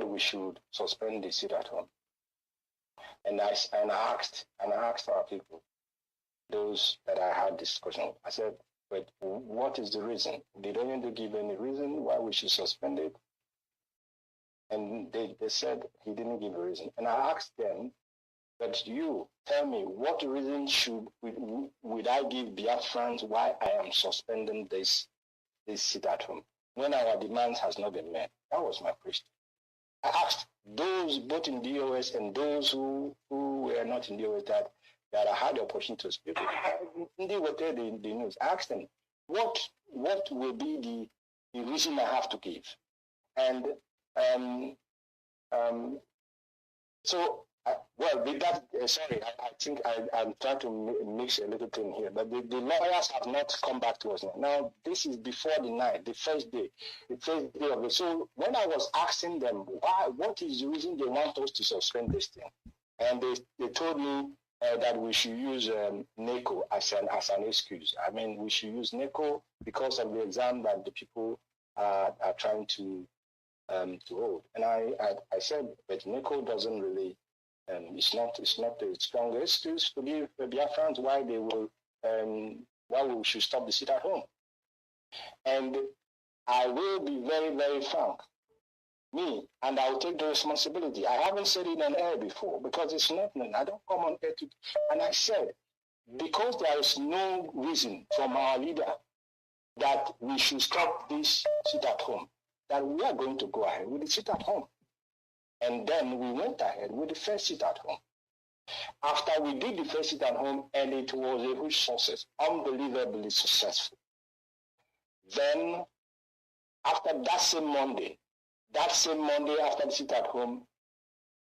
we should suspend the sit at home. And I asked our people, those that I had discussion with, I said, but what is the reason? Did anyone give any reason why we should suspend it? And they said he didn't give a reason. And I asked them, but you tell me, what reason would I give Biafrans why I am suspending this sit at home when our demands has not been met? That was my question. I asked those both in DOS and those who were not in DOS that I had the opportunity to speak with. They were there the news. I asked them, what will be the reason I have to give? And with that, sorry, I think I'm trying to mix a little thing here, but the lawyers have not come back to us now. Now, this is before the night, the first day of it. So when I was asking them, what is the reason they want us to suspend this thing? And they told me that we should use NECO as an excuse. I mean, we should use NECO because of the exam that the people are trying to hold. And I said, but NECO doesn't really, it's not the strongest excuse to give Biafrans why we should stop the sit at home. And I will be very, very frank. And I will take the responsibility. I haven't said it on air before because it's not, I don't come on air to, and I said, because there is no reason from our leader that we should stop this sit at home, that we are going to go ahead with the sit at home. And then we went ahead with the first sit at home. After we did the first sit at home, and it was a huge success, unbelievably successful. Then, after that same Monday after the sit at home,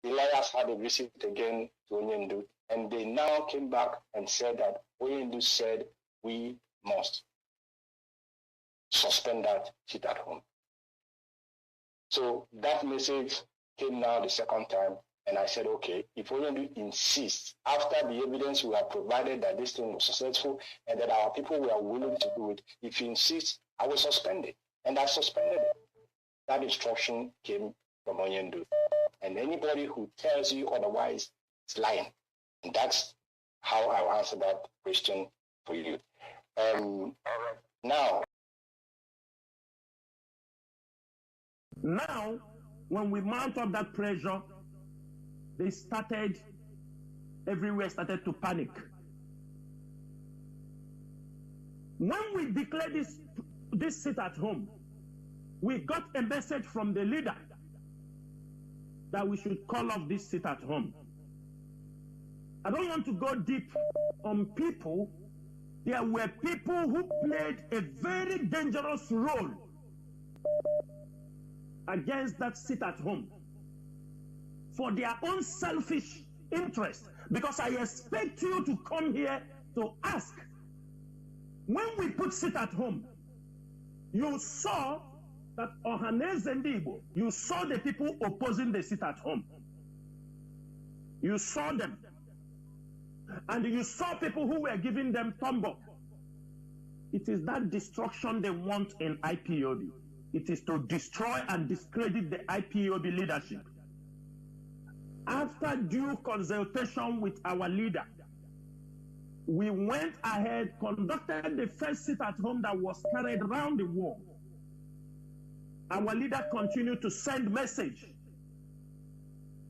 the lawyers had a visit again to Onyendu, and they now came back and said that Onyendu said we must suspend that sit at home. So that message came now the second time, and I said, okay, if Onyendu insists, after the evidence we have provided that this thing was successful and that our people were willing to do it, if he insists, I will suspend it. And I suspended it. That instruction came from Onyendu. And anybody who tells you otherwise is lying. And that's how I'll answer that question for you. Now, when we mount up that pressure, everywhere started to panic. When we declared this sit at home, we got a message from the leader that we should call off this sit at home. I don't want to go deep on people. There were people who played a very dangerous role against that sit at home for their own selfish interest, because I expect you to come here to ask. When we put sit at home, you saw that Ohaneze Ndigbo, you saw the people opposing the sit at home. You saw them. And you saw people who were giving them thumb up. It is that destruction they want in IPOB. It is to destroy and discredit the IPOB leadership. After due consultation with our leader, we went ahead, conducted the first sit at home that was carried around the world. Our leader continued to send message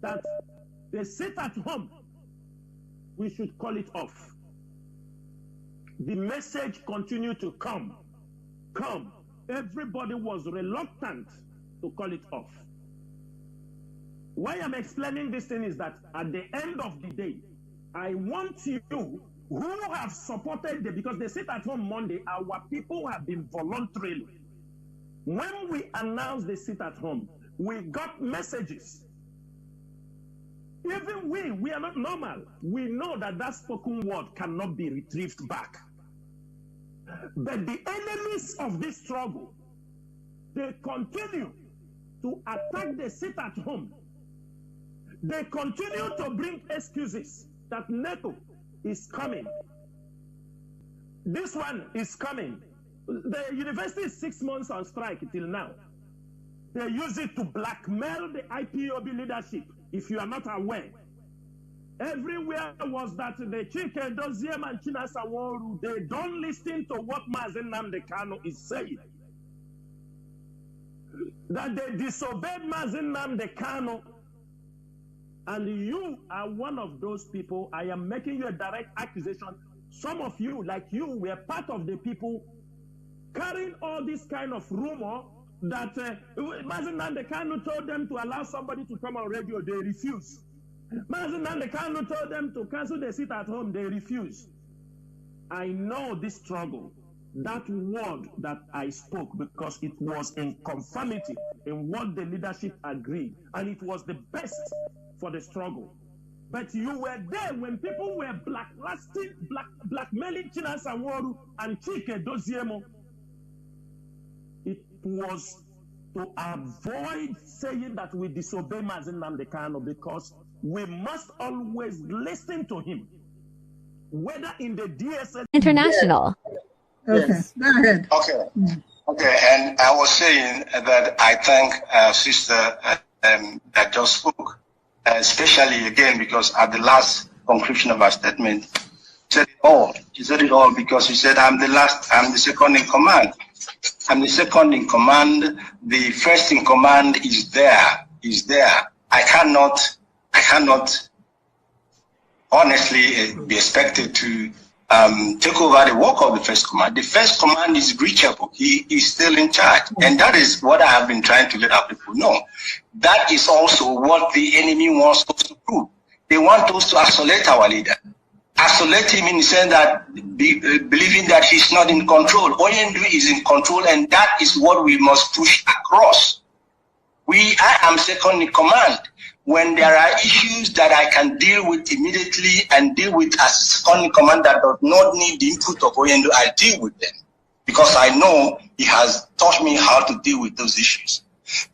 that the sit at home, we should call it off. The message continued to come. Everybody was reluctant to call it off. Why I'm explaining this thing is that at the end of the day, I want you who have supported because the sit at home Monday, our people have been voluntarily. When we announced the sit at home, we got messages. Even we are not normal. We know that spoken word cannot be retrieved back. But the enemies of this struggle, they continue to attack the sit at home. They continue to bring excuses that NATO is coming. This one is coming. The university is 6 months on strike till now. They use it to blackmail the IPOB leadership, if you are not aware. Everywhere was that the Chike Doziem and Chinasa Woru, they don't listen to what Mazen Nnamdi Kanu is saying. That they disobeyed Mazen Nnamdi Kanu. And you are one of those people. I am making you a direct accusation. Some of you, like you, were part of the people carrying all this kind of rumor that Mazen Nnamdi Kanu told them to allow somebody to come on radio. They refused. Mazen Nnamdi Kanu told them to cancel the sit at home. They refused. I know this struggle. That word that I spoke, because it was in conformity in what the leadership agreed, and it was the best for the struggle. But you were there when people were blackmailing Chinasa Woru and Chike Doziemo. It was to avoid saying that we disobey Mazen Nnamdi Kanu, because we must always listen to him, whether in the DSS International. Okay, Yes. go ahead. Okay. Okay, and I was saying that I thank sister that just spoke, especially again because at the last conclusion of her statement, she said it all. She said it all because she said, I'm the second in command. I'm the second in command. The first in command is there. I cannot honestly be expected to take over the work of the first command. The first command is reachable. He is still in charge. And that is what I have been trying to let our people know. That is also what the enemy wants us to do. They want us to isolate our leader. Isolate him in the sense that believing that he's not in control. Oyendu is in control, and that is what we must push across. I am second in command. When there are issues that I can deal with immediately and deal with as second in command that does not need the input of Oyendu, I deal with them. Because I know he has taught me how to deal with those issues.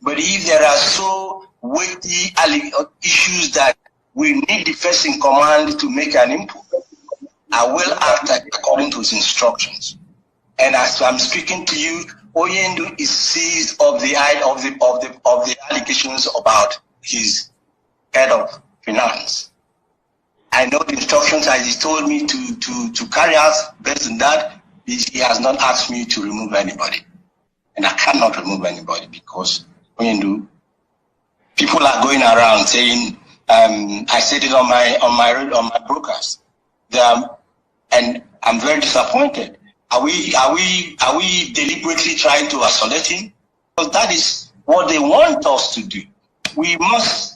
But if there are so weighty issues that we need the first in command to make an input, I will act according to his instructions. And as I'm speaking to you, Oyendu is seized of the allegations about his head of finance. I know the instructions as he told me to carry out. Based on that, he has not asked me to remove anybody, and I cannot remove anybody because Oyendu, people are going around saying, I said it on my broadcast, and I'm very disappointed. Are we deliberately trying to isolate him? Because that is what they want us to do. We must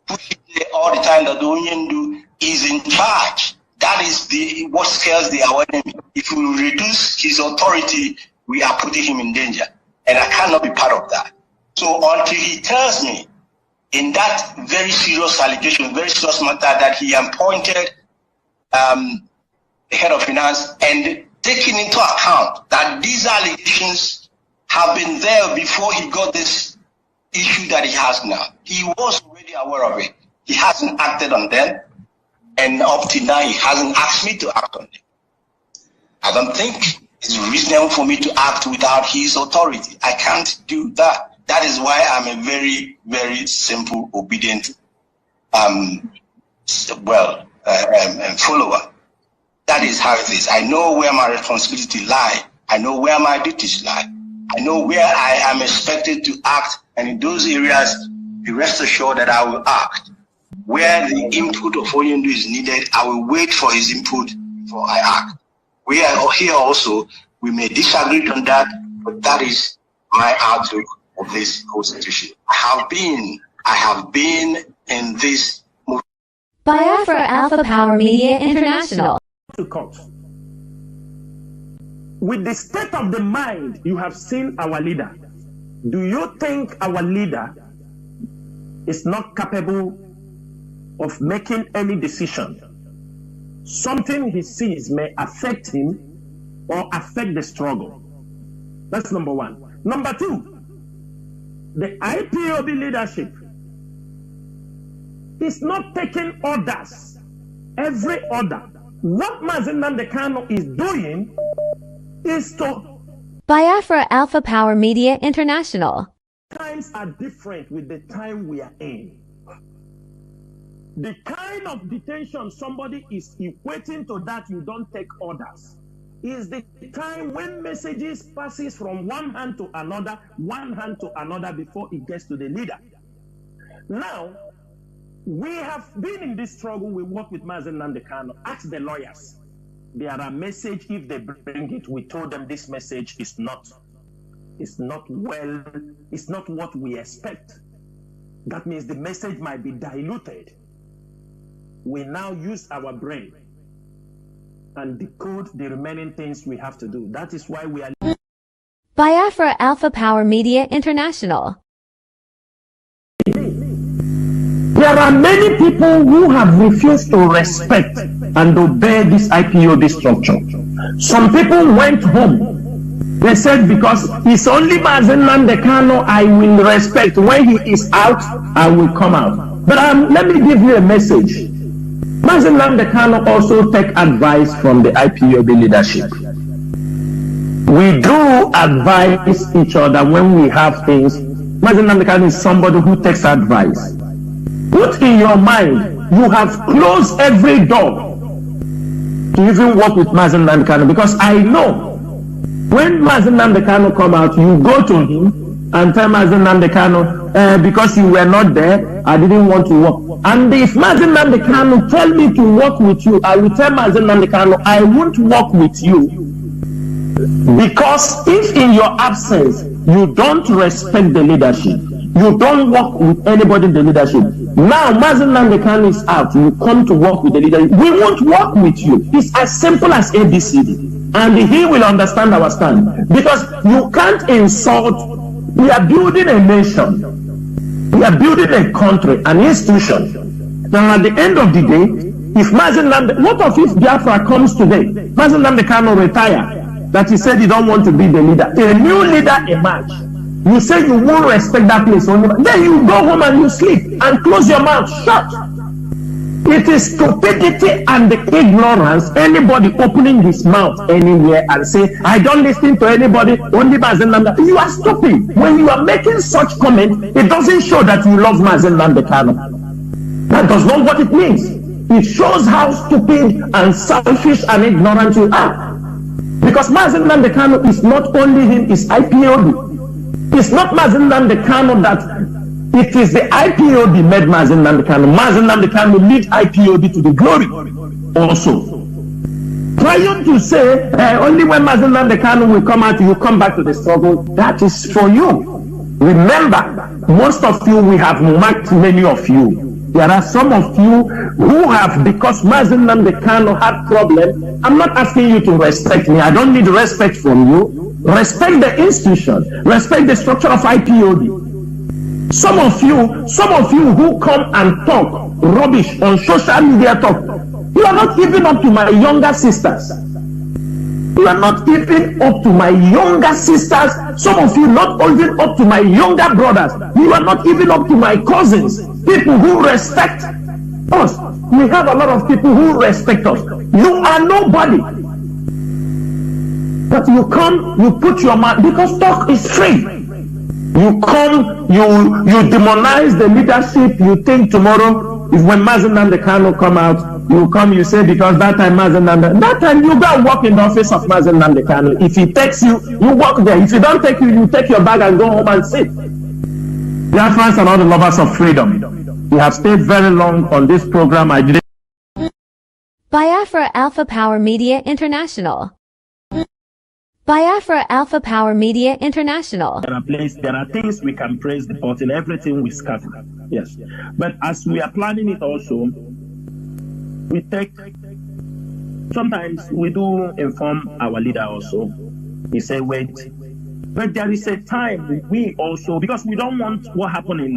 push it all the time that the Oyendu is in charge. That is what scares our enemy. If we reduce his authority, we are putting him in danger. And I cannot be part of that. So until he tells me in that very serious allegation, very serious matter, that he appointed the head of finance, and taking into account that these allegations have been there before he got this issue that he has now. He was already aware of it. He hasn't acted on them, and up to now he hasn't asked me to act on them. I don't think it's reasonable for me to act without his authority. I can't do that. That is why I'm a very, very simple, obedient follower. That is how it is. I know where my responsibility lie. I know where my duties lie. I know where I am expected to act, and in those areas, be rest assured that I will act. Where the input of Oyendu is needed, I will wait for his input before I act. We are here also. We may disagree on that, but that is my outlook of this whole situation. I have been in this movement. Biafra Alpha Power Media International. To court. With the state of the mind you have seen our leader, do you think our leader is not capable of making any decision? Something he sees may affect him or affect the struggle. That's number one. Number two, the IPOB leadership is not taking orders. Every order. What Mazen Nnamdi Kanu is doing is to Biafra Alpha Power Media International. times are different with the time we are in. The kind of detention somebody is equating to that you don't take orders is the time when messages passes from one hand to another before it gets to the leader. Now, we have been in this struggle. We work with Mazen Nnamdi Kanu. Ask the lawyers. There are message. If they bring it, we told them this message is not what we expect. That means the message might be diluted. We now use our brain and decode the remaining things we have to do. That is why we are Biafra Alpha Power Media International. There are many people who have refused to respect and obey this IPOB structure. Some people went home. They said, because it's only Mazen Nnamdi Kanu I will respect. When he is out, I will come out. But let me give you a message. Mazen Nnamdi Kanu also take advice from the IPOB leadership. We do advise each other when we have things. Mazen Nnamdi Kanu is somebody who takes advice. Put in your mind, you have closed every door to even work with Mazen Nnamdi Kanu, because I know when Mazen Nnamdi Kanu come out, you go to him and tell Mazen Nnamdi Kanu, because you were not there, I didn't want to work. And if Mazen Nnamdi Kanu tell me to work with you, I will tell Mazen Nnamdi Kanu, I won't work with you. Because if in your absence, you don't respect the leadership, you don't work with anybody in the leadership. Now Mazen Nnamdi Kanu is out, you come to work with the leadership. We won't work with you. It's as simple as ABCD. And he will understand our stand. Because you can't insult. We are building a nation. We are building a country, an institution. Now at the end of the day, if Mazen Nnamdi, what of if Biafra comes today? Mazen Nnamdi Kanu retire. That he said he don't want to be the leader. A new leader emerge. You say you won't respect that place only. Then you go home and you sleep and close your mouth shut. It is stupidity and the ignorance. Anybody opening his mouth anywhere and say, I don't listen to anybody, only Mazen Nnamdi. You are stupid. When you are making such comment, it doesn't show that you love Mazen Nnamdi Kanu. That does not what it means. It shows how stupid and selfish and ignorant you are. Because Mazen Nnamdi Kanu is not only him, it's IPOB. It's not Mazen Nnamdi Kanu that it is the IPOB made Mazen Nnamdi Kanu. Mazen Nnamdi Kanu lead IPOB to the glory also. Trying to say only when Mazen Nnamdi Kanu will come out, you come back to the struggle, that is for you. Remember, most of you, we have marked many of you. There are some of you who have, because Mazen Nnamdi Kanu had problem. I'm not asking you to respect me. I don't need respect from you. Respect the institution. Respect the structure of IPOB. Some of you who come and talk rubbish on social media talk, you are not even up to my younger sisters. You are not even up to my younger sisters. Some of you not even up to my younger brothers. You are not even up to my cousins. People who respect us. We have a lot of people who respect us. You are nobody. But you come, you put your mouth, because talk is free. You come, you demonize the leadership. You think tomorrow, if when Mazen Nnamdi Kanu come out, you come, you say, because that time Mazen Nnamdi, that time you go and walk in the office of Mazen Nnamdi Kanu. If he takes you, you walk there. If he don't take you, you take your bag and go home and sit. Dear friends and all the lovers of freedom, we have stayed very long on this program. I didn't. Biafra Alpha Power Media International. Biafra Alpha Power Media International. There are things we can praise the pot in everything we scatter. Yes. But as we are planning it also, we take, sometimes we do inform our leader also. We say, wait. But there is a time we also, because we don't want what happened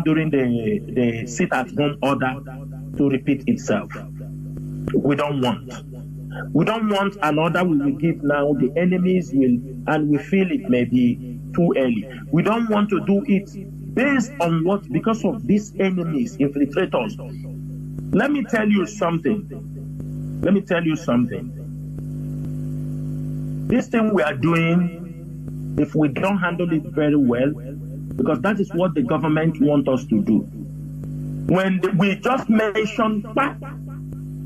during the sit-at-home order to repeat itself. We don't want an order we will give now, the enemies will, and we feel it may be too early. We don't want to do it based on what, because of these enemies, infiltrators. Let me tell you something. This thing we are doing, if we don't handle it very well, because that is what the government want us to do. When we just mention,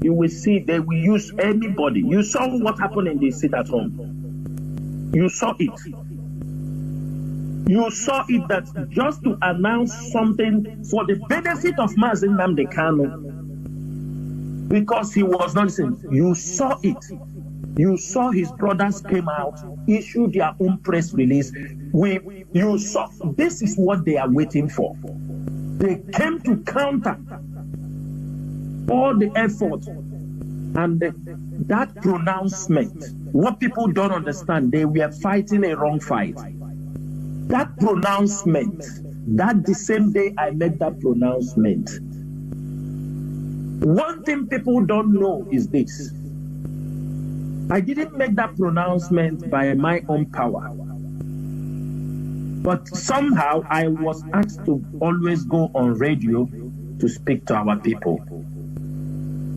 you will see they will use anybody. You saw what happened in the sit at home. You saw it. You saw it that just to announce something for the benefit of Mazi Nnamdi Kanu, because he was not listening. You saw it. You saw his brothers came out, issued their own press release. You saw this is what they are waiting for. They came to counter all the effort and that pronouncement. What people don't understand, they were fighting a wrong fight. That pronouncement, that the same day I made that pronouncement. One thing people don't know is this. I didn't make that pronouncement by my own power. But somehow I was asked to always go on radio to speak to our people.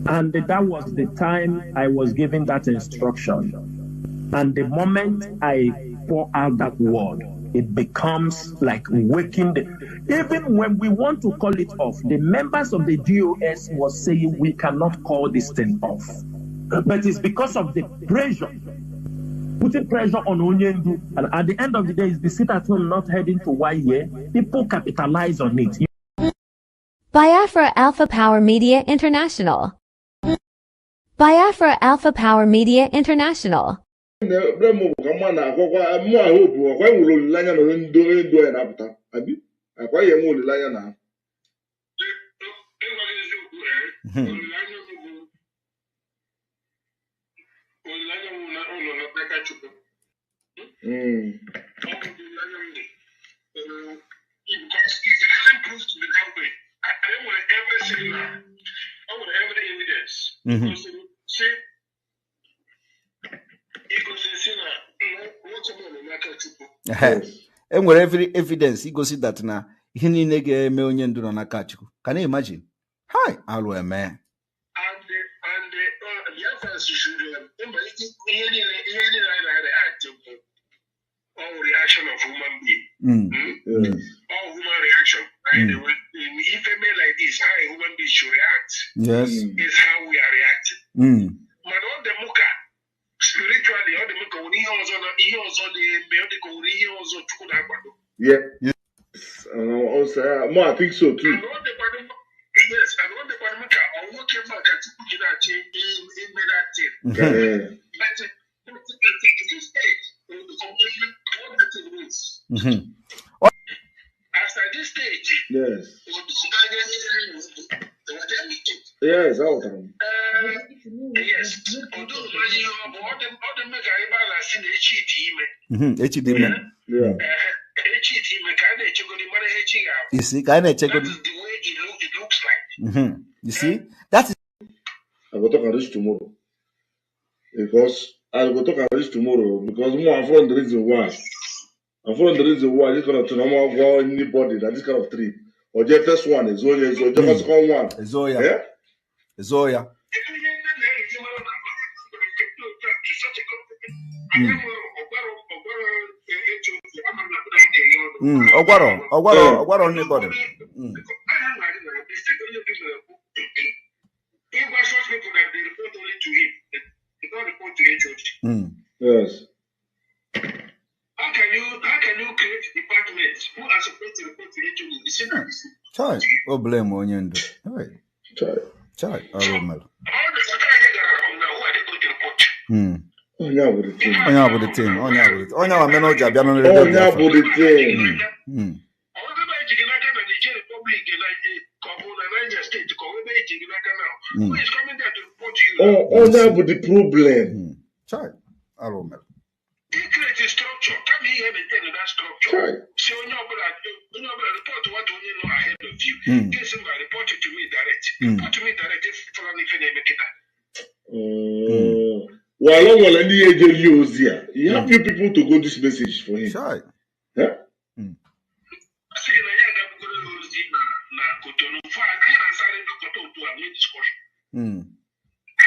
And that was the time I was given that instruction. And the moment I pour out that word, it becomes like waking the... Even when we want to call it off, the members of the DOS was saying we cannot call this thing off. But it's because of the pressure, putting pressure on Onyendu. And at the end of the day, is the sit at home not heading to YA? People capitalize on it. Biafra Alpha Power Media International. Biafra Alpha Power Media International. Because it really proves to be that way. I don't want to ever say that. I want every evidence. Because see, and where every evidence he goes that now he nege me onye ndu na Kachukwu. Can you imagine? Hi, alwe man. And the others should all reaction of human being. All human reaction. And if a man like this, how a human being should react. Yes. Is how we are reacting. But all the muka, spiritually, all the muka, he also the yeah. Yes. I think so too. And all the yes, and all the muka, or what came back at in that thing. But at this stage, after this stage, yes. Yes, all the time. Yes, although all the mega balance in HDM. Yeah. You see, kind of check that is the way it looks like. You see, that is. I will talk about this tomorrow. Because I will talk about this tomorrow because more I'm following the reason why. I'm following the reason why this kind of normal go anybody that this kind of trip. Or just first one is Zoya, so just second one. Zoya. Yeah? Zoya. Ogwaro anybody. If I saw people that they report only to him, they don't report to HOD. Yes. How can you create departments who are supposed to report to HOD? The same as this. Chai. Oh, blame Onyendo. Right. Chai. Oh, Romel. All the Sakari that are around now, who are they going to report? Onya with the team. Onya with the team. Onya meno jabi ano Onya with the team. Who is coming there to report to you? Onya with the problem. Chai. Oh, Romel. They create a structure. Come here and maintain that structure. Chai. So when you report what you know ahead of you. Get somebody report it to me direct. Report to me direct if you make it that. Well, you have few people to go this message for him. Chai. Yeah?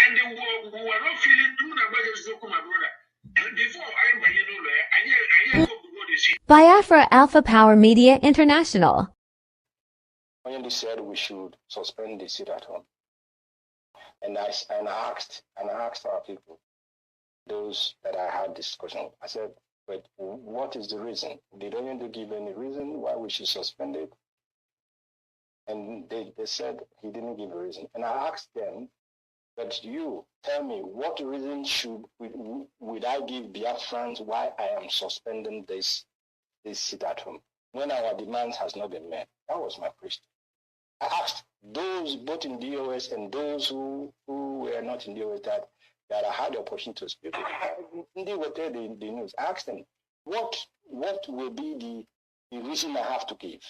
And we were not feeling too much, my brother. Before I am by I hear go to Biafra Alpha Power Media International. Onyendu said we should suspend the sit at home. And I asked our people, those that I had discussion with. I said, but what is the reason? Did Onyendu give any reason why we should suspend it? And they said he didn't give a reason. And I asked them, but you tell me, what reason would I give Biafrans why I am suspending this sit at home when our demands has not been met? That was my question. I asked those both in DOS and those who were not in DOS that I had the opportunity to speak with. They were there the news. I asked them, what will be the reason I have to give?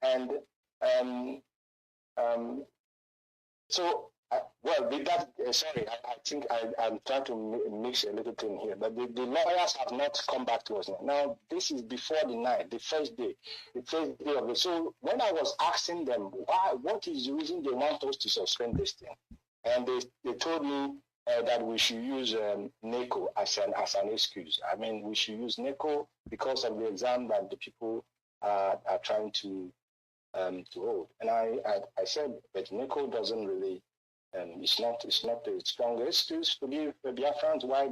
And with that, sorry, I think I'm trying to mix a little thing here, but the lawyers have not come back to us now. Now, this is before the night, the first day of it. So when I was asking them, what is the reason they want us to suspend this thing? And they told me that we should use NECO as an excuse. I mean, we should use NECO because of the exam that the people are trying to hold. And I said, but NECO doesn't really, it's not the strongest excuse to give Biafrans why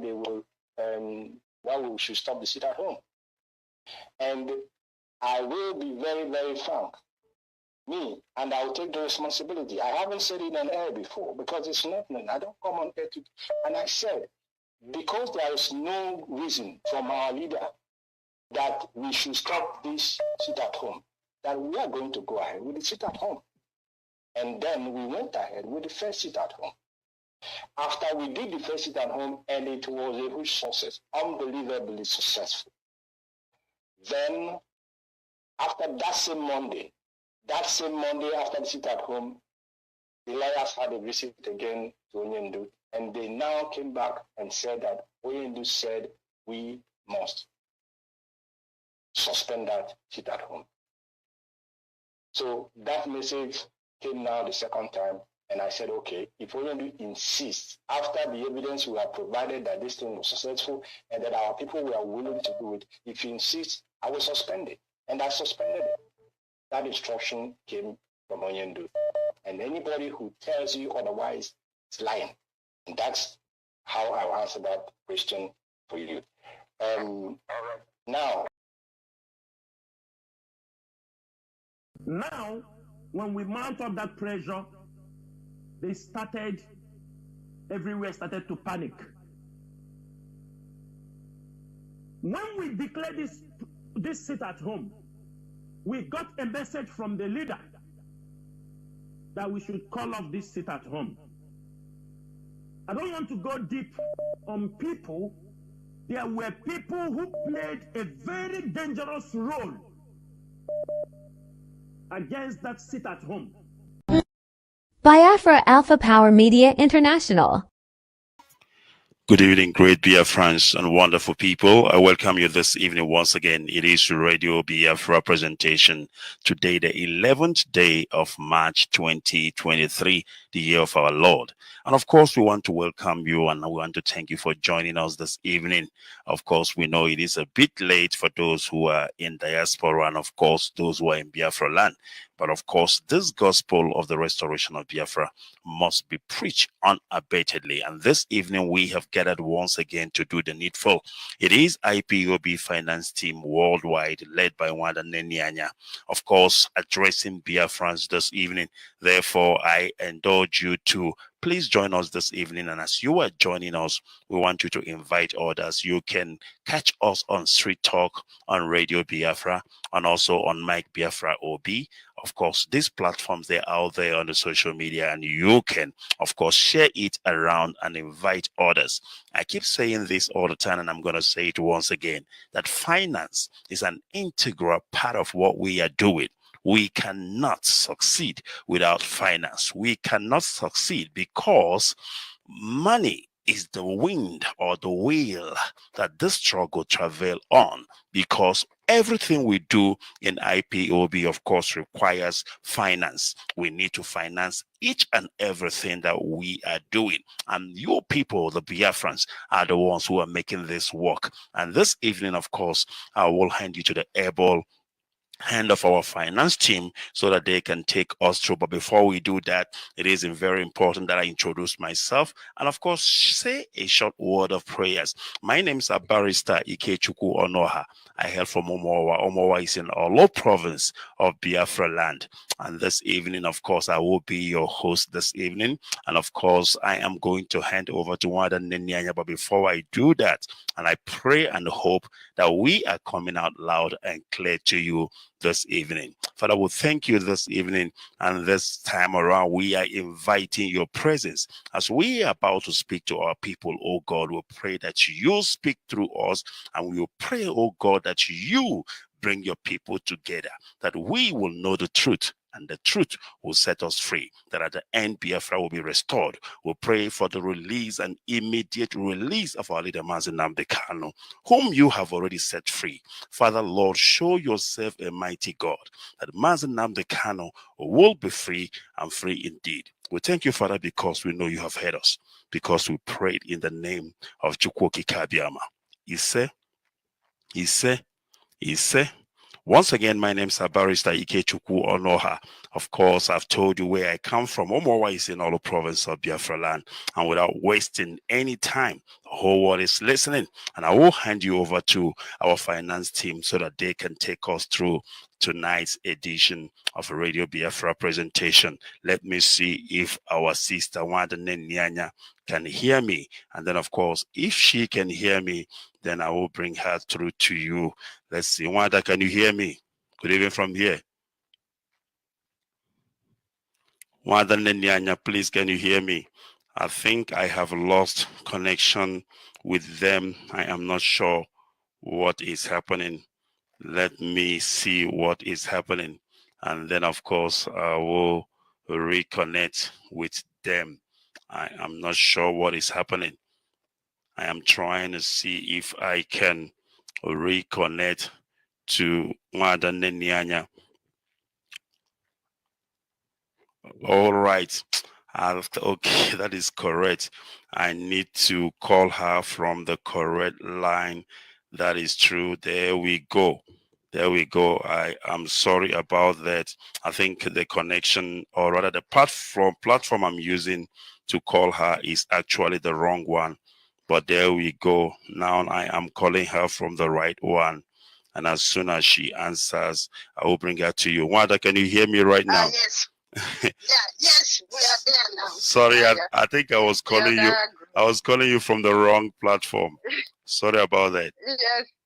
we should stop the sit at home. And I will be very, very frank. And I will take the responsibility. I haven't said it on air before because it's not, I don't come on air to, and I said, because there is no reason from our leader that we should stop this sit at home, that we are going to go ahead with the sit at home. And then we went ahead with the first sit at home. After we did the first sit at home, and it was a huge success, unbelievably successful. Then, after that same Monday after the sit at home, the lawyers had a visit again to Onyendu, and they now came back and said that Onyendu said we must suspend that sit at home. So that message came now the second time, and I said, okay, if Onyendu insists, after the evidence we have provided that this thing was successful and that our people were willing to do it, if he insists, I will suspend it. And I suspended it. That instruction came from Onyendu. And anybody who tells you otherwise is lying. And that's how I will answer that question for you. Now, when we mount up that pressure, everywhere started to panic. When we declared this sit at home, we got a message from the leader that we should call off this sit at home. I don't want to go deep on people. There were people who played a very dangerous role against that sit at home. Biafra Alpha Power Media International. Good evening, great Biafrans and wonderful people. I welcome you this evening once again. It is Radio Biafra presentation. Today, the 11th day of March 2023, the year of our Lord. And of course, we want to welcome you and we want to thank you for joining us this evening. Of course, we know it is a bit late for those who are in diaspora and of course, those who are in Biafra land. But of course, this gospel of the restoration of Biafra must be preached unabatedly. And this evening, we have gathered once again to do the needful. It is IPOB finance team worldwide, led by Nnennaya Anya, of course, addressing Biafrans this evening. Therefore, I indulge you to please join us this evening. And as you are joining us, we want you to invite others. You can catch us on Street Talk, on Radio Biafra, and also on Mike Biafra OB. Of course, these platforms, they're out there on the social media, and you can, of course, share it around and invite others. I keep saying this all the time, and I'm going to say it once again, that finance is an integral part of what we are doing. We cannot succeed without finance. We cannot succeed because money is the wind or the wheel that this struggle travail on, because everything we do in IPOB, of course, requires finance. We need to finance each and everything that we are doing. And you people, the Biafrans, are the ones who are making this work. And this evening, of course, I will hand you to the able hand of our finance team so that they can take us through. But before we do that, it is very important that I introduce myself and, of course, say a short word of prayers. My name is Barrister Ikechukwu Onoha. I hail from Omowa. Omowa is in Olo province of Biafra land. And this evening, of course, I will be your host this evening. And of course, I am going to hand over to Nnennaya Anya. But before I do that, and I pray and hope that we are coming out loud and clear to you this evening. Father, we thank you this evening, and this time around we are inviting your presence as we are about to speak to our people. Oh God, we pray that you speak through us, and we will pray, oh God, that you bring your people together, that we will know the truth, and the truth will set us free, that at the end Biafra will be restored. We'll pray for the release and immediate release of our leader Mazi Nnamdi Kanu, whom you have already set free. Father, Lord, show yourself a mighty God, that Mazi Nnamdi Kanu will be free and free indeed. We thank you, Father, because we know you have heard us, because we prayed in the name of Chukwoki Kabiama. Ise. Once again, my name is Barrister Ikechukwu Onoha. Of course, I've told you where I come from. Omowa is in Olo province of Biafra land. And without wasting any time, the whole world is listening. And I will hand you over to our finance team so that they can take us through tonight's edition of a Radio Biafra presentation. Let me see if our sister Nnennaya Anya can hear me. And then, of course, if she can hear me, then I will bring her through to you. Let's see. Wanda, can you hear me? Good evening from here. Wanda Nnennaya Anya, please, can you hear me? I think I have lost connection with them. I am not sure what is happening. Let me see what is happening. And then, of course, I will reconnect with them. I am not sure what is happening. I am trying to see if I can reconnect to Wanda Nnennaya Anya. All right. Okay, that is correct. I need to call her from the correct line. That is true. There we go. There we go. I am sorry about that. I think the connection, or rather the platform I'm using to call her is actually the wrong one. But there we go. Now I am calling her from the right one. And as soon as she answers, I will bring her to you. Wanda, can you hear me right now? Yes. Yes, we are there now. Sorry, I think I was calling you. I was calling you from the wrong platform. Sorry about that.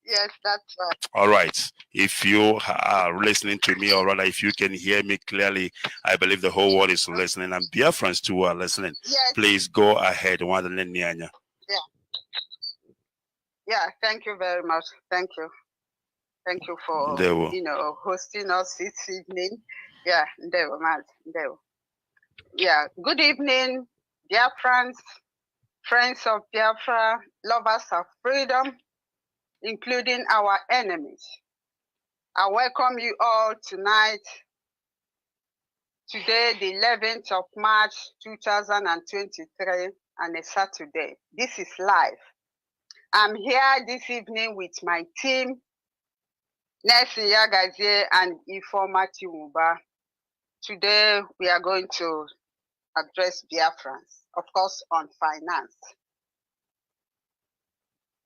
Yes, that's right. All right. If you are listening to me, or rather, if you can hear me clearly, I believe the whole world is listening, and Biafrans too are listening. Yes. Please go ahead. Nnennaya Anya. Yeah. Thank you very much. Thank you for hosting us this evening. Yeah, Yeah, good evening, dear friends of Biafra, lovers of freedom, including our enemies. I welcome you all tonight, today, the 11th of March, 2023, and a Saturday. This is live. I'm here this evening with my team, Nnennaya Anya and Ifeoma Tinuba. Today, we are going to address Biafrans, of course, on finance.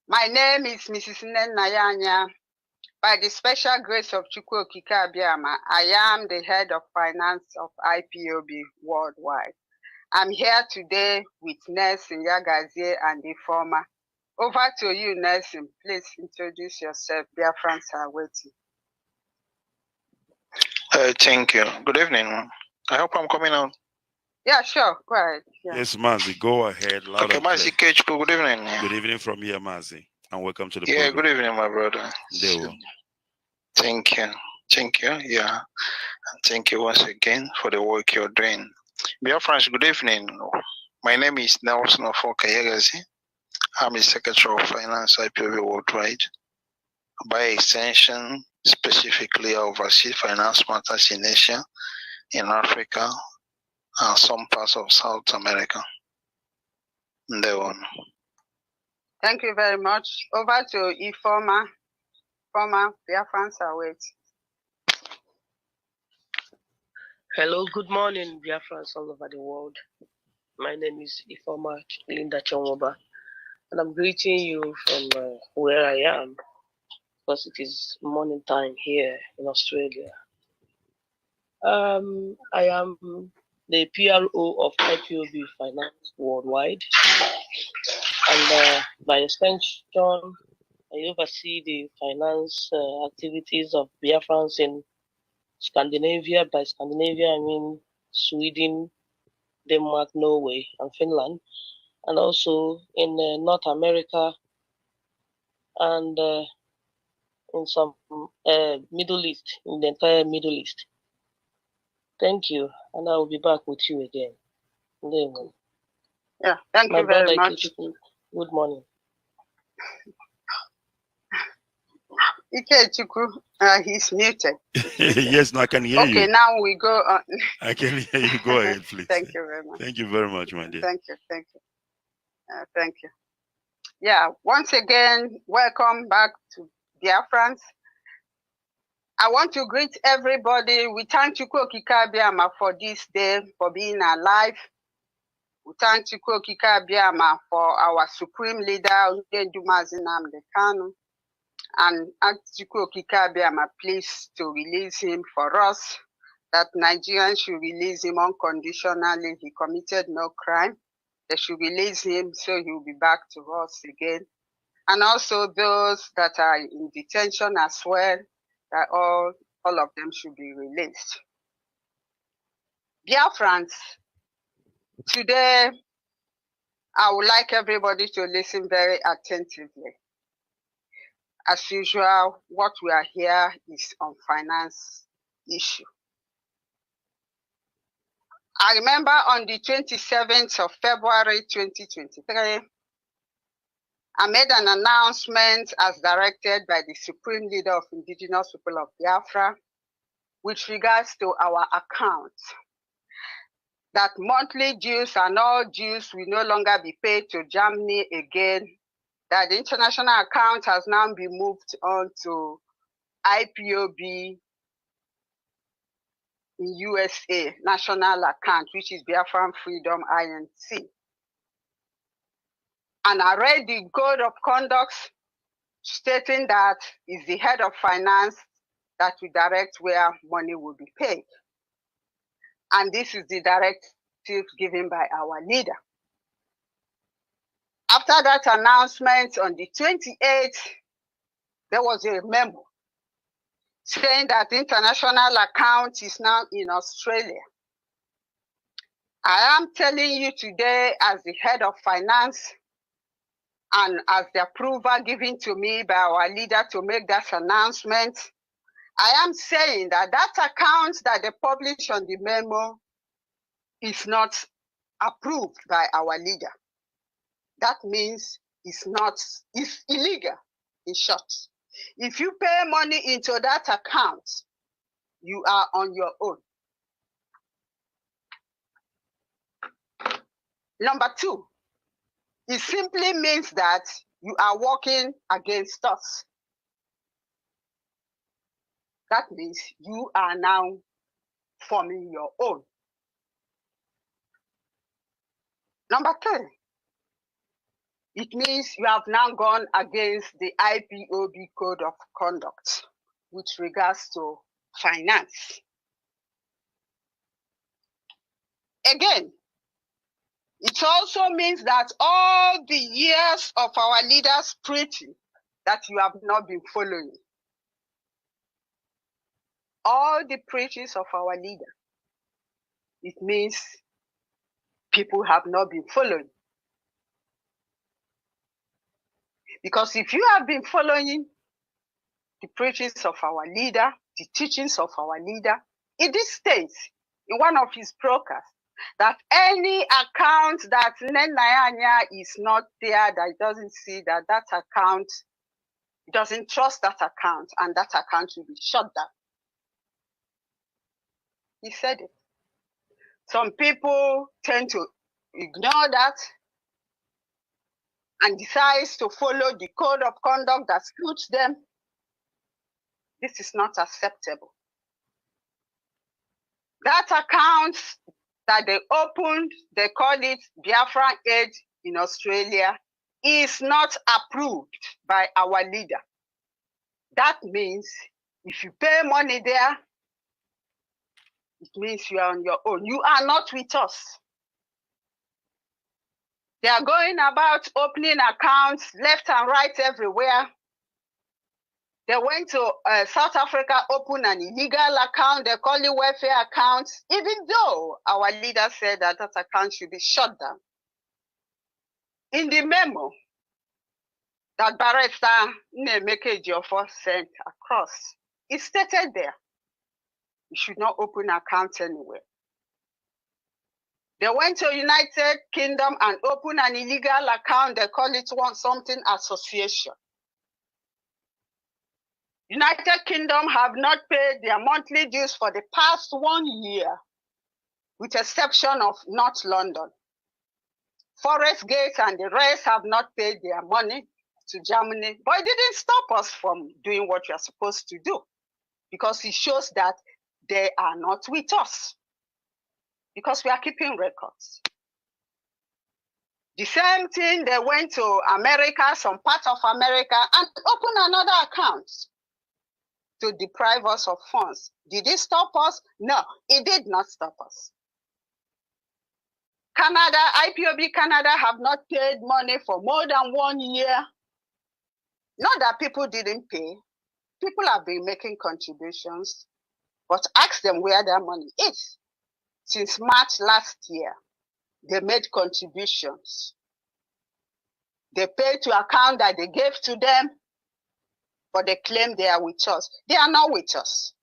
My name is Mrs. Nnennaya Anya. By the special grace of Chukwu Okike Abiama, I am the head of finance of IPOB worldwide. I'm here today with Nnennaya Anya and Ifeoma. Over to you, Nelson. Please introduce yourself. Biafrans are waiting. Thank you. Good evening. I hope I'm coming out. Yeah, sure. Go ahead. Yeah. Yes, Mazi, go ahead. Okay, Mazi Kechko, good evening. Good evening from here, Mazi, and welcome to the program. Good evening, my brother. Thank you. Yeah. And thank you once again for the work you're doing. Dear friends, good evening. My name is Nelson Ofokayagazi. I'm the Secretary of Finance IPOB Worldwide. By extension, specifically, I oversee finance matters in Asia, in Africa, and some parts of South America. Thank you very much. Over to Ifoma. Former Biafrans await. Hello, good morning, Biafrans all over the world. My name is Ifoma Linda Chongoba, and I'm greeting you from where I am, because it is morning time here in Australia. I am the PRO of IPOB Finance Worldwide, and by extension, I oversee the finance activities of Biafrans in Scandinavia. By Scandinavia, I mean Sweden, Denmark, Norway, and Finland, and also in North America and in some Middle East, in the entire Middle East. Thank you, and I will be back with you again. Yeah, thank you very much. Good morning. Ikechukwu, he's muted. Yes, no, I can hear you. Okay, now we go on. I can hear you. Go ahead, please. Thank you very much. Thank you very much, my dear. Thank you. Thank you. Yeah, once again, welcome back to Biafrans. I want to greet everybody. We thank Chukwu Okike Abiama for this day, for being alive. We thank Chukwu Okike Abiama for our supreme leader, Mazi Nnamdi Kanu. And ask Chukwu Okike Abiama please to release him for us, that Nigerians should release him unconditionally. He committed no crime. They should release him so he will be back to us again. And also those that are in detention as well, that all of them should be released. Biafrans, today I would like everybody to listen very attentively. As usual, what we are here is on finance issue. I remember on the 27th of February 2023, I made an announcement as directed by the Supreme Leader of Indigenous People of Biafra with regards to our accounts, that monthly dues and all dues will no longer be paid to Germany again, that the international account has now been moved on to IPOB in USA, national account, which is Biafran Freedom INC. And I read the code of conduct stating that it's the head of finance that will direct where money will be paid. And this is the directive given by our leader. After that announcement on the 28th, there was a memo saying that the international account is now in Australia. I am telling you today as the head of finance and as the approval given to me by our leader to make that announcement, I am saying that that account that they published on the memo is not approved by our leader. That means it's illegal, in short. If you pay money into that account, you are on your own. Number two, it simply means that you are working against us. That means you are now forming your own. Number three, it means you have now gone against the IPOB Code of Conduct with regards to finance. Again, it also means that all the years of our leaders preaching that you have not been following, all the preachings of our leader, it means people have not been following. Because if you have been following the preachings of our leader, the teachings of our leader, in this state, in one of his broadcasts, that any account that Nnennaya Anya is not there, that doesn't see that account, doesn't trust that account, and that account will be shut down. He said it. Some people tend to ignore that and decides to follow the code of conduct that suits them. This is not acceptable. That account that they opened, they call it Biafran Aid in Australia, is not approved by our leader. That means if you pay money there, it means you are on your own. You are not with us. They are going about opening accounts left and right everywhere. They went to South Africa, open an illegal account. They call it welfare accounts, even though our leader said that account should be shut down. In the memo that Barrister Nnennaya Anya sent across, it stated there, you should not open accounts anywhere. They went to United Kingdom and opened an illegal account. They call it something association. United Kingdom have not paid their monthly dues for the past 1 year, with exception of North London. Forest Gate and the rest have not paid their money to Germany, but it didn't stop us from doing what we are supposed to do, because it shows that they are not with us, because we are keeping records. The same thing, they went to America, some part of America, and opened another account to deprive us of funds. Did it stop us? No, it did not stop us. Canada, IPOB Canada have not paid money for more than 1 year. Not that people didn't pay. People have been making contributions, but ask them where their money is. Since March last year, they made contributions. They paid to account that they gave to them, but they claim they are with us. They are not with us.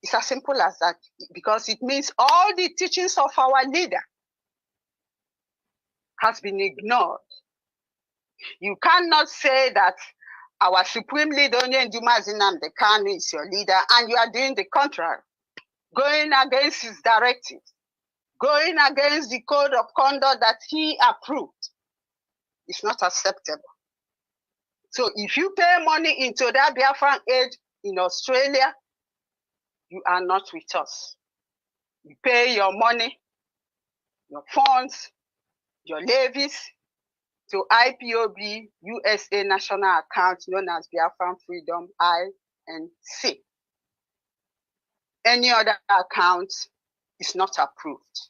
It's as simple as that, because it means all the teachings of our leader has been ignored. You cannot say that our supreme leader, Nnennaya Anya, is your leader, and you are doing the contrary, going against his directives, going against the code of conduct that he approved. It's not acceptable. So if you pay money into that Biafran Aid in Australia, you are not with us. You pay your money, your funds, your levies to IPOB USA national account known as Biafran Freedom INC. Any other account is not approved.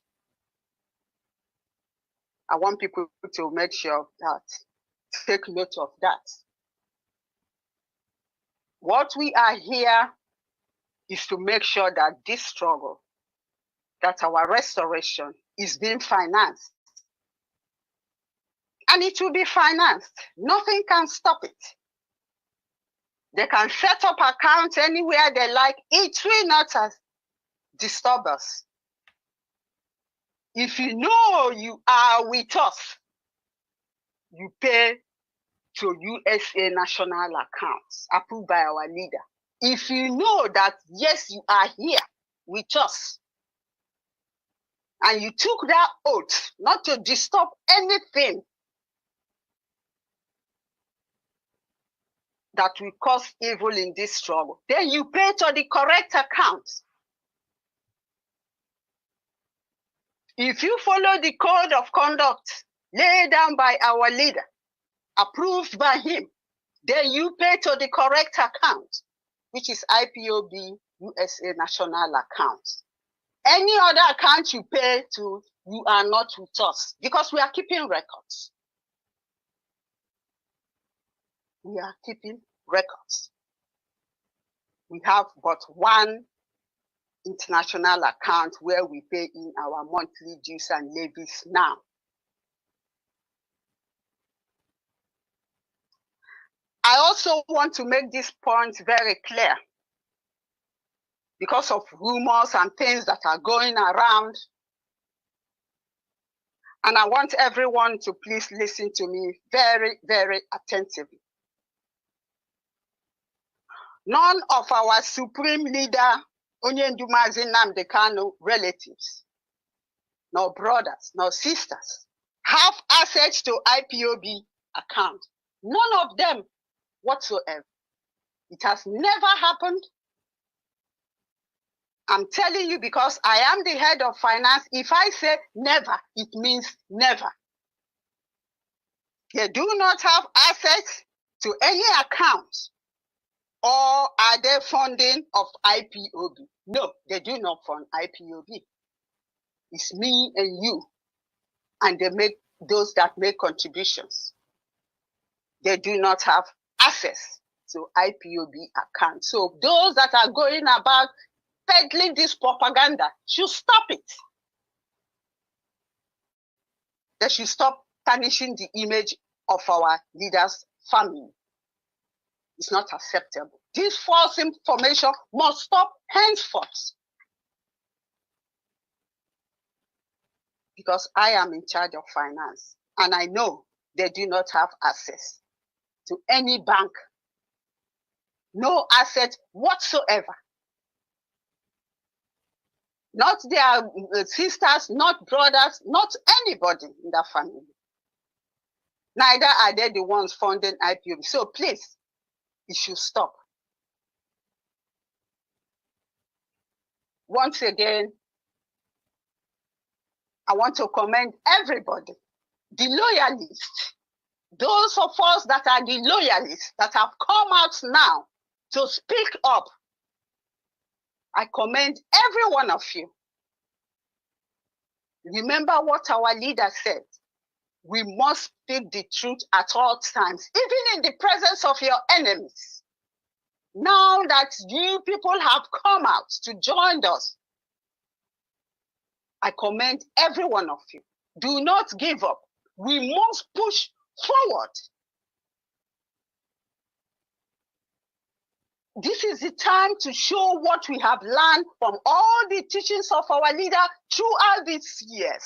I want people to make sure that, take note of that. What we are here is to make sure that this struggle, that our restoration is being financed. And it will be financed. Nothing can stop it. They can set up accounts anywhere they like. It will not disturb us. If you know you are with us, you pay to USA national accounts approved by our leader. If you know that, yes, you are here with us, and you took that oath not to disturb anything that will cause evil in this struggle, then you pay to the correct account. If you follow the code of conduct laid down by our leader, approved by him, then you pay to the correct account, which is IPOB USA national account. Any other account you pay to, you are not with us, because we are keeping records. We are keeping records. We have but one international account where we pay in our monthly dues and levies now. I also want to make this point very clear, because of rumors and things that are going around And I want everyone to please listen to me very, very attentively. None of our supreme leader, Onyendumazi Nnamdi Kanu relatives, nor brothers, nor sisters, have access to IPOB account. None of them whatsoever. It has never happened. I'm telling you because I am the head of finance. If I say never, it means never. They do not have access to any account, or are they funding of IPOB? No, they do not fund IPOB. It's me and you, and they make those that make contributions. They do not have access to IPOB account. So those that are going about peddling this propaganda should stop it. They should stop tarnishing the image of our leaders' family. It's not acceptable. This false information must stop henceforth. Because I am in charge of finance, and I know they do not have access to any bank. No asset whatsoever. Not their sisters, not brothers, not anybody in that family. Neither are they the ones funding IPOB. So please, it should stop. Once again, I want to commend everybody, the loyalists, those of us that are the loyalists that have come out now to speak up. I commend every one of you. Remember what our leader said. We must speak the truth at all times, even in the presence of your enemies. Now that you people have come out to join us, I commend every one of you. Do not give up. We must push forward. This is the time to show what we have learned from all the teachings of our leader throughout these years.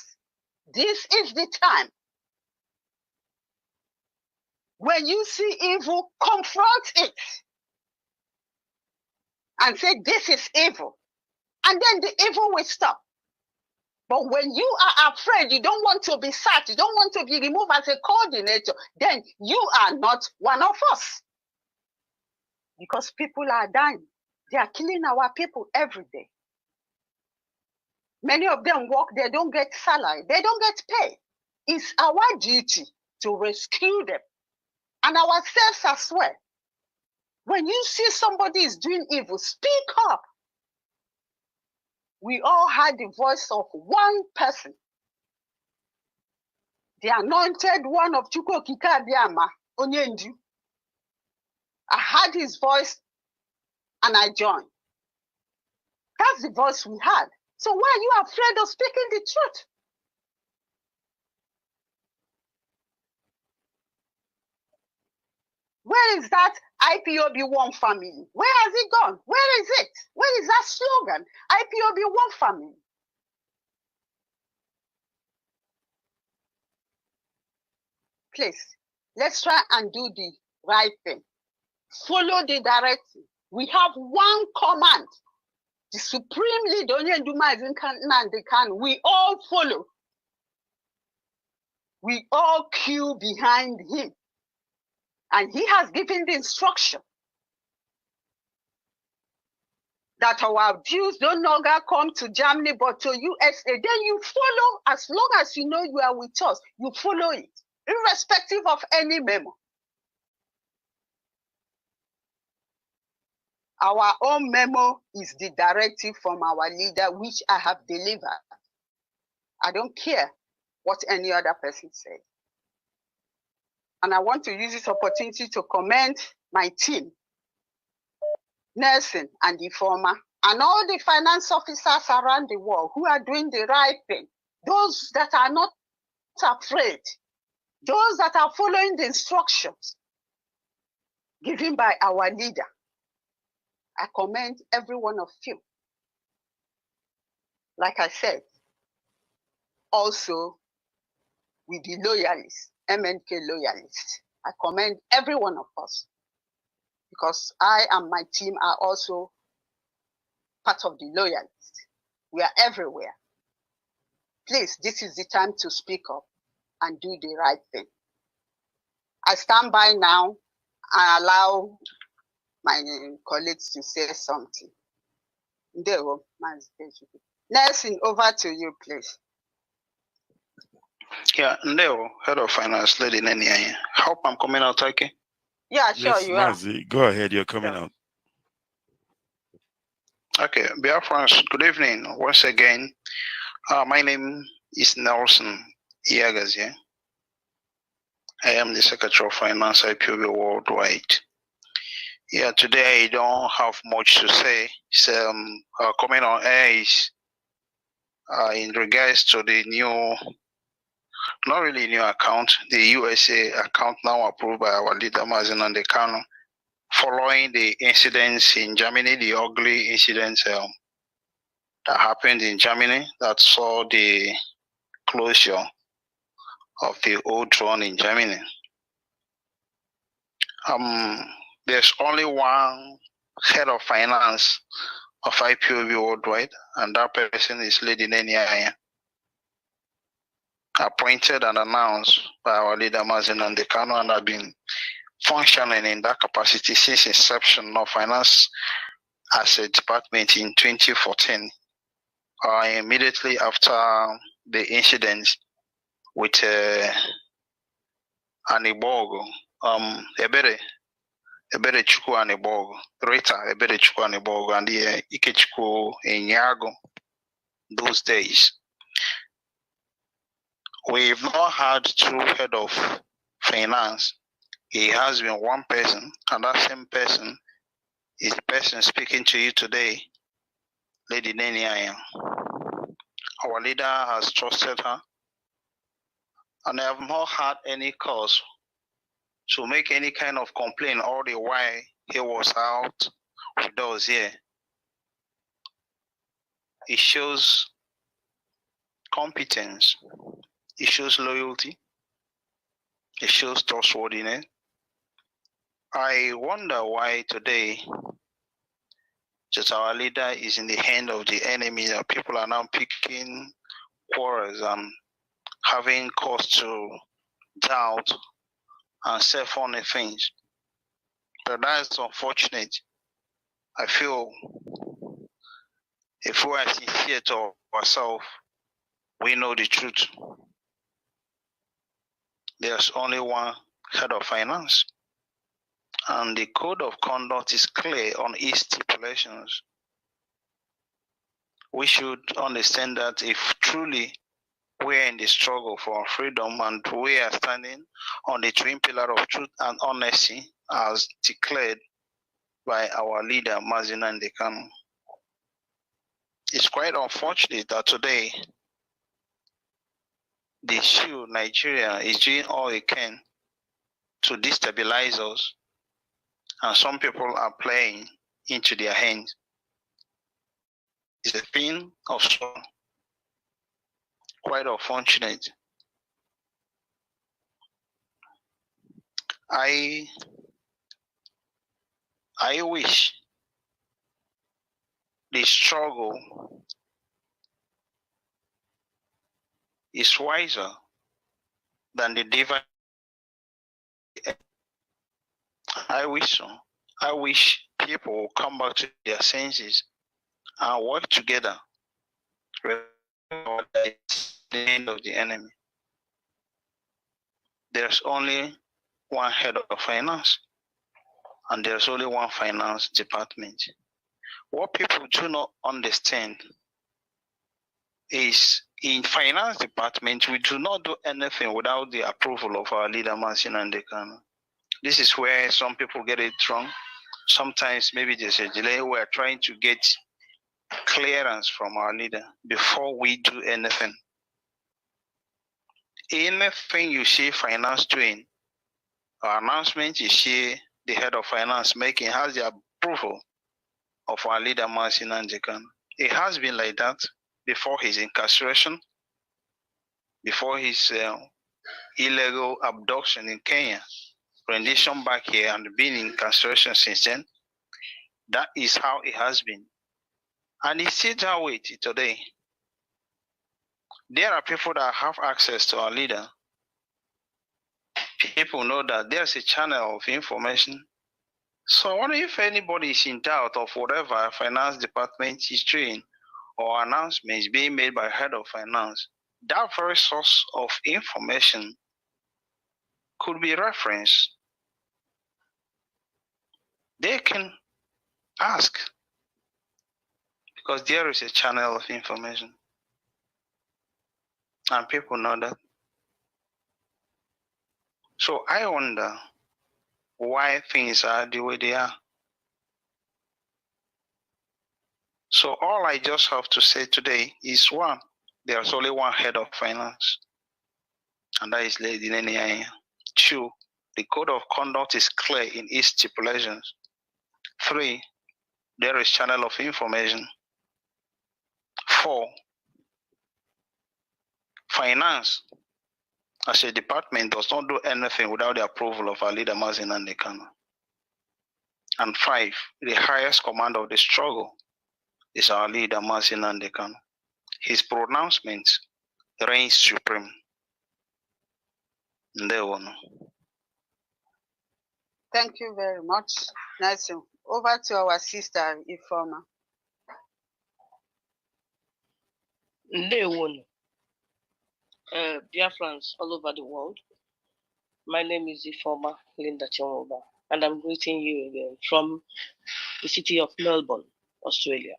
This is the time. When you see evil, confront it and say, this is evil. And then the evil will stop. But when you are afraid, you don't want to be sacked, you don't want to be removed as a coordinator, then you are not one of us. Because people are dying. They are killing our people every day. Many of them work, they don't get salary, they don't get pay. It's our duty to rescue them. And ourselves as well. When you see somebody is doing evil, speak up. We all had the voice of one person. The anointed one of Chukwu Okike Abiama, Onyendu. I heard his voice and I joined. That's the voice we had. So why are you afraid of speaking the truth? Where is that IPOB One Family? Where has it gone? Where is it? Where is that slogan? IPOB One Family. Please, let's try and do the right thing. Follow the directive. We have one command. The supreme leader, Nnennaya Anya, we all follow. We all queue behind him. And he has given the instruction that our dues don't longer come to Germany but to USA. Then you follow, as long as you know you are with us, you follow it, irrespective of any memo. Our own memo is the directive from our leader, which I have delivered. I don't care what any other person says. And I want to use this opportunity to commend my team, Nelson and the former, and all the finance officers around the world who are doing the right thing. Those that are not afraid, those that are following the instructions given by our leader. I commend every one of you. Like I said, also with the loyalists, MNK loyalists. I commend every one of us because I and my team are also part of the loyalists. We are everywhere. Please, this is the time to speak up and do the right thing. I stand by now and allow my colleagues to say something. Nelson, over to you, please. Yeah, Ndeo, Head of Finance, Lady Nnennaya Anya. Hope I'm coming out okay? Yeah, sure, yes, you Mazi, go ahead, you're coming out. Okay, dear friends, good evening once again. My name is Nelson Iyagazie. I am the Secretary of Finance IPOB Worldwide. Yeah, today I don't have much to say. So, comment on air is in regards to the new, not really new account, the USA account now approved by our leader Mazi Nnamdi Kanu, following the incidents in Germany, the ugly incidents that happened in Germany that saw the closure of the old one in Germany. There's only one head of finance of IPOB worldwide, and that person is Lady Nnennaya Anya, appointed and announced by our leader Mazi Nnamdi Kanu, and have been functioning in that capacity since inception of finance as a department in 2014, immediately after the incident with Anibogo, Ebere Chukwu Anibogo, Rita Ebere Chukwu Anibogo, and the Ikechukwu Enyago, those days. We've not had two head of finance. It has been one person, and that same person is the person speaking to you today, Lady Nnennaya Anya. Our leader has trusted her, and I have not had any cause to make any kind of complaint all the while he was out with us here. It shows competence, it shows loyalty, it shows trustworthiness. I wonder why today just our leader is in the hand of the enemy, that people are now picking quarrels and having cause to doubt and say funny things. But that's unfortunate. I feel if we are sincere to ourselves, we know the truth. There's only one head of finance, and the code of conduct is clear on its stipulations. We should understand that if truly we are in the struggle for our freedom and we are standing on the twin pillar of truth and honesty as declared by our leader Mazi Nnamdi Kanu, it's quite unfortunate that today the issue Nigeria is doing all it can to destabilize us, and some people are playing into their hands. It's a thing of sorrow, quite unfortunate. I wish the struggle is wiser than the divide. I wish so. I wish people will come back to their senses and work together. The end of the enemy. There's only one head of finance, and there's only one finance department. What people do not understand is in finance department, we do not do anything without the approval of our leader, Mazi Nnamdi Kanu. This is where some people get it wrong. Sometimes maybe there's a delay. We're trying to get clearance from our leader before we do anything. Anything you see finance doing, or announcement you see the head of finance making, has the approval of our leader, Mazi Nnamdi Kanu. It has been like that before his incarceration, before his illegal abduction in Kenya, rendition back here, and been in incarceration since then. That is how it has been. And it's still that way today. There are people that have access to our leader. People know that there's a channel of information. So what if anybody is in doubt of whatever finance department is doing or announcements being made by head of finance, that very source of information could be referenced. They can ask because there is a channel of information and people know that. So I wonder why things are the way they are. So all I just have to say today is one, there's only one head of finance, and that is Lady Nnennaya Anya. Two, the code of conduct is clear in its stipulations. Three, there is channel of information. Four, finance as a department does not do anything without the approval of our leader Mazin Andekano. And five, the highest command of the struggle is our leader Mazin Andekano. His pronouncements reign supreme. Thank you very much, Nelson. Over to our sister, Ifoma. Dear friends all over the world, my name is Ifoma Linda Chemoba, and I'm greeting you again from the city of Melbourne, Australia.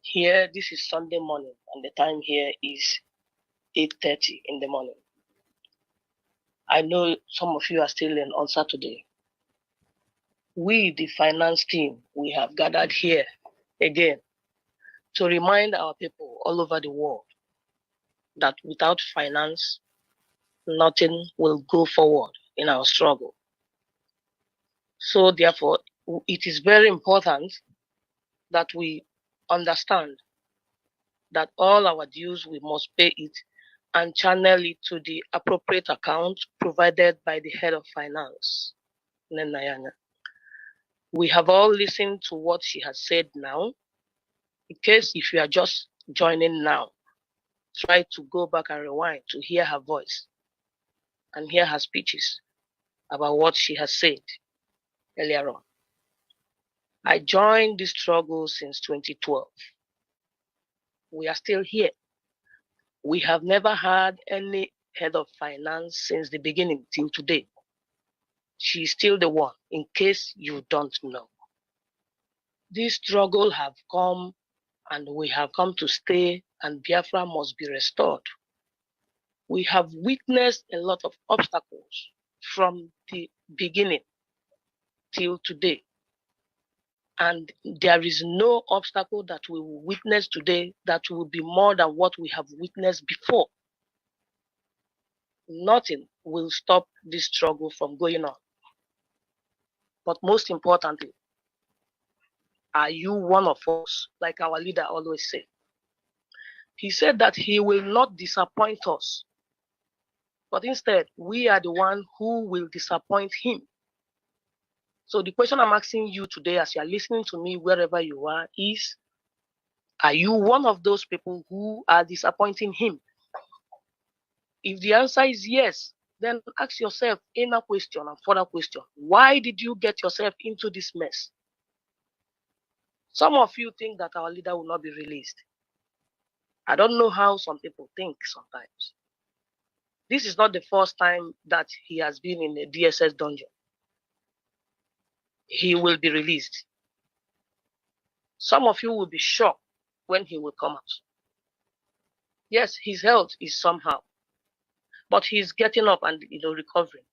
Here, this is Sunday morning, and the time here is 8:30 in the morning. I know some of you are still in on Saturday. We, the finance team, we have gathered here again to remind our people all over the world that without finance, nothing will go forward in our struggle. So therefore, it is very important that we understand that all our dues, we must pay it and channel it to the appropriate account provided by the head of finance, Nnennaya Anya. We have all listened to what she has said now. In case if you are just joining now, try to go back and rewind to hear her voice and hear her speeches about what she has said earlier on. I joined this struggle since 2012. We are still here. We have never had any head of finance since the beginning till today. She's still the one, in case you don't know. This struggle have come and we have come to stay, and Biafra must be restored. We have witnessed a lot of obstacles from the beginning till today. And there is no obstacle that we will witness today that will be more than what we have witnessed before. Nothing will stop this struggle from going on. But most importantly, are you one of us, like our leader always said? He said that he will not disappoint us, but instead, we are the one who will disappoint him. So the question I'm asking you today, as you are listening to me, wherever you are you one of those people who are disappointing him? If the answer is yes, then ask yourself inner question and further question. Why did you get yourself into this mess? Some of you think that our leader will not be released. I don't know how some people think sometimes. This is not the first time that he has been in a DSS dungeon. He will be released. Some of you will be shocked when he will come out. Yes, his health is somehow, but he's getting up and recovering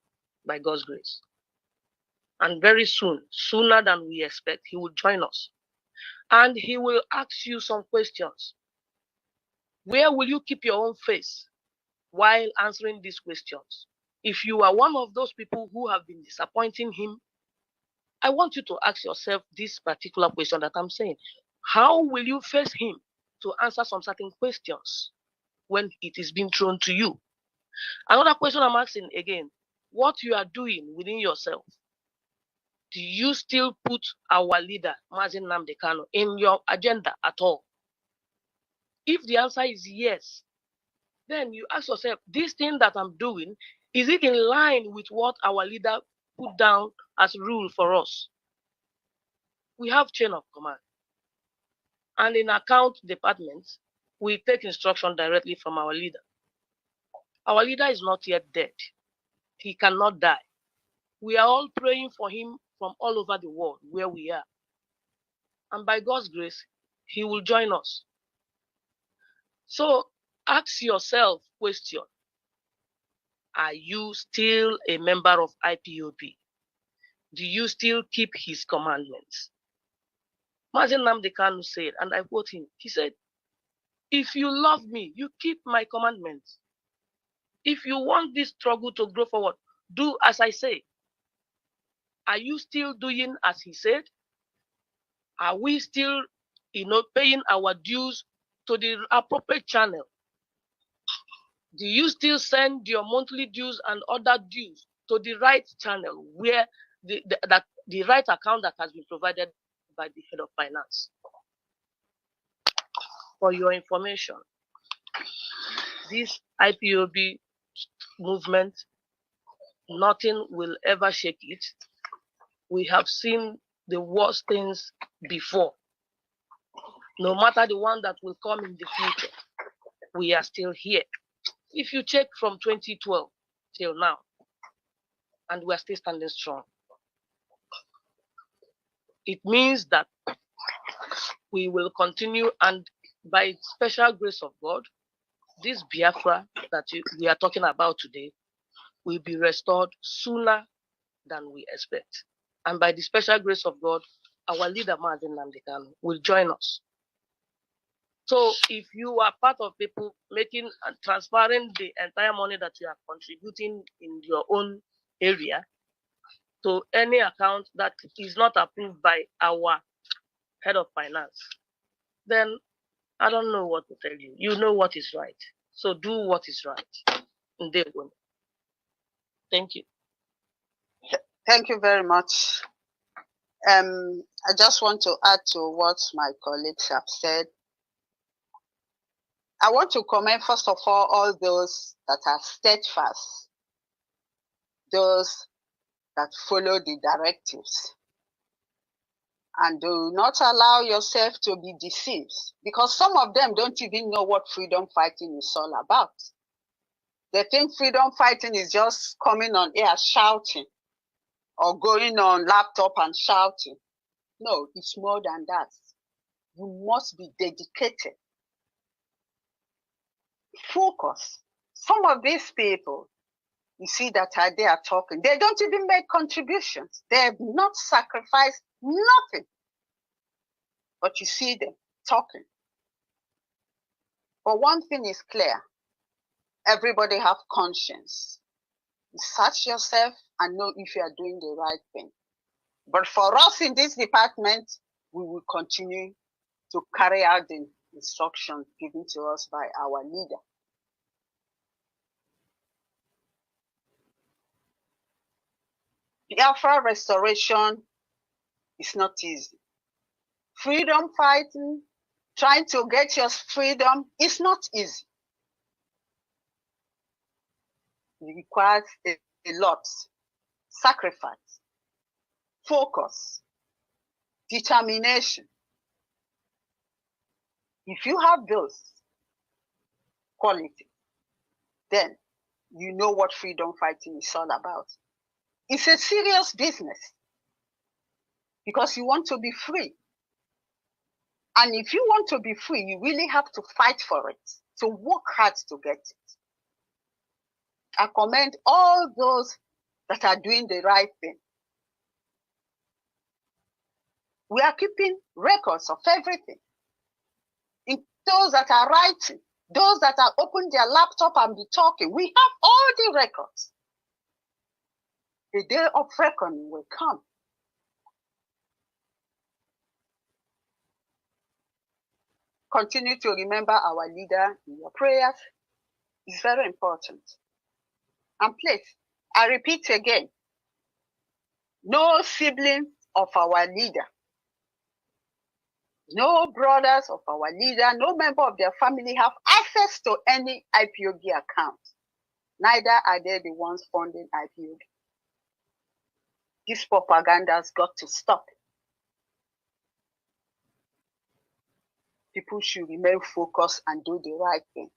by God's grace. And very soon, sooner than we expect, he will join us. And he will ask you some questions. Where will you keep your own face while answering these questions? If you are one of those people who have been disappointing him, I want you to ask yourself this particular question that I'm saying. How will you face him to answer some certain questions when it is being thrown to you? Another question I'm asking again, what you are doing within yourself, do you still put our leader, Mazi Nnamdi Kanu, in your agenda at all? If the answer is yes, then you ask yourself, this thing that I'm doing, is it in line with what our leader put down as rule for us? We have chain of command. And in account departments, we take instruction directly from our leader. Our leader is not yet dead. He cannot die. We are all praying for him from all over the world where we are. And by God's grace, he will join us. So ask yourself question. Are you still a member of IPOB? Do you still keep his commandments? Mazi Nnamdi Kanu said, and I quote him, he said, if you love me, you keep my commandments. If you want this struggle to grow forward, do as I say. Are you still doing as he said? Are we still, paying our dues to the appropriate channel? Do you still send your monthly dues and other dues to the right channel where the right account that has been provided by the head of finance? For your information, this IPOB movement, nothing will ever shake it. We have seen the worst things before. No matter the one that will come in the future, we are still here. If you check from 2012 till now, and we are still standing strong, it means that we will continue, and by special grace of God, this Biafra that we are talking about today will be restored sooner than we expect. And by the special grace of God, our leader, Mazi Nnamdi Kanu, will join us. So if you are part of people making and transferring the entire money that you are contributing in your own area to any account that is not approved by our head of finance, then I don't know what to tell you. You know what is right. So do what is right. And they will. Thank you. Thank you very much. I just want to add to what my colleagues have said. I want to commend, first of all those that are steadfast, those that follow the directives, and do not allow yourself to be deceived, because some of them don't even know what freedom fighting is all about. They think freedom fighting is just coming on air shouting or going on laptop and shouting. No, it's more than that. You must be dedicated. Focus. Some of these people, you see that are there talking, they don't even make contributions. They have not sacrificed nothing. But you see them talking. But one thing is clear. Everybody have conscience. You search yourself and know if you are doing the right thing. But for us in this department, we will continue to carry out the instructions given to us by our leader. Biafra restoration is not easy. Freedom fighting, trying to get your freedom is not easy. It requires a lot. Sacrifice, focus, determination. If you have those qualities, then you know what freedom fighting is all about. It's a serious business because you want to be free. And if you want to be free, you really have to fight for it, to work hard to get it. I commend all those that are doing the right thing. We are keeping records of everything. In those that are writing, those that are open their laptop and be talking, we have all the records. The day of reckoning will come. Continue to remember our leader in your prayers. It's very important. And please, I repeat again, no sibling of our leader, no brothers of our leader, no member of their family have access to any IPOB account. Neither are they the ones funding IPOB. This propaganda has got to stop. People should remain focused and do the right thing.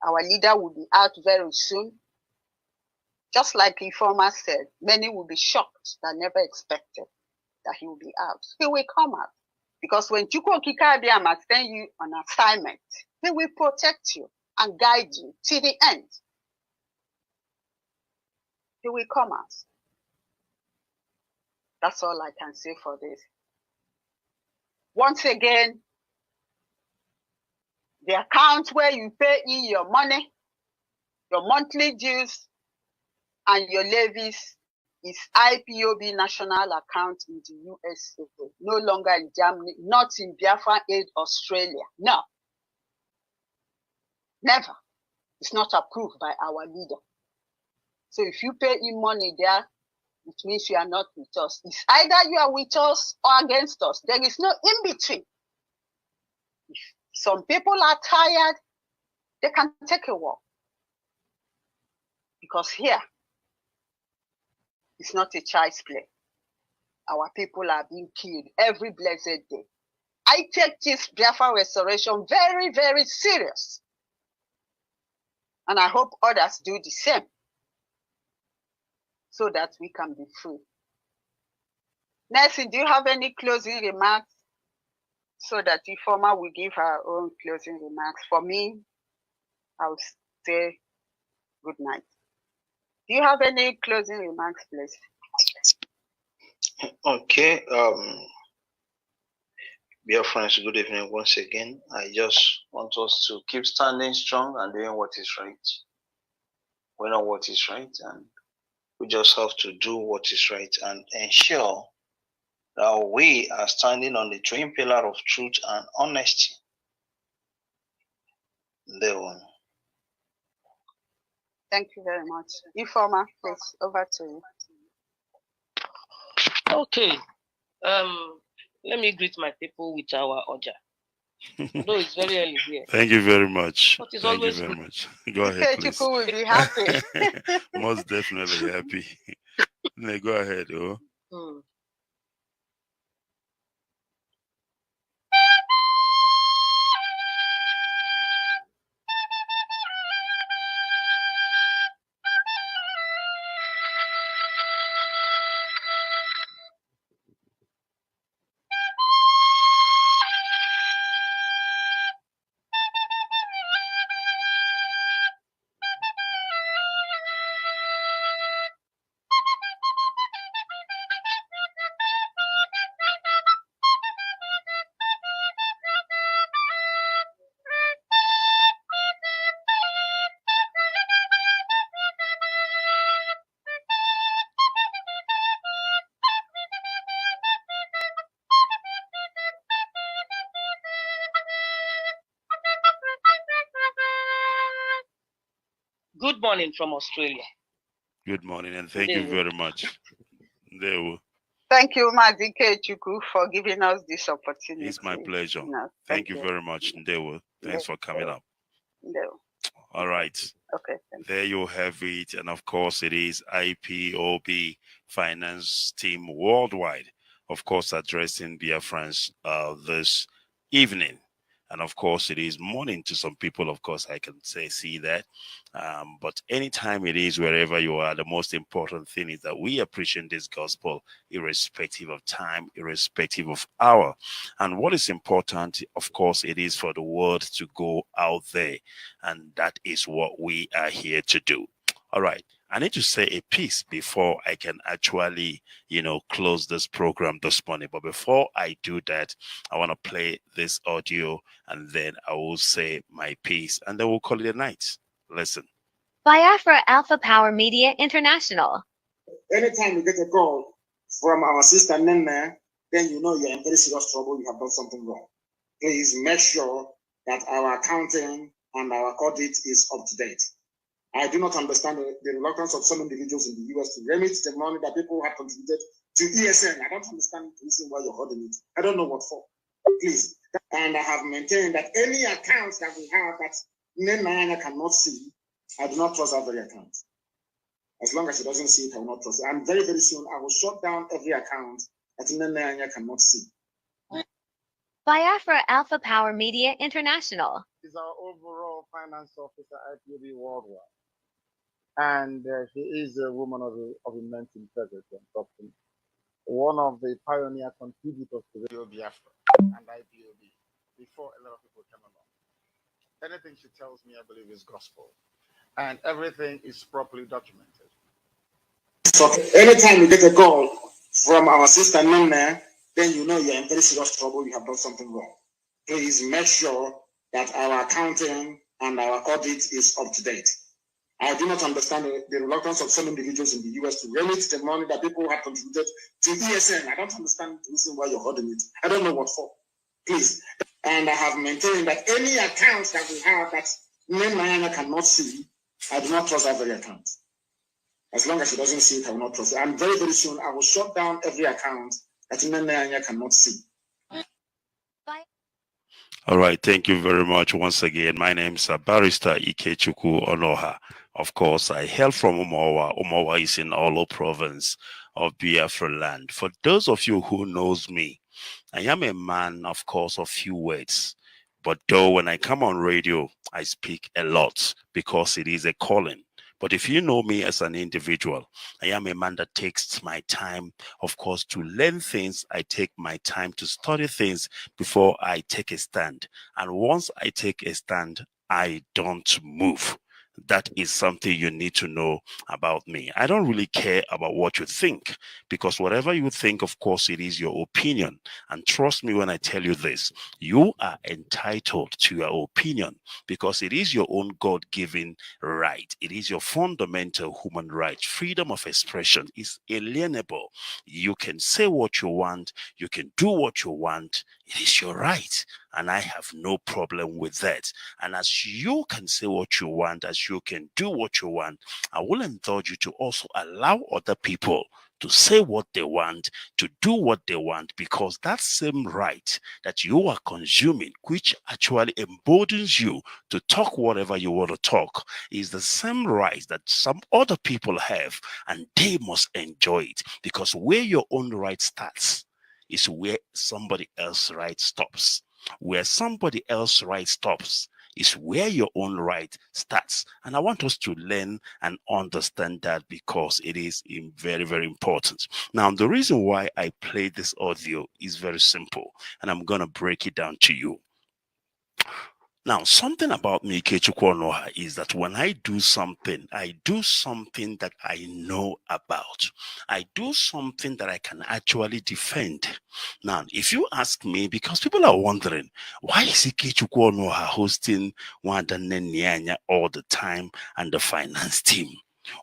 Our leader will be out very soon. Just like the former said, many will be shocked that never expected that he will be out. He will come out. Because when Chukwu Okike must send you on assignment, he will protect you and guide you to the end. He will come out. That's all I can say for this. Once again, the account where you pay in your money, your monthly dues, and your levies is IPOB national account in the USA, no longer in Germany, not in Biafra Aid Australia. No. Never. It's not approved by our leader. So if you pay in money there, it means you are not with us. It's either you are with us or against us. There is no in between. If some people are tired, they can take a walk. Because here, it's not a child's play. Our people are being killed every blessed day. I take this Biafra restoration very, very serious. And I hope others do the same so that we can be free. Nancy, do you have any closing remarks so that Ifeoma will give her own closing remarks? For me, I'll say good night. Do you have any closing remarks, please? Okay. Dear friends, good evening once again. I just want us to keep standing strong and doing what is right. We know what is right, and we just have to do what is right and ensure that we are standing on the twin pillar of truth and honesty. Thank you very much. Ifeoma, please, over to you. Okay. Let me greet my people with our Oja. Though it's very early here. Thank you very much. But it's Thank you always very good. much. Go ahead, please. Chukwu will be happy. Most definitely happy. Go ahead, oh. Good morning from Australia. Good morning, and thank you very much. Thank you, Madike Chukwu, for giving us this opportunity. It's my pleasure. No, thank you very much, Ndewo. Thanks for coming up. No. All right. Okay. There you have it. And of course, it is IPOB Finance Team Worldwide, of course, addressing Biafrans this evening. And of course, it is morning to some people, of course, I can see that. But anytime it is, wherever you are, the most important thing is that we appreciate this gospel, irrespective of time, irrespective of hour. And what is important, of course, it is for the word to go out there. And that is what we are here to do. All right. I need to say a piece before I can actually, close this program this morning. But before I do that, I want to play this audio and then I will say my piece and then we'll call it a night. Listen. Biafra Alpha Power Media International. Anytime you get a call from our sister Nnennaya, then you know you're in very serious trouble. You have done something wrong. Please make sure that our accounting and our audit is up to date. I do not understand the reluctance of some individuals in the US to remit the money that people have contributed to ESN. I don't understand the reason why you're holding it. I don't know what for. Please. And I have maintained that any accounts that we have that Nnennaya Anya cannot see, I do not trust that very account. As long as she doesn't see it, I will not trust it. And very, very soon, I will shut down every account that Nnennaya Anya cannot see. Biafra Alpha Power Media International is our overall finance officer at IPOB Worldwide. And she is a woman of immense integrity and substance. One of the pioneer contributors to Radio Biafra and IPOB before a lot of people came along. Anything she tells me, I believe, is gospel. And everything is properly documented. So anytime you get a call from our sister Nnennaya, then you know you're in very serious trouble, you have done something wrong. Please make sure that our accounting and our audit is up to date. I do not understand the reluctance of some individuals in the US to remit the money that people have contributed to ESN. I don't understand the reason why you're holding it. I don't know what for. Please. And I have maintained that any accounts that we have that Nnennaya Anya cannot see, I do not trust that very account. As long as she doesn't see it, I will not trust it. And very, very soon, I will shut down every account that Nnennaya Anya cannot see. All right, thank you very much once again. My name is Barrister Ikechukwu Onoha. Of course, I hail from Umowa. Umowa is in Olo province of Biafra land. For those of you who knows me, I am a man, of course, of few words. But though when I come on radio, I speak a lot because it is a calling. But if you know me as an individual, I am a man that takes my time, of course, to learn things. I take my time to study things before I take a stand. And once I take a stand, I don't move. That is something you need to know about me. I don't really care about what you think, because whatever you think, of course, it is your opinion. And trust me when I tell you this, you are entitled to your opinion because it is your own God-given right. It is your fundamental human right. Freedom of expression is alienable. You can say what you want. You can do what you want. It is your right. And I have no problem with that. And as you can say what you want, as you can do what you want, I will indulge you to also allow other people to say what they want, to do what they want, because that same right that you are consuming, which actually emboldens you to talk whatever you want to talk, is the same right that some other people have, and they must enjoy it, because where your own right starts is where somebody else's right stops. Where somebody else's right stops is where your own right starts. And I want us to learn and understand that, because it is very, very important. Now, the reason why I play this audio is very simple, and I'm going to break it down to you. Now, something about me, Ikechukwu Onoha, is that when I do something that I know about. I do something that I can actually defend. Now, if you ask me, because people are wondering, why is Ikechukwu Onoha hosting Nnennaya Anya all the time and the finance team?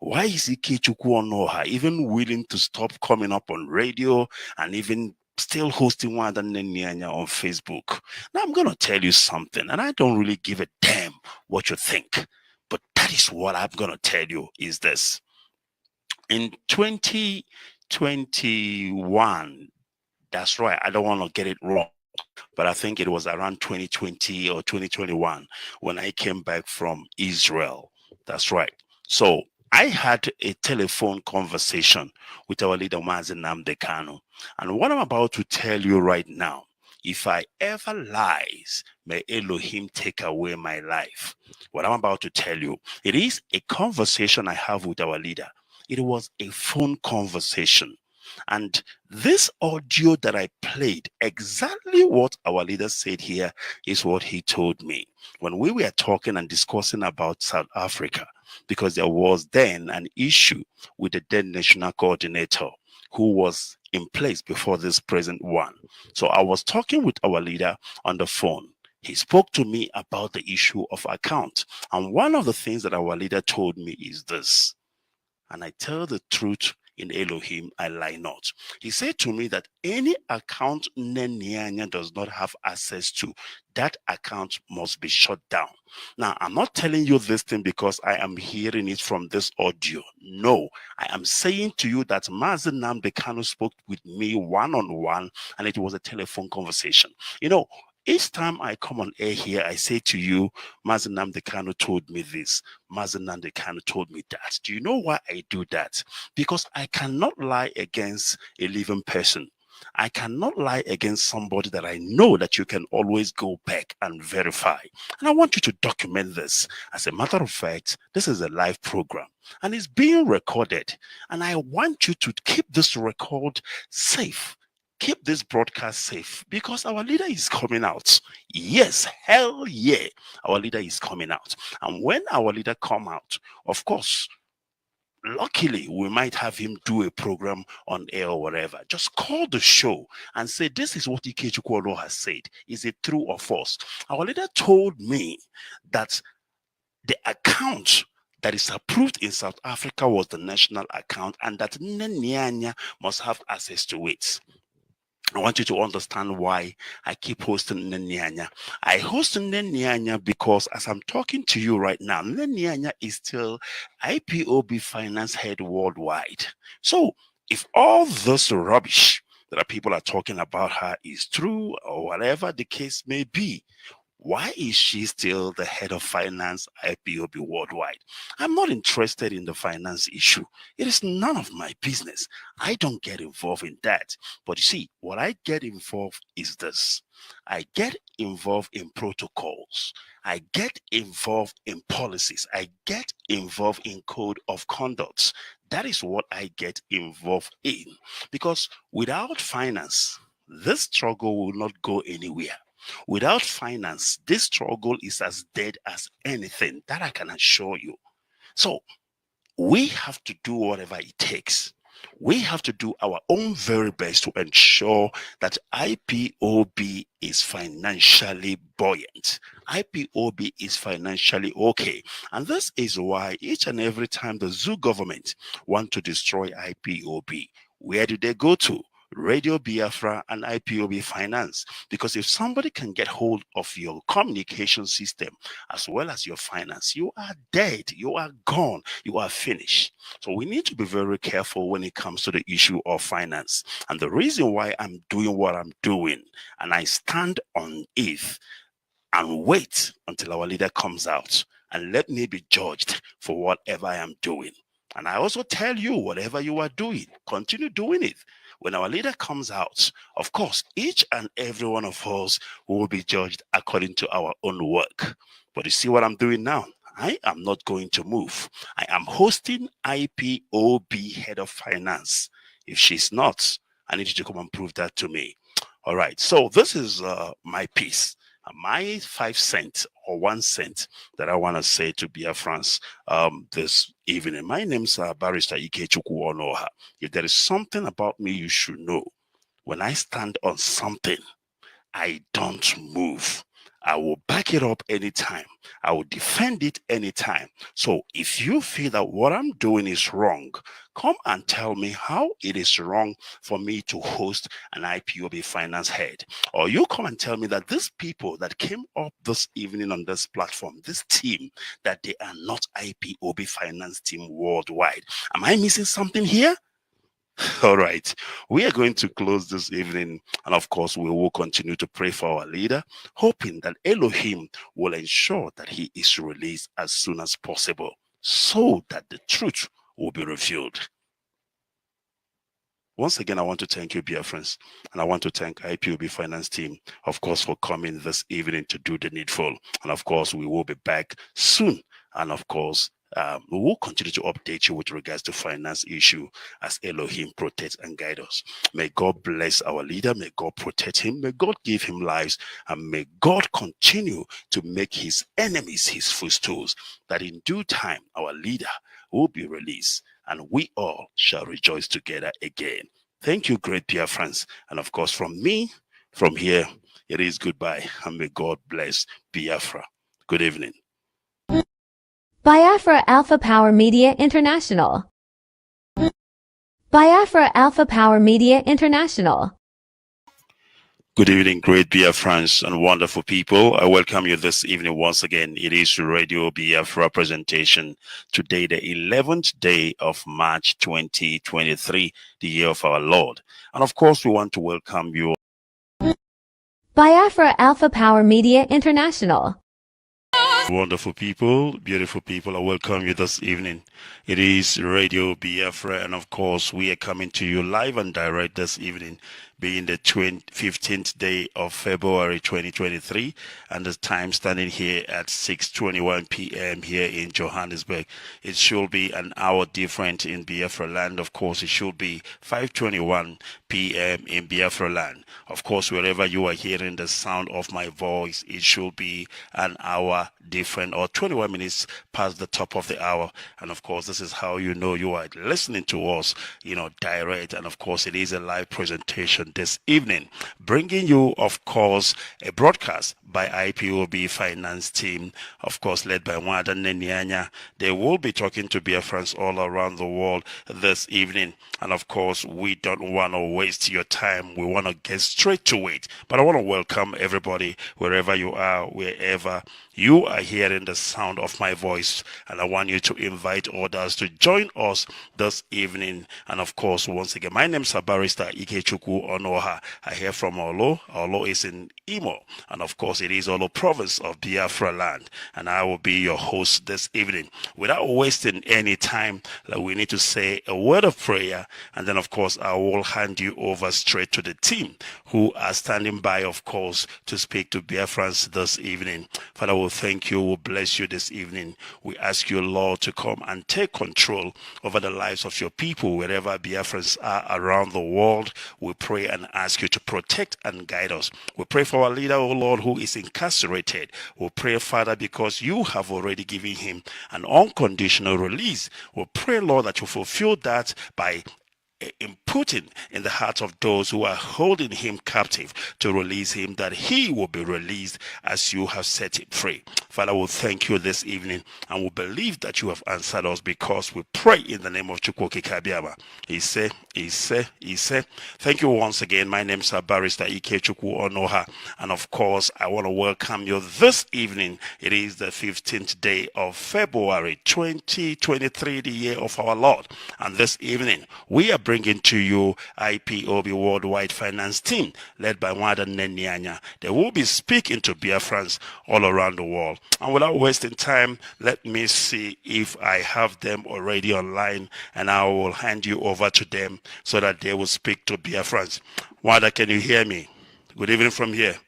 Why is Ikechukwu Onoha even willing to stop coming up on radio and even still hosting Nnennaya Anya on Facebook? Now, I'm going to tell you something, and I don't really give a damn what you think, but that is what I'm going to tell you is this. In 2021, that's right, I don't want to get it wrong, but I think it was around 2020 or 2021 when I came back from Israel. That's right. So I had a telephone conversation with our leader, Mazi Nnamdi Kanu. And what I'm about to tell you right now, if I ever lies, may Elohim take away my life. What I'm about to tell you, it is a conversation I have with our leader. It was a phone conversation. And this audio that I played, exactly what our leader said here is what he told me when we were talking and discussing about South Africa, because there was then an issue with the then national coordinator who was in place before this present one. So I was talking with our leader on the phone. He spoke to me about the issue of account. And one of the things that our leader told me is this, and I tell the truth in Elohim I lie not. He said to me that any account Nnennaya Anya does not have access to, that account must be shut down. Now, I'm not telling you this thing because I am hearing it from this audio. No, I am saying to you that Mazi Nnamdi Kanu spoke with me one-on-one, and it was a telephone conversation. You know, each time I come on air here, I say to you, Mazi Nnamdi Kanu told me this, Mazi Nnamdi Kanu told me that. Do you know why I do that? Because I cannot lie against a living person. I cannot lie against somebody that I know that you can always go back and verify. And I want you to document this. As a matter of fact, this is a live program and it's being recorded. And I want you to keep this record safe. Keep this broadcast safe because our leader is coming out. Yes, hell yeah, our leader is coming out. And when our leader come out, of course, luckily we might have him do a program on air or whatever. Just call the show and say, this is what Ikechukwu has said. Is it true or false? Our leader told me that the account that is approved in South Africa was the national account and that Nnennaya Anya must have access to it. I want you to understand why I keep hosting Nnennaya Anya. I host Nnennaya Anya because as I'm talking to you right now, Nnennaya Anya is still IPOB finance head worldwide. So if all this rubbish that people are talking about her is true or whatever the case may be, why is she still the head of finance IPOB worldwide? I'm not interested in the finance issue. It is none of my business. I don't get involved in that. But you see, what I get involved is this. I get involved in protocols. I get involved in policies. I get involved in code of conduct. That is what I get involved in. Because without finance, this struggle will not go anywhere. Without finance, this struggle is as dead as anything. That I can assure you. So we have to do whatever it takes. We have to do our own very best to ensure that IPOB is financially buoyant. IPOB is financially okay. And this is why each and every time the zoo government want to destroy IPOB, where do they go to? Radio Biafra and IPOB Finance. Because if somebody can get hold of your communication system as well as your finance, you are dead, you are gone, you are finished. So we need to be very careful when it comes to the issue of finance. And the reason why I'm doing what I'm doing, and I stand on it and wait until our leader comes out and let me be judged for whatever I am doing. And I also tell you, whatever you are doing, continue doing it. When our leader comes out, of course, each and every one of us will be judged according to our own work. But you see what I'm doing now? I am not going to move. I am hosting IPOB head of finance. If she's not, I need you to come and prove that to me. All right, so this is my piece. My 5 cents or 1 cent that I want to say to Biafrans this evening. My name's Barrister Ikechukwu Onoha. If there is something about me you should know, when I stand on something, I don't move. I will back it up anytime. I will defend it anytime. So if you feel that what I'm doing is wrong, come and tell me how it is wrong for me to host an IPOB finance head. Or you come and tell me that these people that came up this evening on this platform, this team, that they are not IPOB finance team worldwide. Am I missing something here? All right, we are going to close this evening, and of course, we will continue to pray for our leader, hoping that Elohim will ensure that he is released as soon as possible so that the truth will be revealed. Once again, I want to thank you, dear friends, and I want to thank IPOB Finance team, of course, for coming this evening to do the needful. And of course, we will be back soon. And of course, we will continue to update you with regards to finance issue as Elohim protects and guide us. May God bless our leader. May God protect him. May God give him lives. And may God continue to make his enemies his footstools, that in due time, our leader will be released and we all shall rejoice together again. Thank you, great Biafrans. And of course, from me, from here, it is goodbye. And may God bless Biafra. Good evening. Biafra Alpha Power Media International. Biafra Alpha Power Media International. Good evening, great Biafrans and wonderful people. I welcome you this evening once again. It is Radio Biafra presentation. Today, the 11th day of March 2023, the year of our Lord. And of course, we want to welcome you. Biafra Alpha Power Media International. Wonderful people, beautiful people, I welcome you this evening. It is Radio Biafra, and of course, we are coming to you live and direct this evening, being the 15th day of February 2023, and the time standing here at 6:21 p.m. here in Johannesburg. It should be an hour different in Biafra land. Of course, it should be 5:21 p.m. in Biafra land. Of course, wherever you are hearing the sound of my voice, it should be an hour different, or 21 minutes past the top of the hour. And of course, this is how you know you are listening to us, direct. And of course, it is a live presentation this evening, bringing you, of course, a broadcast by IPOB finance team, of course, led by Nnennaya Anya. They will be talking to Biafrans all around the world this evening. And of course, we don't want to waste your time. We want to get straight to it. But I want to welcome everybody, wherever you are, wherever you are hearing the sound of my voice. And I want you to invite others to join us this evening. And of course, once again, my name is Barrister Ikechukwu Onoha. I hear from Olo. Olo is in Imo. And of course, it is Olo province of Biafra land. And I will be your host this evening. Without wasting any time, we need to say a word of prayer. And then, of course, I will hand you over straight to the team who are standing by, of course, to speak to Biafrans this evening. Father, we'll thank you. We'll bless you this evening. We ask you, Lord, to come and take control over the lives of your people wherever Biafrans are around the world. We pray and ask you to protect and guide us. We pray for our leader, O Lord, who is incarcerated. We pray, Father, because you have already given him an unconditional release. We pray, Lord, that you fulfill that by inputting in the hearts of those who are holding him captive to release him, that he will be released as you have set him free. Father, we thank you this evening, and we believe that you have answered us, because we pray in the name of Chukwoki Kabiaba. He said. Thank you once again. My name is Barrister Ikechukwu Onoha, and of course, I want to welcome you this evening. It is the 15th day of February 2023, the year of our Lord. And this evening, we are bringing to you IPOB Worldwide Finance Team, led by Nnennaya Anya. They will be speaking to Biafrans all around the world. And without wasting time, let me see if I have them already online, and I will hand you over to them so that they will speak to Biafrans. Wanda, can you hear me? Good evening from here.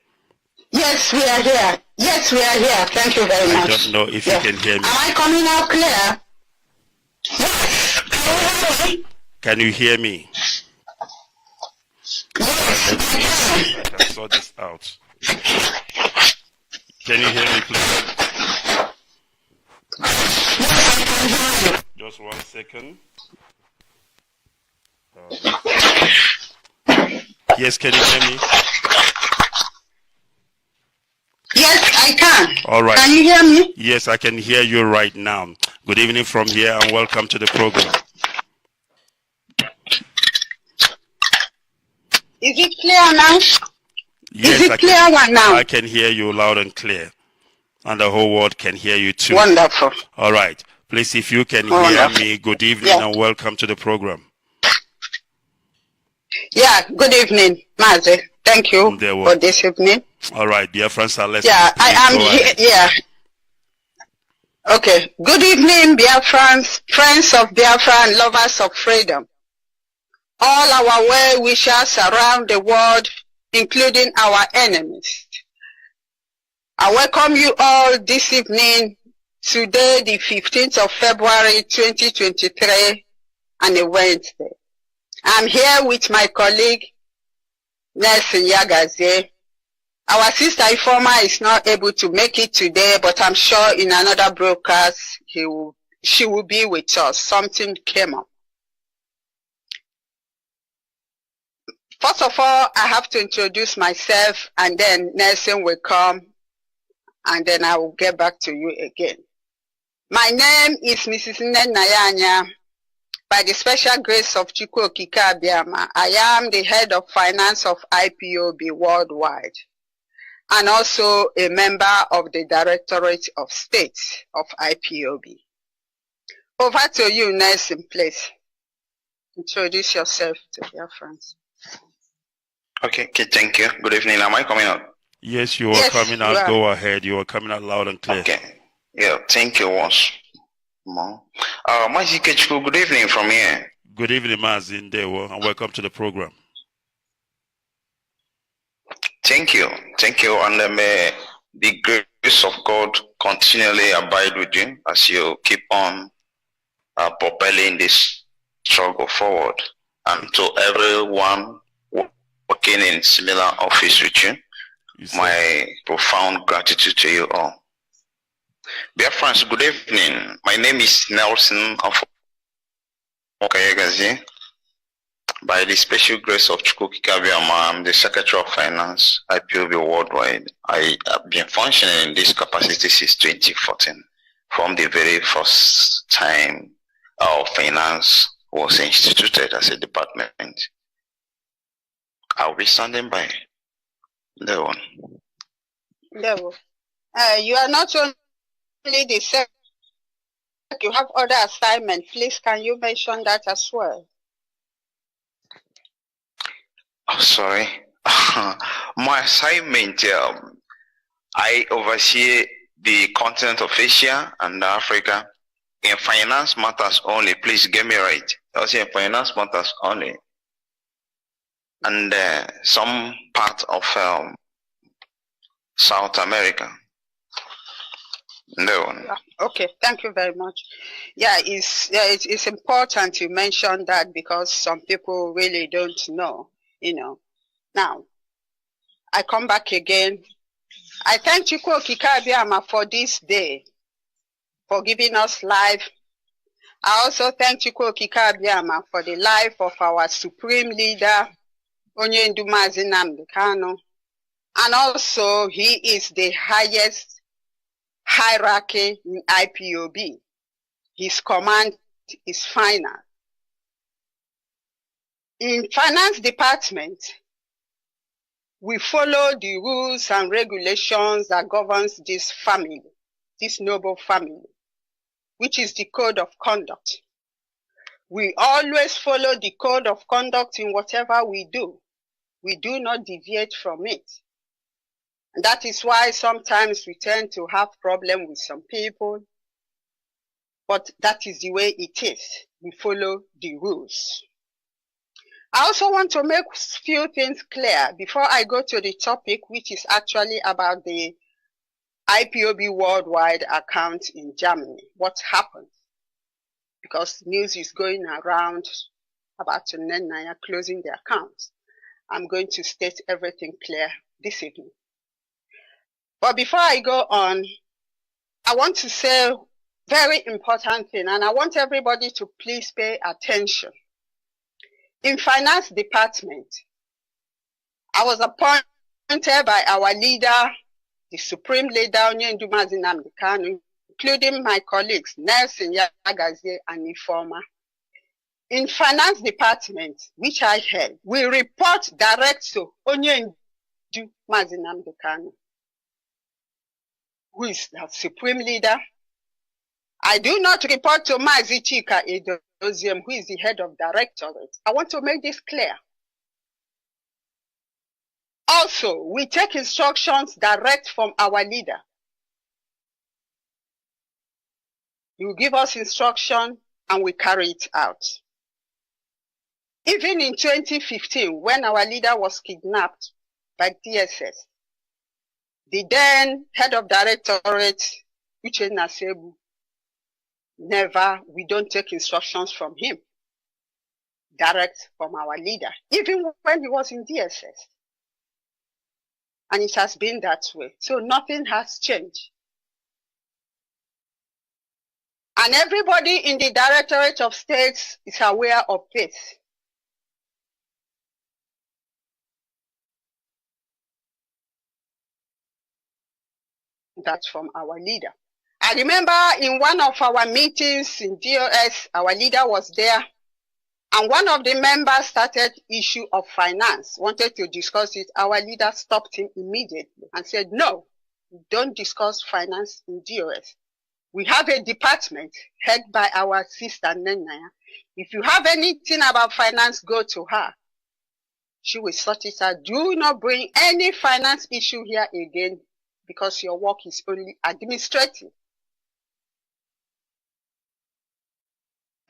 Yes, we are here. Yes, we are here. Thank you very much. I don't know if you can hear me. Am I coming out clear? Yes. Can you hear me? Let's see if I can sort this out. Can you hear me, please? Just 1 second. Yes, can you hear me? Yes, I can. All right. Can you hear me? Yes, I can hear you right now. Good evening from here, and welcome to the program. Is it clear now? Yes, is it clear now? I can hear you loud and clear. And the whole world can hear you too. Wonderful. All right. Please, if you can hear me, good evening and welcome to the program. Yeah, good evening, Mazi. Thank you for this evening. All right, dear friends, let's I am here. Yeah. Okay. Good evening, Biafrans, friends of Biafra and lovers of freedom. All our well-wishers around the world, including our enemies. I welcome you all this evening, today the 15th of February 2023, and a Wednesday. I'm here with my colleague, Nnennaya Anya. Our sister Ifoma is not able to make it today, but I'm sure in another broadcast she will be with us. Something came up. First of all, I have to introduce myself, and then Nelson will come, and then I will get back to you again. My name is Mrs. Nnennaya Anya. By the special grace of Chukwu Okike Abiama, I am the head of finance of IPOB worldwide and also a member of the Directorate of State of IPOB. Over to you, Nelson, please. Introduce yourself to your friends. Okay, thank you. Good evening. Am I coming out? Yes, you are coming out. Go ahead. You are coming out loud and clear. Okay. Yeah, thank you once more. Mazikechku, good evening from here. Good evening, Mazin Dewo, and welcome to the program. Thank you. Thank you. And may the grace of God continually abide with you as you keep on propelling this struggle forward. And to everyone working in similar office with you, my profound gratitude to you all. Dear friends, good evening. My name is Nelson of Okayagazi. By the special grace of Chukwu Okike Abiama, I'm the Secretary of Finance, IPOB Worldwide. I have been functioning in this capacity since 2014, from the very first time our finance was instituted as a department. I'll be standing by. There one. You are not only the secretary, you have other assignments. Please, can you mention that as well? Oh, sorry. My assignment, I oversee the continent of Asia and Africa in finance matters only. Please get me right. I was in finance matters only. And some part of South America. No. Okay, thank you very much. It's important you mention that because some people really don't know, you know. Now, I come back again. I thank Chukwu Okike Abiama for this day, for giving us life. I also thank Chukwu Okike Abiama for the life of our supreme leader, Nnennaya Anya. And also, he is the highest hierarchy in IPOB. His command is final. In finance department, we follow the rules and regulations that governs this family, this noble family, which is the code of conduct. We always follow the code of conduct in whatever we do. We do not deviate from it. And that is why sometimes we tend to have problems with some people, but that is the way it is. We follow the rules. I also want to make a few things clear before I go to the topic, which is actually about the IPOB worldwide account in Germany. What happened? Because news is going around about Nnennaya closing the account. I'm going to state everything clear this evening. But before I go on, I want to say a very important thing, and I want everybody to please pay attention. In finance department, I was appointed by our leader, the supreme leader, Nnennaya Anya, including my colleagues, Nelson Yagazie and Ifoma. In finance department, which I head, we report direct to Nnennaya Anya, who is the supreme leader. I do not report to Mazi Chika Edoziem, who is the head of directorate. I want to make this clear. Also, we take instructions direct from our leader. He will give us instruction and we carry it out. Even in 2015, when our leader was kidnapped by DSS, the then head of directorate, Uche Nasebu, we don't take instructions from him, direct from our leader, even when he was in DSS. And it has been that way. So nothing has changed. And everybody in the Directorate of States is aware of this. That's from our leader. I remember in one of our meetings in DOS, our leader was there And one of the members started issue of finance, wanted to discuss it. Our leader stopped him immediately and said, no, don't discuss finance in DOS. We have a department headed by our sister Nnennaya. If you have anything about finance, go to her. She will sort it out. Do not bring any finance issue here again because your work is only administrative.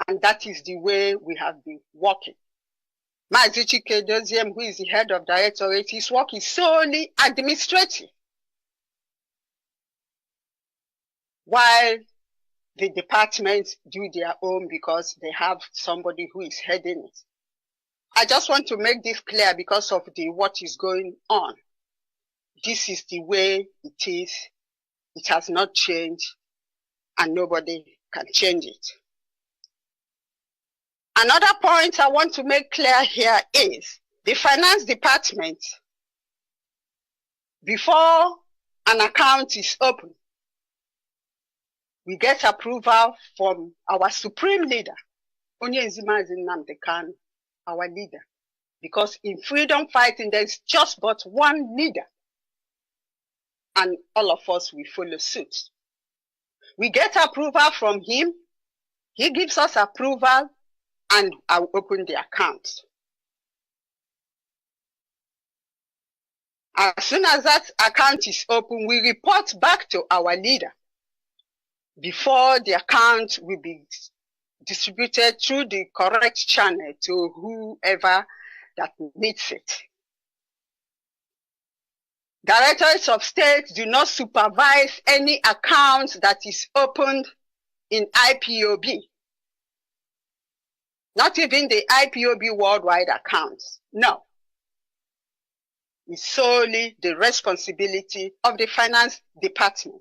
And that is the way we have been working. Mazi Chike Doziem, who is the head of directorate, his work is solely administrative. While the departments do their own because they have somebody who is heading it. I just want to make this clear because of what is going on. This is the way it is. It has not changed and nobody can change it. Another point I want to make clear here is the finance department, before an account is opened, we get approval from our supreme leader, Onyezima Nnamdi Kanu, our leader. Because in freedom fighting, there's just but one leader. And all of us will follow suit. We get approval from him. He gives us approval and I'll open the account. As soon as that account is open, we report back to our leader before the account will be distributed through the correct channel to whoever that needs it. Directors of state do not supervise any account that is opened in IPOB. Not even the IPOB worldwide accounts. No. It's solely the responsibility of the finance department.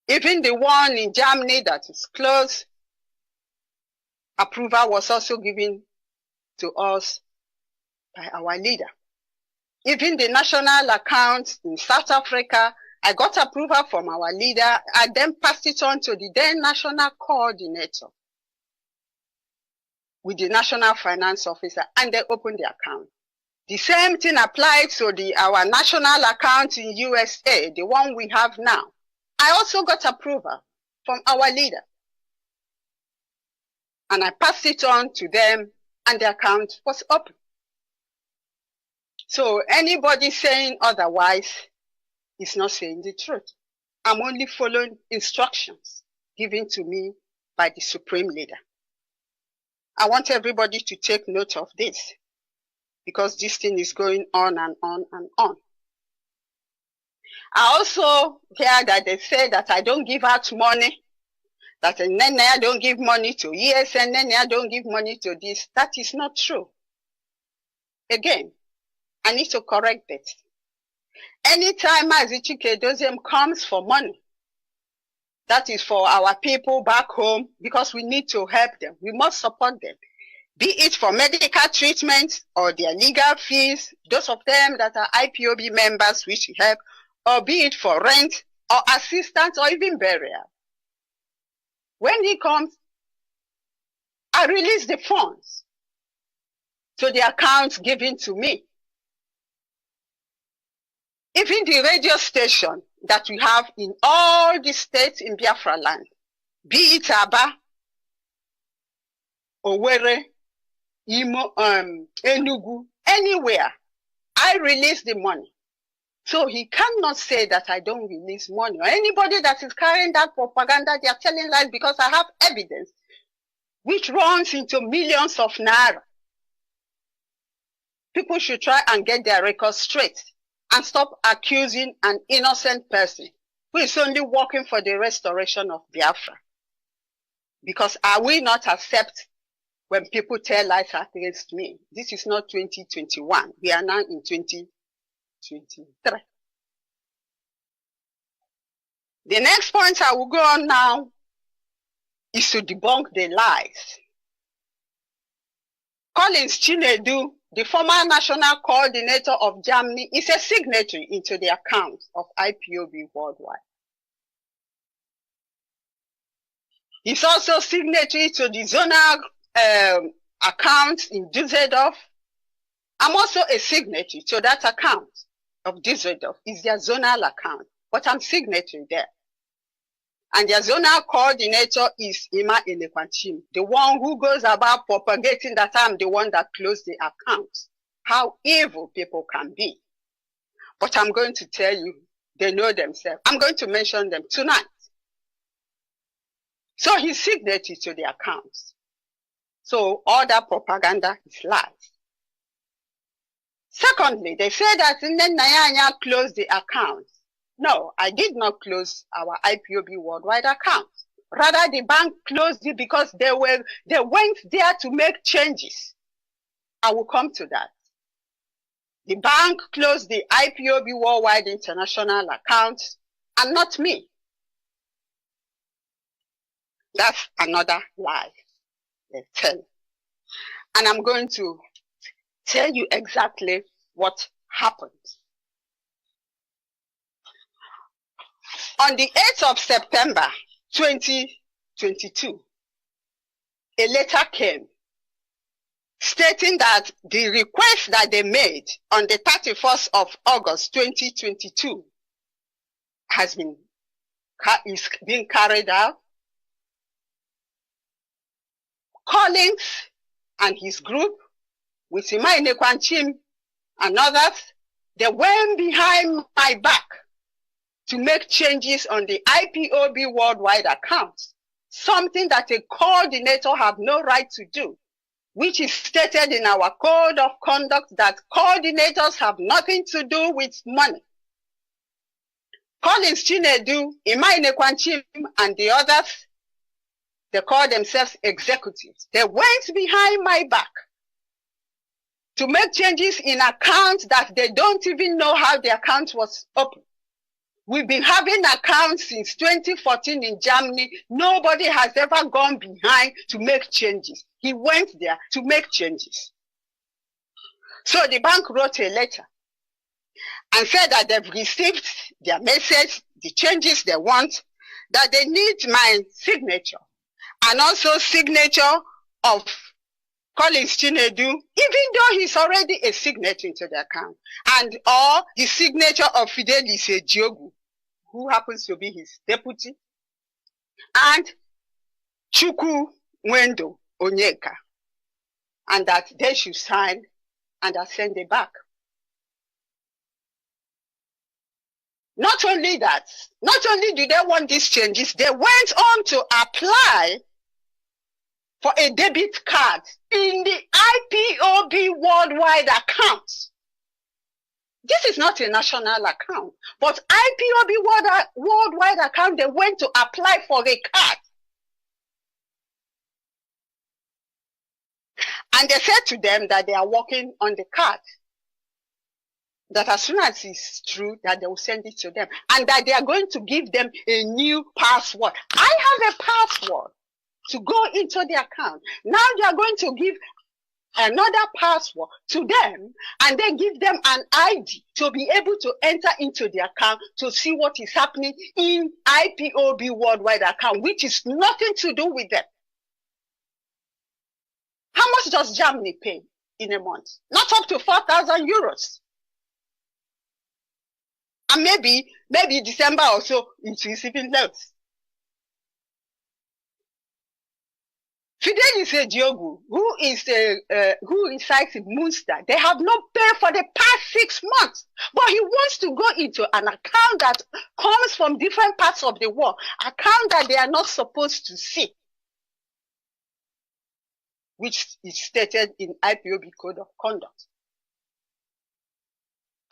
Even the one in Germany that is closed, approval was also given to us by our leader. Even the national account in South Africa, I got approval from our leader. I then passed it on to the then national coordinator with the national finance officer, and they opened the account. The same thing applied to our national account in USA, the one we have now. I also got approval from our leader. And I passed it on to them, and the account was open. So anybody saying otherwise is not saying the truth. I'm only following instructions given to me by the supreme leader. I want everybody to take note of this because this thing is going on and on and on. I also hear that they say that I don't give out money, that Nnennaya don't give money to ESN, Nnennaya don't give money to this. That is not true. Again, I need to correct it. Anytime Chike Doziem comes for money, that is for our people back home because we need to help them. We must support them. Be it for medical treatment or their legal fees, those of them that are IPOB members which help, or be it for rent or assistance or even burial. When he comes, I release the funds to the accounts given to me. Even the radio station that we have in all the states in Biafra land, be it Aba, Owerri, Imo, Enugu, anywhere, I release the money. So he cannot say that I don't release money. Or anybody that is carrying that propaganda, they are telling lies because I have evidence which runs into millions of naira. People should try and get their records straight and stop accusing an innocent person who is only working for the restoration of Biafra. Because I will not accept when people tell lies against me. This is not 2021. We are now in 2023. The next point I will go on now is to debunk the lies. Collins Chinedu, the former national coordinator of Germany, is a signatory into the account of IPOB worldwide. He's also signatory to the zonal account in Düsseldorf. I'm also a signatory to that account of Düsseldorf. It's their zonal account, but I'm signatory there. And their zonal coordinator is Ima Elekwanchim, the one who goes about propagating that I'm the one that closed the account. How evil people can be. But I'm going to tell you, they know themselves. I'm going to mention them tonight. So he's signatory to the accounts. So all that propaganda is lies. Secondly, they say that Nnennaya Anya closed the account. No, I did not close our IPOB worldwide account. Rather, the bank closed it because they went there to make changes. I will come to that. The bank closed the IPOB worldwide international account and not me. That's another lie they tell. And I'm going to tell you exactly what happened. On the 8th of September 2022, a letter came stating that the request that they made on the 31st of August 2022 is being carried out. Collins and his group, with Ima Elekwanchim and others, they went behind my back to make changes on the IPOB worldwide account, something that a coordinator have no right to do, which is stated in our code of conduct that coordinators have nothing to do with money. Collins Chinedu, Ima Elekwanchim, and the others, they call themselves executives. They went behind my back to make changes in accounts that they don't even know how the account was opened. We've been having accounts since 2014 in Germany. Nobody has ever gone behind to make changes. He went there to make changes. So the bank wrote a letter and said that they've received their message, the changes they want, that they need my signature and also signature of Collins Chinedu, even though he's already a signatory to the account, and or the signature of Fidelis Ejiogu, who happens to be his deputy, and Chukwu Mwendo Onyeka, and that they should sign and send it back. Not only that, not only do they want these changes, they went on to apply for a debit card in the IPOB worldwide account. This is not a national account, but IPOB worldwide account, they went to apply for a card. And they said to them that they are working on the card. That as soon as it's true, that they will send it to them. And that they are going to give them a new password. I have a password to go into the account. Now they are going to give another password to them and then give them an ID to be able to enter into the account to see what is happening in IPOB worldwide account, which is nothing to do with them. How much does Germany pay in a month? Not up to 4,000 euros. And maybe December or so, it is even less. Fidelis Ejiogu, who resides in Munster, they have not paid for the past 6 months, but he wants to go into an account that comes from different parts of the world, account that they are not supposed to see, which is stated in IPOB Code of Conduct.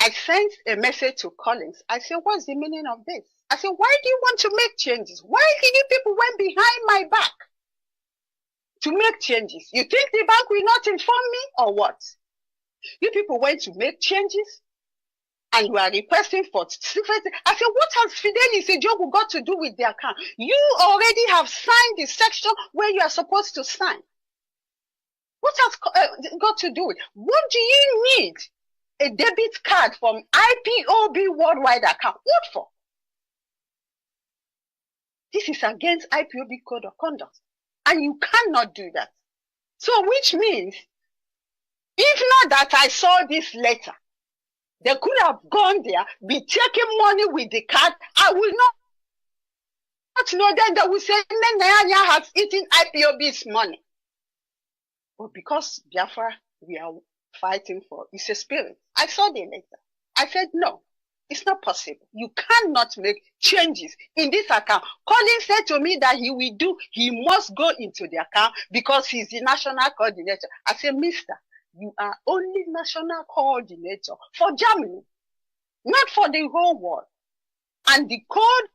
I sent a message to Collins. I said, what's the meaning of this? I said, why do you want to make changes? Why did you people went behind my back to make changes? You think the bank will not inform me or what? You people went to make changes and you are requesting for secret. I said, what has Fidelis Ejiogu got to do with the account? You already have signed the section where you are supposed to sign. What has got to do with it? What do you need a debit card from IPOB worldwide account? What for? He this is against IPOB Code of Conduct. And you cannot do that. So which means, if not that I saw this letter, they could have gone there, be taking money with the card. I will not know. Then they will say, Nnennaya Anya has eaten IPOB's money. But because Biafra, we are fighting for, it's a spirit. I saw the letter. I said, no, it's not possible. You cannot make changes in this account. Collins said to me that he must go into the account because he's the national coordinator. I said, mister, you are only national coordinator for Germany, not for the whole world. And the code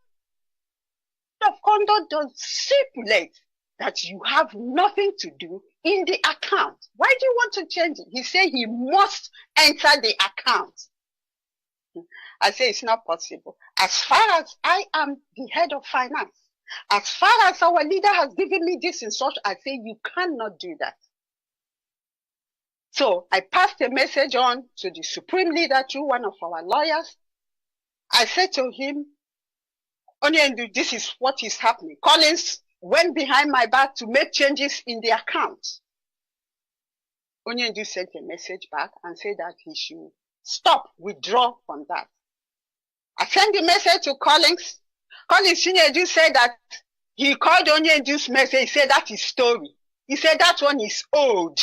of conduct does stipulate that you have nothing to do in the account. Why do you want to change it? He said he must enter the account. I say it's not possible. As far as I am the head of finance, as far as our leader has given me this instruction, I say you cannot do that. So I passed a message on to the supreme leader through one of our lawyers. I said to him, Onyendu, this is what is happening. Collins went behind my back to make changes in the account. Onyendu sent a message back and said that he should withdraw from that. I sent the message to Collins. Collins Onyendu said that he called Onyendu's message. He said that is story. He said that one is old.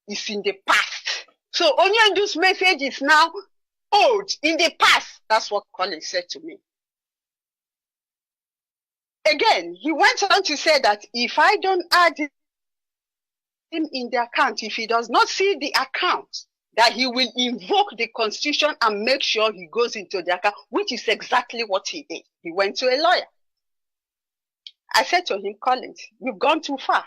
It's in the past. So Onyendu's message is now old, in the past. That's what Collins said to me. Again, he went on to say that if I don't add him in the account, if he does not see the account, that he will invoke the constitution and make sure he goes into the account, which is exactly what he did. He went to a lawyer. I said to him, Collins, you've gone too far.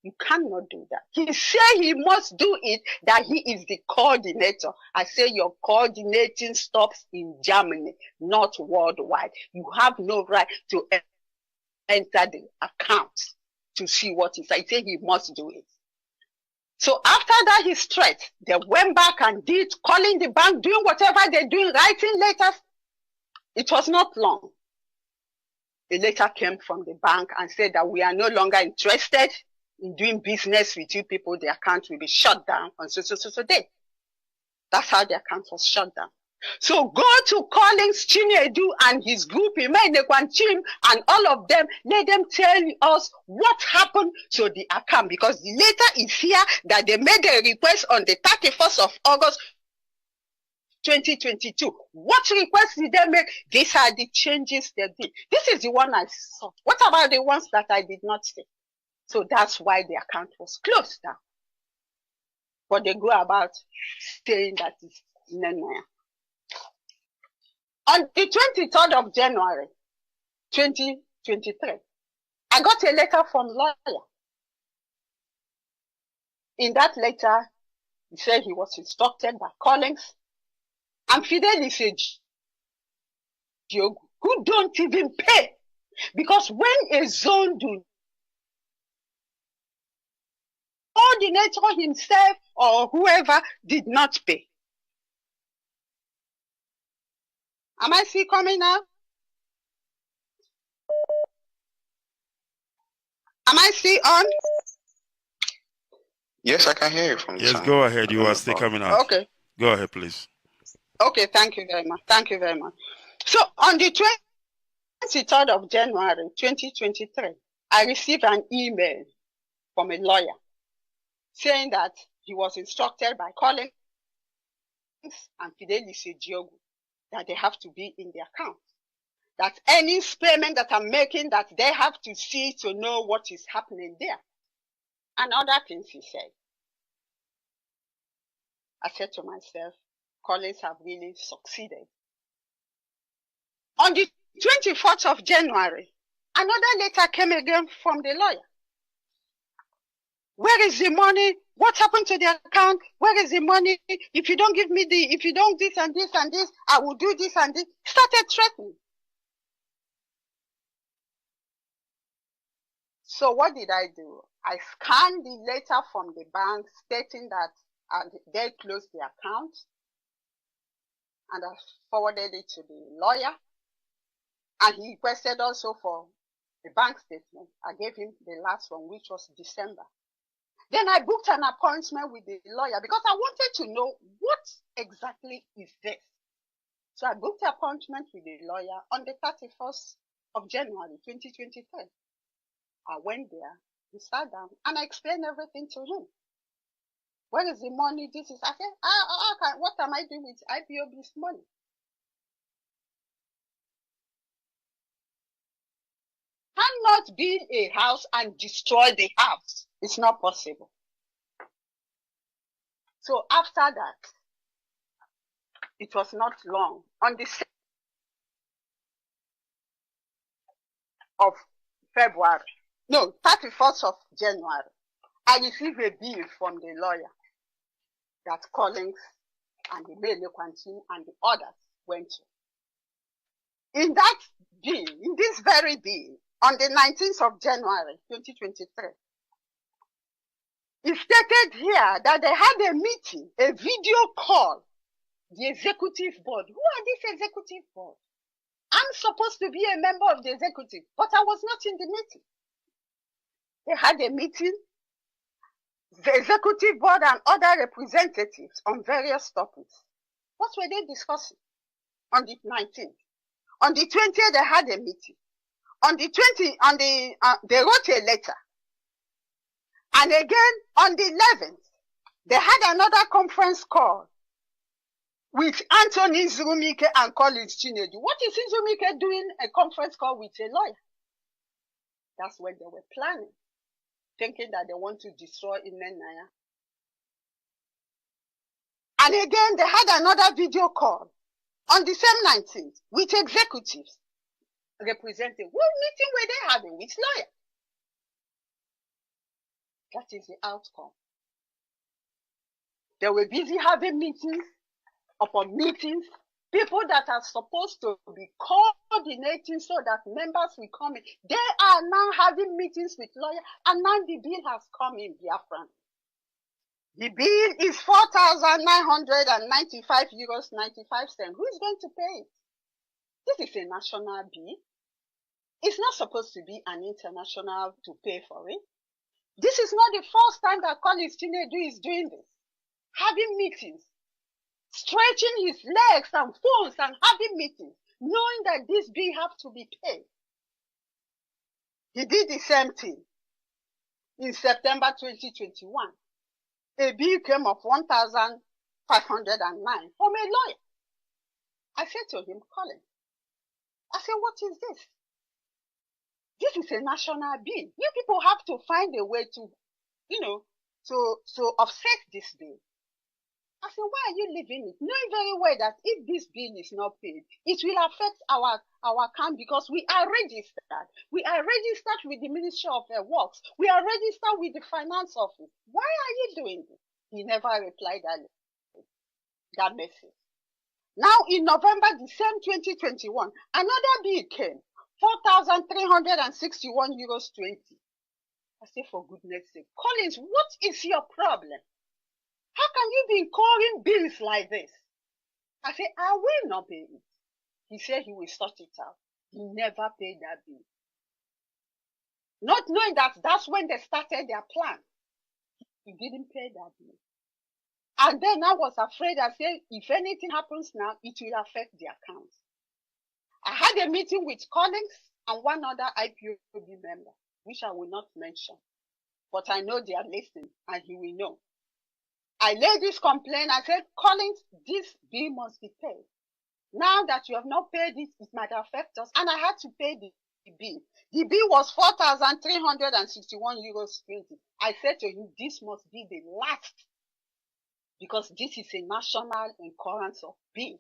You cannot do that. He said he must do it, that he is the coordinator. I say your coordinating stops in Germany, not worldwide. You have no right to enter the account to see what is. I say he must do it. So after that, his threat, they went back and did, calling the bank, doing whatever they're doing, writing letters. It was not long. A letter came from the bank and said that we are no longer interested in doing business with you people. The account will be shut down on so day. That's how the account was shut down. So go to Collins Chinedu and his group, Imenekwan Chim, and all of them, let them tell us what happened to the account, because the letter is here that they made a request on the 31st of August 2022. What request did they make? These are the changes they did. This is the one I saw. What about the ones that I did not see? So that's why the account was closed down. But they go about saying that it's Nnennaya. On the 23rd of January, 2023, I got a letter from lawyer. In that letter, he said he was instructed by Collins and Fidelis Diogu, who don't even pay. Because when a zone do coordinator himself or whoever did not pay. Am I still coming now? Am I still on? Yes, I can hear you from the Yes, sound. go ahead. You are still coming out. Okay. Go ahead, please. Okay, thank you very much. Thank you very much. So on the 23rd of January, 2023, I received an email from a lawyer saying that he was instructed by Collins and Fidelis Diogu that they have to be in the account. That any payment that I'm making, that they have to see to know what is happening there. And other things he said. I said to myself, Collins have really succeeded. On the 24th of January, another letter came again from the lawyer. Where is the money? What happened to the account? Where is the money? If you don't give me if you don't this and this and this, I will do this and this. Started threatening. So what did I do? I scanned the letter from the bank stating that they closed the account, and I forwarded it to the lawyer. And he requested also for the bank statement. I gave him the last one, which was December. Then I booked an appointment with the lawyer because I wanted to know what exactly is this. So I booked an appointment with the lawyer on the 31st of January, 2023. I went there, we sat down, and I explained everything to him. Where is the money? This is, I said, what am I doing with IPOB's money? Cannot build a house and destroy the house. It's not possible. So after that, it was not long. On the 6th of February, no, 31st of January, I received a bill from the lawyer that Collins and the Mele Quantin and the others went to. In that bill, in this very bill, on the 19th of January, 2023, it stated here that they had a meeting, a video call, the executive board. Who are this executive board? I'm supposed to be a member of the executive, but I was not in the meeting. They had a meeting, the executive board and other representatives on various topics. What were they discussing? On the 19th. On the 20th, they had a meeting. On the 20th, they wrote a letter. And again, on the 11th, they had another conference call with Anthony Zurumike and Collins Chinedu. What is Zurumike doing a conference call with a lawyer? That's when they were planning, thinking that they want to destroy Nnennaya. And again, they had another video call on the same 19th with executives representing. What meeting were they having with lawyers? That is the outcome. They were busy having meetings upon meetings, people that are supposed to be coordinating so that members will come in. They are now having meetings with lawyers, and now the bill has come in, Biafran. The bill is 4,995 euros 95 cents. Who is going to pay it? This is a national bill. It's not supposed to be an international to pay for it. This is not the first time that Collins Chinedu is doing this. Having meetings, stretching his legs and phones and having meetings, knowing that this bill have to be paid. He did the same thing in September 2021. A bill came of 1,509 from a lawyer. I said to him, Colin, I said, what is this? This is a national bill. You people have to find a way to, to offset this bill. I said, why are you leaving it? Knowing very well that if this bill is not paid, it will affect our account because we are registered. We are registered with the Ministry of Works. We are registered with the Finance Office. Why are you doing this? He never replied that message. Now in November the same 2021, another bill came, 4,361 euros 20. I said, for goodness sake, Collins, what is your problem? How can you be incurring bills like this? I said, I will not pay it. He said he will sort it out. He never paid that bill. Not knowing that that's when they started their plan. He didn't pay that bill. And then I was afraid. I said, if anything happens now, it will affect the account. I had a meeting with Collins and one other IPOB member, which I will not mention. But I know they are listening and he will know. I laid this complaint. I said, Collins, this bill must be paid. Now that you have not paid it, it might affect us. And I had to pay the bill. The bill was 4,361 euros 20. I said to him, this must be the last because this is a national incurrence of bill.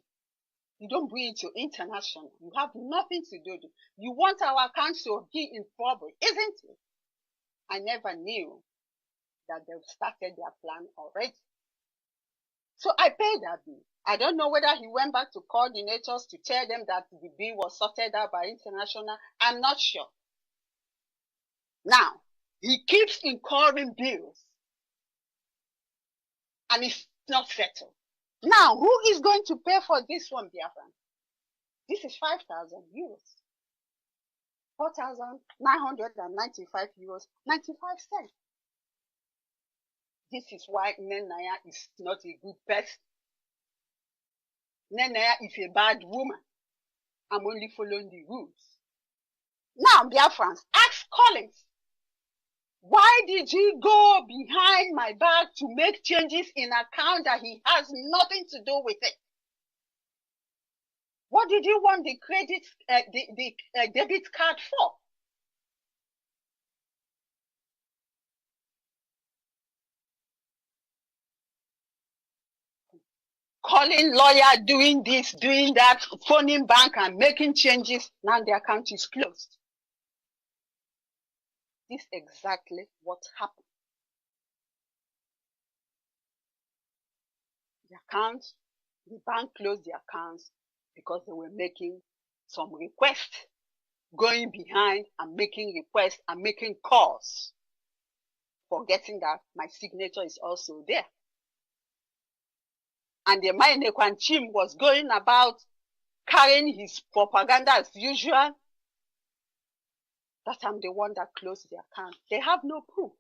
You don't bring it to international. You have nothing to do with it. You want our account to be in trouble, isn't it? I never knew that they've started their plan already. So I paid that bill. I don't know whether he went back to coordinators to tell them that the bill was sorted out by international. I'm not sure. Now, he keeps incurring bills. And it's not settled. Now, who is going to pay for this one, Biafran? This is 5,000 euros. 4,995 euros, 95 cents. This is why Nnennaya is not a good person. Nnennaya is a bad woman. I'm only following the rules. Now, Biafrans, ask Collins, why did he go behind my back to make changes in account that he has nothing to do with it? What did he want the credit, the debit card for? Calling lawyer, doing this, doing that, phoning bank and making changes. Now the account is closed. This is exactly what happened. The bank closed the accounts because they were making some requests, going behind and making requests and making calls, forgetting that my signature is also there. And the Nnennaya Chim was going about carrying his propaganda as usual, that I'm the one that closed the account. They have no proof.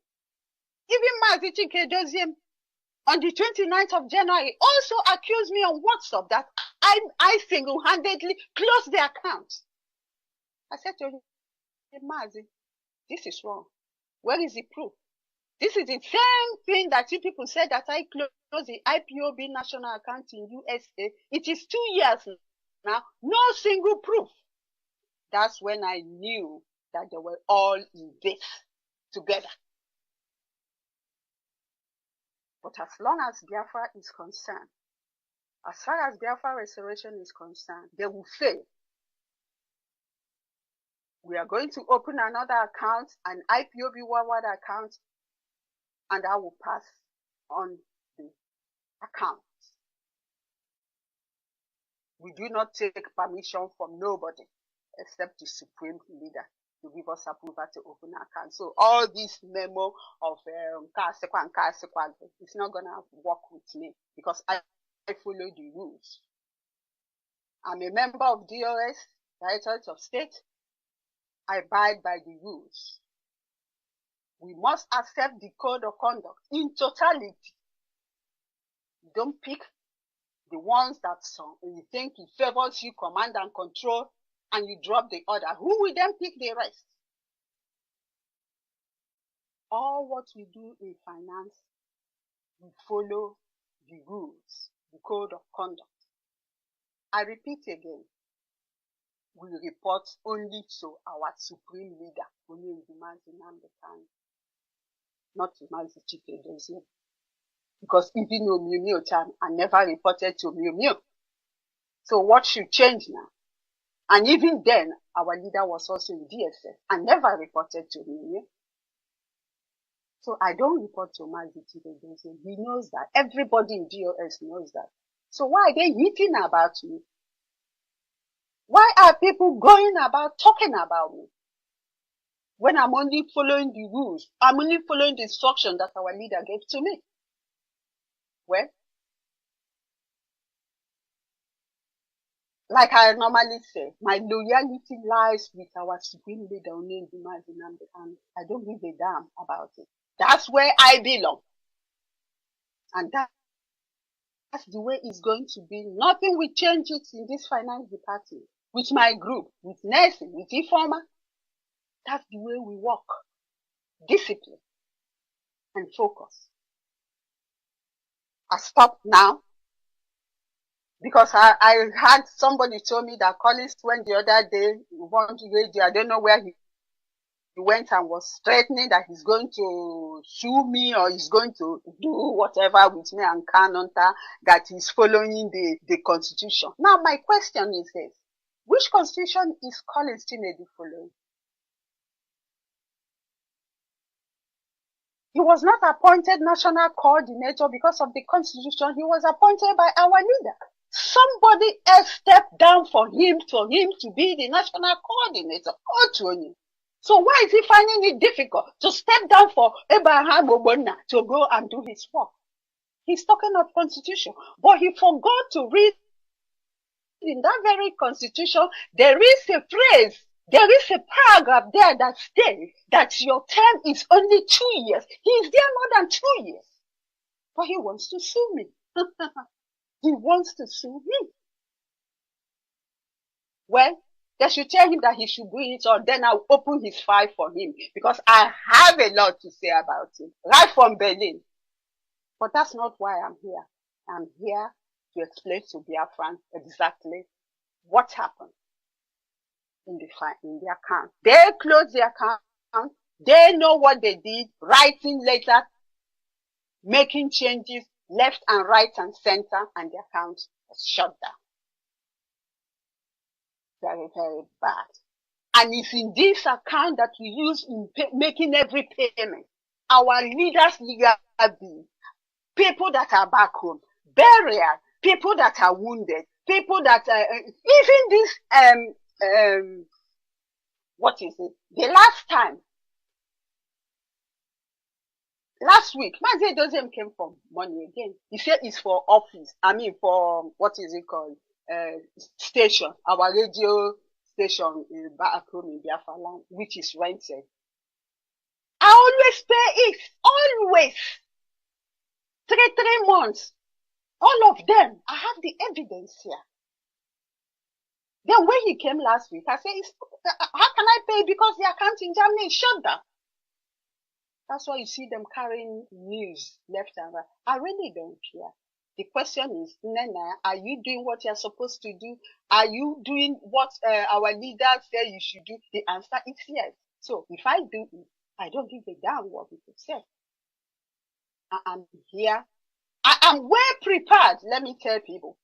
Even Mazi Chike on the 29th of January also accused me on WhatsApp that I single-handedly closed the account. I said to him, hey, Mazi, this is wrong. Where is the proof? This is the same thing that you people said that I closed the IPOB national account in USA. It is 2 years now, no single proof. That's when I knew that they were all in this together. But as long as Biafra is concerned, as far as Biafra restoration is concerned, they will fail. We are going to open another account, an IPOB worldwide account, and I will pass on the account. We do not take permission from nobody except the supreme leader to give us approval to open an account. So all this memo of it's not going to work with me because I follow the rules. I'm a member of DOS, Directorate of State. I abide by the rules. We must accept the code of conduct in totality. Don't pick the ones that you think it favors you, command and control, and you drop the other. Who will then pick the rest? All what we do in finance, we follow the rules, the code of conduct. I repeat again, we report only to our supreme leader, not to Mazi Chike Dozie. Because even though Miu Miu time, I never reported to Miu Miu. So what should change now? And even then, our leader was also in DSS. I never reported to Miu Miu. So I don't report to Mazi Chike Dozie. He knows that. Everybody in DOS knows that. So why are they hitting about me? Why are people going about talking about me? When I'm only following the rules, I'm only following the instruction that our leader gave to me. Well, like I normally say, my loyalty lies with our supreme leader, and I don't give a damn about it. That's where I belong. And that's the way it's going to be. Nothing will change it in this finance department. With my group, with Nelson, with Ifoma. That's the way we work. Discipline and focus. I stopped now because I had somebody told me that Collins went the other day, I don't know where he went and was threatening that he's going to sue me or he's going to do whatever with me and Kanonta, that he's following the constitution. Now my question is this, which constitution is Collins Chinedu following? He was not appointed national coordinator because of the constitution. He was appointed by our leader. Somebody else stepped down for him to be the national coordinator. So why is he finding it difficult to step down for Abraham Obonna to go and do his work? He's talking of constitution, but he forgot to read in that very constitution. There is a phrase There is a paragraph there that states that your term is only 2 years. He is there more than 2 years. But he wants to sue me. He wants to sue me. Well, they should tell him that he should do it, or then I'll open his file for him, because I have a lot to say about him, right from Berlin. But that's not why I'm here. I'm here to explain to Biafran exactly what happened in the account. They closed the account. They know what they did, writing letters, making changes left and right and center, and the account was shut down. Very, very bad. And it's in this account that we use in making every payment. Our leaders' legal bill, people that are back home, burial, people that are wounded, people that even this what is it? The last week, Mazi Edoziem came for money again. He said it's for office. I mean for what is it called? Station, our radio station in back home in Biafra land, which is rented. I always pay it. Always. 3 months. All of them. I have the evidence here. Then when he came last week, I said, how can I pay? Because the account in Germany is shut down. That's why you see them carrying news left and right. I really don't care. The question is, Nnennaya, are you doing what you're supposed to do? Are you doing what our leaders say you should do? The answer is yes. So if I do it, I don't give a damn what people say. I am here. I am well prepared, let me tell people.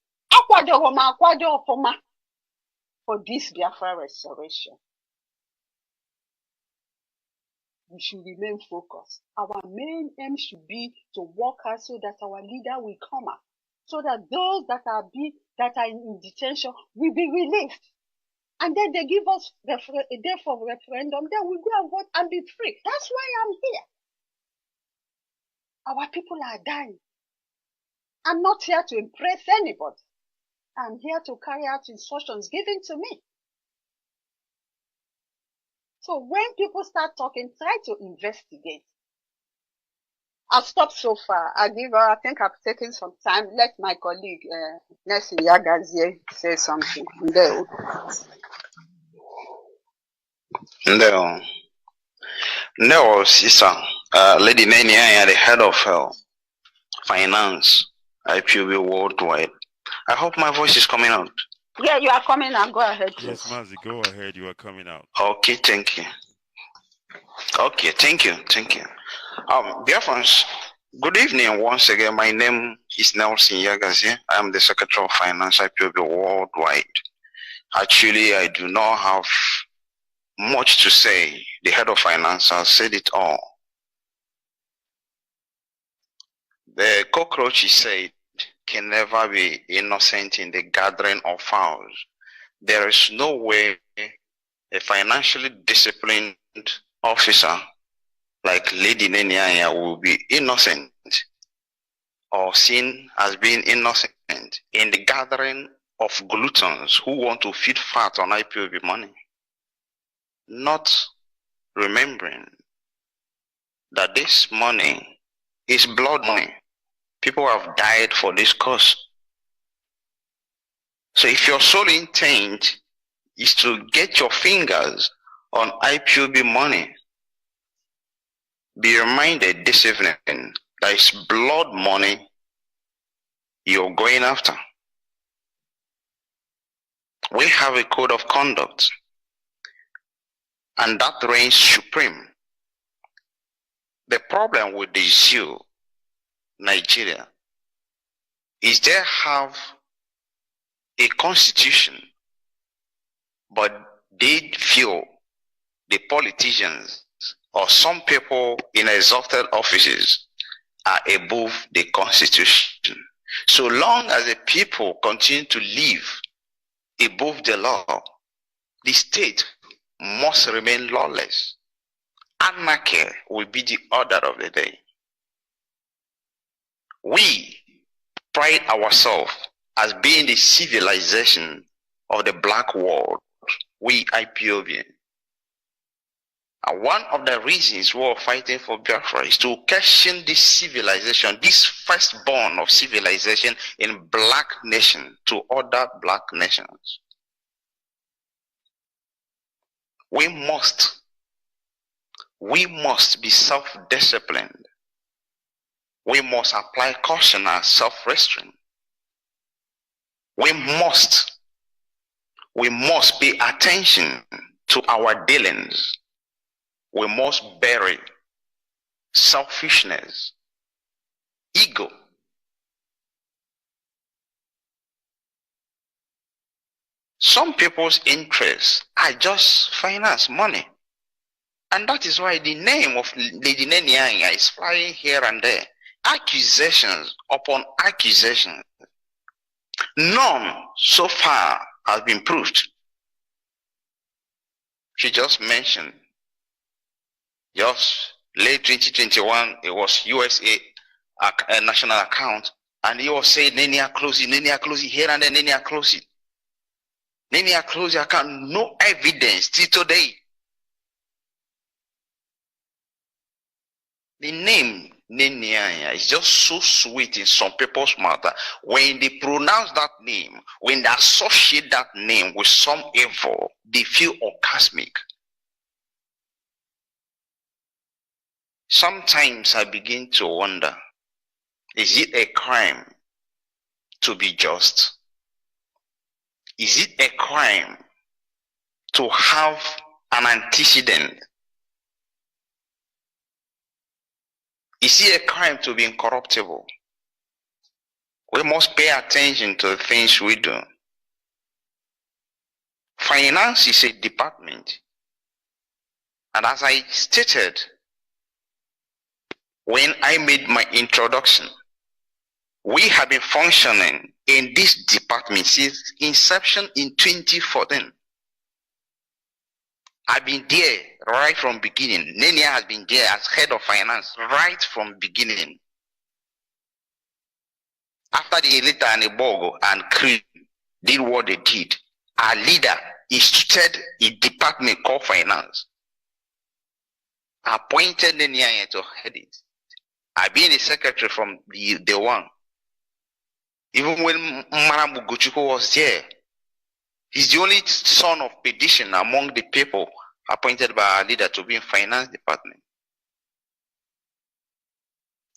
For this Biafra restoration. We should remain focused. Our main aim should be to work out so that our leader will come out, so that those that are in detention will be released. And then they give us a day for referendum, then we go and vote and be free. That's why I'm here. Our people are dying. I'm not here to impress anybody. I'm here to carry out instructions given to me. So when people start talking, try to investigate. I'll stop so far. I think I've taken some time. Let my colleague, Nnennaya Anya, say something. No, sister. Lady Nnennaya Anya, the head of finance, IPOB worldwide. I hope my voice is coming out. Yeah, you are coming out. Go ahead, please. Yes, Mazi, go ahead. You are coming out. Okay, thank you. Okay, thank you. Dear friends, good evening once again. My name is Nnennaya Anya. I am the Secretary of Finance, IPOB worldwide. Actually, I do not have much to say. The head of finance has said it all. The cockroach, he said, can never be innocent in the gathering of fowls. There is no way a financially disciplined officer like Lady Nnennaya Anya will be innocent or seen as being innocent in the gathering of gluttons who want to feed fat on IPOB money, not remembering that this money is blood money. People have died for this cause. So if your sole intent is to get your fingers on IPOB money, be reminded this evening that it's blood money you're going after. We have a code of conduct, and that reigns supreme. The problem with the zoo, Nigeria, is they have a constitution, but they feel the politicians or some people in exalted offices are above the constitution. So long as the people continue to live above the law, the state must remain lawless. Anarchy will be the order of the day. We pride ourselves as being the civilization of the black world, we IPOB. And one of the reasons we are fighting for Biafra is to question this civilization, this firstborn of civilization in black nation to other black nations. We must be self-disciplined. We must apply caution and self-restraint. We must pay attention to our dealings. We must bury selfishness, ego. Some people's interests are just finance, money. And that is why the name of Lady Nnennaya Anya is flying here and there. Accusations upon accusations. None so far has been proved. She just mentioned, just late 2021, it was USA national account, and he was saying Nnennaya close it, here and there, Nnennaya close it. Nnennaya close the account, no evidence till today. The name Nnennaya Anya is just so sweet in some people's mouth that when they pronounce that name, when they associate that name with some evil, they feel orgasmic. Sometimes I begin to wonder, is it a crime to be just? Is it a crime to have an antecedent? Is it a crime to be incorruptible? We must pay attention to the things we do. Finance is a department. And as I stated when I made my introduction, we have been functioning in this department since inception in 2014. I've been there right from beginning. Nnennaya has been there as head of finance right from beginning. After the Elita and Ebogo and Creed did what they did, our leader instituted a department called finance. Appointed Nnennaya Anya to head it. I've been a secretary from the one. Even when Maramu Guchuko was there, he's the only son of perdition among the people appointed by our leader to be in finance department.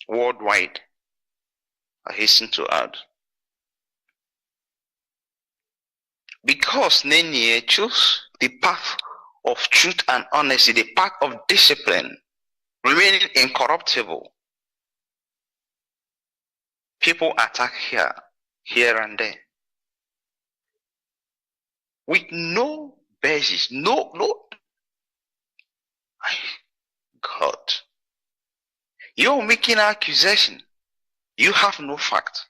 Worldwide, I hasten to add. Because Nnennaya chose the path of truth and honesty, the path of discipline, remaining incorruptible, people attack here and there. With no basis, no. God. You're making an accusation. You have no fact.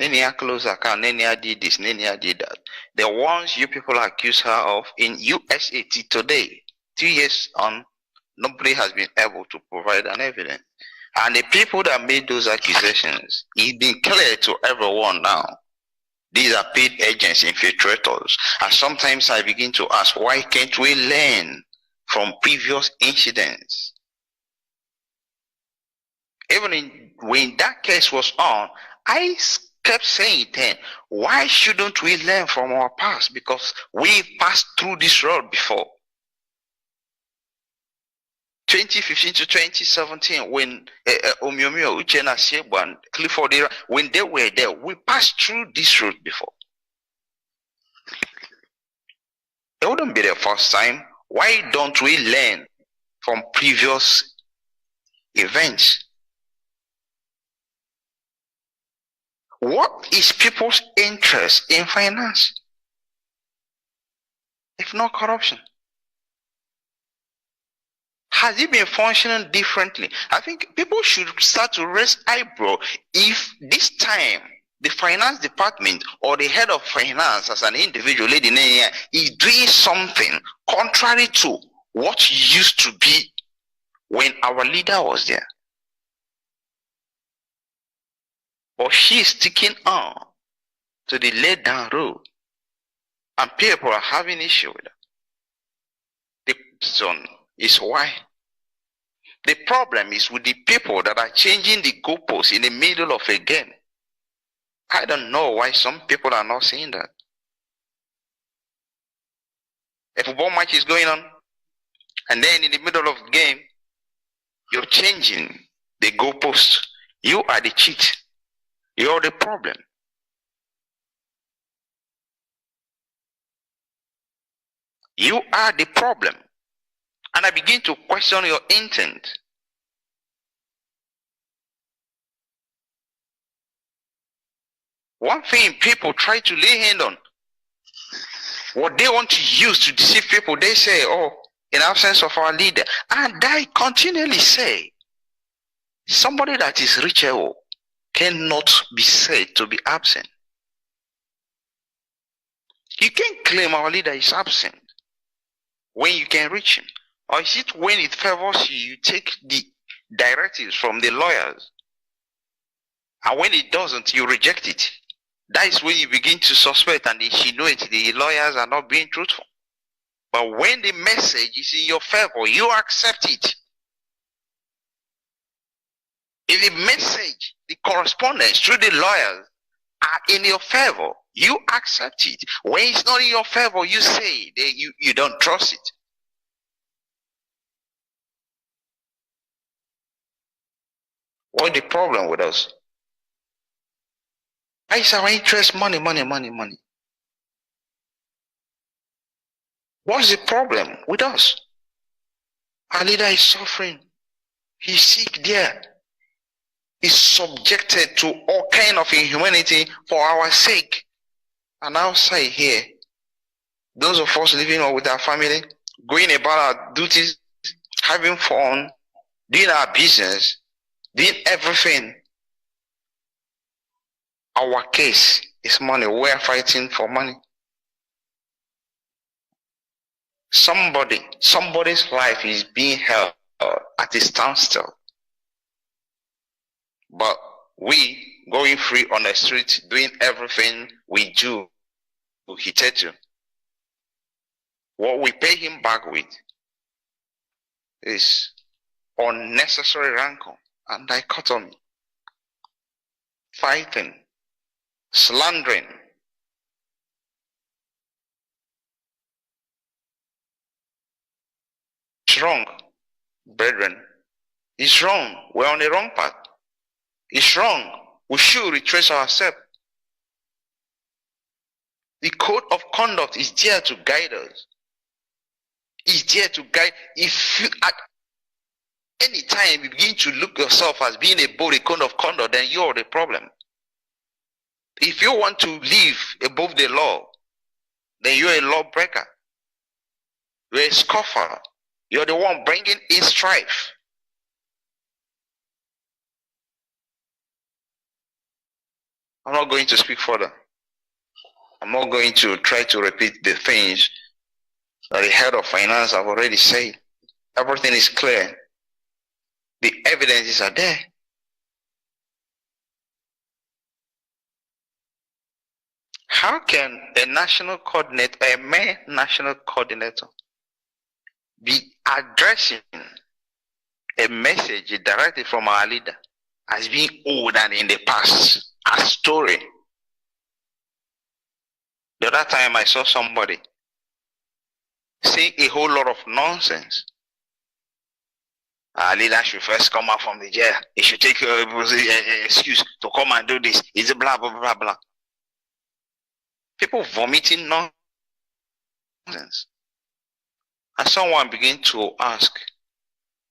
Nnennaya closed account, Nnennaya did this, Nnennaya did that. The ones you people accuse her of in USA today, 2 years on, nobody has been able to provide an evidence. And the people that made those accusations, it's been clear to everyone now. These are paid agents, infiltrators. And sometimes I begin to ask, why can't we learn from previous incidents? Even when that case was on, I kept saying then, why shouldn't we learn from our past? Because we passed through this road before. 2015 to 2017, when Omiomio, Uchena Sebo, and Clifford, when they were there, we passed through this road before. It wouldn't be the first time. Why don't we learn from previous events? What is people's interest in finance, if not corruption? Has it been functioning differently? I think people should start to raise eyebrow if this time the finance department or the head of finance as an individual, Lady Nnennaya, is doing something contrary to what used to be when our leader was there. But she is sticking on to the laid down road, and people are having issue with it. The question is why. The problem is with the people that are changing the goalposts in the middle of a game. I don't know why some people are not seeing that. A football match is going on, and then in the middle of the game, you're changing the goalpost. You are the cheat. You're the problem. You are the problem. And I begin to question your intent. One thing people try to lay hand on, what they want to use to deceive people, they say, oh, in absence of our leader. And I continually say, somebody that is reachable cannot be said to be absent. You can't claim our leader is absent when you can reach him. Or is it when it favors you, you take the directives from the lawyers, and when it doesn't, you reject it? That is when you begin to suspect and insinuate the lawyers are not being truthful. But when the message is in your favor, you accept it. If the message, the correspondence through the lawyers are in your favor, you accept it. When it's not in your favor, you say that you don't trust it. What's the problem with us? Why is our interest money, money, money, money? What's the problem with us? Our leader is suffering. He's sick there. He's subjected to all kind of inhumanity for our sake. And outside here, those of us living with our family, going about our duties, having fun, doing our business, doing everything. Our case is money. We're fighting for money. Somebody's life is being held at a standstill. But we going free on the street, doing everything we do to Hitetu. What we pay him back with is unnecessary rancor and dichotomy, fighting, slandering. It's wrong, brethren. It's wrong. We're on the wrong path. It's wrong. We should retrace ourselves. The code of conduct is there to guide us. It's there to guide. If you at any time you begin to look yourself as being above the code of conduct, then you're the problem. If you want to live above the law, then you're a lawbreaker. You're a scoffer. You're the one bringing in strife. I'm not going to speak further. I'm not going to try to repeat the things that the head of finance have already said. Everything is clear. The evidences are there. How can a national coordinator, a mere national coordinator, be addressing a message directly from our leader as being old and in the past, a story? The other time I saw somebody saying a whole lot of nonsense. Our leader should first come out from the jail. He should take an excuse to come and do this. It's blah, blah, blah, blah. People vomiting nonsense. And someone began to ask,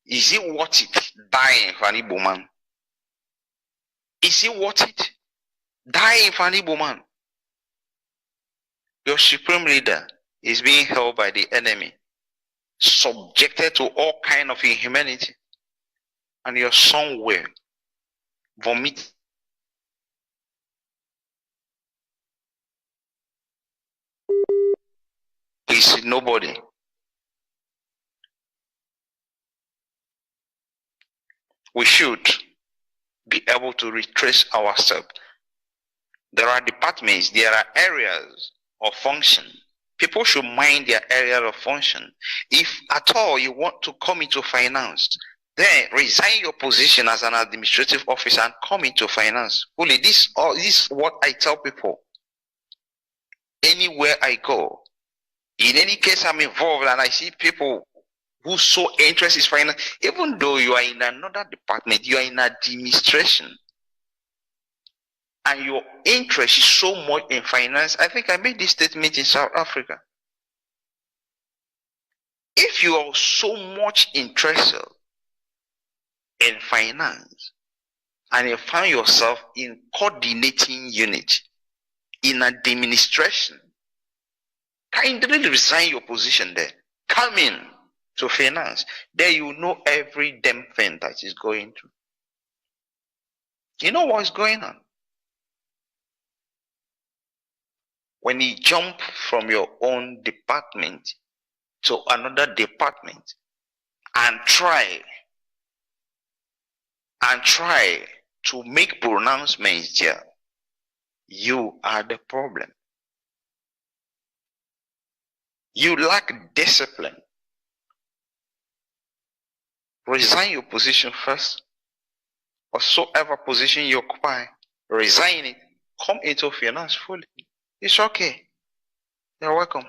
is it worth it dying for an Igbo man? Is it worth it dying for an Igbo man? Your supreme leader is being held by the enemy, subjected to all kind of inhumanity, and you're somewhere vomiting. Is nobody. We should be able to retrace ourselves. There are departments, there are areas of function People should mind their area of function. If at all you want to come into finance, then resign your position as an administrative officer and come into finance. Fully, this is what I tell people. Anywhere I go, in any case I'm involved and I see people whose sole interest is finance, even though you are in another department, you are in administration, and your interest is so much in finance. I think I made this statement in South Africa. If you are so much interested in finance and you find yourself in coordinating unit, in administration, kindly resign your position there. Come in to finance. There you know every damn thing that is going to. You know what's going on. When you jump from your own department to another department and try to make pronouncements there, you are the problem. You lack discipline. Resign your position first. Whatsoever position you occupy, resign it. Come into finance fully. It's okay. You're welcome.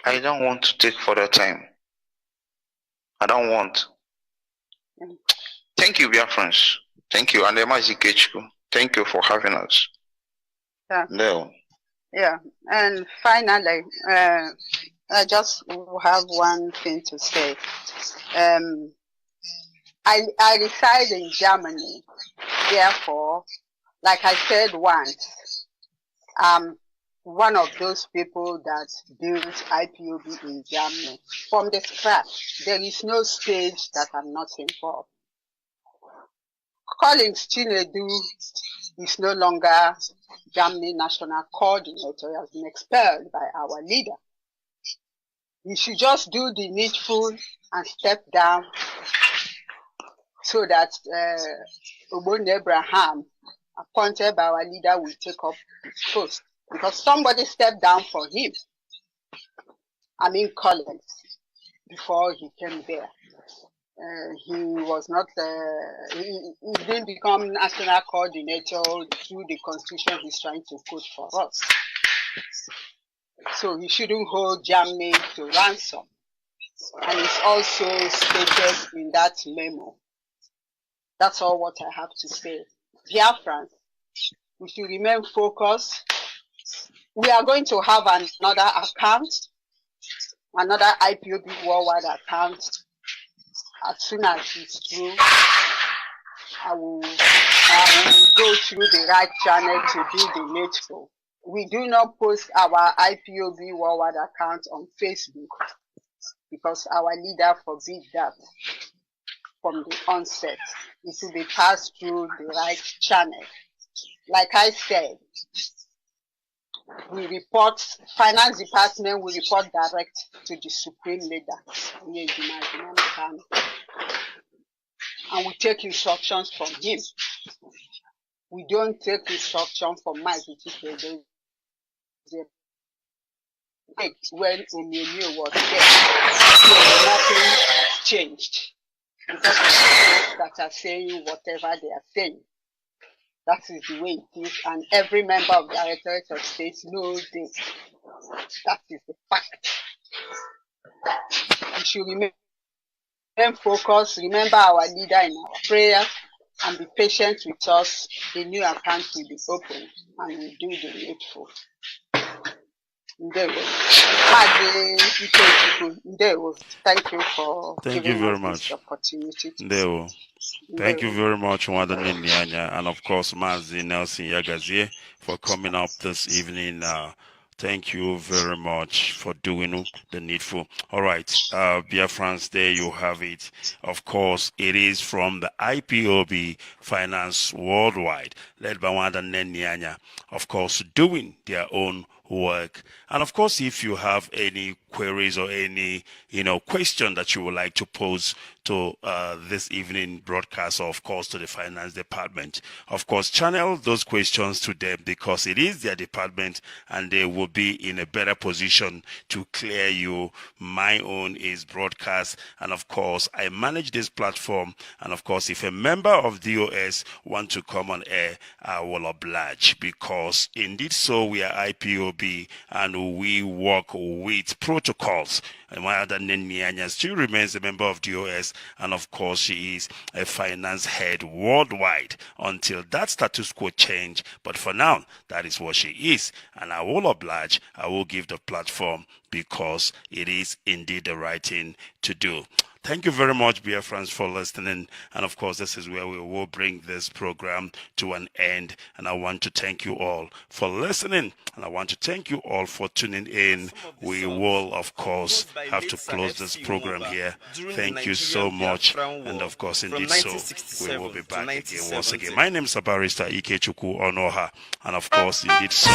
I don't want to take further time. I don't want. Thank you, dear friends. Thank you, Nnennaya Anya. Thank you for having us. Yeah. No. Yeah. And finally, I just have one thing to say. I reside in Germany. Therefore, like I said once, one of those people that built IPOB in Germany from the scratch. There is no stage that I'm not involved. Collins Chinedu is no longer Germany national coordinator. He has been expelled by our leader. He should just do the needful and step down so that Obon Abraham, appointed by our leader, will take up his post. Because somebody stepped down for him. I mean Collins, before he came there. He was not, he didn't become national coordinator through the constitution he's trying to put for us. So he shouldn't hold Germany to ransom. And it's also stated in that memo. That's all what I have to say. Dear friends, we should remain focused. We are going to have another account, another IPOB worldwide account. As soon as it's through, I will go through the right channel to do the needful. We do not post our IPOB worldwide account on Facebook because our leader forbid that from the onset. It will be passed through the right channel. Like I said, we report, finance department will report direct to the supreme leader. And we take instructions from him. We don't take instructions from Mike. When Omenu was there, nothing changed. Because people that are saying whatever they are saying. That is the way it is, and every member of the Directorate of State knows this. That is the fact. We should remain focused, remember our leader in our prayers, and be patient with us. The new account will be open, and we do the needful. Thank you for giving us this opportunity. Thank you very much, Nnennaya Anya, and of course, Mazi Nelson Yagazie, for coming up this evening. Thank you very much for doing the needful. All right, dear friends, there you have it. Of course, it is from the IPOB Finance Worldwide, led by Nnennaya Anya, of course, doing their own work. And of course, if you have any queries or any, question that you would like to pose to this evening broadcast, or of course to the finance department, of course, channel those questions to them, because it is their department and they will be in a better position to clear you. My own is broadcast, and of course, I manage this platform. And of course, if a member of DOS want to come on air, I will oblige, because indeed so we are IPOB and we work with protocols. And my other Nnennaya Anya still remains a member of DOS, and of course she is a finance head worldwide until that status quo change. But for now, that is what she is, and I will oblige. I will give the platform, because it is indeed the right thing to do. Thank you very much, Biafrans, for listening. And of course, this is where we will bring this program to an end. And I want to thank you all for listening. And I want to thank you all for tuning in. We will, of course, have to close this program here. Thank you so much. And of course, indeed so, we will be back again once again. My name is Barrister Ikechukwu Onoha. And of course, indeed so,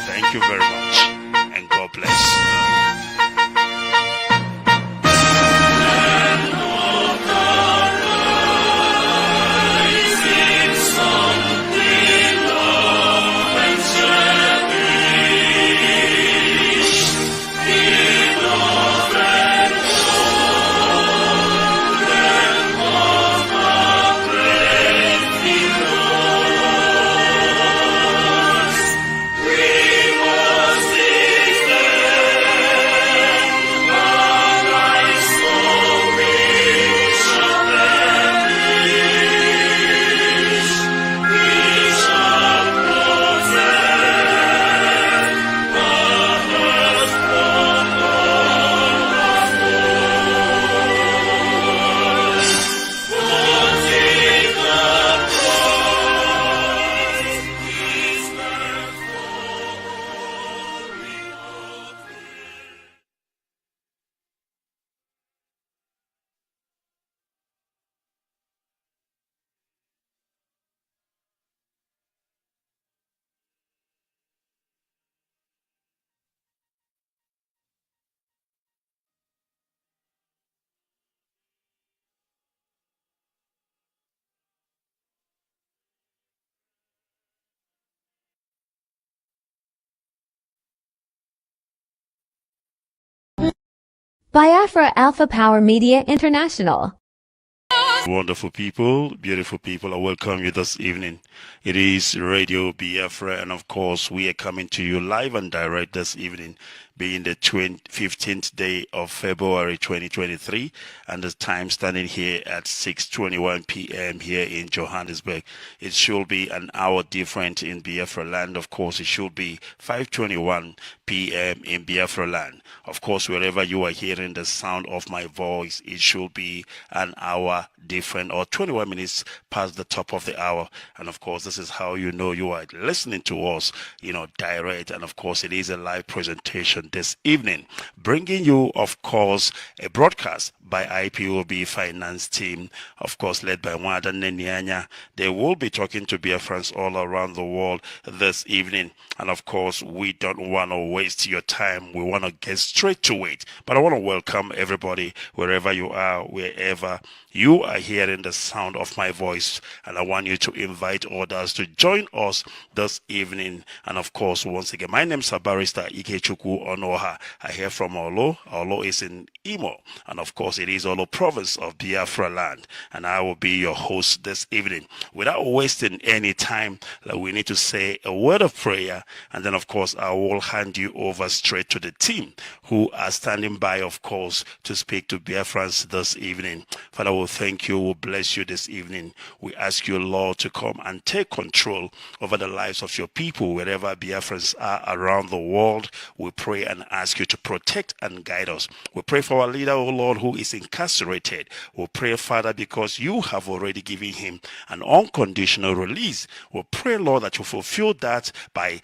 thank you very much. And God bless. Biafra Alpha Power Media International. Wonderful people, beautiful people, I welcome you this evening. It is Radio Biafra, and of course, we are coming to you live and direct this evening, being the 15th day of February 2023, and the time standing here at 6:21 p.m. here in Johannesburg. It should be an hour different in Biafra land. Of course, it should be 5:21 p.m. in Biafra land. Of course, wherever you are hearing the sound of my voice, it should be an hour different, or 21 minutes past the top of the hour. And of course, this is how you know you are listening to us, direct. And of course, it is a live presentation this evening, bringing you, of course, a broadcast by IPOB finance team, of course, led by Nnennaya Anya. They will be talking to Biafrans all around the world this evening. And of course, we don't want to waste your time. We want to get straight to it. But I want to welcome everybody, wherever you are, wherever you are hearing the sound of my voice. And I want you to invite others to join us this evening. And of course, once again, my name is Barrister Ikechukwu Onoha. I hear from Olo. Olo is in Imo. And of course, it is Olo province of Biafra land. And I will be your host this evening. Without wasting any time, we need to say a word of prayer. And then, of course, I will hand you over straight to the team who are standing by, of course, to speak to Biafrans this evening. Father, we thank you. We bless you this evening. We ask you, Lord, to come and take control over the lives of your people wherever Biafrans are around the world. We pray and ask you to protect and guide us. We pray for our leader, O Lord, who is incarcerated. We pray, Father, because you have already given him an unconditional release. We pray, Lord, that you fulfill that by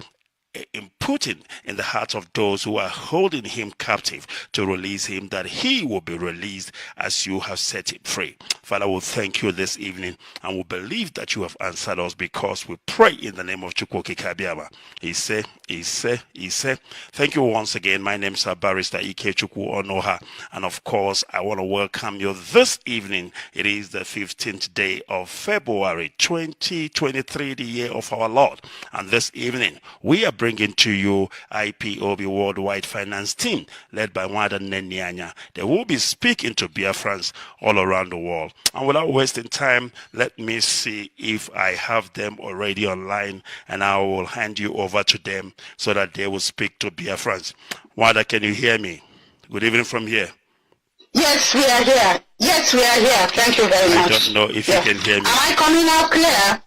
input putting in the hearts of those who are holding him captive to release him, that he will be released as you have set him free. Father, we thank you this evening, and we believe that you have answered us, because we pray in the name of Chukwoki Kabiama. He said. Thank you once again. My name is Barrister Ike Chukwu Onoha, and of course, I want to welcome you this evening. It is the 15th day of February 2023, the year of our Lord. And this evening, we are bringing to you IPOB Worldwide Finance Team, led by Nnennaya Anya. They will be speaking to Biafrans all around the world. And without wasting time, let me see if I have them already online, and I will hand you over to them so that they will speak to Biafrans. Wanda, can you hear me? Good evening from here. Yes, we are here. Yes, we are here. Thank you very much. I don't know if you can hear me. Am I coming out clear?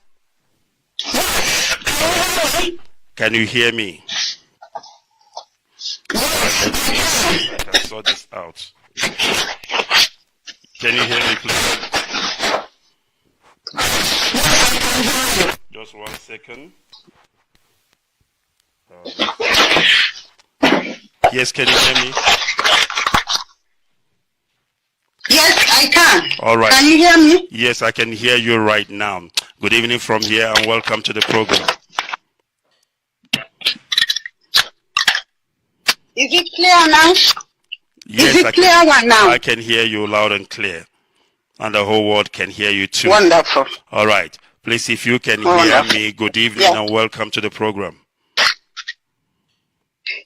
Yes. Can you hear me? Yes. Let me see if I can sort this out. Can you hear me, please? Just 1 second. Yes, can you hear me? Yes, I can. All right. Can you hear me? Yes, I can hear you right now. Good evening from here, and welcome to the program. Is it clear now? Yes, is it clear one now? I can hear you loud and clear, and the whole world can hear you too. Wonderful. All right. Please, if you can hear me, good evening and welcome to the program.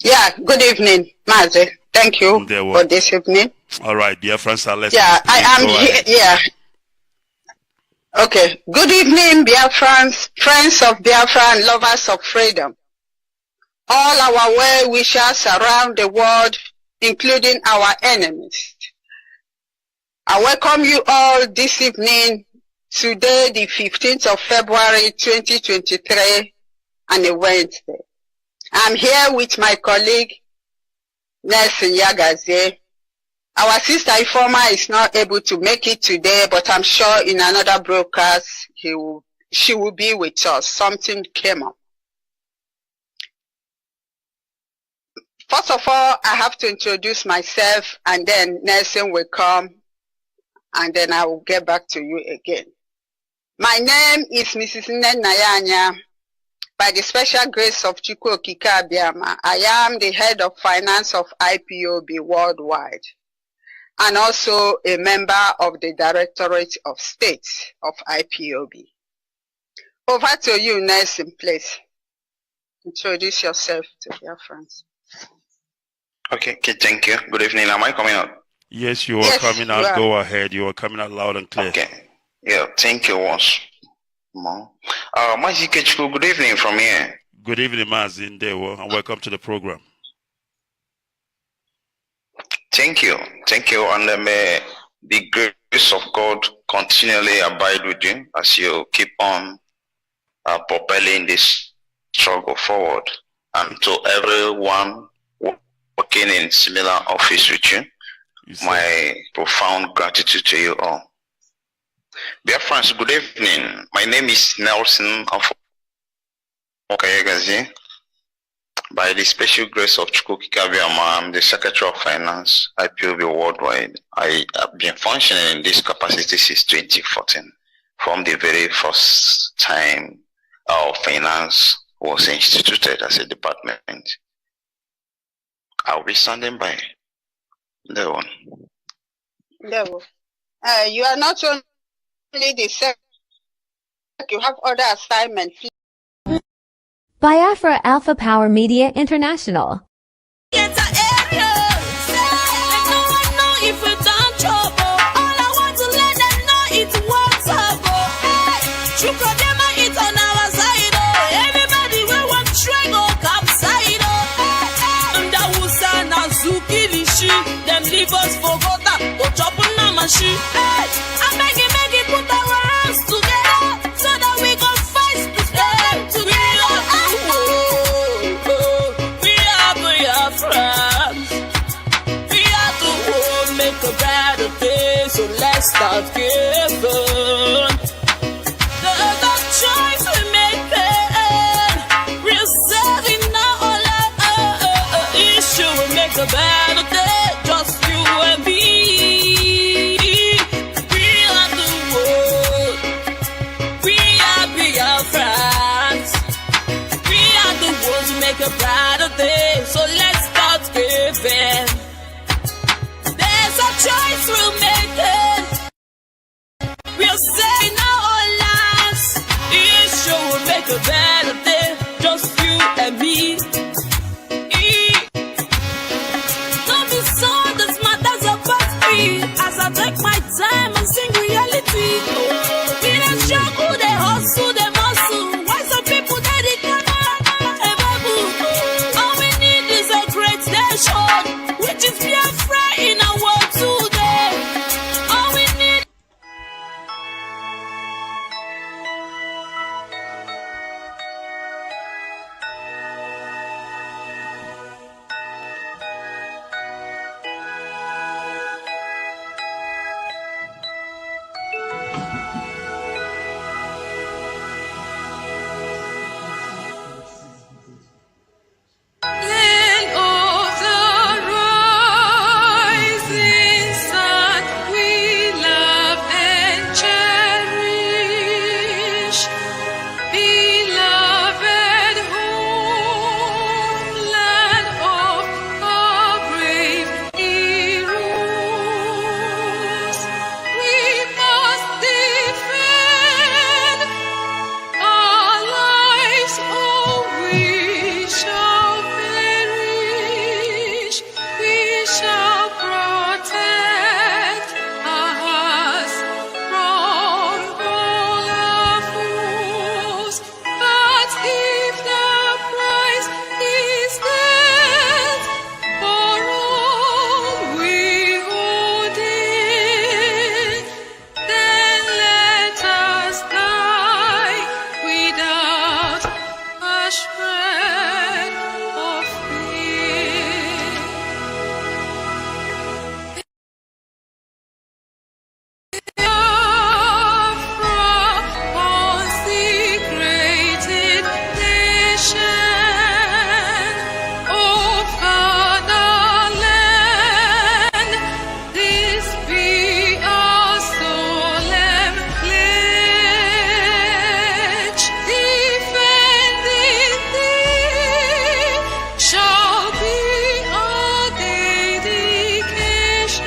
Yeah, good evening, Mazi. Thank you for this evening. All right, dear friends, let's. Yeah, I am here. Yeah. Okay. Good evening, Biafrans, friends of Biafra and lovers of freedom. All our well-wishers around the world, including our enemies. I welcome you all this evening, today, the 15th of February, 2023, and a Wednesday. I'm here with my colleague, Nnennaya Anya. Our sister Ifoma is not able to make it today, but I'm sure in another broadcast, she will be with us. Something came up. First of all, I have to introduce myself, and then Nelson will come, and then I will get back to you again. My name is Mrs. Nnennaya Anya. By the special grace of Chukwu Okike Abiama, I am the head of finance of IPOB Worldwide, and also a member of the Directorate of State of IPOB. Over to you, Nelson, please. Introduce yourself to your friends. Okay, thank you. Good evening. Am I coming out? Yes, you are coming out. Go ahead. You are coming out loud and clear. Okay. Yeah, thank you once more. Mazi Kechku, good evening from here. Good evening, Mazi Ndewo, and welcome to the program. Thank you. Thank you. And may the grace of God continually abide with you as you keep on propelling this struggle forward. And to everyone working in similar office with you, my profound gratitude to you all. Dear friends, good evening. My name is Nelson of Okayagazi. By the special grace of Chukwu Okike Abiama, I'm the Secretary of Finance, IPOB Worldwide. I have been functioning in this capacity since 2014, from the very first time our finance was instituted as a department. I'll be standing by. That one. You are not only the secretary, you have other assignments. Biafra Alpha Power Media International. Them leave us for water, go chop on a machine. I beg you, put our hands together so that we can fight to stand together. We are friends. We are the world, make a better day, so let's start giving. The choice we make, reserving now all our make a brighter day. So let's start giving. There's a choice we're making. We'll say our lives. Each show will make a better day. Just you and me. Don't be so this matters about me. As I take my time and sing reality. We don't show who they hustle, they muscle. Why some people that they cannot ever move? All we need is a great nation, which is Biafra in our world today. All we need. Land of the rising sun, we love and cherish. Beloved homeland of our brave heroes, we must defend our lives, or we shall perish. We shall protect us from all our foes. But if the price is death for all we hold in, then let us die without a shred of fear. Biafra, consecrated nation, oh fatherland, this be our solemn pledge. Defending thee shall be our dedication.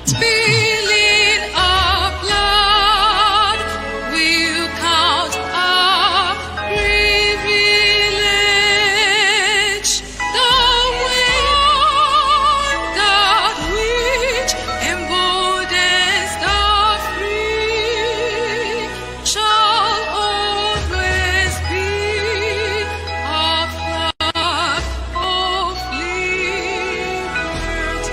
Spilling our blood will count our privilege. The wonder which emboldens the free shall always be our flag of liberty.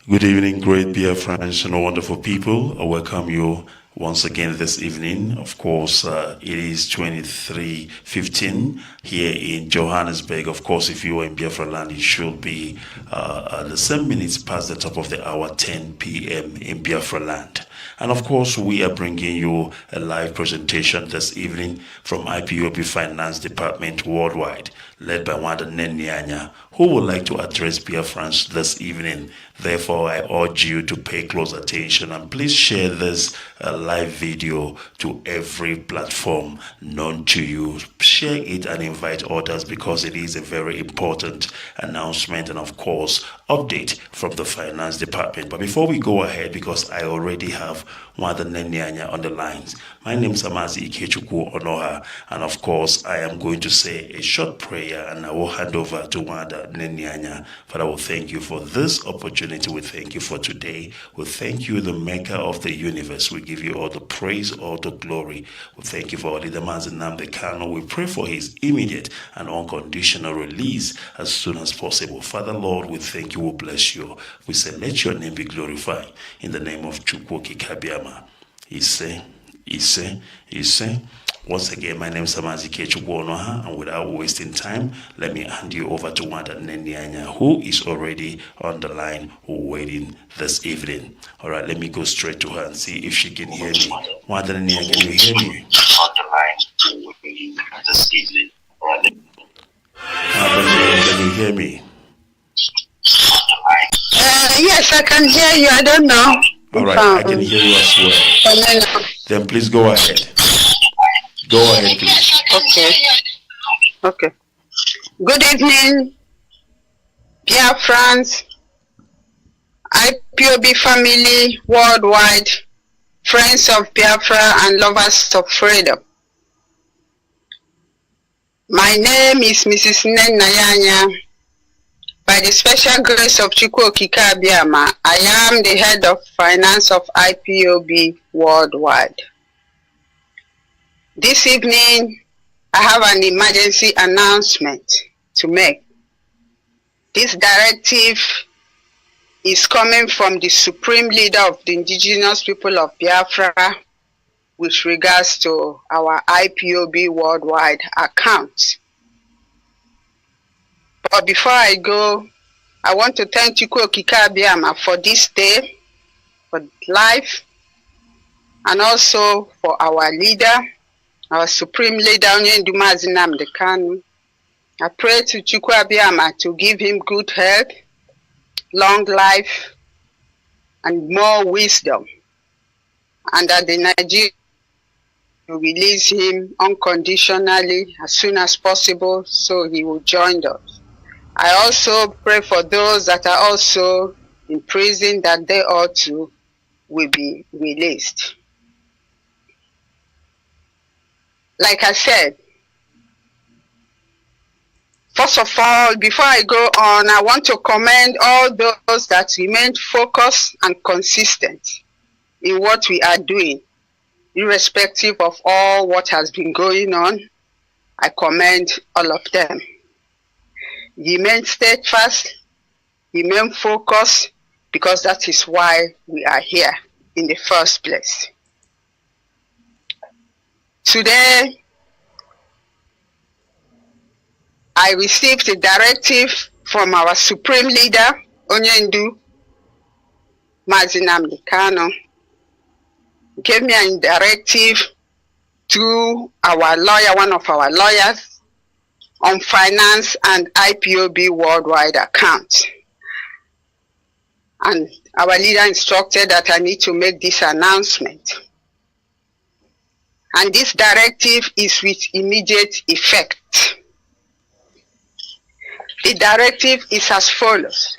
Good evening, great Biafrans and wonderful people. I welcome you once again this evening. Of course, it is 23:15 here in Johannesburg. Of course, if you are in Biafra land, it should be the 7 minutes past the top of the hour, 10 p.m. in Biafra land. And of course, we are bringing you a live presentation this evening from IPOB Finance Department Worldwide, led by Nnennaya Anya, who would like to address Biafrans this evening. Therefore, I urge you to pay close attention and please share this live video to every platform known to you. Share it and invite others because it is a very important announcement and, of course, update from the Finance Department. But before we go ahead, because I already have Nnennaya Anya on the lines, my name is Amazi Ikechukwu Onoha, and of course, I am going to say a short prayer and I will hand over to Nnennaya Anya. Father, we thank you for this opportunity. We thank you for today. We thank you, the maker of the universe. We give you all the praise, all the glory. We thank you for the demands in Nnamdi Kanu. We pray for his immediate and unconditional release as soon as possible. Father, Lord, we thank you. We bless you. We say, let your name be glorified. In the name of Chukwoki Kabiama. Ise. Once again, my name is Amazi Ikechukwu Onoha, and without wasting time, let me hand you over to Nnennaya Anya, who is already on the line waiting this evening. All right, let me go straight to her and see if she can hear me. Nnennaya, can you hear me? On the line waiting this evening. All right, can you hear me? Yes, I can hear you. I don't know. All right, I can hear you as well. Then please go ahead. Go ahead, please. Okay. Good evening, Biafrans, IPOB family worldwide, friends of Biafra and lovers of freedom. My name is Mrs. Nnennaya Anya. By the special grace of Chukwu Okike Abiama, I am the head of finance of IPOB worldwide. This evening, I have an emergency announcement to make. This directive is coming from the Supreme Leader of the indigenous people of Biafra with regards to our IPOB worldwide account. But before I go, I want to thank Chukwu Okike Abiama for this day, for life, and also for our leader, our Supreme Leader, Nnennaya Anya. I pray to Chukwu Abiama to give him good health, long life, and more wisdom, and that the Nigeria will release him unconditionally as soon as possible so he will join us. I also pray for those that are also in prison that they ought to will be released. Like I said, first of all, before I go on, I want to commend all those that remained focused and consistent in what we are doing, irrespective of all what has been going on. I commend all of them. Remain steadfast, remain focused, because that is why we are here in the first place. Today, I received a directive from our Supreme Leader, Onyendu Nnamdi Kanu. Gave me a directive through our lawyer, one of our lawyers, on finance and IPOB worldwide accounts. And our leader instructed that I need to make this announcement. And this directive is with immediate effect. The directive is as follows.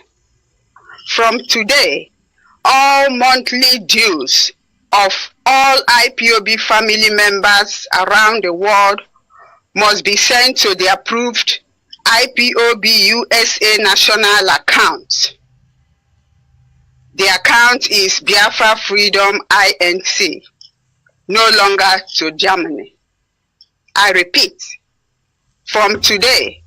From today, all monthly dues of all IPOB family members around the world must be sent to the approved IPOB USA national account. The account is Biafra Freedom INC, no longer to Germany. I repeat, from today,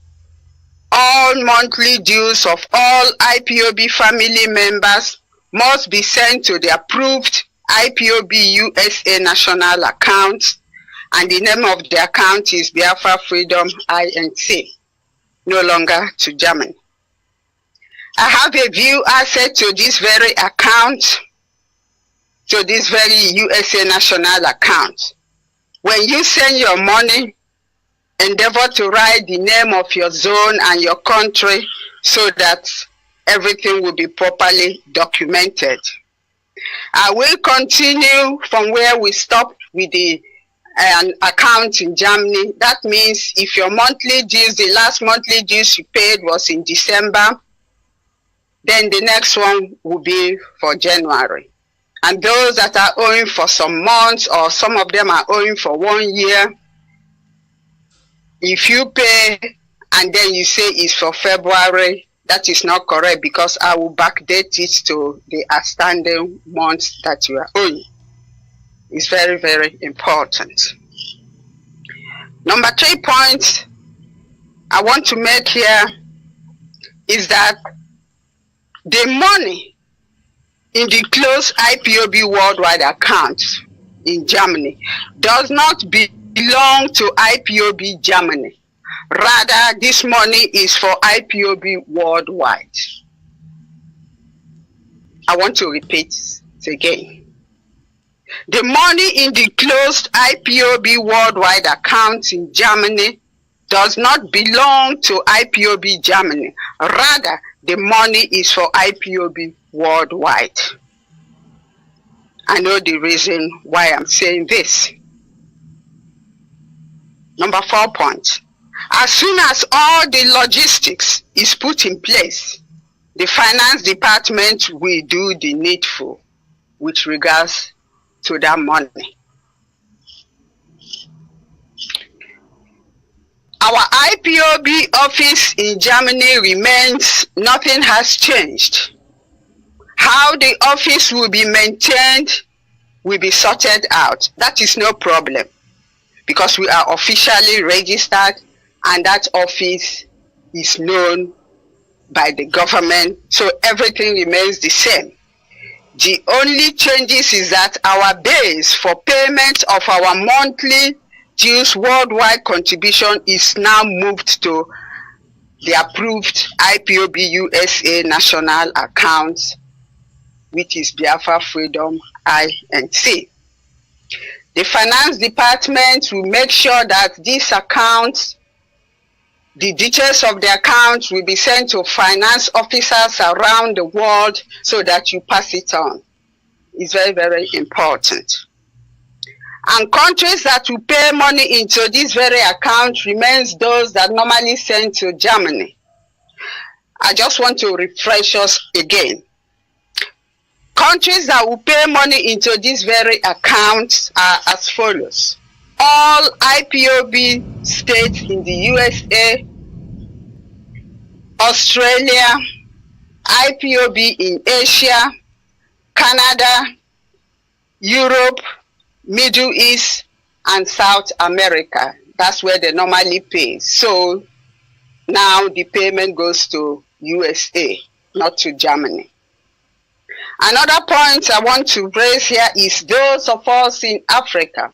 all monthly dues of all IPOB family members must be sent to the approved IPOB USA national account, and the name of the account is Biafra Freedom INC, no longer to Germany. I have a view asset to this very account, to this very USA national account. When you send your money, endeavor to write the name of your zone and your country so that everything will be properly documented. I will continue from where we stopped with the an account in Germany. That means if your monthly dues, the last monthly dues you paid was in December, then the next one will be for January. And those that are owing for some months, or some of them are owing for 1 year, if you pay and then you say it's for February, that is not correct, because I will backdate it to the outstanding months that you are owing. It's very, very important. Number 3 point I want to make here is that the money in the closed IPOB worldwide account in Germany does not belong to IPOB Germany. Rather, this money is for IPOB worldwide. I want to repeat it again. The money in the closed IPOB worldwide account in Germany does not belong to IPOB Germany. Rather, the money is for IPOB worldwide. I know the reason why I'm saying this. Number 4 point. As soon as all the logistics is put in place, the finance department will do the needful with regards to that money. Our IPOB office in Germany remains, nothing has changed. How the office will be maintained will be sorted out. That is no problem because we are officially registered and that office is known by the government, so everything remains the same. The only changes is that our base for payment of our monthly dues worldwide contribution is now moved to the approved IPOB USA national account, which is Biafra Freedom INC. The finance department will make sure that these accounts, the details of the accounts will be sent to finance officers around the world so that you pass it on. It's very, very important. And countries that will pay money into this very account remains those that normally send to Germany. I just want to refresh us again. Countries that will pay money into this very account are as follows. All IPOB states in the USA, Australia, IPOB in Asia, Canada, Europe, Middle East, and South America. That's where they normally pay. So now the payment goes to USA, not to Germany. Another point I want to raise here is those of us in Africa.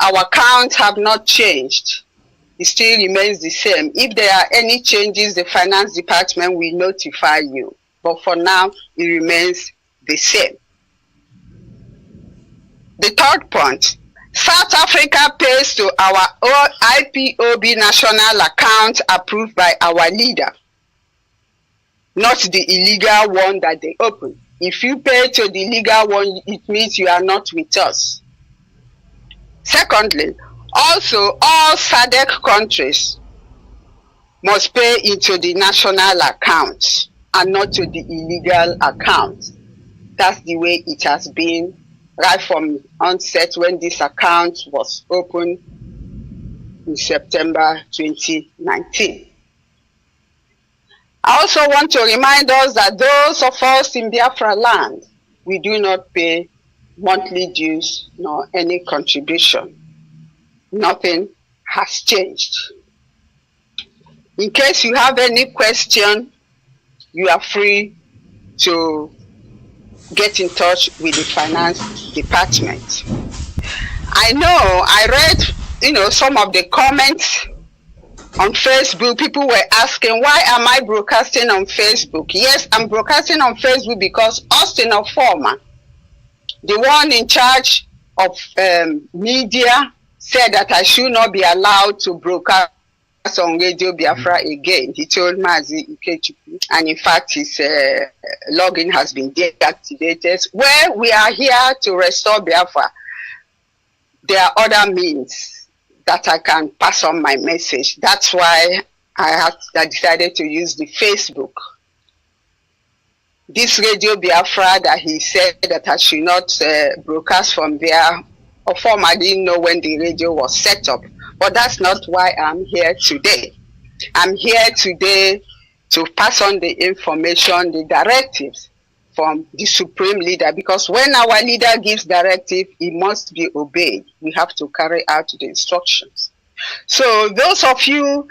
Our accounts have not changed. It still remains the same. If there are any changes, the finance department will notify you. But for now, it remains the same. The third point, South Africa pays to our IPOB national account approved by our leader, not the illegal one that they opened. If you pay to the legal one, it means you are not with us. Secondly, also all SADC countries must pay into the national account and not to the illegal account. That's the way it has been right from onset when this account was opened in September 2019. I also want to remind us that those of us in Biafra land, we do not pay monthly dues nor any contribution. Nothing has changed. In case you have any question, you are free to get in touch with the finance department. I know I read, some of the comments on Facebook. People were asking, why am I broadcasting on Facebook? Yes, I'm broadcasting on Facebook because Austin Ofoma, the one in charge of media, said that I should not be allowed to broadcast on Radio Biafra again. He told Mazi Ikechukwu, and in fact his login has been deactivated. Where we are here to restore Biafra, there are other means that I can pass on my message. That's why I decided to use the Facebook. This Radio Biafra that he said that I should not broadcast from there, I didn't know when the radio was set up. But that's not why I'm here today. I'm here today to pass on the information, the directives from the supreme leader, because when our leader gives directive, it must be obeyed. We have to carry out the instructions. So those of you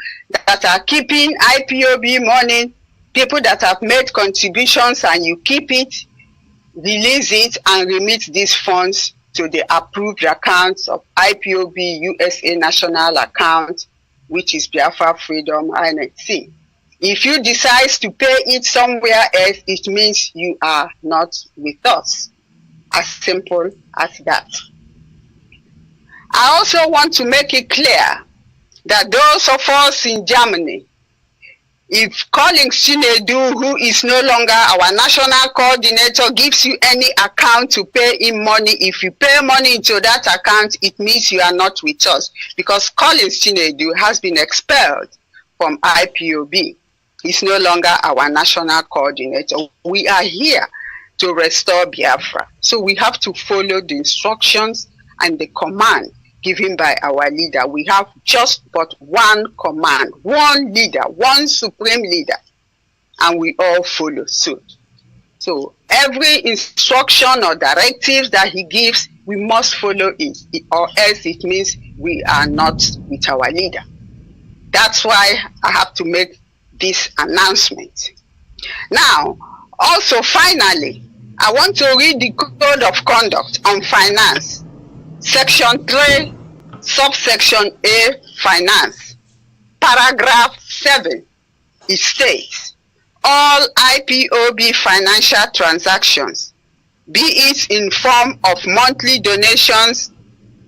that are keeping IPOB money, people that have made contributions and you keep it, release it and remit these funds to the approved accounts of IPOB USA national account, which is Biafra Freedom INC. If you decide to pay it somewhere else, it means you are not with us. As simple as that. I also want to make it clear that those of us in Germany, If Collins Chinedu, who is no longer our national coordinator, gives you any account to pay him money, if you pay money into that account, it means you are not with us, because Collins Chinedu has been expelled from IPOB. He's no longer our national coordinator. We are here to restore Biafra. So we have to follow the instructions and the command given by our leader. We have just but one command, one leader, one supreme leader, and we all follow suit. So every instruction or directive that he gives, we must follow it, or else it means we are not with our leader. That's why I have to make this announcement. Now, also finally, I want to read the Code of Conduct on Finance, Section 3, Subsection A, Finance, Paragraph 7. It states, all IPOB financial transactions, be it in form of monthly donations,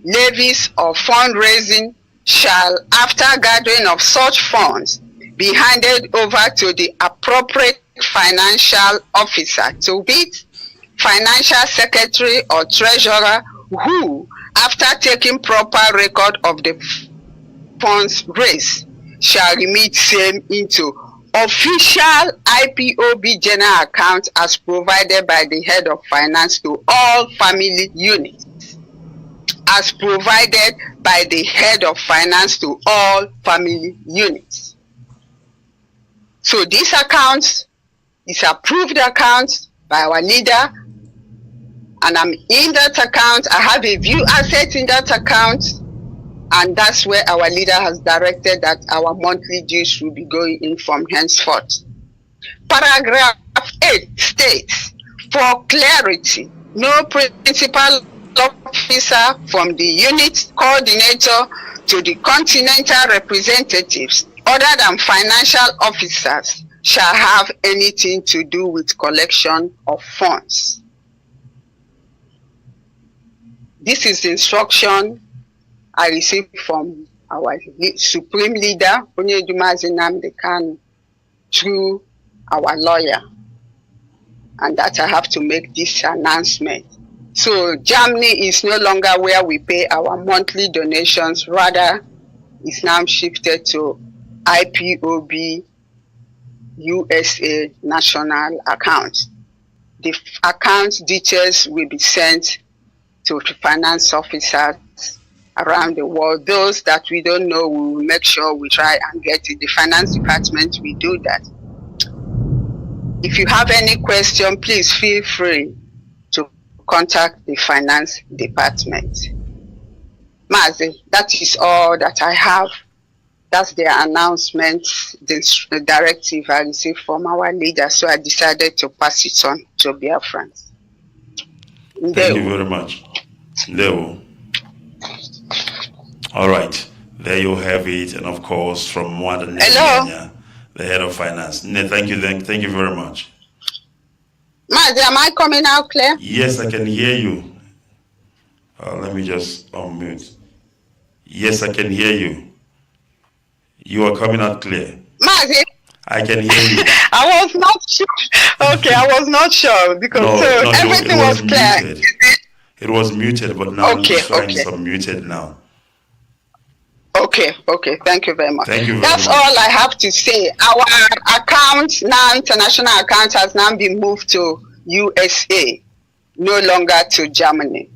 levies, or fundraising, shall, after gathering of such funds, be handed over to the appropriate financial officer, to be financial secretary or treasurer, who, after taking proper record of the funds raised, shall remit same into official IPOB general account as provided by the head of finance to all family units. As provided by the head of finance to all family units. So this account is approved account by our leader, and I'm in that account. I have a view asset in that account, and that's where our leader has directed that our monthly dues will be going in from henceforth. Paragraph 8 states, for clarity, no principal officer from the unit coordinator to the continental representatives other than financial officers shall have anything to do with collection of funds. This is the instruction I received from our supreme leader, Onyedumazi Nnamdi Kanu, through our lawyer, and that I have to make this announcement. So Germany is no longer where we pay our monthly donations, rather it's now shifted to IPOB USA national account. The account details will be sent to finance officers around the world. Those that we don't know, we will make sure we try and get it. The finance department will do that. If you have any question, please feel free to contact the finance department. Mazi, that is all that I have. That's the announcement, the directive I received from our leader, so I decided to pass it on to Biafrans. Thank you very much. Ndeo. All right, there you have it, and of course from Nnennaya Anya, the head of finance. Thank you very much. Mazi, am I coming out clear? Yes, I can hear you. Let me just unmute. Yes, I can hear you. You are coming out clear. Mazi, I can hear you. I was not sure. Okay, I was not sure because everything was clear. Muted. It was muted, but now it's trying to unmuted now. Okay, thank you very much. Thank you very That's much. all I have to say. Our account, now international account, has now been moved to USA, no longer to Germany.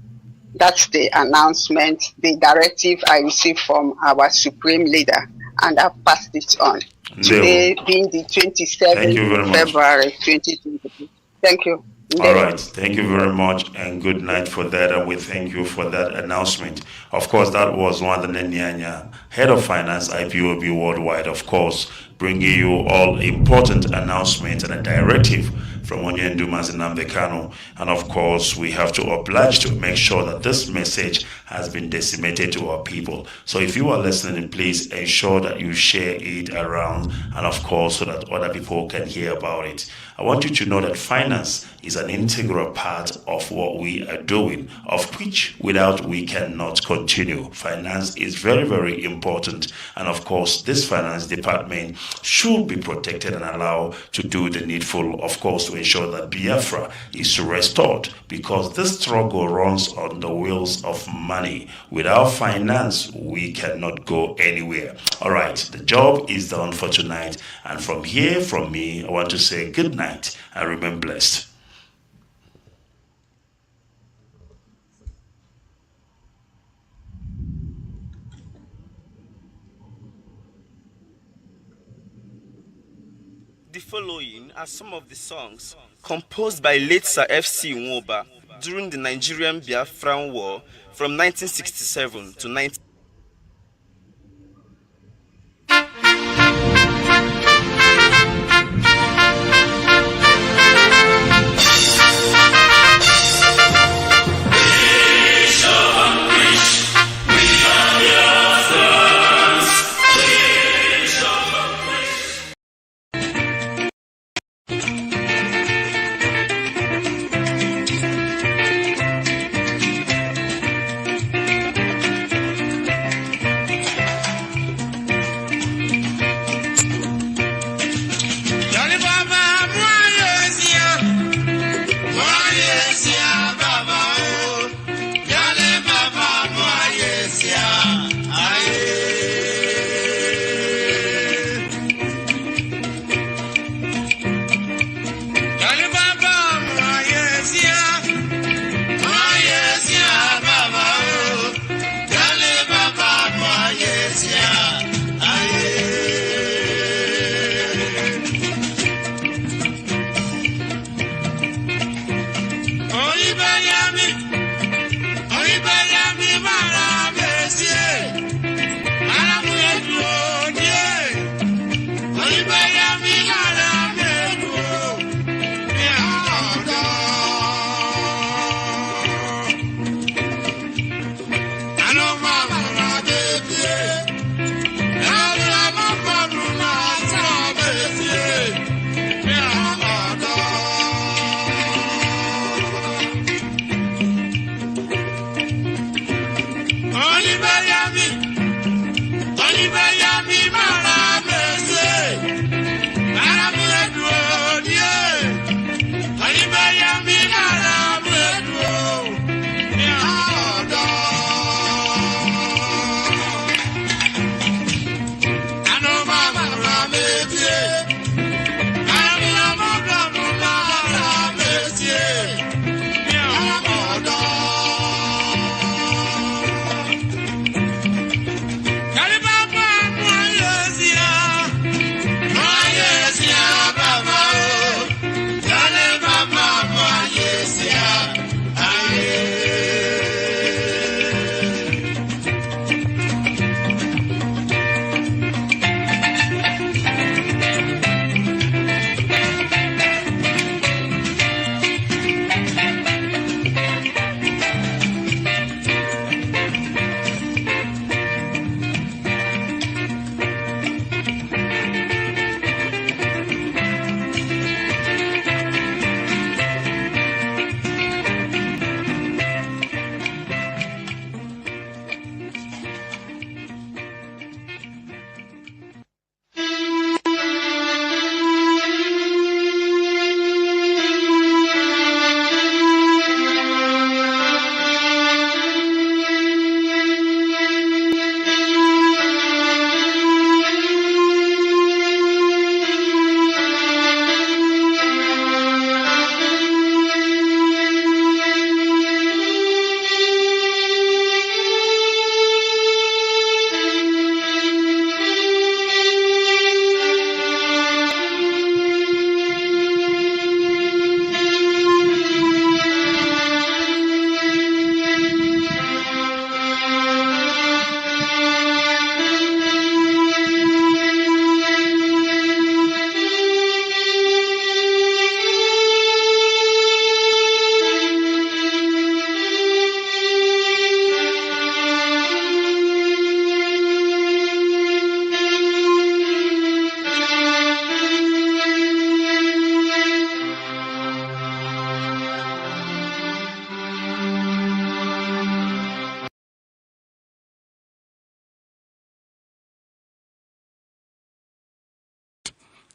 That's the announcement, the directive I received from our supreme leader, and I've passed it on. Today being the 27th of February 2022. Thank you. All right. Thank you very much, and good night for that. And we thank you for that announcement. Of course, that was Nnennaya Anya, head of finance, IPOB worldwide, of course, bringing you all important announcements and a directive from from Onyendu Mazinamde Kanu. And of course, we have to oblige to make sure that this message has been disseminated to our people. So if you are listening, please ensure that you share it around, and of course, so that other people can hear about it. I want you to know that finance is an integral part of what we are doing, of which without we cannot continue. Finance is very, very important. And of course, this finance department should be protected and allowed to do the needful, of course, to ensure that Biafra is restored, because this struggle runs on the wheels of money. Without finance, we cannot go anywhere. All right, the job is done for tonight. And from here, from me, I want to say good night and remain blessed. The following are some of the songs composed by late Sir F.C. Nwoba during the Nigerian Biafran War from 1967 to 19...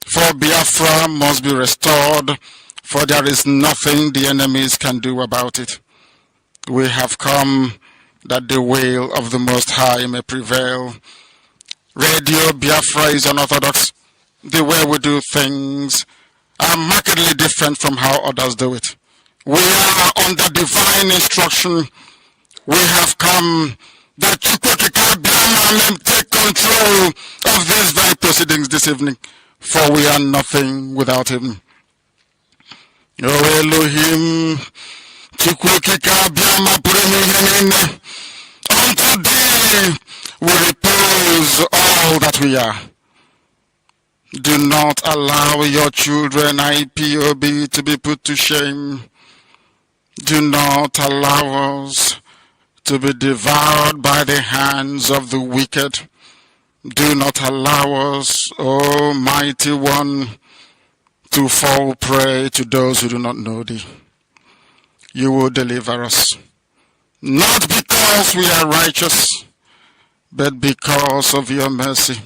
For Biafra must be restored, for there is nothing the enemies can do about it. We have come that the will of the Most High may prevail. Radio Biafra is unorthodox. The way we do things are markedly different from how others do it. We are under divine instruction. We have come that Chukwukika Biafra may take control of these very proceedings this evening, for we are nothing without him. O Elohim, Chukwukika Biafra Puremi, unto thee we repose all that we are. Do not allow your children IPOB to be put to shame. Do not allow us to be devoured by the hands of the wicked. Do not allow us, O mighty one, to fall prey to those who do not know thee. You will deliver us, not because we are righteous, but because of your mercy.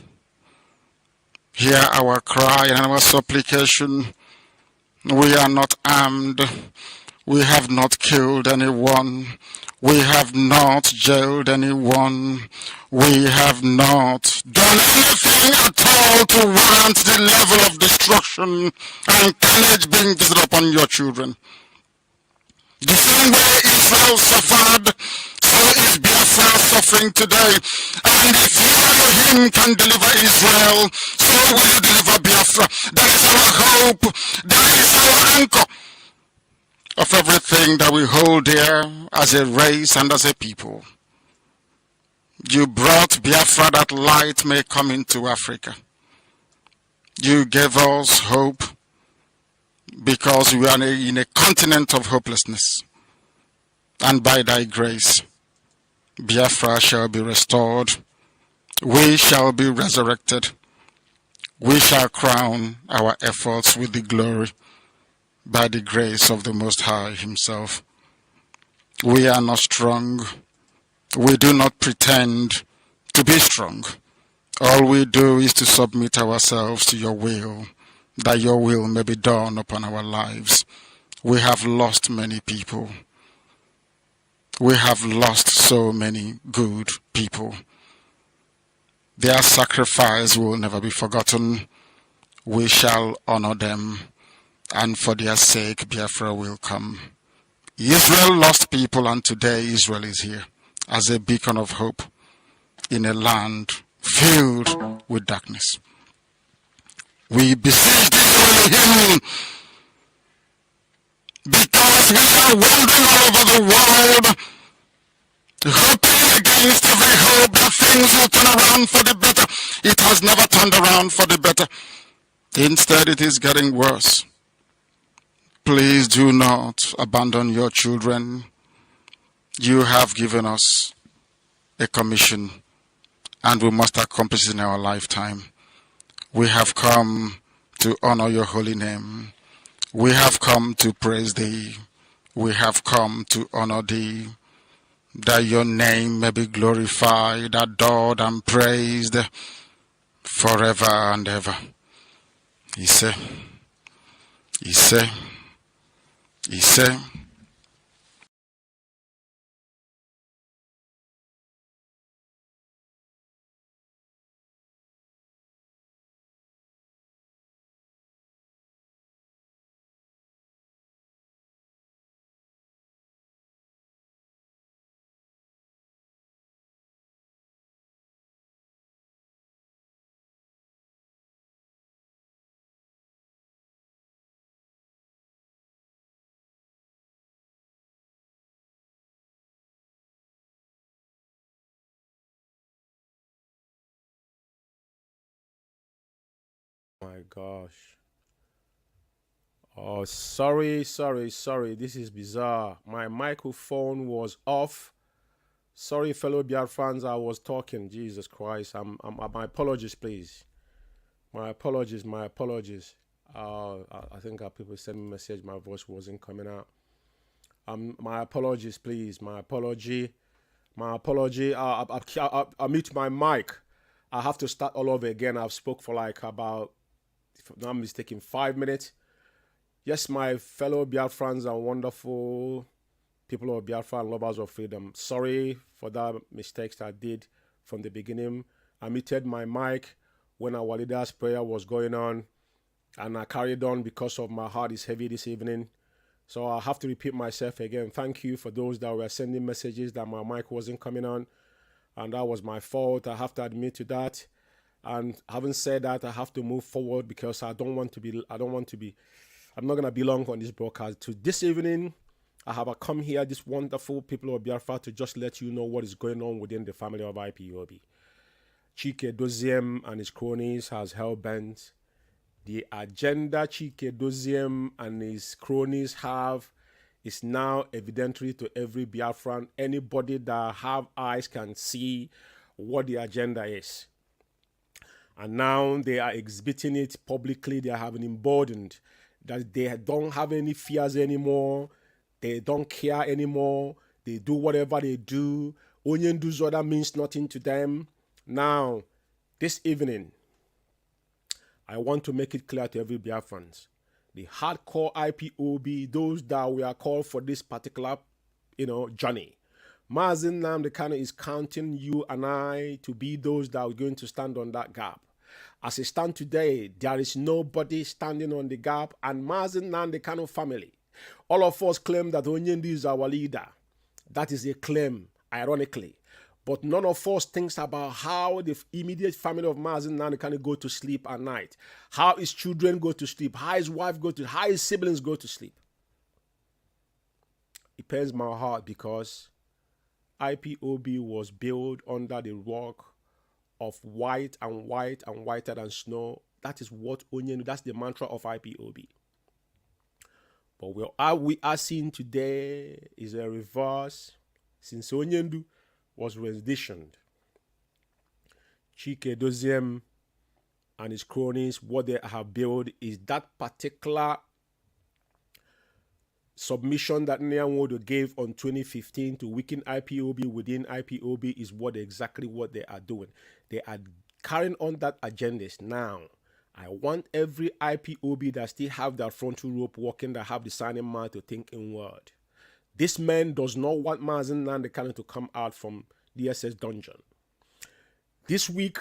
Hear our cry and our supplication. We are not armed. We have not killed anyone. We have not jailed anyone. We have not done anything at all to warrant the level of destruction and carnage being visited upon your children. The same way Israel suffered, so is Biafra suffering today. And if you, Elohim, can deliver Israel, so will you deliver Biafra. That is our hope. That is our anchor of everything that we hold dear as a race and as a people. You brought Biafra that light may come into Africa. You gave us hope because we are in a continent of hopelessness. And by thy grace, Biafra shall be restored. We shall be resurrected. We shall crown our efforts with the glory by the grace of the Most High himself. We are not strong. We do not pretend to be strong. All we do is to submit ourselves to your will, that your will may be done upon our lives. We have lost many people. We have lost so many good people. Their sacrifice will never be forgotten. We shall honor them, and for their sake Biafra will come. Israel lost people, and today Israel is here as a beacon of hope in a land filled with darkness. We beseech thee, Elohim, because we are wandering all over the world, hoping against every hope that things will turn around for the better. It has never turned around for the better. Instead, it is getting worse. Please do not abandon your children. You have given us a commission, and we must accomplish it in our lifetime. We have come to honor your holy name. We have come to praise thee. We have come to honor thee, that your name may be glorified, adored, and praised forever and ever. Ise, Ise, Ise. My gosh. Oh, sorry. This is bizarre. My microphone was off. Sorry, fellow Biafrans, I was talking. Jesus Christ. My apologies, please. My apologies. I think people sent me a message. My voice wasn't coming out. My apologies, please. My apology. I'll mute my mic. I have to start all over again. I've spoke for like about if I'm not mistaken, 5 minutes. Yes, my fellow Biafrans and wonderful people of Biafra and lovers of freedom. Sorry for that mistakes I did from the beginning. I muted my mic when our leader's prayer was going on, and I carried on because of my heart is heavy this evening. So I have to repeat myself again. Thank you for those that were sending messages that my mic wasn't coming on, and that was my fault. I have to admit to that. And having said that, I have to move forward because I'm not going to be long on this broadcast. To this evening, I have come here, this wonderful people of Biafra, to just let you know what is going on within the family of IPOB. Chike Doziem and his cronies has hell-bent. The agenda Chike Doziem and his cronies have is now evidently to every Biafran. Anybody that have eyes can see what the agenda is. And now they are exhibiting it publicly. They have been emboldened that they don't have any fears anymore. They don't care anymore. They do whatever they do. Onyendu's order means nothing to them. Now, this evening, I want to make it clear to every Biafrans, the hardcore IPOB, those that we are called for this particular, journey. Mazi Nnamdi Kanu is counting you and I to be those that are going to stand on that gap. As it stands today, there is nobody standing on the gap, and Mazi Nnamdi Kanu family. All of us claim that Onyendu is our leader. That is a claim, ironically. But none of us thinks about how the immediate family of Mazi Nnamdi Kanu go to sleep at night, how his children go to sleep, how his wife how his siblings go to sleep. It pains my heart because IPOB was built under the rock of white and white and whiter than snow. That is what Onyendu, that's the mantra of IPOB. But what we are seeing today is a reverse. Since Onyendu was renditioned, Chike Doziem and his cronies, what they have built is that particular submission that Nnennaya Anya gave on 2015 to weaken IPOB within IPOB is exactly what they are doing. They are carrying on that agendas. Now, I want every IPOB that still have that frontal rope walking, that have the signing mind to think inward. This man does not want Mazi Nnamdi Kanu to come out from the SS dungeon. This week,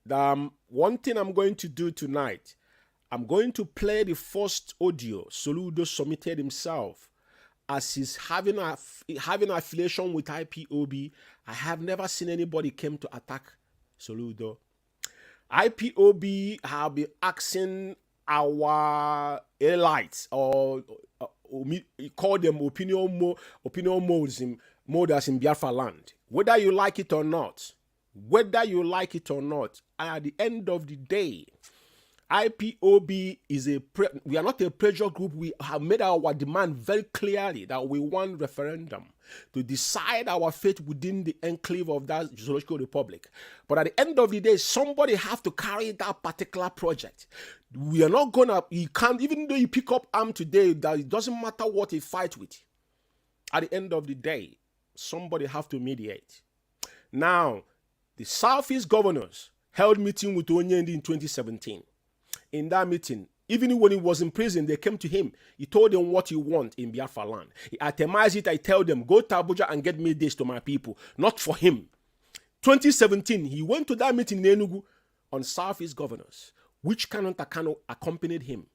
one thing I'm going to do tonight, I'm going to play the first audio Soludo submitted himself as he's having affiliation with IPOB. I have never seen anybody came to attack Soludo. IPOB have been asking our elites, or call them opinion molders in Biafra land. Whether you like it or not, and at the end of the day, IPOB is we are not a pressure group. We have made our demand very clearly that we want referendum to decide our fate within the enclave of that zoological republic. But at the end of the day, somebody have to carry that particular project. We are not gonna, you can't, even though you pick up arm today, that it doesn't matter what you fight with. At the end of the day, somebody have to mediate. Now, the Southeast governors held meeting with Onyendu in 2017. In that meeting, even when he was in prison, they came to him. He told them what he want in Biafra land. He itemized it. I tell them, go to Abuja and get me this to my people. Not for him. 2017, he went to that meeting in Enugu on Southeast governors, which Kanu Takano accompanied him.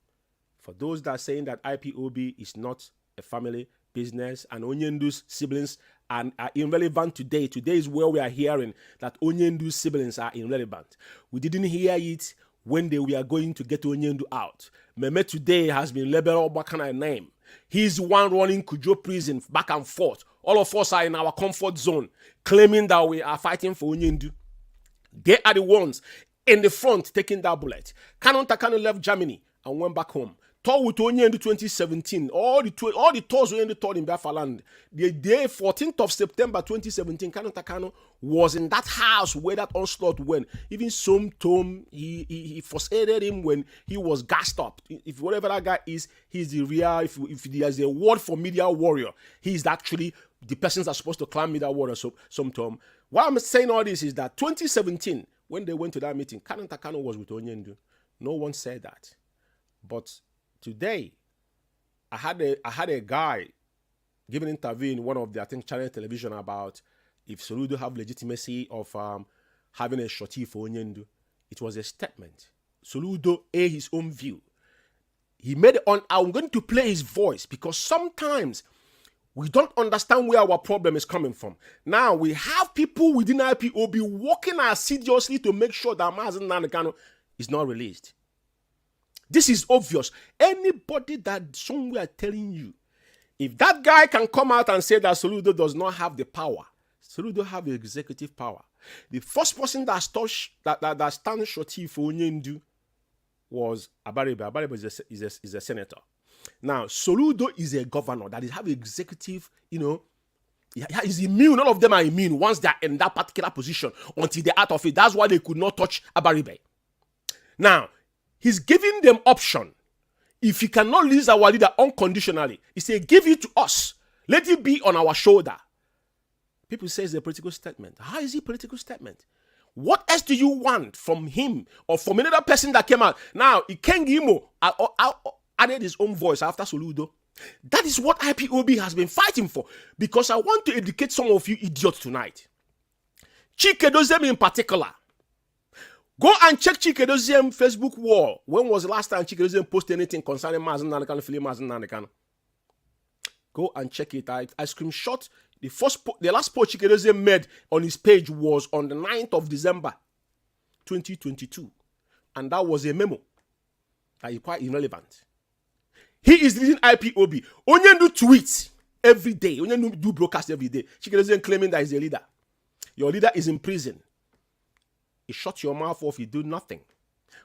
For those that are saying that IPOB is not a family business and Onyendu's siblings are irrelevant today. Today is where we are hearing that Onyendu's siblings are irrelevant. We didn't hear it when we are going to get Onyendu out. Meme today has been labeled what kind of name. He's the one running Kujo prison back and forth. All of us are in our comfort zone, claiming that we are fighting for Onyendu. They are the ones in the front taking that bullet. Kanu Takano left Germany and went back home. Tour with Onyendu 2017. All the tours Onyendu toured in Biafra land. The day 14th of September 2017, Kanu Takano was in that house where that onslaught went. Even some told he first aided him when he was gassed up. If whatever that guy is, he's the real, if there's a word for media warrior, he's actually the persons that are supposed to climb media warrior. So some term. Why I'm saying all this is that 2017, when they went to that meeting, Kanu Takano was with Onyendu. No one said that. But today, I had a guy give an interview in one of the, I think, channel television about if Soludo have legitimacy of having a shorty for Onyendu. It was a statement. Soludo aired his own view. He made it on. I'm going to play his voice because sometimes we don't understand where our problem is coming from. Now we have people within IPOB working assiduously to make sure that Mazen Nnennaya Anya is not released. This is obvious. Anybody that somewhere telling you, if that guy can come out and say that Soludo does not have the power, Soludo have the executive power. The first person that stands shorty for Onyendu was Abaribe. Abaribe is a senator. Now, Soludo is a governor that is have executive, he's immune. All of them are immune once they're in that particular position until they're out of it. That's why they could not touch Abaribe. Now, he's giving them option. If he cannot release our leader unconditionally, he said, give it to us. Let it be on our shoulder. People say it's a political statement. How is it a political statement? What else do you want from him or from another person that came out? Now, Ikengimo added his own voice after Soludo. That is what IPOB has been fighting for. Because I want to educate some of you idiots tonight. Chike Doziem in particular. Go and check Chike Doziem Facebook wall. When was the last time Chike Doziem posted anything concerning Mazen Nnennaya Anya, Philip Mazen Nnennaya Anya? Go and check it. I screenshot the last post Chike Doziem made on his page was on the 9th of December 2022. And that was a memo that is quite irrelevant. He is leading IPOB. Onyendu tweets every day. Onyendu do broadcast every day. Chike Doziem claiming that he's a leader. Your leader is in prison. You shut your mouth off, you do nothing.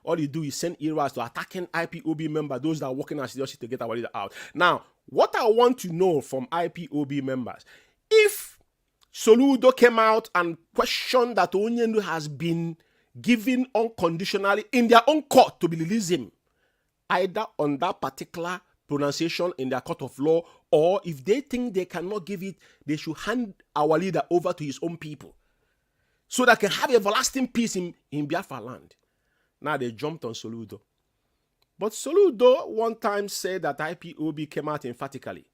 All you do is send eras to attacking IPOB members, those that are working as seriously to get our leader out. Now, what I want to know from IPOB members, if Soludo came out and questioned that Onyendu has been given unconditionally in their own court to be released him, either on that particular pronunciation in their court of law, or if they think they cannot give it, they should hand our leader over to his own people so that can have everlasting peace in Biafra land. Now they jumped on Soludo. But Soludo one time said that IPOB came out emphatically.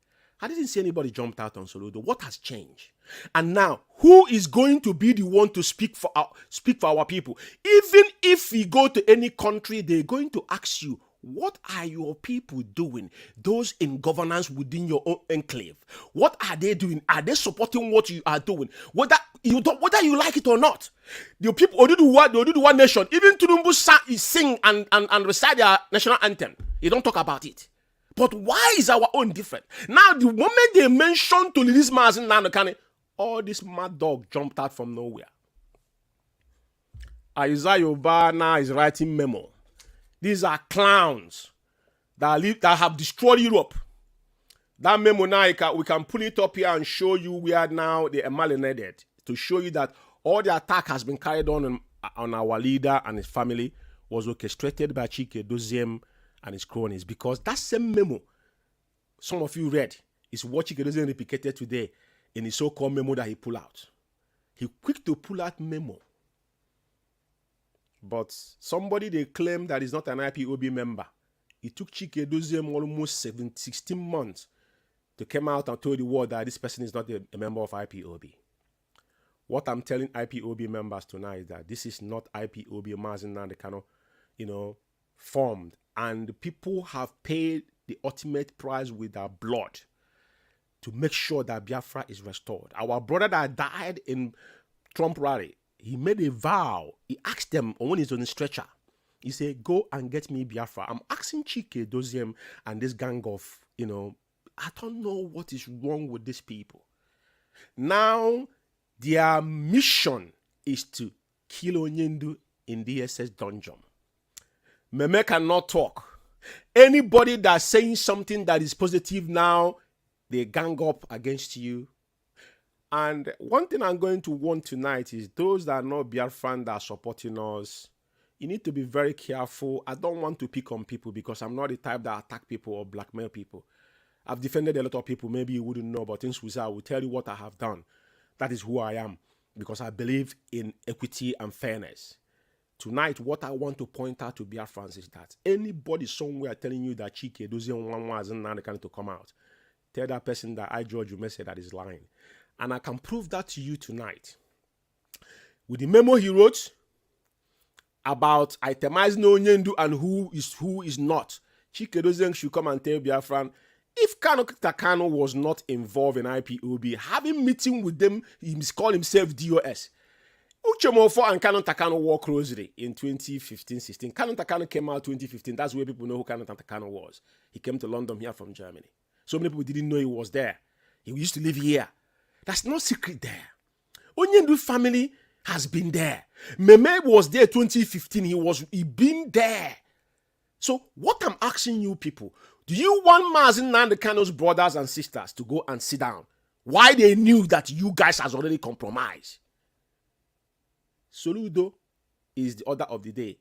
I didn't see anybody jumped out on Soludo. What has changed? And now, who is going to be the one to speak for our people? Even if we go to any country, they're going to ask you, what are your people doing? Those in governance within your own enclave. What are they doing? Are they supporting what you are doing? Whether you like it or not. The people do one nation. Even Tunumbu sing and recite their national anthem. You don't talk about it. But why is our own different? Now, the moment they mention to release Mazen Nnennaya Anya, all this mad dog jumped out from nowhere. Isaiah Obama is writing memo. These are clowns that have destroyed Europe. That memo now, we can pull it up here and show you where now they are malinated to show you that all the attack has been carried on our leader and his family was orchestrated by Chike Doziem and his cronies, because that same memo some of you read is what Chike Doziem replicated today in his so-called memo that he pulled out. He quick to pull out memo. But somebody they claim that is not an IPOB member. It took Chike Doziem almost 16 months to come out and tell the world that this person is not a member of IPOB. What I'm telling IPOB members tonight is that this is not IPOB Mazen Nnennaya Anya, formed. And people have paid the ultimate price with their blood to make sure that Biafra is restored. Our brother that died in Trump rally, he made a vow. He asked them when he's on the stretcher. He said, go and get me Biafra. I'm asking Chike Doziem and this gang of, I don't know what is wrong with these people. Now, their mission is to kill Onyendu in the SS dungeon. Meme cannot talk. Anybody that's saying something that is positive now, they gang up against you. And one thing I'm going to warn tonight is those that are not Biafran that are supporting us, you need to be very careful. I don't want to pick on people because I'm not the type that attack people or blackmail people. I've defended a lot of people. Maybe you wouldn't know, but things I will tell you what I have done. That is who I am, because I believe in equity and fairness. Tonight, what I want to point out to Biafrans is that anybody somewhere telling you that Chike doesn't want Nnennaya Anya to come out, tell that person that I, George, you may say that is lying. And I can prove that to you tonight. With the memo he wrote about itemizing Onyendu and who is not, Chike Dozien should come and tell Biafran, if Kanu Takano was not involved in IPOB, having meeting with them, he called himself DOS. Uchemofo and Kanu Takano worked closely in 2015-16. Kanu Takano came out 2015. That's where people know who Kanu Takano was. He came to London here from Germany. So many people didn't know he was there. He used to live here. That's no secret there. Onyendu family has been there. Meme was there 2015. He been there. So what I'm asking you people, do you want Mazi Nnamdi Kanu's brothers and sisters to go and sit down? Why they knew that you guys has already compromised? Soludo is the order of the day.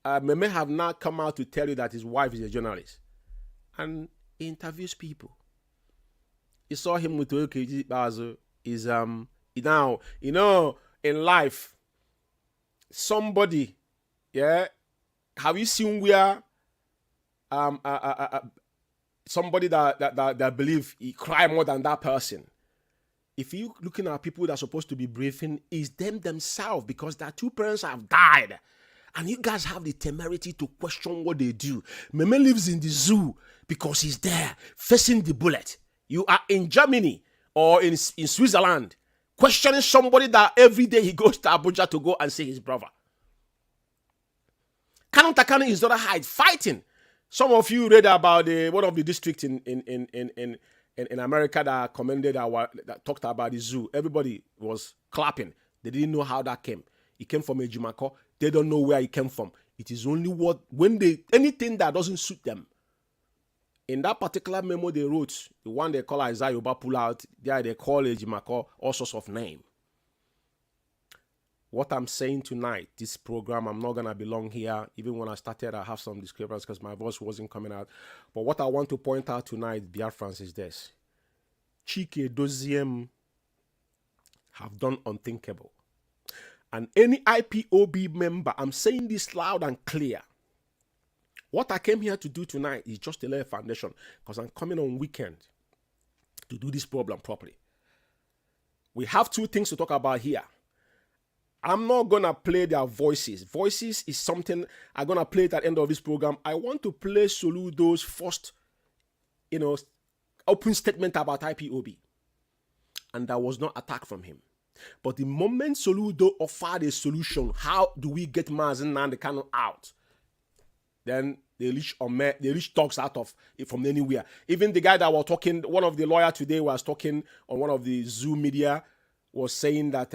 Meme have now come out to tell you that his wife is a journalist and he interviews people. You saw him with OKG Bazo. Is now, you know, in life, somebody, yeah, have you seen where somebody that believe he cry more than that person? If you looking at people that are supposed to be briefing, is them themselves, because their two parents have died. And you guys have the temerity to question what they do. Meme lives in the zoo because he's there, facing the bullet. You are in Germany or in Switzerland, questioning somebody that every day he goes to Abuja to go and see his brother. Kanu Takano is not hide fighting. Some of you read about one of the districts in America that commended that talked about the zoo. Everybody was clapping. They didn't know how that came. It came from Ejimako. They don't know where it came from. It is only anything that doesn't suit them. In that particular memo they wrote, the one they call Isaiah Yoba pull out, there they call Ejimako all sorts of name. What I'm saying tonight, this program, I'm not going to be long here. Even when I started, I have some discrepancies because my voice wasn't coming out. But what I want to point out tonight, Biafrans, is this. Chike Doziem have done unthinkable. And any IPOB member, I'm saying this loud and clear. What I came here to do tonight is just to lay a foundation, because I'm coming on weekend to do this problem properly. We have two things to talk about here. I'm not going to play their voices. Voices is something I'm going to play at the end of this program. I want to play Soludo's first, open statement about IPOB. And there was no attack from him. But the moment Soludo offered a solution, how do we get Mazi Nnamdi Kanu out? Then they reach talks out of it from anywhere. Even the guy that was talking, one of the lawyers today was talking on one of the Zoom media, was saying that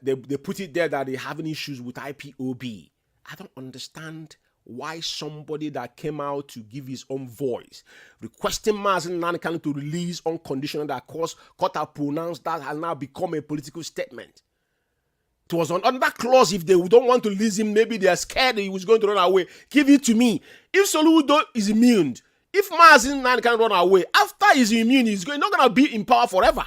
they put it there that they're having issues with IPOB. I don't understand why somebody that came out to give his own voice, requesting Mazi Nnamdi Kanu to release on condition that court have pronounced that has now become a political statement. It was on that clause. If they don't want to release him, maybe they are scared he was going to run away. Give it to me. If Soludo is immune, if Mazi Nnamdi Kanu run away, after he's immune, he's not going to be in power forever.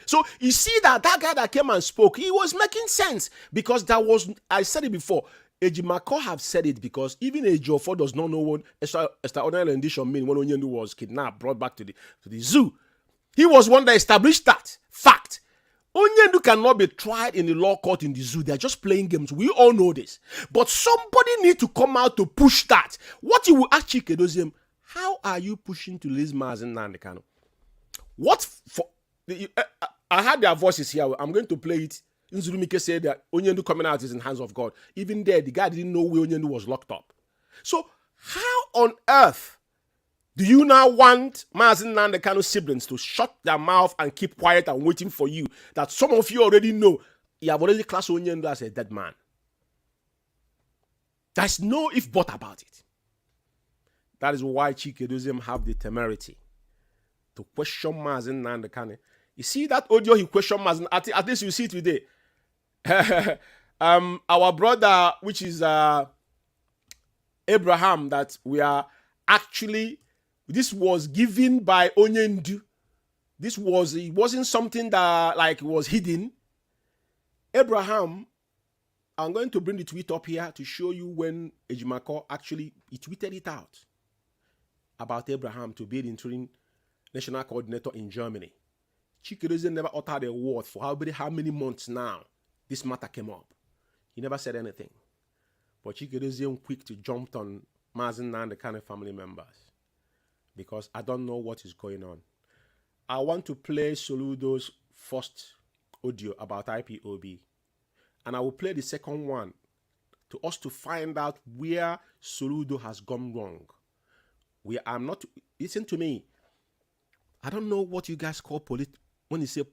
So you see that guy that came and spoke, he was making sense, because I said it before, Ejimako have said it, because even Ejiofor does not know what extraordinary rendition mean when Onyendu was kidnapped, brought back to the zoo. He was one that established that fact. Onyendu cannot be tried in the law court in the zoo. They're just playing games. We all know this. But somebody need to come out to push that. What you will ask Chike Doziem, how are you pushing to release Mazi Nnamdi Kanu? What for? I had their voices here. I'm going to play it. Nzurumike said that Onyendu coming out is in the hands of God. Even there, the guy didn't know where Onyendu was locked up. So how on earth do you now want Mazi Nnamdi Kanu siblings to shut their mouth and keep quiet and waiting for you, that some of you already know you have already classed Onyendu as a dead man? There's no if but about it. That is why Chike Doziem have the temerity to question Mazi Nnamdi Kanu. You see that audio he questioned Mazi, at least you see it today. Our brother, which is Abraham, that we are actually, this was given by Onyendu. It wasn't something that was hidden. Abraham I'm going to bring the tweet up here to show you when Ejimako actually he tweeted it out about Abraham to be the interim national coordinator in Germany. Chikedozie never uttered a word for how many months now this matter came up. He never said anything. But Chikedozie quick to jump on Mazen Nnennaya and the kind of family members because I don't know what is going on. I want to play Soludo's first audio about IPOB. And I will play the second one to us to find out where Soludo has gone wrong. Listen to me. I don't know what you guys call when you say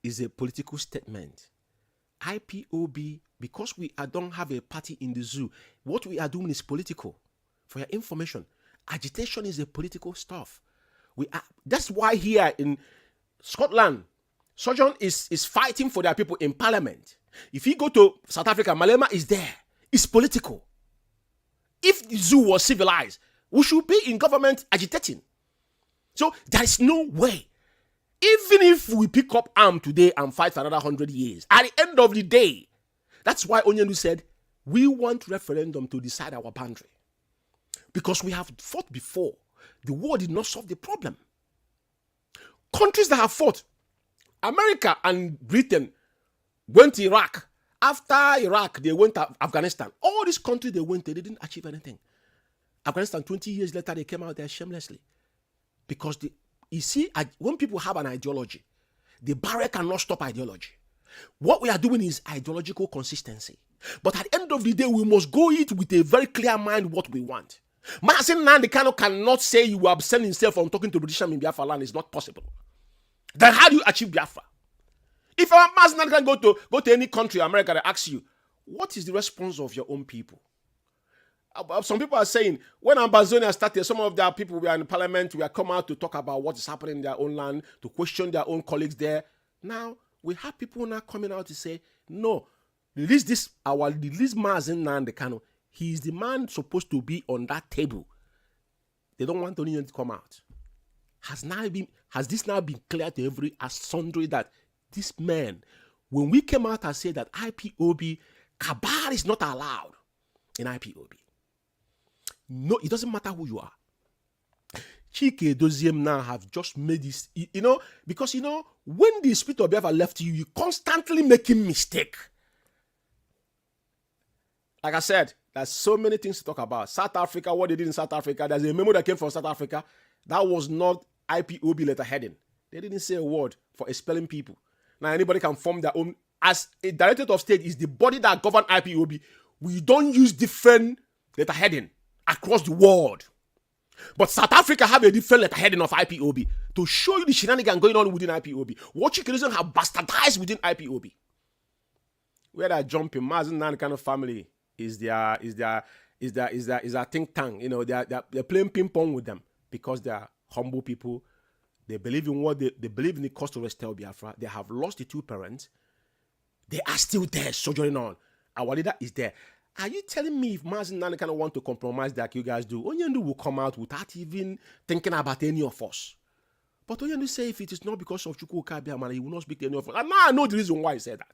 is a political statement. IPOB, because don't have a party in the zoo, what we are doing is political. For your information, agitation is a political stuff. That's why here in Scotland, Sojourn is fighting for their people in parliament. If you go to South Africa, Malema is there. It's political. If the zoo was civilized, we should be in government agitating. So there is no way. Even if we pick up arm today and fight for another 100 years, at the end of the day, that's why Onyendu said, we want referendum to decide our boundary. Because we have fought before. The war did not solve the problem. Countries that have fought, America and Britain went to Iraq. After Iraq, they went to Afghanistan. All these countries they went, they didn't achieve anything. Afghanistan, 20 years later, they came out there shamelessly. Because you see, when people have an ideology, the barrier cannot stop ideology. What we are doing is ideological consistency. But at the end of the day, we must go it with a very clear mind what we want. Mazen Nnennaya cannot say you abstain himself from talking to British in Biafra land. It's not possible. Then how do you achieve Biafra? If our Mazen Nnennaya can go to any country, America, they ask you, what is the response of your own people? Some people are saying, when Ambazonia started, some of their people were in parliament, we are come out to talk about what is happening in their own land, to question their own colleagues there. Now, we have people now coming out to say, no, release Mazen Nnennaya. He is the man supposed to be on that table. They don't want Onion to come out. Has this now been clear to every sundry that this man, when we came out and said that IPOB, cabal is not allowed in IPOB. No, it doesn't matter who you are. Chikedozie now have just made this, because when the spirit of Biafra left you, you constantly making mistake. Like I said, there's so many things to talk about. South Africa, what they did in South Africa, there's a memo that came from South Africa. That was not IPOB letterheading. They didn't say a word for expelling people. Now anybody can form their own. As a directorate of state is the body that governs IPOB, we don't use different letterheading across the world. But South Africa have a different letterheading of IPOB to show you the shenanigans going on within IPOB. What you can have bastardized within IPOB. Where they jumping, Mazen Nnennaya kind of family is their think tank. They're playing ping pong with them because they are humble people. They believe in they believe in the cost to restore Biafra. They have lost the two parents. They are still there, sojourning on. Our leader is there. Are you telling me if Mazen Nnennaya kind of want to compromise like you guys do, Onyendu will come out without even thinking about any of us? But Onyendu say if it is not because of Chukwuka Abiyamara, he will not speak to any of us. And now I know the reason why he said that.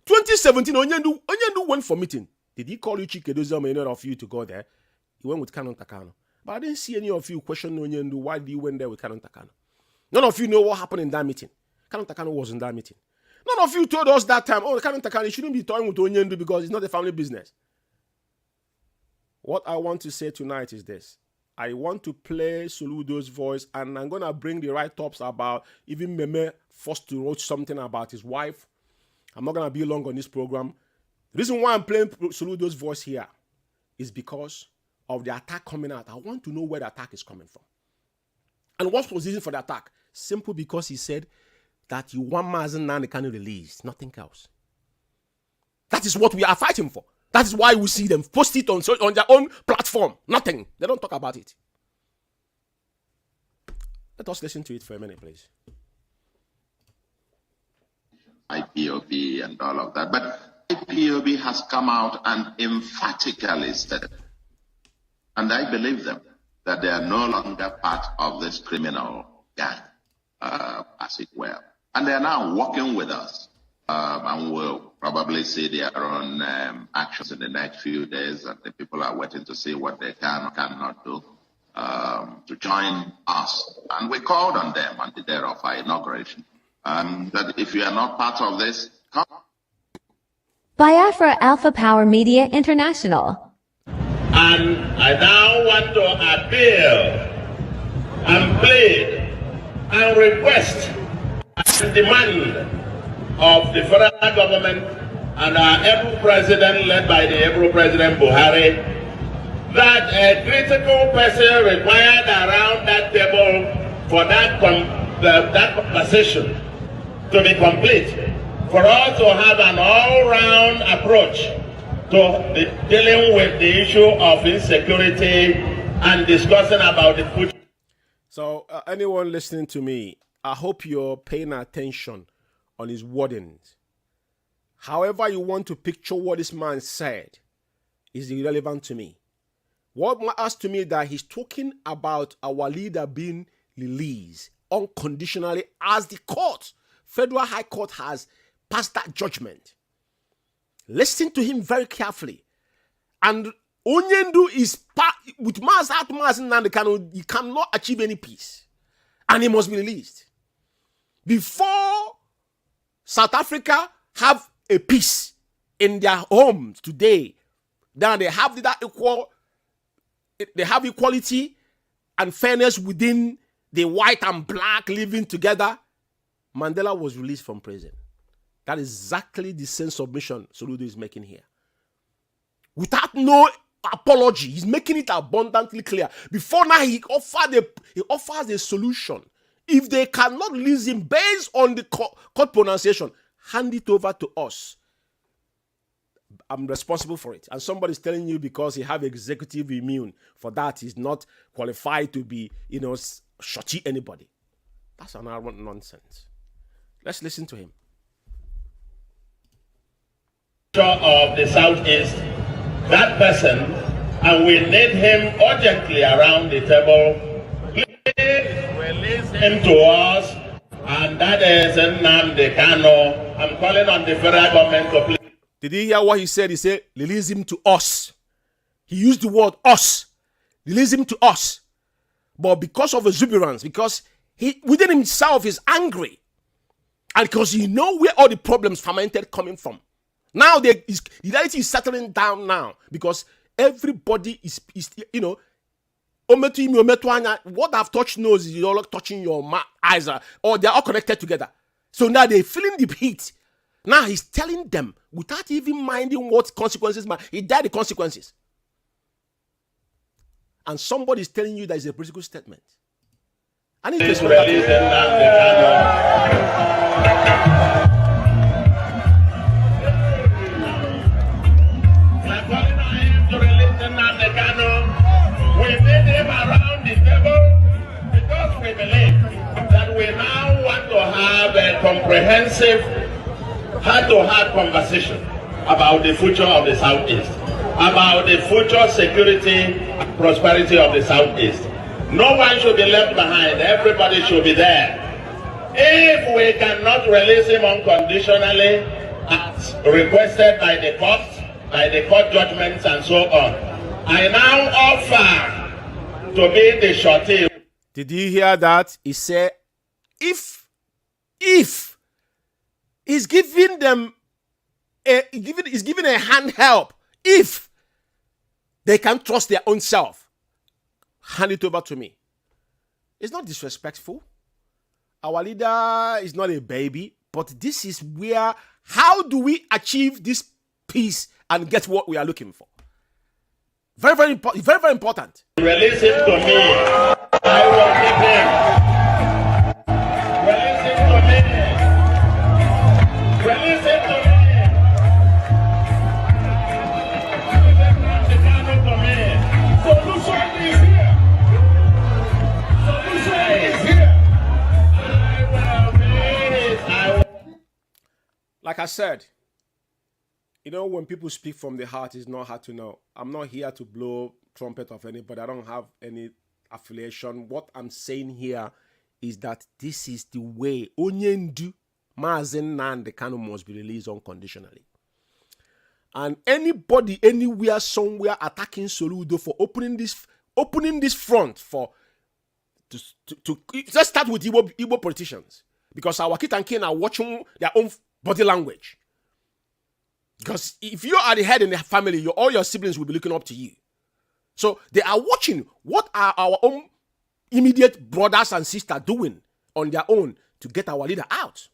2017, Onyendu went for meeting. Did he call you Chikedozie or any of you to go there? He went with Canon Takano. But I didn't see any of you question Onyendu why did he went there with Canon Takano. None of you know what happened in that meeting. Canon Takano was in that meeting. None of you told us that time, Canon Takano shouldn't be toying with Onyendu because it's not a family business. What I want to say tonight is this. I want to play Soludo's voice, and I'm going to bring the write-ups about even Meme forced to write something about his wife. I'm not going to be long on this program. The reason why I'm playing Soludo's voice here is because of the attack coming out. I want to know where the attack is coming from. And what was the reason for the attack? Simple because he said that you want Mazen Nnennaya released, nothing else. That is what we are fighting for. That is why we see them post it on their own platform. Nothing. They don't talk about it. Let us listen to it for a minute, please. IPOB and all of that. But IPOB has come out and emphatically said, and I believe them, that they are no longer part of this criminal gang, as it were. And they are now working with us and we'll probably see their own actions in the next few days, and the people are waiting to see what they can or cannot do to join us. And we called on them on the day of our inauguration that if you are not part of this, come. Biafra Alpha Power Media International. And I now want to appeal and plead and request and demand of the federal government and our able president, led by the able President Buhari, that a critical person required around that table for that conversation to be complete, for us to have an all-round approach to dealing with the issue of insecurity and discussing about the future. So anyone listening to me, I hope you're paying attention on his wordings. However you want to picture what this man said is irrelevant to me. What matters to me that he's talking about our leader being released unconditionally as the court, Federal High Court, has passed that judgment. Listen to him very carefully. And Onyendu is with Mass out Mass Nnennaya Anya, he cannot achieve any peace. And he must be released. Before South Africa have a peace in their homes today, then they have equality and fairness within the white and black living together. Mandela was released from prison. That is exactly the same submission Soludo is making here. Without no apology, he's making it abundantly clear. Before now, he offers a solution. If they cannot release him based on the court pronunciation, hand it over to us. I'm responsible for it. And somebody's telling you because he have executive immune for that, he's not qualified to be, shorty anybody. That's an arrogant nonsense. Let's listen to him. Of the Southeast, that person, and we need him urgently around the table. Please release him to us, and that is Nnamdi Kanu. I'm calling on the federal government to please. Did you hear what he said? He said, release him to us. He used the word us. Release him to us. But because of exuberance, because he within himself is angry, and because he knows where all the problems fermented coming from. Now the reality is settling down now because everybody is what I've touched nose is all touching your eyes, or they're all connected together. So now they're feeling the heat. Now he's telling them without even minding what consequences he died the consequences. And somebody is telling you that is a political statement. I need to explain that. We made him around the table because we believe that we now want to have a comprehensive, heart-to-heart conversation about the future of the Southeast, about the future security and prosperity of the Southeast. No one should be left behind. Everybody should be there. If we cannot release him unconditionally, as requested by the court judgments and so on, I now offer to be the shorty. Did you hear that? He said, if he's giving them he's giving a hand help, if they can trust their own self, hand it over to me. It's not disrespectful. Our leader is not a baby, but this is where, how do we achieve this peace and get what we are looking for? Very, very important. Very, very important. Release it to me. I will give him. Release it to me. Release it to me. Solution is here. Solution is here. I will. Like I said, when people speak from the heart, it's not hard to know. I'm not here to blow trumpet of anybody. I don't have any affiliation. What I'm saying here is that this is the way. Onyendu Mazen Nnamdi Kanu must be released unconditionally. And anybody, anywhere, somewhere attacking Soludo for opening this front for let's start with Igbo politicians, because our kid and kin are watching their own body language. Because if you are the head in the family, all your siblings will be looking up to you. So they are watching what are our own immediate brothers and sisters doing on their own to get our leader out.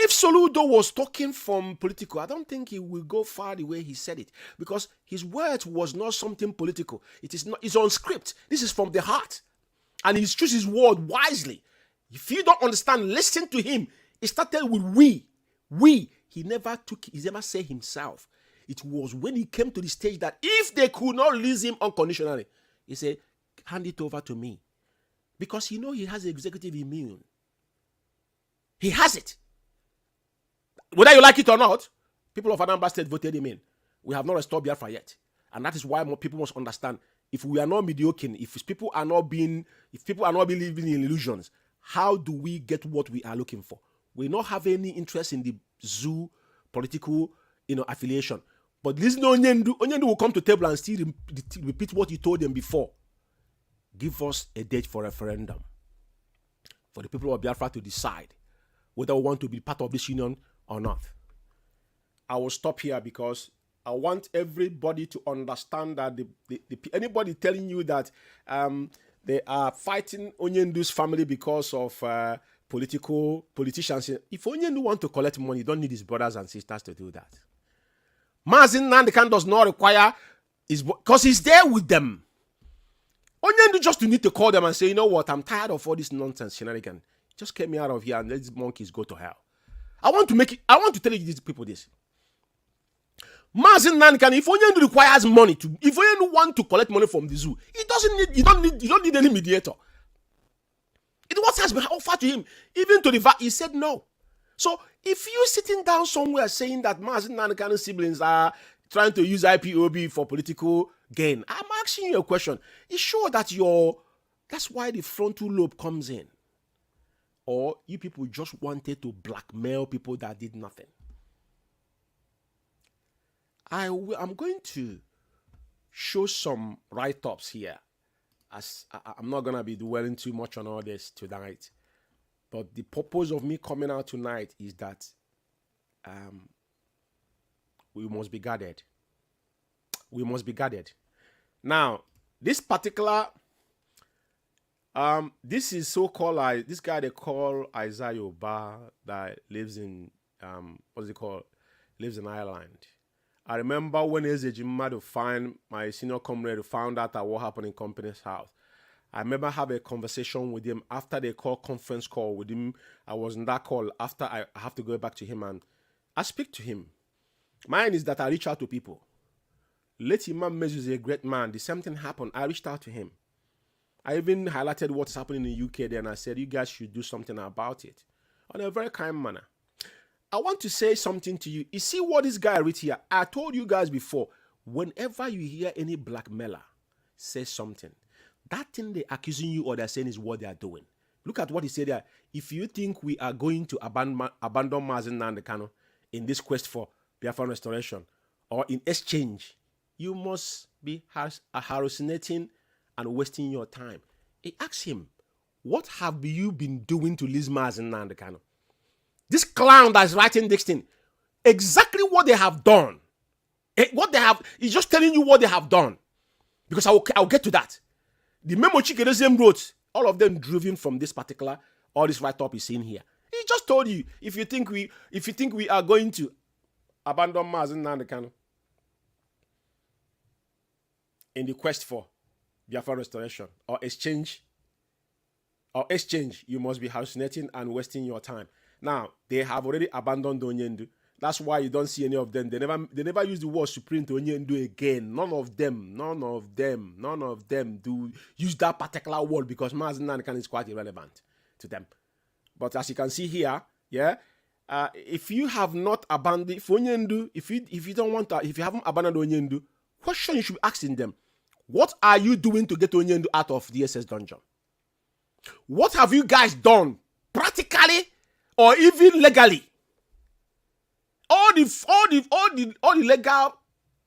If Soludo was talking from political, I don't think he will go far the way he said it, because his words was not something political. It is not. It's on script. This is from the heart, and he chooses his word wisely. If you don't understand, listen to him. It started with we. He never said himself. It was when he came to the stage that if they could not release him unconditionally, he said, hand it over to me. Because he has executive immune. He has it. Whether you like it or not, people of Anambra State voted him in. We have not restored Biafra yet. And that is why more people must understand, if we are not mediocre, if people are not living in illusions, how do we get what we are looking for? We not have any interest in the zoo political, affiliation. But listen, Onyendu will come to table and still repeat what he told them before. Give us a date for referendum for the people of Biafra to decide whether we want to be part of this union or not. I will stop here because I want everybody to understand that anybody telling you that they are fighting Onyendu's family because of politicians. If Onyendu want to collect money, you don't need his brothers and sisters to do that. Mazen Nnamdi Kanu does not require because he's there with them. Onyendu just need to call them and say, you know what, I'm tired of all this nonsense shenanigans. Just get me out of here and let these monkeys go to hell. I want to tell you these people this. Mazen Nnamdi Kanu, if Onyendu requires money if Onyendu want to collect money from the zoo, you don't need any mediator. What has been offered to him, even to the VAT, he said no. So if you're sitting down somewhere saying that Mazen Nnamdi Kanu's siblings are trying to use IPOB for political gain, I'm asking you a question. Is sure that that's why the frontal lobe comes in? Or you people just wanted to blackmail people that did nothing? I'm going to show some write-ups here. As I'm not going to be dwelling too much on all this tonight. But the purpose of me coming out tonight is that we must be guarded. We must be guarded. Now, this particular, this is so-called, this guy they call Isaiah Oba that lives in, lives in Ireland. I remember when Ezejima to find my senior comrade found out what happened in company's house. I remember having a conversation with him after the conference call with him. I was in that call after I have to go back to him and I speak to him. Mine is that I reach out to people. Late Imam Mezu is a great man. The same thing happened. I reached out to him. I even highlighted what's happening in the UK there and I said, you guys should do something about it. In a very kind manner. I want to say something to you. You see what this guy wrote here? I told you guys before, whenever you hear any blackmailer say something, that thing they're accusing you or they're saying is what they are doing. Look at what he said there. If you think we are going to abandon Mazen Nnamdi Kanu in this quest for Biafran restoration or in exchange, you must be hallucinating and wasting your time. He asked him, what have you been doing to Liz Mazen Nnamdi Kanu? This clown that's writing this thing, exactly what they have done. What they have, he's just telling you what they have done. Because I'll get to that. The memo Chikedezem wrote, all of them driven from this particular, all this write-up is in here. He just told you, if you think we are going to abandon Mazen Nnamdi Kanu in the quest for Biafra restoration or exchange, you must be hallucinating and wasting your time. Now, they have already abandoned Onyendu. That's why you don't see any of them. They never use the word supreme to Onyendu again. None of them do use that particular word because Mazen Nnamdi Kanu is quite irrelevant to them. But as you can see here, if you have not abandoned, if Onyendu, if you haven't abandoned Onyendu, question you should be asking them, what are you doing to get Onyendu out of the SS dungeon? What have you guys done practically or even legally. All the legal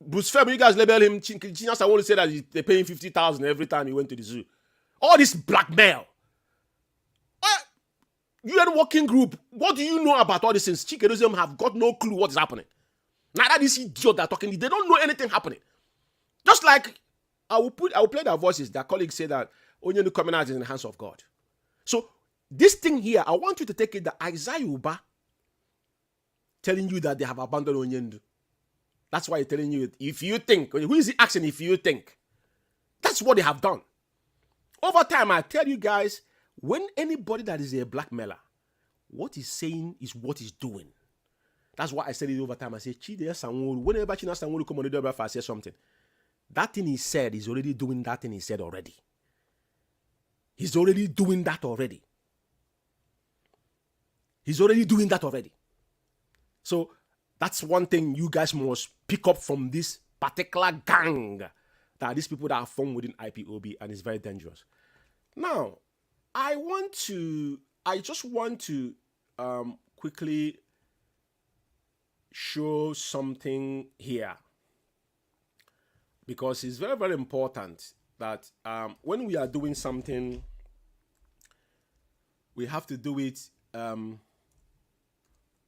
Bruce Fairbairn, you guys label him. Chinyas, I want to say that they're paying 50,000 every time he went to the zoo. All this blackmail. UN working group. What do you know about all these things? Chikerism have got no clue what is happening. Neither this idiot that talking. They don't know anything happening. Just like I will play their voices. Their colleagues say that Onyendu coming out is in the hands of God. So this thing here, I want you to take it that Isaiah Uba telling you that they have abandoned Onyendu. That's why he's telling you, if you think, who is he asking if you think? That's what they have done. Over time, I tell you guys, when anybody that is a blackmailer, what he's saying is what he's doing. That's why I said it over time. I say, whenever China Sanwo come on the door if I say something, that thing he said is already doing that thing he said already. He's already doing that already. He's already doing that already. So that's one thing you guys must pick up from this particular gang, that these people that are formed within IPOB, and it's very dangerous. Now, I just want to quickly show something here, because it's very, very important that when we are doing something, we have to do it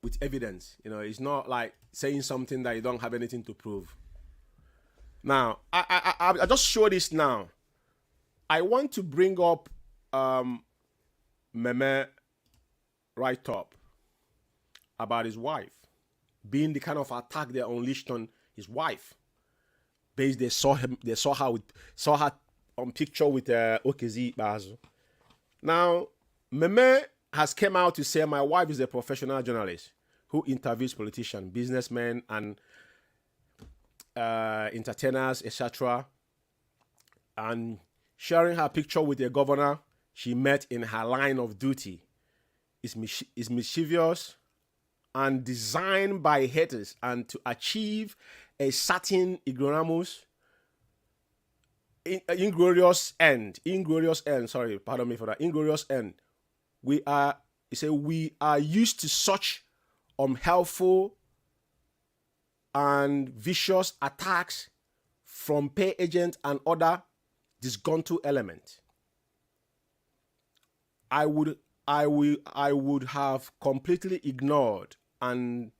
with evidence. You know, it's not like saying something that you don't have anything to prove. Now, I just show this now. I want to bring up Meme right up about his wife being the kind of attack they unleashed on his wife. Based, they saw her on picture with Okezi Bazo. Now, Meme has come out to say my wife is a professional journalist who interviews politicians, businessmen, and entertainers, etc. And sharing her picture with a governor she met in her line of duty is mischievous and designed by haters and to achieve a certain inglorious end. Sorry, pardon me for that. Inglorious end. We are used to such unhelpful and vicious attacks from pay agents and other disgruntled elements. I would have completely ignored the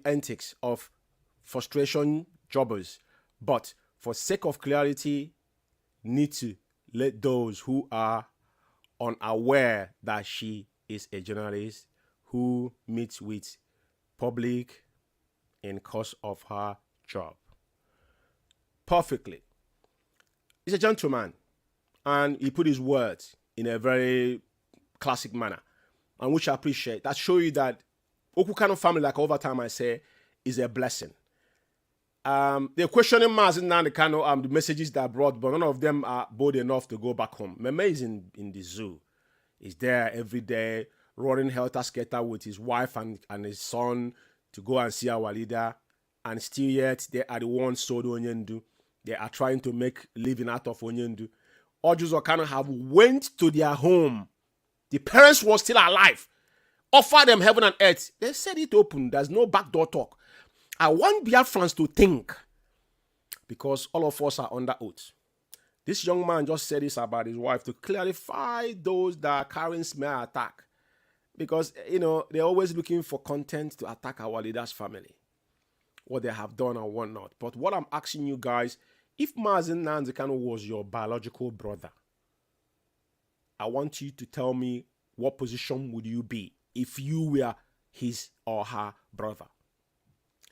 antics of frustration jobbers, but for sake of clarity, need to let those who are unaware that she is a journalist who meets with public in course of her job. Perfectly. He's a gentleman, and he put his words in a very classic manner, and which I appreciate. That show you that Oku kind of family, like over time I say, is a blessing. They're questioning Maz now the kind of the messages that I brought, but none of them are bold enough to go back home. Meme is in the zoo. He's there every day, running helter-skelter with his wife and his son to go and see our leader, and still yet they are the ones sold Onyendu. They are trying to make living out of Onyendu. Ojus Okano have went to their home. The parents were still alive. Offer them heaven and earth. They said it open. There's no backdoor talk. I want Biafrans to think, because all of us are under oath. This young man just said this about his wife to clarify those that are carrying smear attack. Because, you know, they're always looking for content to attack our leader's family, what they have done and whatnot. But what I'm asking you guys, if Mazen Nanzikano was your biological brother, I want you to tell me what position would you be if you were his or her brother.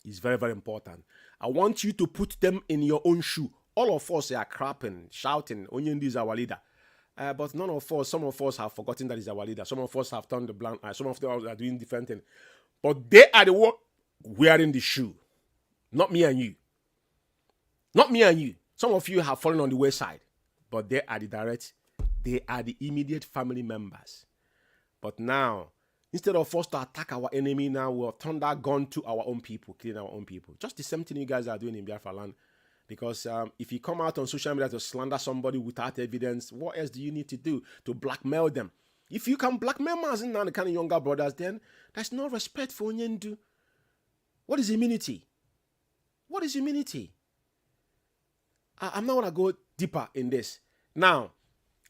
It's very, very important. I want you to put them in your own shoe. All of us are clapping, shouting, Onyendu is our leader. But none of us, some of us have forgotten that he's our leader. Some of us have turned the blind eye. Some of them are doing different things. But they are the one wearing the shoe. Not me and you. Not me and you. Some of you have fallen on the wayside. But they are the immediate family members. But now, instead of us to attack our enemy, now we'll turn that gun to our own people, killing our own people. Just the same thing you guys are doing in Biafra land. Because if you come out on social media to slander somebody without evidence, what else do you need to do to blackmail them? If you can blackmail Mazi Nnamdi Kanu younger brothers, then there's no respect for Onyendu. What is immunity? What is immunity? I'm not going to go deeper in this. Now,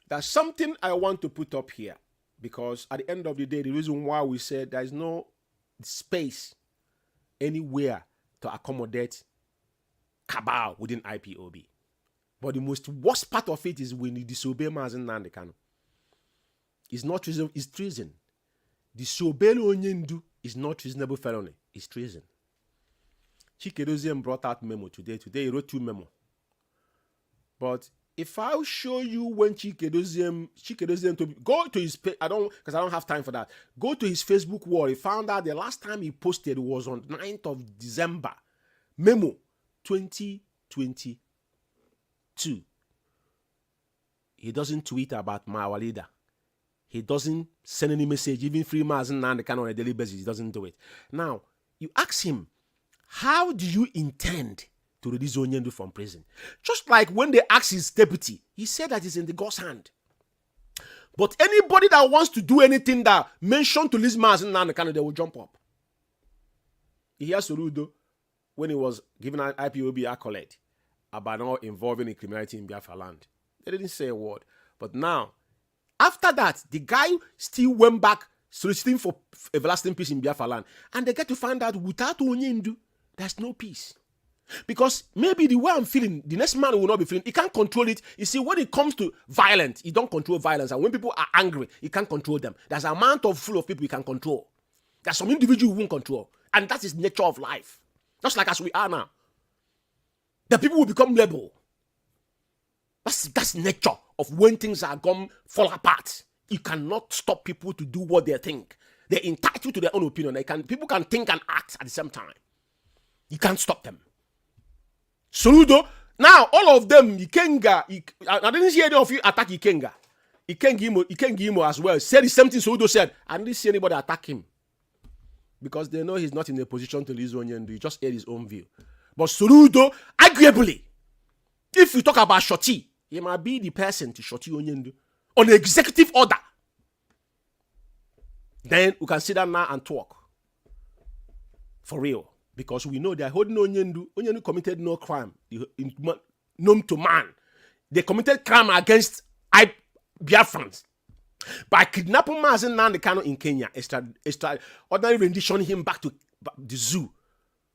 there's something I want to put up here, because at the end of the day, the reason why we said there is no space anywhere to accommodate cabal within IPOB. But the most worst part of it is when you disobey Mazi Nnamdi Kanu. It's not treason, it's treason. Disobey Onyendu is not treasonable felony, it's treason. Chikedozie brought out memo today. Today he wrote 2 memo. But if I'll show you when Chikedozie to go to his page, I don't have time for that. Go to his Facebook wall. He found out the last time he posted was on 9th of December. Memo 2022. He doesn't tweet about our leader. He doesn't send any message, even free Mazi Nnamdi Kanu on a daily basis. He doesn't do it. Now, you ask him, how do you intend to release Onyendu from prison? Just like when they asked his deputy, he said that it's in the God's hand. But anybody that wants to do anything that mentioned to release Mazi Nnamdi Kanu, they will jump up. He hears Soludo when he was given an IPOB accolade about not involving in criminality in Biafra land. They didn't say a word. But now, after that, the guy still went back soliciting for everlasting peace in Biafra land. And they get to find out without Onyendu, there's no peace. Because maybe the way I'm feeling, the next man will not be feeling. He can't control it. You see, when it comes to violence, he don't control violence. And when people are angry, he can't control them. There's an amount of full of people he can control. There's some individual who won't control. And that is nature of life. Just like as we are now. The people will become rebel. That's nature of when things are gone fall apart. You cannot stop people to do what they think. They're entitled to their own opinion. People can think and act at the same time. You can't stop them. Soludo, now all of them, Ikenga, I didn't see any of you attack Ikenga. Ikenga as well said the same thing Soludo said. I didn't see anybody attack him. Because they know he's not in a position to release Onyendu. He just aired his own view. But Soludo, arguably, if you talk about Shoti, he might be the person to Shoti Onyendu on the executive order. Then we can sit down now and talk. For real. Because we know they are holding Onyendu. Onyendu committed no crime known to man. They committed crime against Biafrans by kidnapping Mazi Nnamdi Kanu in Kenya, ordinary renditioning him back to the zoo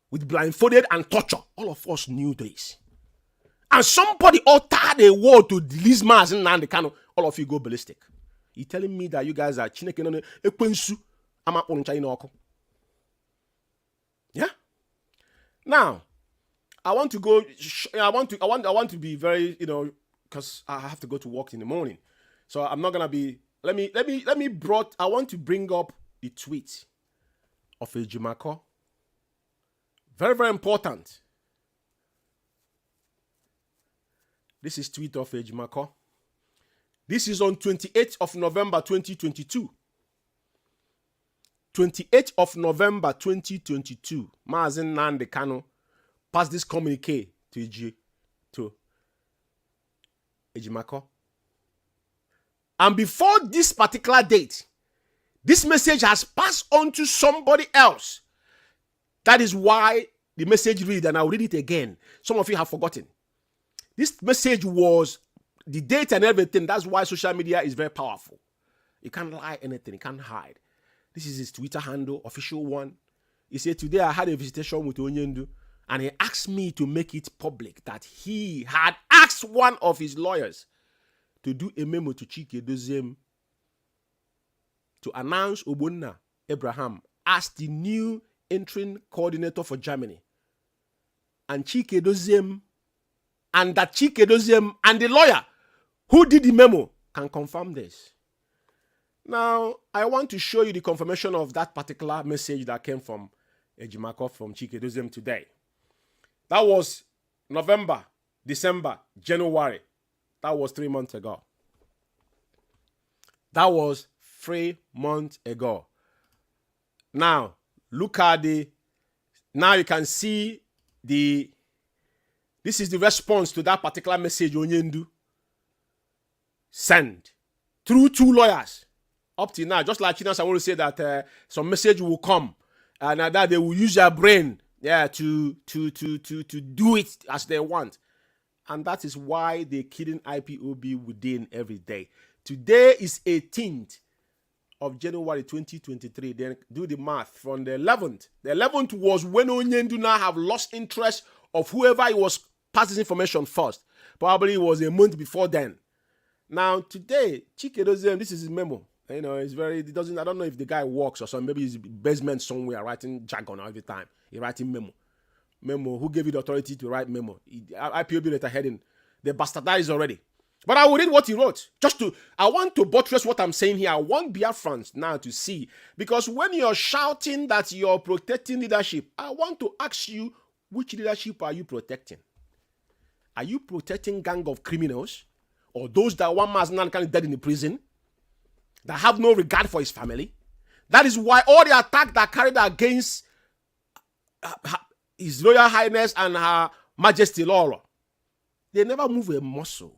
with blindfolded and torture. All of us knew this. And somebody uttered a word to release Mazi Nnamdi Kanu. All of you go ballistic. You telling me that you guys are chineke ekwensu ama oncha inoko? Yeah. Now, I want to go. I want to be very, because I have to go to work in the morning. So I'm not gonna be. I want to bring up the tweet of Ejimako. Very, very important. This is tweet of Ejimako. This is on 28th of November 2022. 28th of November 2022. Mazi Nnamdi Kanu passed this communique to Ejimako. And before this particular date, this message has passed on to somebody else. That is why the message read, and I'll read it again. Some of you have forgotten. This message was the date and everything. That's why social media is very powerful. You can't lie anything. You can't hide. This is his Twitter handle, official one. He said, today I had a visitation with Onyendu, and he asked me to make it public that he had asked one of his lawyers to do a memo to Chikedozie to announce Ogbonna Abraham as the new interim coordinator for Germany. And Chikedozie, and that Chikedozie and the lawyer who did the memo can confirm this. Now, I want to show you the confirmation of that particular message that came from Ejimako from Chikedozie today. That was November, December, January. That was 3 months ago. That was 3 months ago. Now, look at now you can see this is the response to that particular message Onyendu sent through 2 lawyers. Up till now, just like Chinas, I want to say that some message will come, and that they will use their brain, to do it as they want, and that is why they're killing IPOB within every day. Today is 18th of January 2023. Then do the math from the 11th. The 11th was when Onyendu now have lost interest of whoever he was passing information first. Probably it was a month before then. Now today, Chike Doziem, this is his memo. You know, it's very, it doesn't, I don't know if the guy works or something. Maybe he's basement somewhere writing jargon every time. He writing memo. Memo, who gave you the authority to write memo? IPOB letter heading. They bastardized already. But I will read what he wrote. I want to buttress what I'm saying here. I want Biafrans now to see. Because when you're shouting that you're protecting leadership, I want to ask you, which leadership are you protecting? Are you protecting gang of criminals? Or those that one man's not kind of dead in the prison? That have no regard for his family? That is why all the attack that carried against His Royal Highness and Her Majesty Laura, they never move a muscle.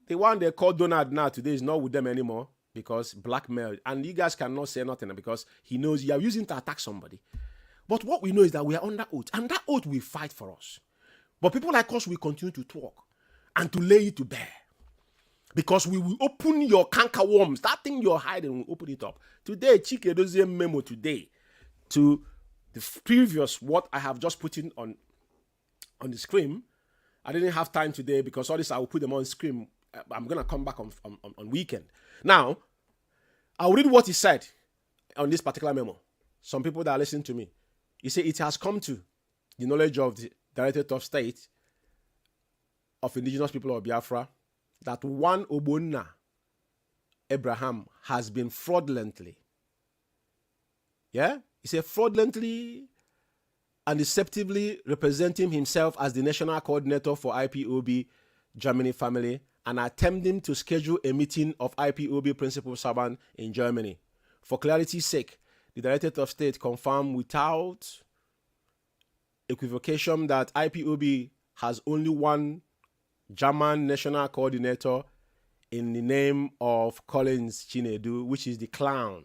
The one they call Donald now today is not with them anymore because blackmail. And you guys cannot say nothing because he knows you are using to attack somebody. But what we know is that we are under oath. And that oath will fight for us. But people like us will continue to talk and to lay it to bear. Because we will open your canker worms. That thing you're hiding, we'll open it up. Today, Chike Edozie memo today to the previous, what I have just put in on the screen. I didn't have time today because all this I will put them on screen. I'm going to come back on weekend. Now, I'll read what he said on this particular memo. Some people that are listening to me. He said, it has come to the knowledge of the Directorate of State of Indigenous People of Biafra that one Ogbonna Abraham has been fraudulently, he said fraudulently and deceptively representing himself as the national coordinator for IPOB Germany family and attempting to schedule a meeting of IPOB principal servant in Germany. For clarity's sake, the Directorate of State confirmed without equivocation that IPOB has only one German national coordinator in the name of Collins Chinedu, which is the clown.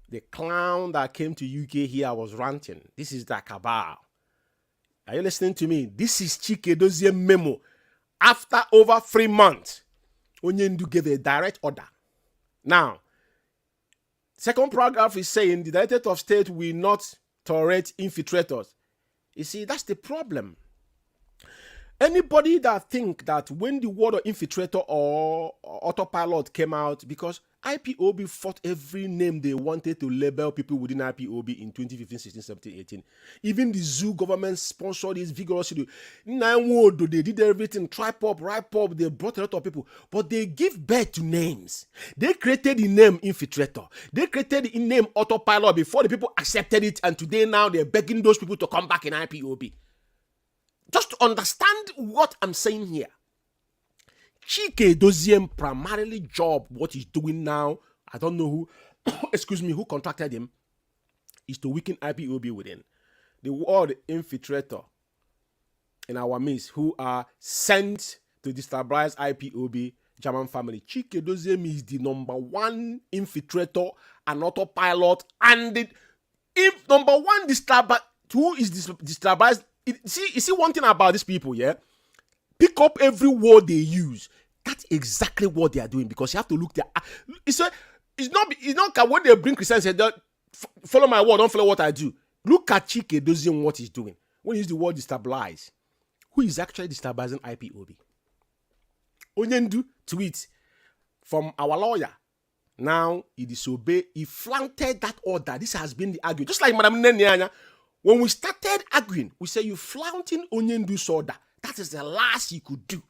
The clown that came to UK here was ranting. This is the cabal. Are you listening to me? This is Chike Edozie memo. After over 3 months, Onyendu gave a direct order. Now, second paragraph is saying the Directorate of State will not tolerate infiltrators. You see, that's the problem. Anybody that think that when the word of infiltrator or autopilot came out, because IPOB fought every name they wanted to label people within IPOB in 2015, 16, 17, 18. Even the zoo government sponsored this vigorously. They did everything, tripop, ripop, they brought a lot of people. But they give birth to names. They created the name infiltrator. They created the name autopilot before the people accepted it, and today now they're begging those people to come back in IPOB. Just to understand what I'm saying here. Chike Edozie primarily job, what he's doing now, I don't know who, who contracted him, is to weaken IPOB within. The word infiltrator in our midst who are sent to destabilize IPOB German family. Chike Edozie is the number one infiltrator and autopilot, and if number one who is destabilized. You see one thing about these people, pick up every word they use. That's exactly what they are doing, because you have to look there. It's not when they bring Christians and say, follow my word, don't follow what I do. Look at Chike Edozie and what he's doing. When you use the word destabilize, who is actually destabilizing IPOB? Onyendu tweet from our lawyer. Now he disobeyed, he flaunted that order. This has been the argument. Just like Madam Nnennaya Anya. When we started arguing, we said you flaunting Onyendu's order. That is the last you could do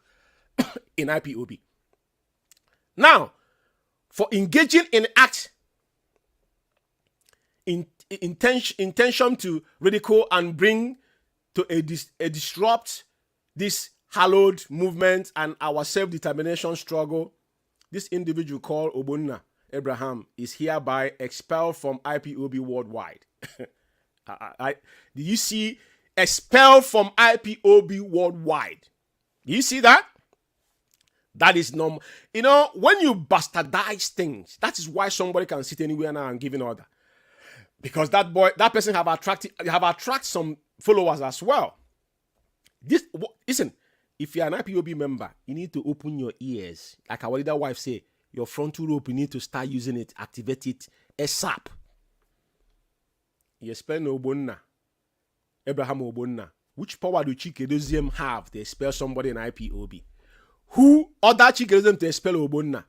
in IPOB. Now, for engaging in act intention to ridicule and bring to a disrupt this hallowed movement and our self-determination struggle, this individual called Ogbonna Abraham is hereby expelled from IPOB worldwide. Did you see expelled from IPOB worldwide? Do you see that? That is normal. You know, when you bastardize things, that is why somebody can sit anywhere now and give an order. Because that person have attracted some followers as well. Listen, if you're an IPOB member, you need to open your ears. Like our leader wife say, your frontal rope, you need to start using it, activate it ASAP. You spell Obonna, Abraham Obonna. Which power do Chike Doziem have to expel somebody in IPOB? Who other Chike Doziem to expel Obonna?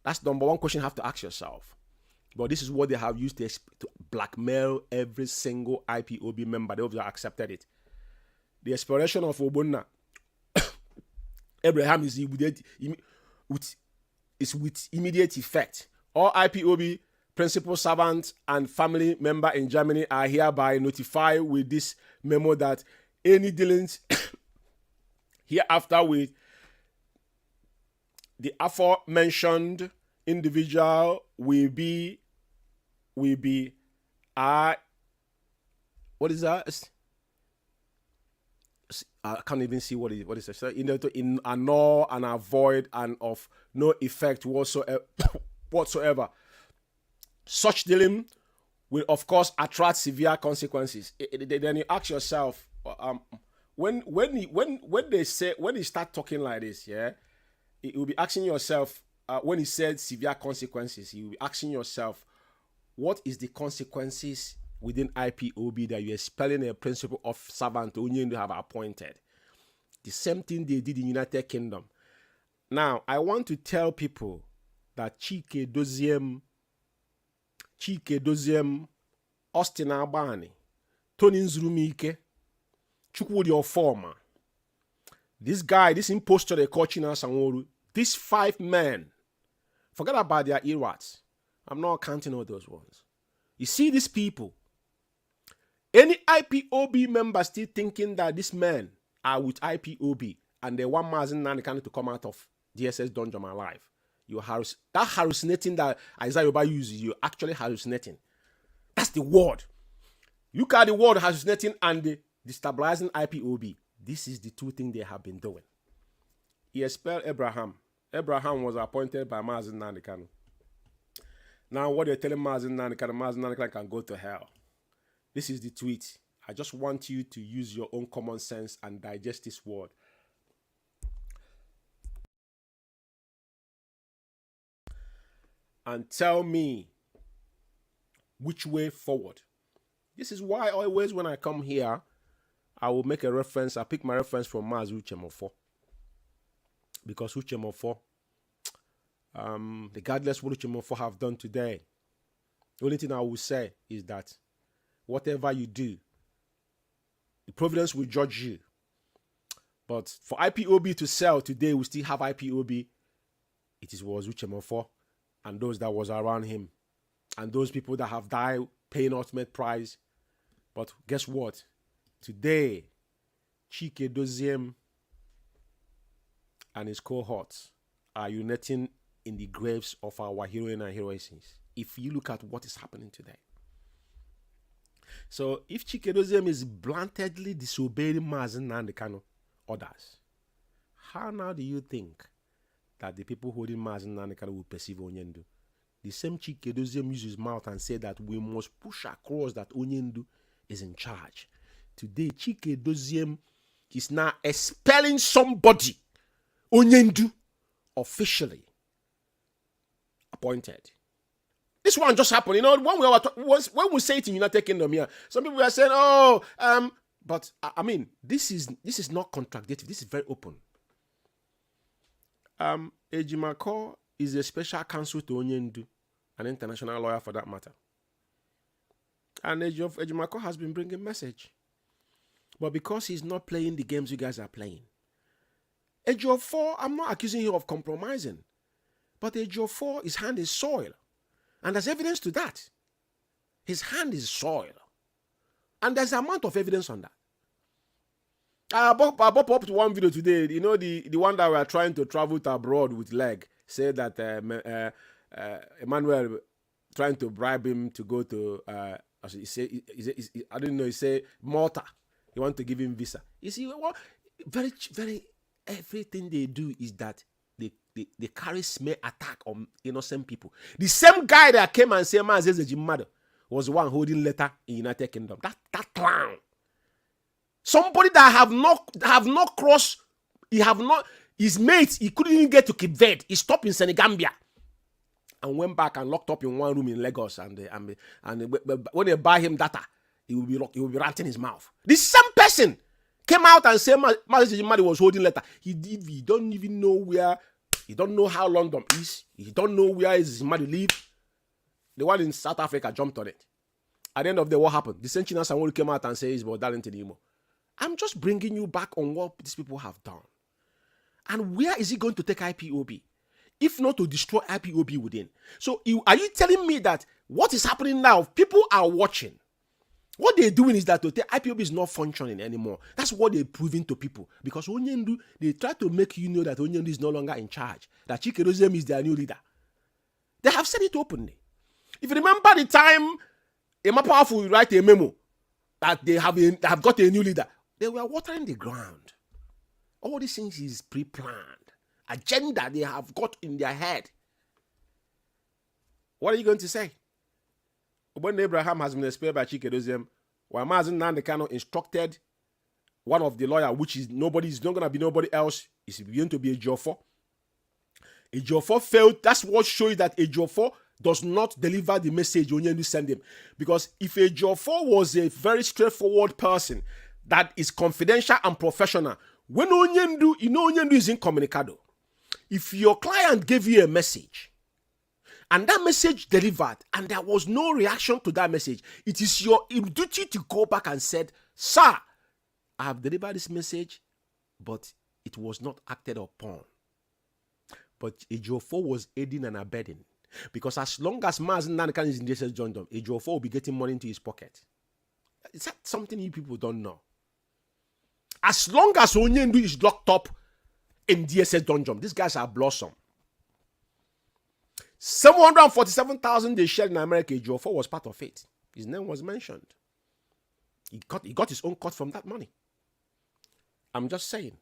That's the number one question you have to ask yourself. But this is what they have used to blackmail every single IPOB member. They have accepted it. The expiration of Obonna, Abraham is with immediate effect. All IPOB principal servants and family member in Germany are hereby notified with this memo that any dealings hereafter with the aforementioned individual will be what is that? I can't even see what is it. In annul and avoid and of no effect whatsoever. Such dealing will of course attract severe consequences. Then you ask yourself, when they start talking like this, yeah, you will be asking yourself, when he said severe consequences, you will be asking yourself, what is the consequences within IPOB that you're expelling a principal of servant only to have appointed? The same thing they did in United Kingdom. Now, I want to tell people that Chike Doziem, Austin Abani, Tony Nzurumike, Chukwudi Ofoma, this guy, this impostor they call China Sanworu, these 5 men, forget about their earwax. I'm not counting all those ones. You see these people, any IPOB member still thinking that these men are with IPOB and they want Mazen Nnennaya to come out of DSS dungeon alive. That hallucinating that Isaiah Yoba uses, you're actually hallucinating. That's the word. Look at the word hallucinating and the destabilizing IPOB. This is the 2 things they have been doing. He expelled Abraham. Abraham was appointed by Mazen Nnennaya. Now what they're telling Mazen Nnennaya can go to hell. This is the tweet. I just want you to use your own common sense and digest this word. And tell me which way forward. This is why always when I come here, I will make a reference. I pick my reference from Maz Uchemofo. Because Uchemofo, regardless what Uchemofo have done today, the only thing I will say is that whatever you do, the providence will judge you. But for IPOB to sell today, we still have IPOB. It was Uchemofo and those that was around him. And those people that have died paying ultimate price. But guess what? Today, Chike Doziem and his cohorts are uniting in the graves of our heroine and heroines. If you look at what is happening today. So if Chike Doziem is bluntly disobeying Mazen Nnennaya orders, how now do you think that the people holding Mazen Nnennaya will perceive Onyendu? The same Chike Doziem uses his mouth and say that we must push across that Onyendu is in charge. Today, Chike Doziem is now expelling somebody, Onyendu, officially appointed. This one just happened. You know, when we say it in United Kingdom here, some people are saying, but I mean, this is not contradictory. This is very open. Ejimako is a special counsel to Onyendu, an international lawyer for that matter. And Ejimako has been bringing message. But because he's not playing the games you guys are playing, Ejiofor, I'm not accusing him of compromising, but Ejiofor, his hand is soil. And there's evidence to that. His hand is soil. And there's an amount of evidence on that. I brought up to one video today. You know, the one that we are trying to travel to abroad with leg, said that Emmanuel trying to bribe him to go to, I don't know, he said Malta. He want to give him visa. You see, well, very, very, everything they do is that they they carry smear attack on innocent people. The same guy that came and said Mazeze mother was the one holding letter in United Kingdom. That clown. Somebody that have not crossed, his mates, he couldn't even get to Cape Verde. He stopped in Senegambia and went back and locked up in one room in Lagos. And when they buy him data, he will be ranting his mouth. The same person came out and said Mazeze mother was holding letter. He don't even know where. He don't know how London is. He don't know where his mother live. The one in South Africa jumped on it. At the end of the day, what happened? The same China someone came out and says, "But Darlington Imo." I'm just bringing you back on what these people have done. And where is he going to take IPOB? If not to destroy IPOB within. So are you telling me that what is happening now, people are watching? What they're doing is that IPOB is not functioning anymore. That's what they're proving to people. Because Onyendu, they try to make you know that Onyendu is no longer in charge. That Chikerozem is their new leader. They have said it openly. If you remember the time Emma Powerful write a memo that they have got a new leader, they were watering the ground. All these things is pre-planned. Agenda they have got in their head. What are you going to say? When Abraham has been expired by Chikedozem, while Mazen Nandekano instructed one of the lawyers, which is not going to be nobody else, is going to be a Ejiofor. Ejiofor failed. That's what shows that Ejiofor does not deliver the message Onyendu sent him. Because if Ejiofor was a very straightforward person that is confidential and professional, when Onyendu, Onyendu is incommunicado. If your client gave you a message, and that message delivered, and there was no reaction to that message, it is your duty to go back and said, "Sir, I have delivered this message, but it was not acted upon." But Ejiofor was aiding and abetting. Because as long as Mazen Nanakan is in DSS John Dom, Ejiofor will be getting money into his pocket. Is that something you people don't know? As long as Onyendu is locked up in DSS Dungeon, these guys are blossom. 747,000 they shared in America. Ejiofor was part of it. His name was mentioned. He got his own cut from that money. I'm just saying.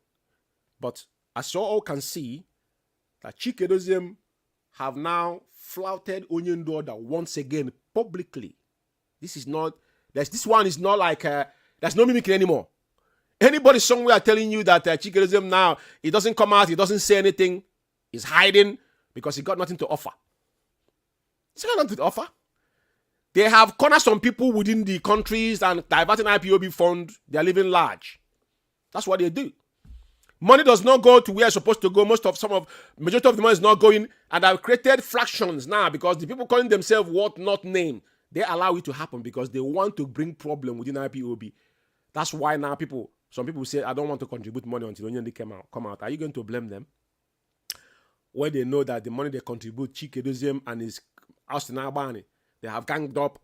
But as you all can see, that Chikedozem have now flouted Onyendu order once again publicly. This one is not like there's no mimicry anymore. Anybody somewhere telling you that Chikedozem now, he doesn't come out, he doesn't say anything, he's hiding because he got nothing to offer. He's got nothing to offer. They have cornered some people within the countries and diverting IPOB fund. They are living large. That's what they do. Money does not go to where it's supposed to go. Majority of the money is not going, and I've created fractions now because the people calling themselves what not name, they allow it to happen because they want to bring problem within IPOB. That's why now some people say, "I don't want to contribute money until Onyendu come out." Are you going to blame them? When they know that the money they contribute, Chikedozem and his Austin Albani, they have ganged up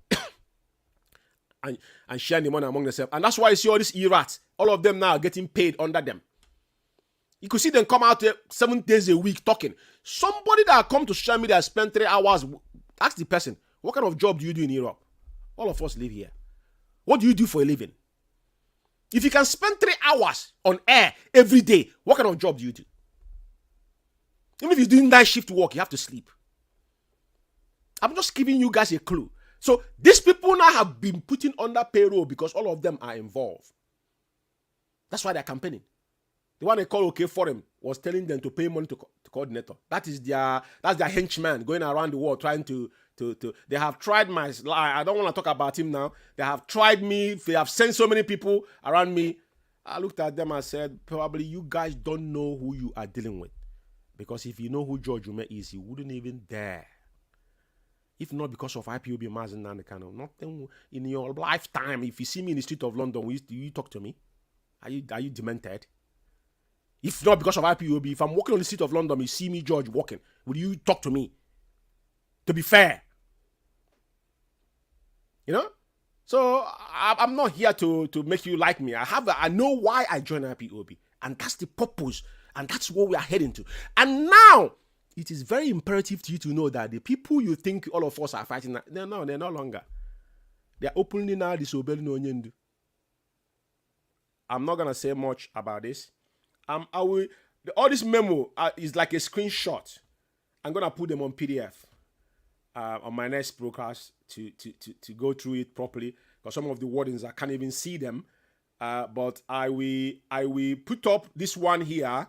and sharing the money among themselves. And that's why you see all these E-rats, all of them now are getting paid under them. You could see them come out 7 days a week talking. Somebody that come to social media spend 3 hours, ask the person, "What kind of job do you do in Europe?" All of us live here. What do you do for a living? If you can spend 3 hours on air every day, what kind of job do you do? Even if you're doing night shift work, you have to sleep. I'm just giving you guys a clue. So these people now have been put under payroll because all of them are involved. That's why they're campaigning. The one they call OK Forum was telling them to pay money to coordinator. That's their henchman going around the world trying to they have tried I don't want to talk about him now. They have tried me. They have sent so many people around me. I looked at them and said, probably you guys don't know who you are dealing with. Because if you know who George Ume is, you wouldn't even dare. If not because of IPOB Mazen Nandekano, nothing in your lifetime. If you see me in the street of London, will you talk to me? Are you demented? If not because of IPOB, if I'm walking on the street of London, you see me, George, walking, will you talk to me? To be fair. You know? So I'm not here to make you like me. I know why I joined IPOB. And that's the purpose. And that's what we are heading to. And now, it is very imperative to you to know that the people you think all of us are fighting, they're no longer. They're openly now disobeying Onyendu. I'm not going to say much about this. all this memo is like a screenshot. I'm gonna put them on PDF on my next broadcast to go through it properly, because some of the wordings I can't even see them. But I will put up this one here.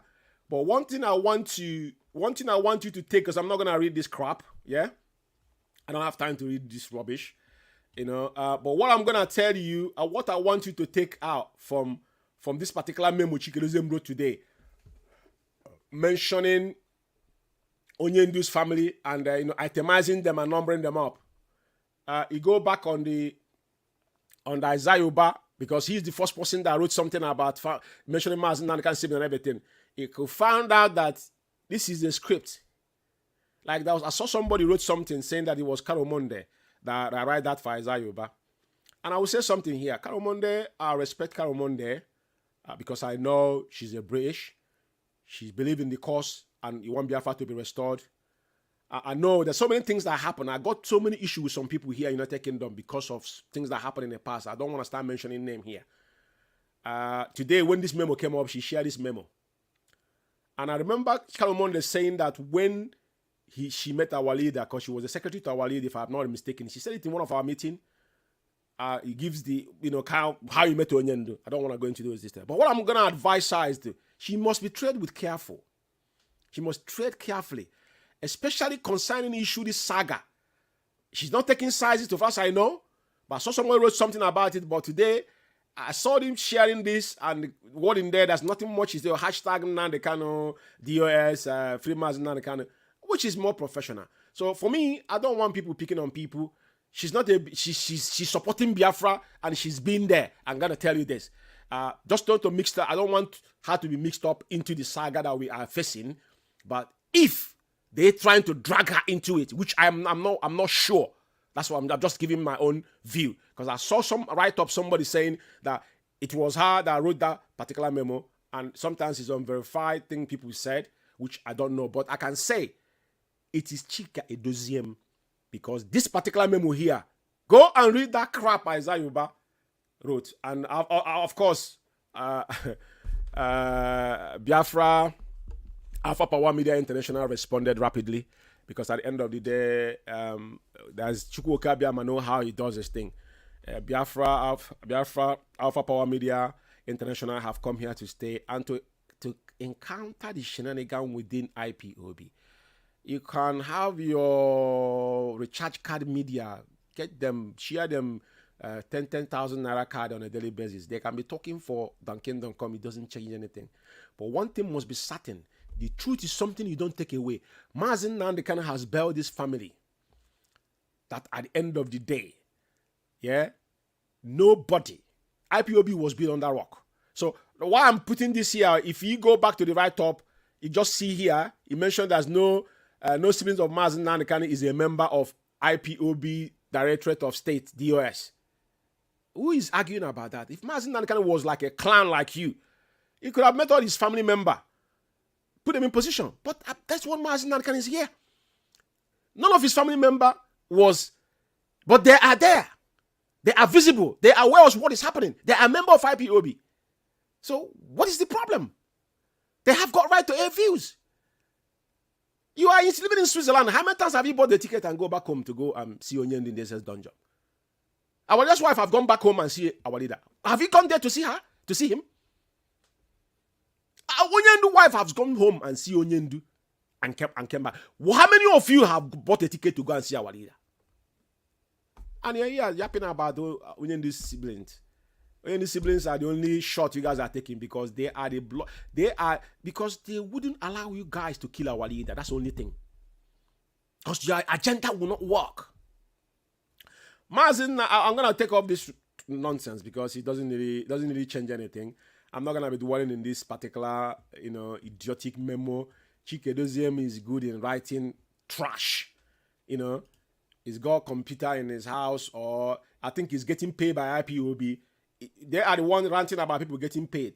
But one thing I want you to take, because I'm not gonna read this crap. Yeah, I don't have time to read this rubbish. But what I'm gonna tell you, what I want you to take out from this particular memo Chikelozem wrote today, mentioning Onyendu's family and itemizing them and numbering them up. You go back on the Isaiah Uba, because he's the first person that wrote something about mentioning Mazen Nnennaya Anya and everything. He could find out that this is a script. Like I saw somebody wrote something saying that it was Karamonde that I write that for Isaiah Uba. And I will say something here. Karamonde, I respect Karamonde because I know she's a British. She believes in the cause and you want Biafra to be restored. I know there's so many things that happen. I got so many issues with some people here in the United Kingdom because of things that happened in the past. I don't want to start mentioning name here. Today, when this memo came up, she shared this memo. And I remember Karamonde saying that when she met our leader, because she was the secretary to our leader, if I'm not mistaken, she said it in one of our meetings. He gives the, how you met Onyendu. I don't want to go into those details. But what I'm going to advise her is she must be treated with careful. She must tread carefully, especially concerning issue this saga. She's not taking sides, to far I know, but I saw someone wrote something about it. But today, I saw him sharing this, and the word in there, there's nothing much. Is the hashtag Nnennaya DOS, Freemasons Nnennaya, which is more professional. So for me, I don't want people picking on people. She's not she's supporting Biafra, and she's been there. I'm gonna tell you this. Just don't to mix that. I don't want her to be mixed up into the saga that we are facing. But if they're trying to drag her into it, which I'm not sure. That's why I'm just giving my own view, because I saw some write-up, somebody saying that it was her that wrote that particular memo, and sometimes it's unverified thing people said, which I don't know. But I can say it is Chika Edoziem, because this particular memo here, go and read that crap Isaiah Uba wrote, and of course, Biafra Alpha Power Media International responded rapidly, because at the end of the day, there's Chukwuka Biama know how he does this thing. Biafra Alpha Power Media International have come here to stay and to encounter the shenanigan within IPOB. You can have your recharge card media, get them, share them 10,000 naira card on a daily basis. They can be talking for Dunkin.com. It doesn't change anything. But one thing must be certain. The truth is something you don't take away. Mazen Nnennaya has built this family that at the end of the day, nobody, IPOB was built on that rock. So why I'm putting this here, if you go back to the right top, you just see here, you mentioned there's no siblings of Mazen Nnennaya is a member of IPOB Directorate of State, DOS. Who is arguing about that? If Mazen Nnennaya was like a clan like you, he could have met all his family member, put them in position. But that's what Mazen Nnennaya is here. None of his family member was, but they are there. They are visible. They are aware of what is happening. They are a member of IPOB. So what is the problem? They have got right to air views. You are living in Switzerland. How many times have you bought the ticket and go back home to go see Onyendu in the SS dungeon? Our last wife have gone back home and see our leader. Have you gone there to see her? To see him? Our Onyendu wife has gone home and see Onyendu and came back. Well, how many of you have bought a ticket to go and see our leader? And you're here yapping about Onyendu's siblings. Onyendu's siblings are the only shot you guys are taking because they are because they wouldn't allow you guys to kill our leader. That's the only thing. Because your agenda will not work. Mazen, I'm gonna take off this nonsense because it doesn't really change anything. I'm not gonna be dwelling in this particular, idiotic memo. Chike Edoziem is good in writing trash. He's got a computer in his house, or I think he's getting paid by IPOB. They are the ones ranting about people getting paid.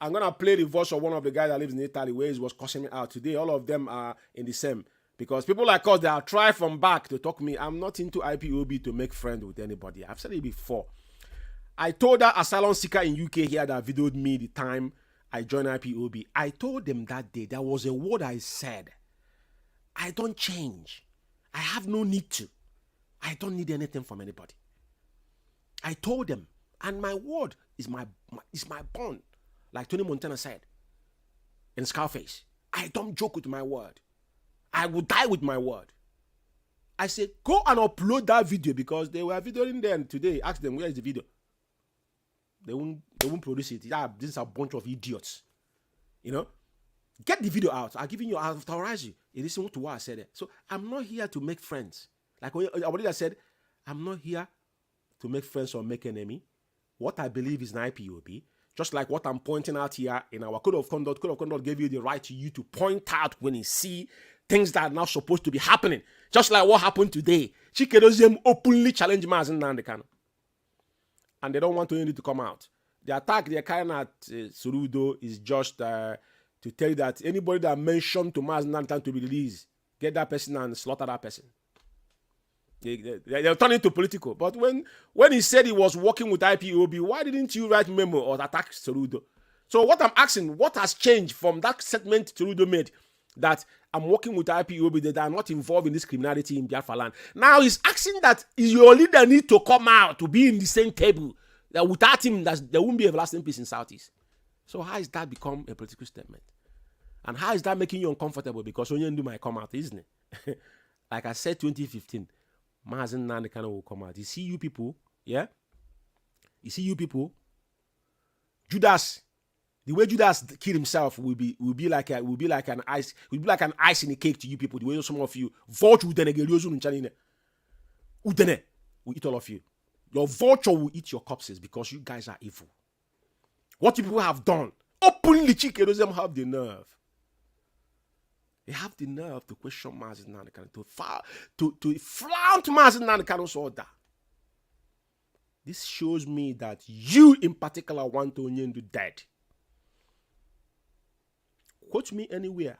I'm gonna play the voice of one of the guys that lives in Italy where he was cussing me out today. All of them are in the same. Because people like us, they are trying from back to talk me. I'm not into IPOB to make friends with anybody. I've said it before. I told that asylum seeker in UK here that videoed me the time I joined IPOB, I told them that day, there was a word I said. I don't change. I have no need to. I don't need anything from anybody. I told them, and my word is my bond. Like Tony Montana said in Scarface, I don't joke with my word. I will die with my word. I said, go and upload that video, because they were videoing them today. Ask them, where is the video? They won't produce it. Yeah, this is a bunch of idiots. You know? Get the video out. I'll authorize you. You listen to what I said there. So I'm not here to make friends. Like I said, I'm not here to make friends or make enemy. What I believe is an IPOB. Just like what I'm pointing out here in our code of conduct. Code of conduct gave you the right to you to point out when you see things that are not supposed to be happening. Just like what happened today. Chikedozium openly challenged Mazen Nnamdi Kanu. And they don't want to come out. The attack they're carrying at Soludo is just to tell you that anybody that mentioned to Mazen Nnamdi Kanu to be released, get that person and slaughter that person. They'll turn it to political. But when he said he was working with IPOB, why didn't you write memo or attack Soludo? So what I'm asking, what has changed from that statement Soludo made, that I'm working with IPOB, that are not involved in this criminality in Biafra land? Now he's asking that your leader need to come out to be in the same table. That without him, there won't be everlasting peace in Southeast. So how has that become a political statement? And how is that making you uncomfortable? Because Onyendu might come out, isn't it? Like I said, 2015, Mazen Nnamdi Kanu will come out. You see you people, yeah? You see you people, Judas, the way Judas killed himself will be like an ice in a cake to you people. The way some of you vulture udene will eat all of you. Your vulture will eat your corpses because you guys are evil. What you people have done, openly Chikedozium have the nerve. They have the nerve to question Mazen Nnamdi Kanu, to flaunt Mazen Nnamdi Kanu's order. This shows me that you in particular want Onyendu dead. Quote me anywhere.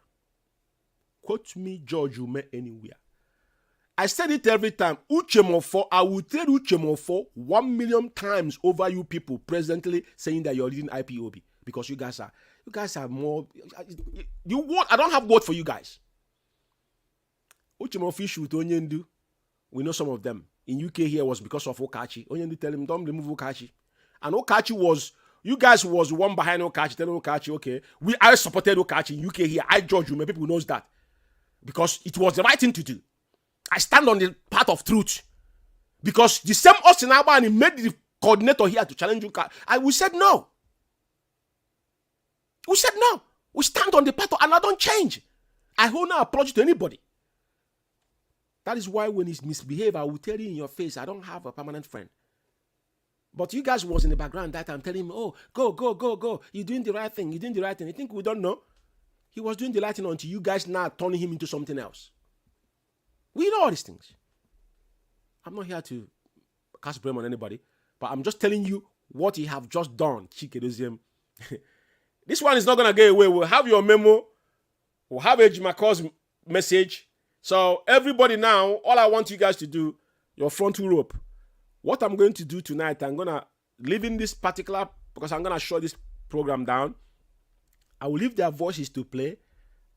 Quote me George Ume anywhere. I said it every time. Uchemofo, I will tell Uchemofo 1 million times over you people presently saying that you're leading IPOB, because you guys are more. You want? I don't have word for you guys. Uchemofo issue with Onyendu, we know some of them. In UK here was because of Okachi. Onyendu tell him don't remove Okachi, and Okachi was. You guys was one behind Okachi, telling Okachi, okay, I supported Okachi in UK here. I judge you, my people knows that. Because it was the right thing to do. I stand on the path of truth. Because the same Austin Albani made the coordinator here to challenge you. We said no. We said no. We stand on the path and I don't change. I hold no apology to anybody. That is why when he's misbehaved, I will tell you in your face, I don't have a permanent friend. But you guys was in the background that I'm telling him, oh, go. You're doing the right thing. You're doing the right thing. You think we don't know? He was doing the right thing until you guys now turning him into something else. We know all these things. I'm not here to cast blame on anybody, but I'm just telling you what he have just done. Chikedozium. This one is not going to get away. We'll have your memo. We'll have Ejimaka's message. So everybody now, all I want you guys to do, your frontal rope. What I'm going to do tonight, I'm going to leave in this particular, because I'm going to shut this program down. I will leave their voices to play.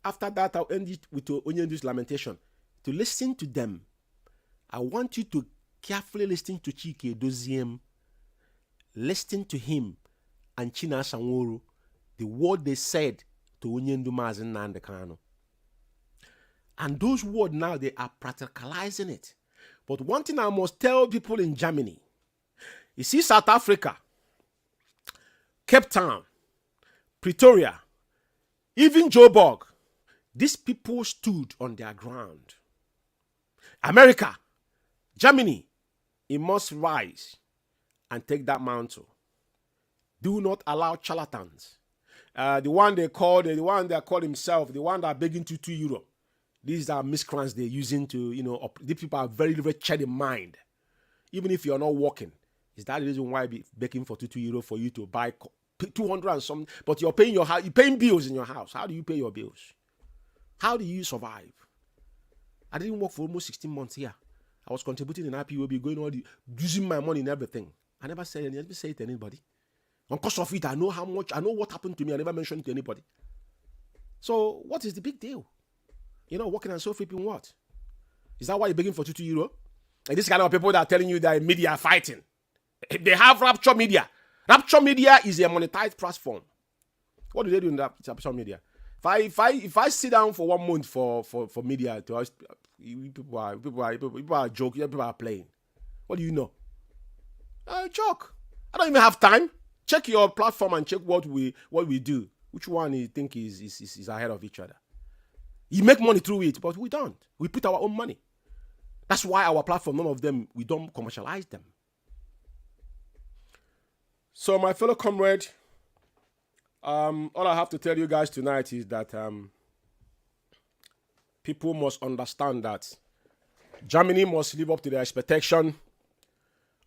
After that, I'll end it with Onyendu's lamentation. To listen to them, I want you to carefully listen to Chikedozium, listen to him and China Sanworu, the word they said to Onyendu Mazen Nnamdi Kanu. And those words now, they are practicalizing it. But one thing I must tell people in Germany, you see South Africa, Cape Town, Pretoria, even Joburg, these people stood on their ground. America, Germany, it must rise and take that mantle. Do not allow charlatans. The one that called himself, the one that begging to €2. These are miscreants they're using to, these people are very, very wretched in mind. Even if you're not working, is that the reason why be begging for €2 for you to buy 200 and something? But you're paying you're paying bills in your house. How do you pay your bills? How do you survive? I didn't work for almost 16 months here. I was contributing in IPOB, going using my money and everything. I never said it to anybody. Because of it, I know how much, I know what happened to me. I never mentioned it to anybody. So what is the big deal? You know, working and so flipping what? Is that why you're begging for €2? And this kind of people that are telling you that media are fighting. They have Rapture Media. Rapture Media is a monetized platform. What do they do in Rapture Media? If I sit down for 1 month for media, to us, people are joking, people are playing. What do you know? Joke. I don't even have time. Check your platform and check what we do. Which one you think is ahead of each other? You make money through it, but we don't. We put our own money. That's why our platform, none of them, we don't commercialize them. So my fellow comrade, all I have to tell you guys tonight is that people must understand that Germany must live up to their expectation.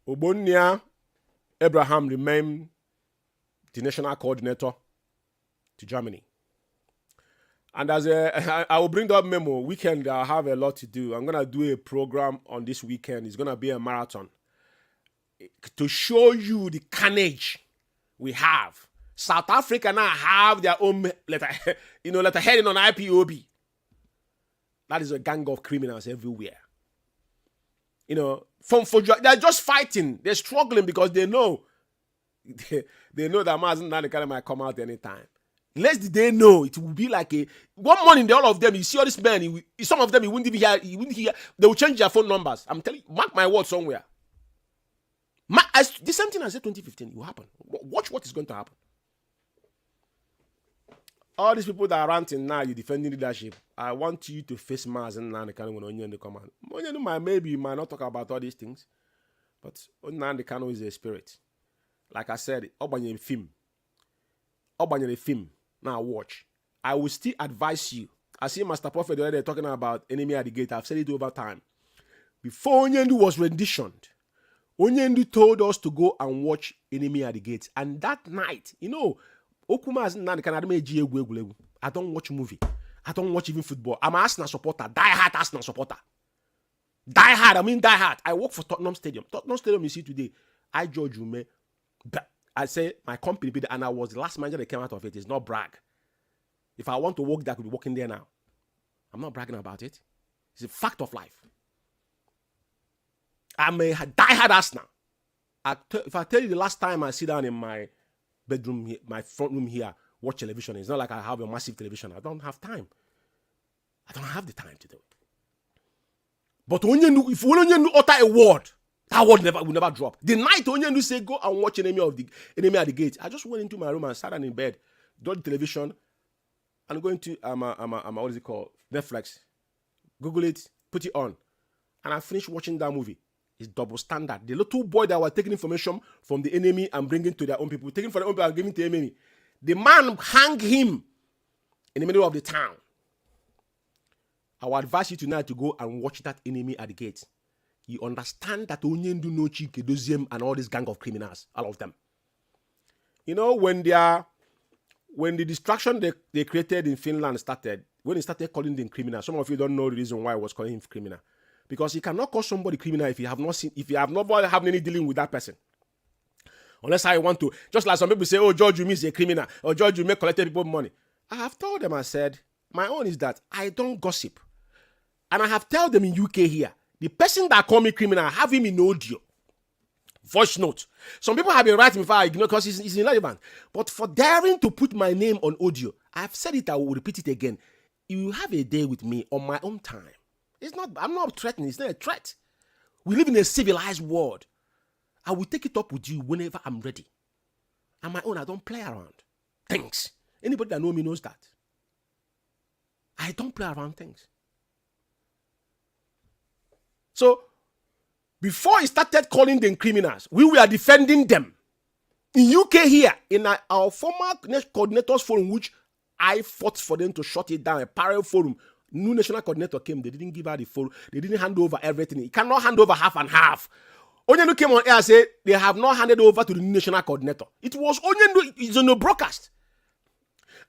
Ogbonnia Abraham remained the national coordinator to Germany. And as I will bring up memo weekend, I have a lot to do. I'm gonna do a program on this weekend. It's gonna be a marathon to show you the carnage we have. South Africa now have their own letterheading on IPOB. That is a gang of criminals everywhere. You know, they're just fighting. They're struggling because they know they know that Mazen Nnennaya might come out anytime. Lest they know, it will be like a 1 morning. All of them, you see all these men. Some of them, he wouldn't even hear. They will change their phone numbers. I'm telling you, mark my word somewhere. The same thing I said 2015, it will happen. Watch what is going to happen. All these people that are ranting now, you defending leadership. I want you to face Mazen Nnennaya when Onyendo come out. Onyendo maybe you might not talk about all these things, but Nnennaya is a spirit. Like I said, Obanye film. Now watch. I will still advise you. I see Master Prophet already talking about enemy at the gate. I've said it over time. Before Onyendu was renditioned, Onyendu told us to go and watch Enemy at the Gate. And that night, you know, I don't watch movie. I don't watch even football. I'm an Arsenal supporter. Die-hard Arsenal supporter. Die-hard. I work for Tottenham Stadium. Tottenham Stadium, you see today, I judge you, man. I say my company, and I was the last manager that came out of it. It's not brag. If I want to work there, I could be working there now. I'm not bragging about it. It's a fact of life. I'm a die-hard Arsenal. If I tell you the last time I sit down in my bedroom, my front room here, watch television, it's not like I have a massive television. I don't have time. I don't have the time to do it. But if Onyendu utter a word, that word will never drop. The night Onyendu say go and watch Enemy at the Gate, I just went into my room and sat down in bed, got the television, and going to what is it called? Netflix. Google it, put it on, and I finished watching that movie. It's double standard. The little boy that was taking information from the enemy and bringing to their own people, taking from their own people and giving to the enemy. The man hung him in the middle of the town. I would advise you tonight to go and watch that Enemy at the Gate. You understand that Onyendu no Chike Doziem and all this gang of criminals, all of them. You know, when the distraction they created in Finland started, when he started calling them criminals, some of you don't know the reason why I was calling him criminal. Because you cannot call somebody criminal if you have not had any dealing with that person. Unless I want to, just like some people say, oh, George, you is a criminal, or George, you make collected people money. I have told them, I said, my own is that I don't gossip. And I have told them in UK here, the person that call me criminal, I have him in audio. Voice note. Some people have been writing before I ignore because it's irrelevant. But for daring to put my name on audio, I've said it, I will repeat it again. You have a day with me on my own time. I'm not threatening, it's not a threat. We live in a civilized world. I will take it up with you whenever I'm ready. On my own, I don't play around. Things. Anybody that knows me knows that. I don't play around things. So, before he started calling them criminals, we were defending them. In UK here, in our former coordinators forum, which I fought for them to shut it down, a parallel forum, new national coordinator came, they didn't give her the forum, they didn't hand over everything. He cannot hand over half and half. Onyendu came on air and said they have not handed over to the new national coordinator. It was Onyendu, it's on the broadcast.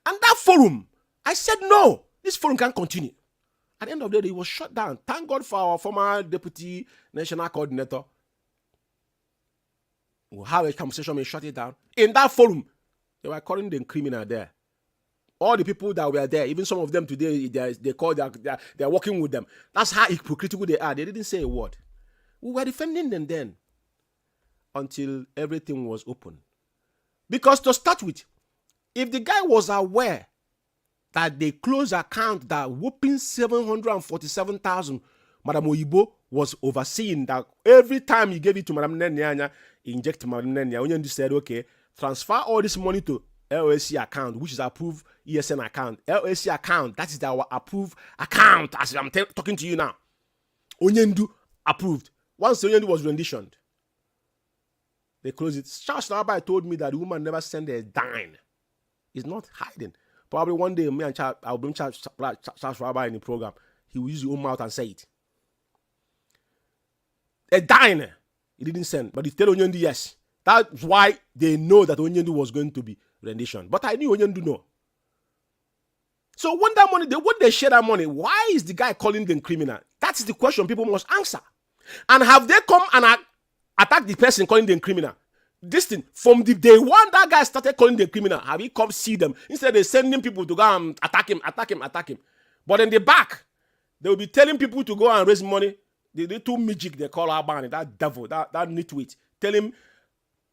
And that forum, I said no, this forum can't continue. At the end of the day, it was shut down. Thank God for our former deputy national coordinator. We'll have a conversation and shut it down. In that forum, they were calling them criminal there. All the people that were there, even some of them today, they call they're working with them. That's how hypocritical they are. They didn't say a word. We were defending them then until everything was open. Because to start with, if the guy was aware that they closed account that whooping 747,000, Madam Oyibo was overseeing that every time he gave it to Madam Nnennaya Anya, he injected Madam Nnennaya Anya. Onyendu said, okay, transfer all this money to LSC account, which is approved ESN account. LSC account, that is our approved account as I'm talking to you now. Onyendu approved. Once Onyendu was renditioned, they closed it. Charles Rabbi told me that the woman never sent a dime. He's not hiding. Probably one day, me and Charles, I'll bring Charles Rabbi in the program. He will use his own mouth and say it. A dime. He didn't send, but he told Onyendu yes. That's why they know that Onyendu was going to be rendition. But I knew Onyendu no. So when that money, when they share that money, why is the guy calling them criminal? That's the question people must answer. And have they come and attack the person calling them criminal? This thing, from the day one that guy started calling them criminal, have he come see them? Instead they sending people to go and attack him. But in the back, they will be telling people to go and raise money. The little midget they call Albani, that devil, that nitwit, tell him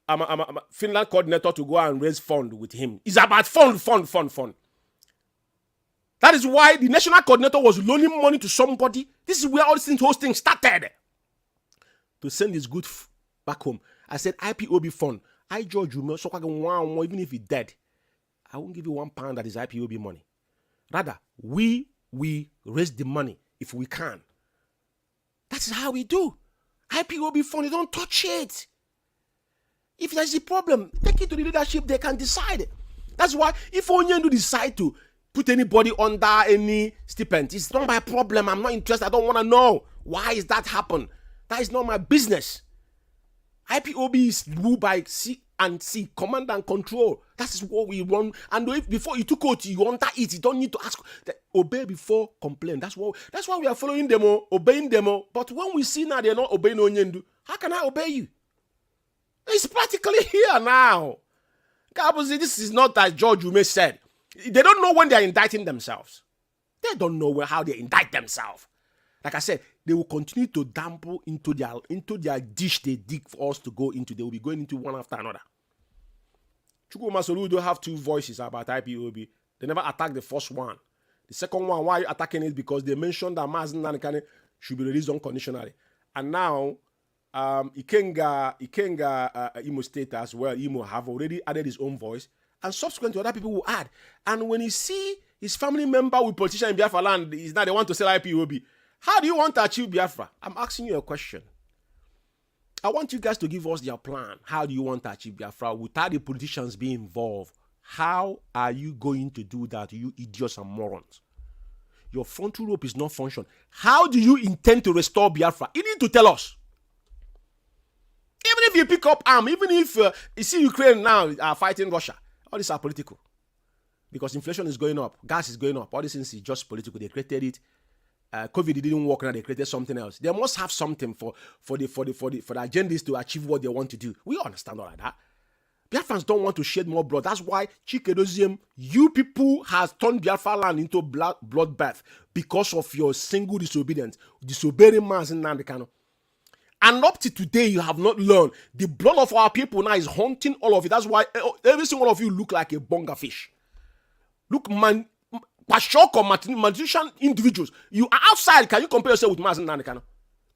I'm a Finland coordinator to go and raise fund with him. It's about fund. That is why the national coordinator was loaning money to somebody. This is where all these whole thing started. To send his good back home. I said, IPOB fund. I judge you, so even if he's dead, I won't give you £1 that is IPOB money. Rather, we raise the money if we can. That is how we do. IPOB fund, you don't touch it. If there's a problem, take it to the leadership, they can decide. That's why if Onyendu decide to put anybody under any stipend, it's not my problem. I'm not interested. I don't want to know. Why is that happen? That is not my business. IPOB is ruled by C&C, command and control. That is what we run. And if before you took out, you want it. You don't need to ask. Obey before complain. That's why we are following them, obeying them. But when we see now they're not obeying Onyendu, how can I obey you? It's practically here now. This is not as George Ume said. They don't know when they are indicting themselves. They don't know how they indict themselves. Like I said, they will continue to damble into their dish they dig for us to go into. They will be going into one after another. Chukwuma Soludo have two voices about IPOB. They never attacked the first one. The second one, why are you attacking it? Because they mentioned that Mazi Nnamdi Kanu should be released unconditionally. And now, Ikenga Imo State as well, Imo have already added his own voice, and subsequently other people will add. And when you see his family member with politician in Biafra land, is now they want to sell IPOB. How do you want to achieve Biafra? I'm asking you a question. I want you guys to give us your plan. How do you want to achieve Biafra without the politicians being involved? How are you going to do that, you idiots and morons? Your frontal rope is not functioning. How do you intend to restore Biafra? You need to tell us. Even if you pick up arms, even if you see Ukraine now are fighting Russia, all these are political. Because inflation is going up, gas is going up, all these things is just political. They created it. COVID didn't work now, they created something else. They must have something for the agendas to achieve what they want to do. We understand all of that. Biafrans don't want to shed more blood. That's why Chikedozium, you people has turned Biafra land into bloodbath because of your single disobedience, disobeying Mazi Nnamdi Kanu. And up to today, you have not learned. The blood of our people now is haunting all of it. That's why every single one of you look like a bonga fish. Look, man, malnutrition individuals. You are outside. Can you compare yourself with Mazi Nnamdi Kanu?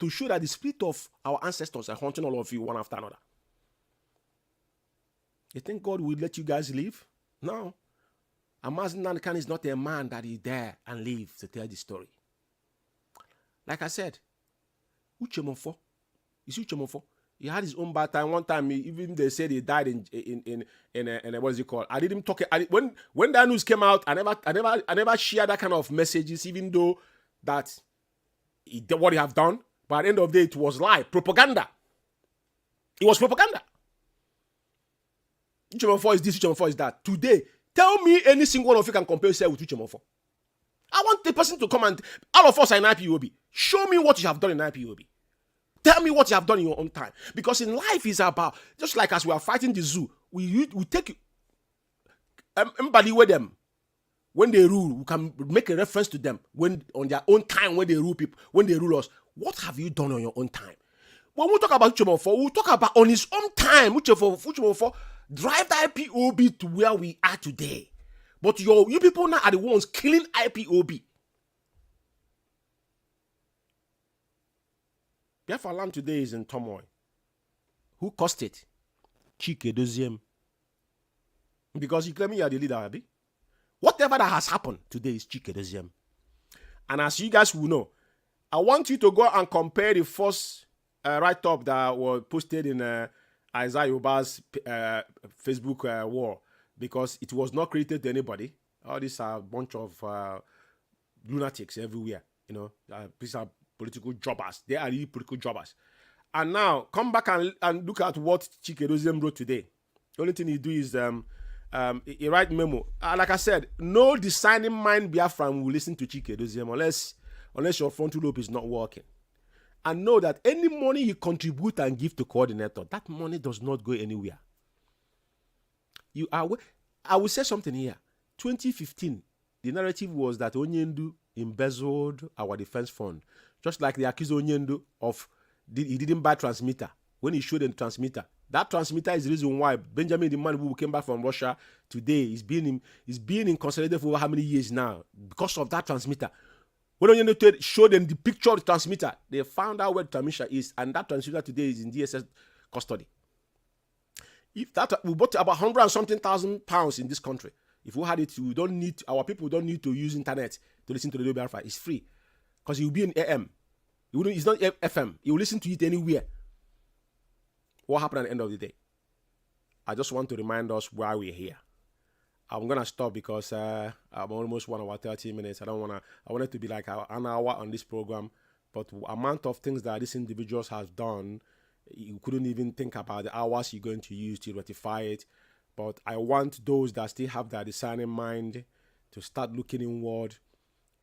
To show that the spirit of our ancestors are haunting all of you one after another. You think God will let you guys live? No. And Mazi Nnamdi Kanu is not a man that is there and lives to tell the story. Like I said, Uchemofo. Is Uchemofo? He had his own bad time. One time, even they said he died in what is it called? I didn't talk. When that news came out, I never shared that kind of messages, even though that what he have done. But at the end of the day, it was lie, propaganda. It was propaganda. Uchemofo is this, Uchemofo is that. Today, tell me any single one of you can compare yourself with Uchemofo. I want the person to come and all of us are in IPOB. Show me what you have done in IPOB. Tell me what you have done in your own time. Because in life is about, just like as we are fighting the zoo, we take everybody with them. When they rule, we can make a reference to them when on their own time when they rule people, when they rule us. What have you done on your own time? When we talk about Uchemofo, we'll talk about on his own time. Uchemofo drive the IPOB to where we are today. But you people now are the ones killing IPOB. Biafra land today is in turmoil. Who caused it? Chike Doziem. Because you claim you are the leader, Abi. Whatever that has happened today is Chike Doziem. And as you guys will know, I want you to go and compare the first write-up that was posted in Isaiah Yoba's Facebook wall, because it was not created to anybody. All these are a bunch of lunatics everywhere. You know, these are political jobbers. They are really political jobbers. And now, come back and look at what Chike Doziem wrote today. The only thing he do is he write memo. Like I said, no designing mind Biafran will listen to Chike Doziem unless your frontal lobe is not working. And know that any money you contribute and give to coordinator, that money does not go anywhere. I will say something here. 2015, the narrative was that Onyendu embezzled our defense fund. Just like they accused Onyendu of he didn't buy transmitter. When he showed them transmitter, that transmitter is the reason why Benjamin, the man who came back from Russia today, is being incarcerated for over how many years now because of that transmitter. When Onyendu showed them the picture of the transmitter, they found out where the transmitter is, and that transmitter today is in DSS custody. If that we bought about 100 and something thousand pounds in this country. If we had it, our people don't need to use internet to listen to the WBR5. It's free. Because it will be in AM. It's not FM. You will listen to it anywhere. What happened at the end of the day? I just want to remind us why we're here. I'm going to stop because I'm almost 1 hour, 30 minutes. I want it to be like an hour on this program. But the amount of things that these individuals have done, you couldn't even think about the hours you're going to use to rectify it. But I want those that still have that discerning mind to start looking inward.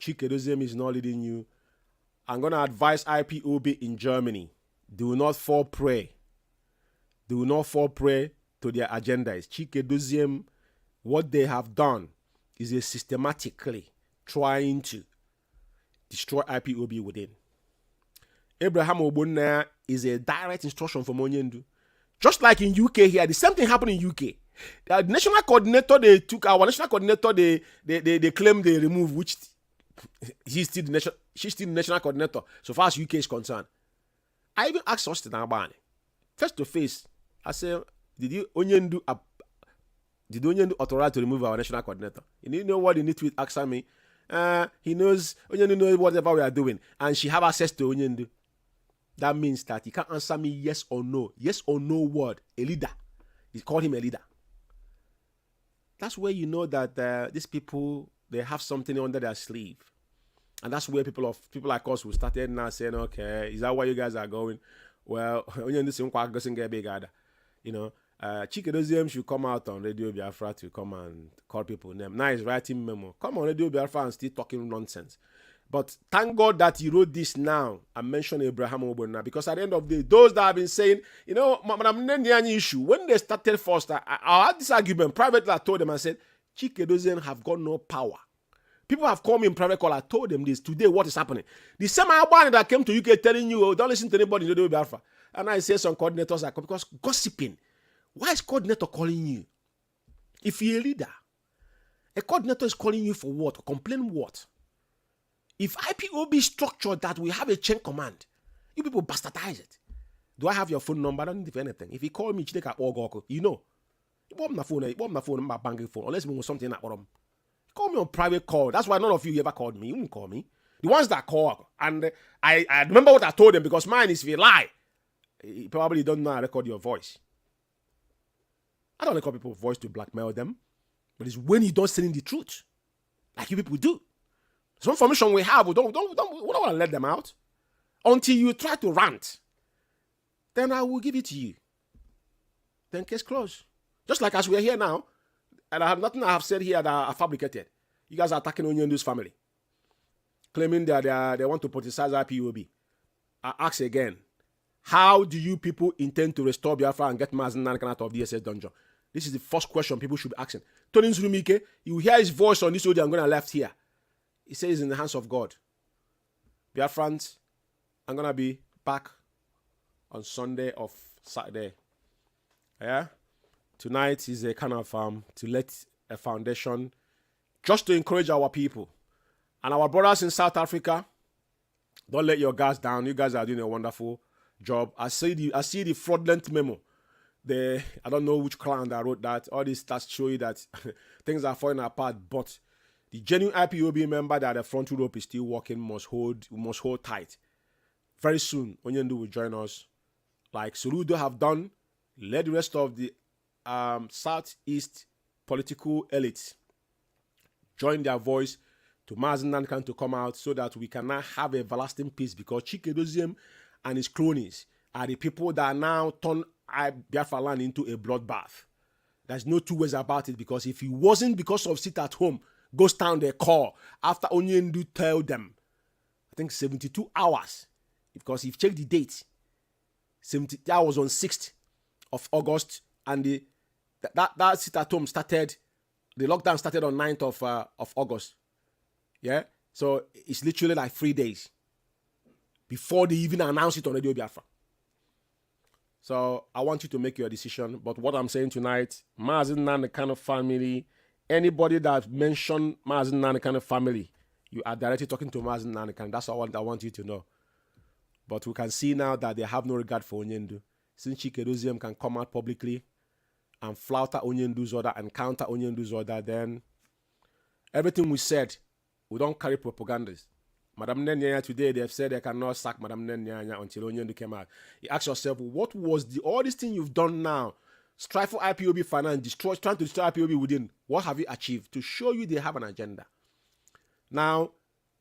Chike Doziem is not leading you. I'm going to advise IPOB in Germany. Do not fall prey. Do not fall prey to their agendas. Chike Doziem, what they have done is they systematically trying to destroy IPOB within. Abraham Ogbonnaya is a direct instruction from Onyendu. Just like in UK here, the same thing happened in UK. The national coordinator, they took our national coordinator, they claim they removed, which she's still the national coordinator, so far as UK is concerned. I even asked Austin Abani, face to face, I said, did Onyendu authorize to remove our national coordinator? And you know what the nitwit asked me? He knows, Onyendu knows whatever we are doing, and she have access to Onyendu. That means that he can't answer me yes or no. Yes or no word. A leader. He called him a leader. That's where you know that these people, they have something under their sleeve. And that's where people like us will started now saying, okay, is that where you guys are going? Well, you know, Chike Doziem should come out on Radio Biafra to come and call people name. Now he's writing memo. Come on Radio Biafra and still talking nonsense. But thank God that he wrote this now and mentioned Abraham Ogbonnaya, because at the end of the day, those that have been saying, you know, Madam Nnennaya Anya issue, when they started first, I had this argument privately. I told them, I said, Chike Doziem have got no power. People have called me in private call. I told them this today. What is happening? The same Albani that came to UK telling you, oh, don't listen to anybody in Radio Biafra. And I say some coordinators are because gossiping. Why is coordinator calling you? If you're a leader, a coordinator is calling you for what? Complain what? If IPOB structure that we have a chain command, you people bastardize it. Do I have your phone number? I don't need anything. If you call me, you know. You bought my phone, my banking phone, unless we want something like that. Call me on private call. That's why none of you ever called me. You won't call me. The ones that call, and I remember what I told them, because mine is if you lie, you probably don't know how to record your voice. I don't record people's voice to blackmail them, but it's when you don't say the truth, like you people do. Some information we have, we don't want to let them out until you try to rant. Then I will give it to you. Then case closed. Just like as we are here now, and I have nothing I have said here that are fabricated. You guys are attacking Onyendu's family, claiming that they want to politicize IPOB. I ask again, How do you people intend to restore Biafra and get Mazi Nnennaya Anya out of DSS dungeon? This is the first question people should be asking. Tony Nzurumike, you hear his voice on this audio I'm going to left here. He says in the hands of God. Biafrans, I'm going to be back on Sunday of Saturday. Yeah? Tonight is a kind of to let a foundation just to encourage our people. And our brothers in South Africa, don't let your guards down. You guys are doing a wonderful job. I see the fraudulent memo. I don't know which clown that wrote that. All these stats show you that things are falling apart, but the genuine IPOB member that the front rope is still working must hold tight. Very soon, Onyendu will join us. Like Soludo have done, let the rest of the Southeast political elites join their voice to Mazi Nnennaya Anya to come out so that we can now have everlasting peace, because Chike Doziem and his cronies are the people that now turn Biafra land into a bloodbath. There's no two ways about it, because if it wasn't because of sit at home, go stand their call after Onyendu tell them, I think 72 hours, because if you check the date, that was on 6th of August, and that sit at home started, the lockdown started on 9th of August. Yeah, so it's literally like 3 days before they even announce it on Radio Biafra. So I want you to make your decision. But what I'm saying tonight, Mazi Nnennaya Anya family, anybody that mentioned Mazi Nnennaya Anya family, you are directly talking to Mazi Nnennaya Anya. That's all I want you to know. But we can see now that they have no regard for Onyendu. Since Chike Doziem can come out publicly and flout Onyendu's order and counter Onyendu's order, then everything we said, we don't carry propagandas. Madam Nnennaya Anya today, they have said they cannot sack Madam Nnennaya Anya until Onyendu came out. You ask yourself, what was all this thing you've done now? Strive for IPOB finance, trying to destroy IPOB within. What have you achieved? To show you they have an agenda. Now,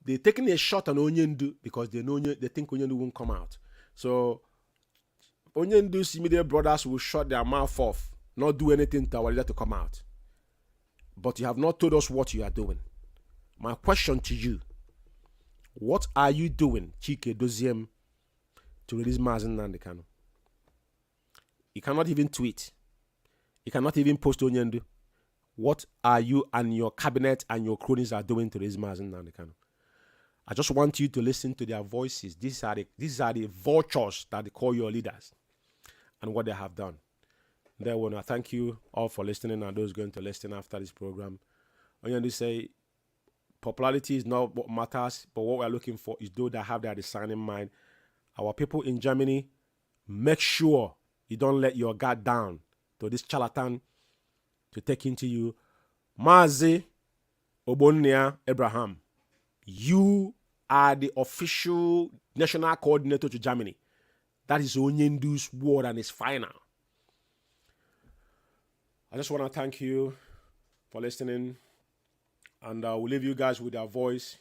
they're taking a shot on Onyendu because they think Onyendu won't come out. So, Onyendu's immediate brothers will shut their mouth off, not do anything to our leader to come out. But you have not told us what you are doing. My question to you, what are you doing, Chike Doziem, to release Mazi Nnennaya Anya? You cannot even tweet. You cannot even post Onyendu. What are you and your cabinet and your cronies are doing to release Mazi Nnennaya Anya? I just want you to listen to their voices. These are the vultures that they call your leaders and what they have done. There, I want to thank you all for listening and those going to listen after this program. Onyendu say, popularity is not what matters, but what we're looking for is those that have their discerning mind. Our people in Germany, make sure you don't let your guard down to this charlatan to take into you. Mazi Ogbonnia Abraham, you are the official national coordinator to Germany. That is Onyendu's word and it's final. I just want to thank you for listening. And we'll leave you guys with our voice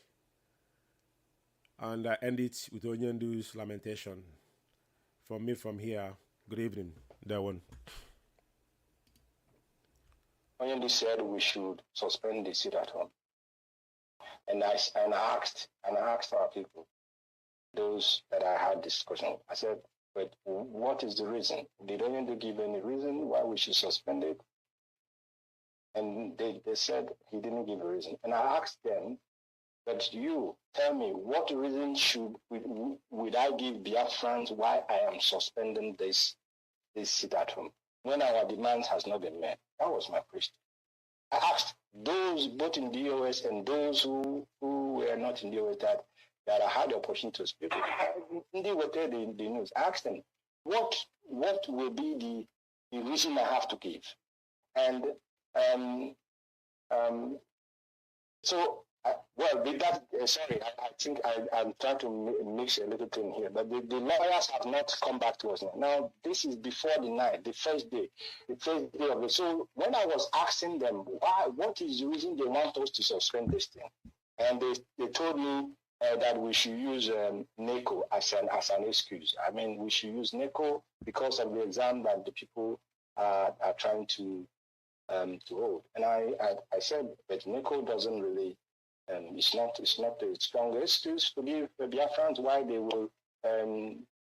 and end it with Onyendu's lamentation. From me from here, good evening, that one. Onyendu said we should suspend the sit at home. And I asked our people, those that I had discussion, I said, but what is the reason? Did Onyendu give any reason why we should suspend it? And they said he didn't give a reason. And I asked them, but you tell me, what reason would I give Biafrans why I am suspending this sit at home when our demands has not been met? That was my question. I asked those both in DOS and those who were not in DOS that I had the opportunity to speak with. They were telling the news. I asked them, what will be the reason I have to give? And with that, sorry, I think I'm trying to mix a little thing here, but the lawyers have not come back to us now. Now, this is before the night, the first day of it. So when I was asking them, what is the reason they want us to suspend this thing? And they told me that we should use NECO as an excuse. I mean, we should use NECO because of the exam that the people are trying to hold. And I said, but NECO doesn't really, it's not a strong excuse to give Biafrans why they will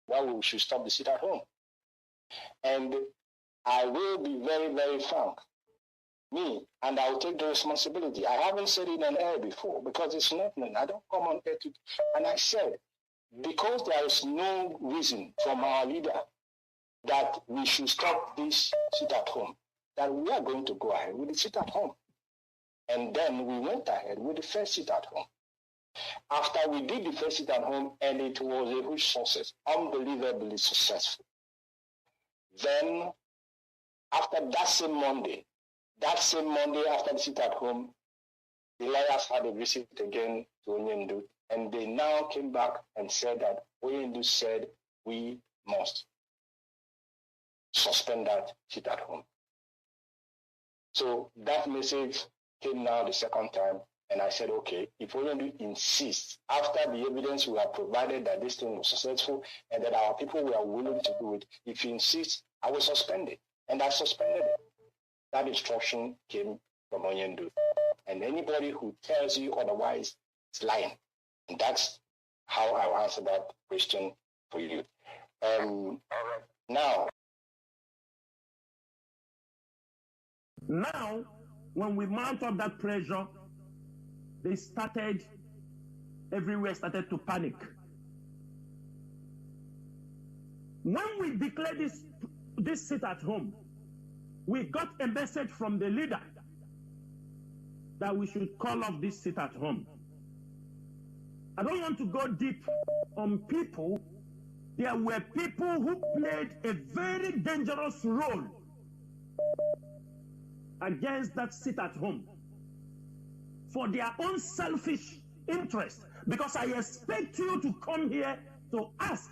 why we should stop the sit at home. And I will be very, very frank. Me, and I'll take the responsibility. I haven't said it on air before because it's nothing. I don't come on air to. And I said, because there is no reason from our leader that we should stop this sit at home, that we are going to go ahead with the sit at home. And then we went ahead with the first sit at home. After we did the first sit at home, and it was a huge success, unbelievably successful. Then, after that same Monday after the sit at home, the lawyers had a visit again to Onyendu, and they now came back and said that Onyendu said we must suspend that sit at home. So that message came now the second time, and I said, okay, if Onyendu insists, after the evidence we have provided that this thing was successful and that our people were willing to do it, if he insists, I will suspend it. And I suspended it. That instruction came from Onyendu. And anybody who tells you otherwise is lying. And that's how I'll answer that question for you. Now, when we mount up that pressure, everywhere started to panic. When we declared this sit at home, we got a message from the leader that we should call off this sit at home. I don't want to go deep on people. There were people who played a very dangerous role against that sit at home for their own selfish interest. Because I expect you to come here to ask.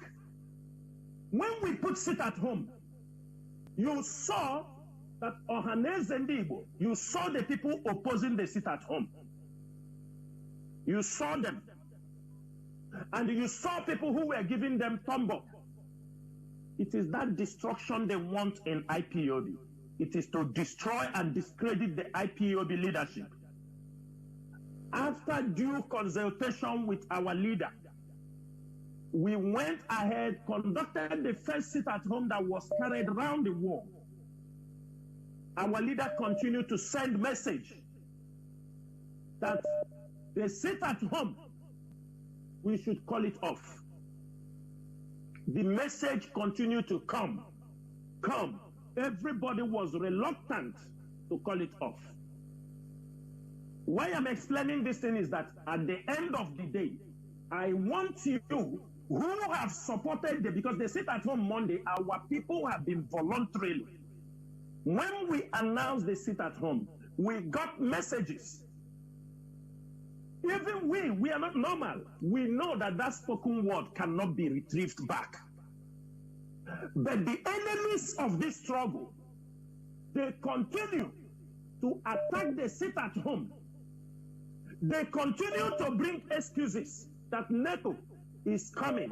When we put sit at home, you saw that Ohaneze Ndigbo, you saw the people opposing the sit at home. You saw them. And you saw people who were giving them thumb up. It is that destruction they want in IPOB. It is to destroy and discredit the IPOB leadership. After due consultation with our leader, we went ahead, conducted the first sit at home that was carried around the world. Our leader continued to send message that the sit at home, we should call it off. The message continued to come. Everybody was reluctant to call it off. Why I'm explaining this thing is that at the end of the day, I want you who have supported because they sit at home Monday, our people have been voluntarily. When we announced the sit at home, we got messages. Even we are not normal. We know that spoken word cannot be retrieved back. But the enemies of this struggle, they continue to attack the sit at home. They continue to bring excuses that NATO is coming.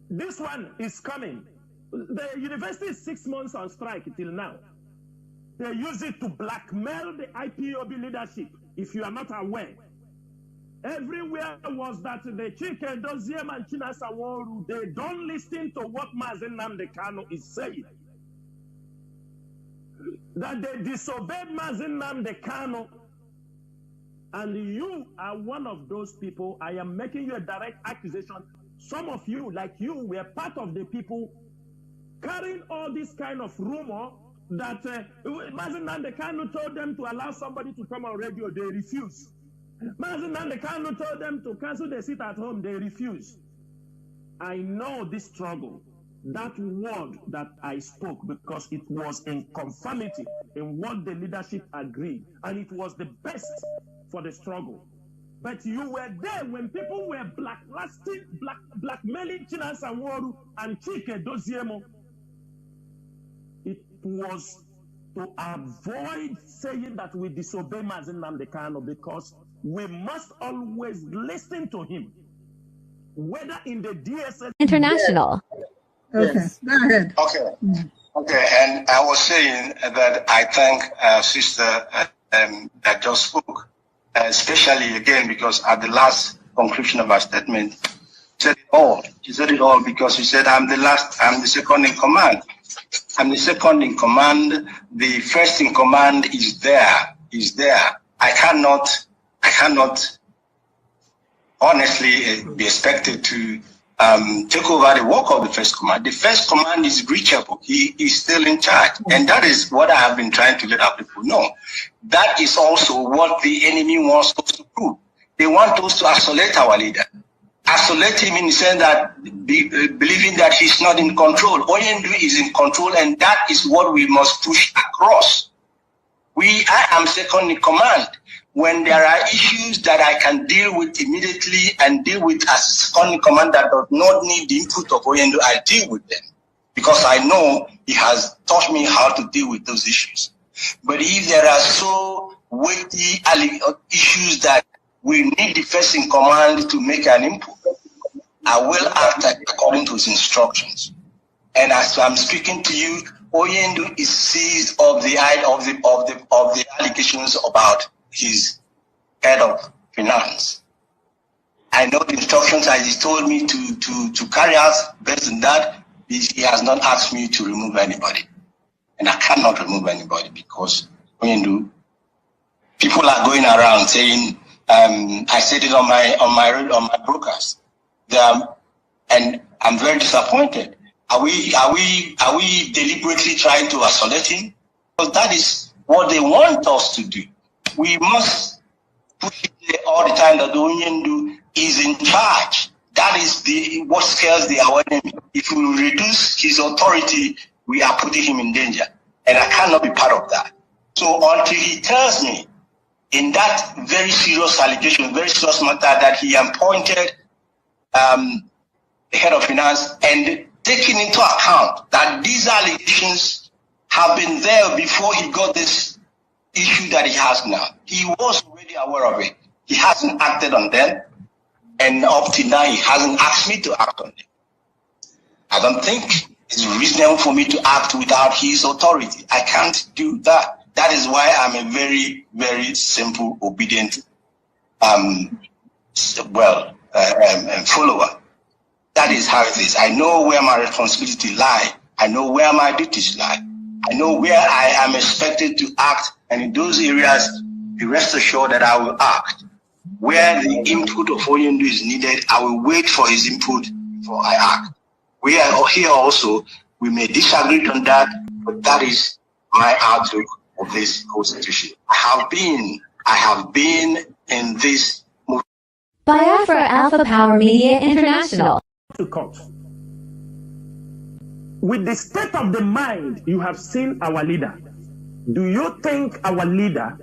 This one is coming. The university is 6 months on strike till now. They use it to blackmail the IPOB leadership, if you are not aware. Everywhere was that the Chike Doziem and Chinasa Woru, they don't listen to what Mazi Nnamdi Kanu is saying. That they disobeyed Mazi Nnamdi Kanu. And you are one of those people. I am making you a direct accusation. Some of you, like you, were part of the people carrying all this kind of rumor that Mazi Nnamdi Kanu told them to allow somebody to come on radio. They refused. Mazi Nnamdi Kanu told them to cancel the sit at home. They refused. I know this struggle. That word that I spoke, because it was in conformity in what the leadership agreed, and it was the best for the struggle. But you were there when people were blackmailing Chinasa Nworu and Chike Doziemo. It was to avoid saying that we disobey Mazi Nnamdi Kanu, because we must always listen to him, whether in the DSS International. Okay, go ahead. Okay, and I was saying that I thank sister that just spoke, especially again because at the last conclusion of our statement, said it all. He said it all because he said, I'm the second in command. I'm the second in command. The first in command is there. I cannot honestly be expected to take over the work of the first command. The first command is reachable. He is still in charge. And that is what I have been trying to let our people know. That is also what the enemy wants us to do. They want us to isolate our leader. Isolate him in the sense that believing that he's not in control. Oyendu is in control, and that is what we must push across. I am second in command. When there are issues that I can deal with immediately and deal with as second in command that does not need the input of Oyendu, I deal with them. Because I know he has taught me how to deal with those issues. But if there are so weighty issues that we need the first in command to make an input, I will act according to his instructions. And as I'm speaking to you, Oyendu is seized of the allegations about his head of finance. I know the instructions as he told me to carry out. Based on that, he has not asked me to remove anybody, and I cannot remove anybody because Oyendu. People are going around saying, I said it on my broadcast. And I'm very disappointed. Are we deliberately trying to isolate him? Because that is what they want us to do. We must push it all the time that the Oyendu is in charge. That is what scares our enemy. If we reduce his authority, we are putting him in danger. And I cannot be part of that. So until he tells me in that very serious allegation, very serious matter, that he appointed the head of finance and taking into account that these allegations have been there before he got this issue that he has now. He was already aware of it. He hasn't acted on them, and up to now he hasn't asked me to act on them. I don't think it's reasonable for me to act without his authority. I can't do that. That is why I'm a very, very simple, obedient follower. That is how it is. I know where my responsibility lie. I know where my duties lie. I know where I am expected to act, and in those areas, be rest assured that I will act. Where the input of Oyendu is needed, I will wait for his input before I act. We are here also. We may disagree on that, but that is my outlook of this whole situation. I have been in this movement. Biafra Alpha Power Media International. To court. With the state of the mind you have seen our leader, do you think our leader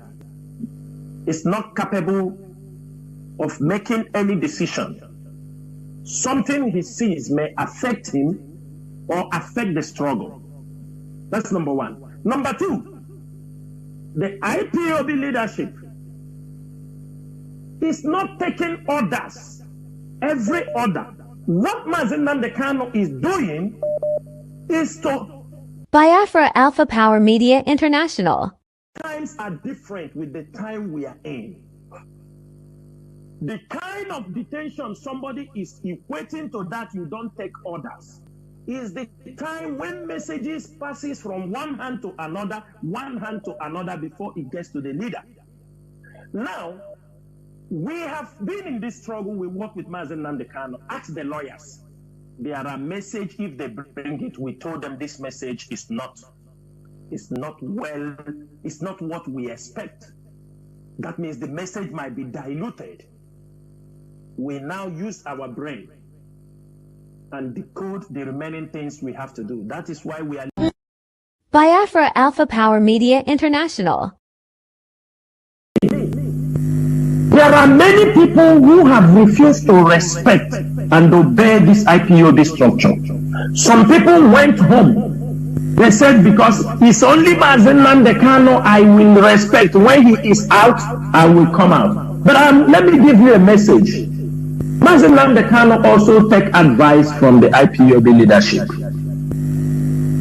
is not capable of making any decision? Something he sees may affect him or affect the struggle. That's number one. Number two, the IPOB leadership is not taking orders. Every order. What Nnennaya Anya is doing is to... Biafra Alpha Power Media International. Times are different with the time we are in. The kind of detention somebody is equating to that you don't take orders is the time when messages passes from one hand to another before it gets to the leader. Now, we have been in this struggle. We work with Nnennaya Anya. Ask the lawyers. There are messages, if they bring it, we told them this message is not what we expect. That means the message might be diluted. We now use our brain and decode the remaining things we have to do. That is why we are... Biafra Alpha Power Media International. There are many people who have refused to respect and obey this IPOB structure. Some people went home. They said, because it's only Nnennaya Anya I will respect. When he is out, I will come out. But let me give you a message. Nnennaya Anya also take advice from the IPOB leadership.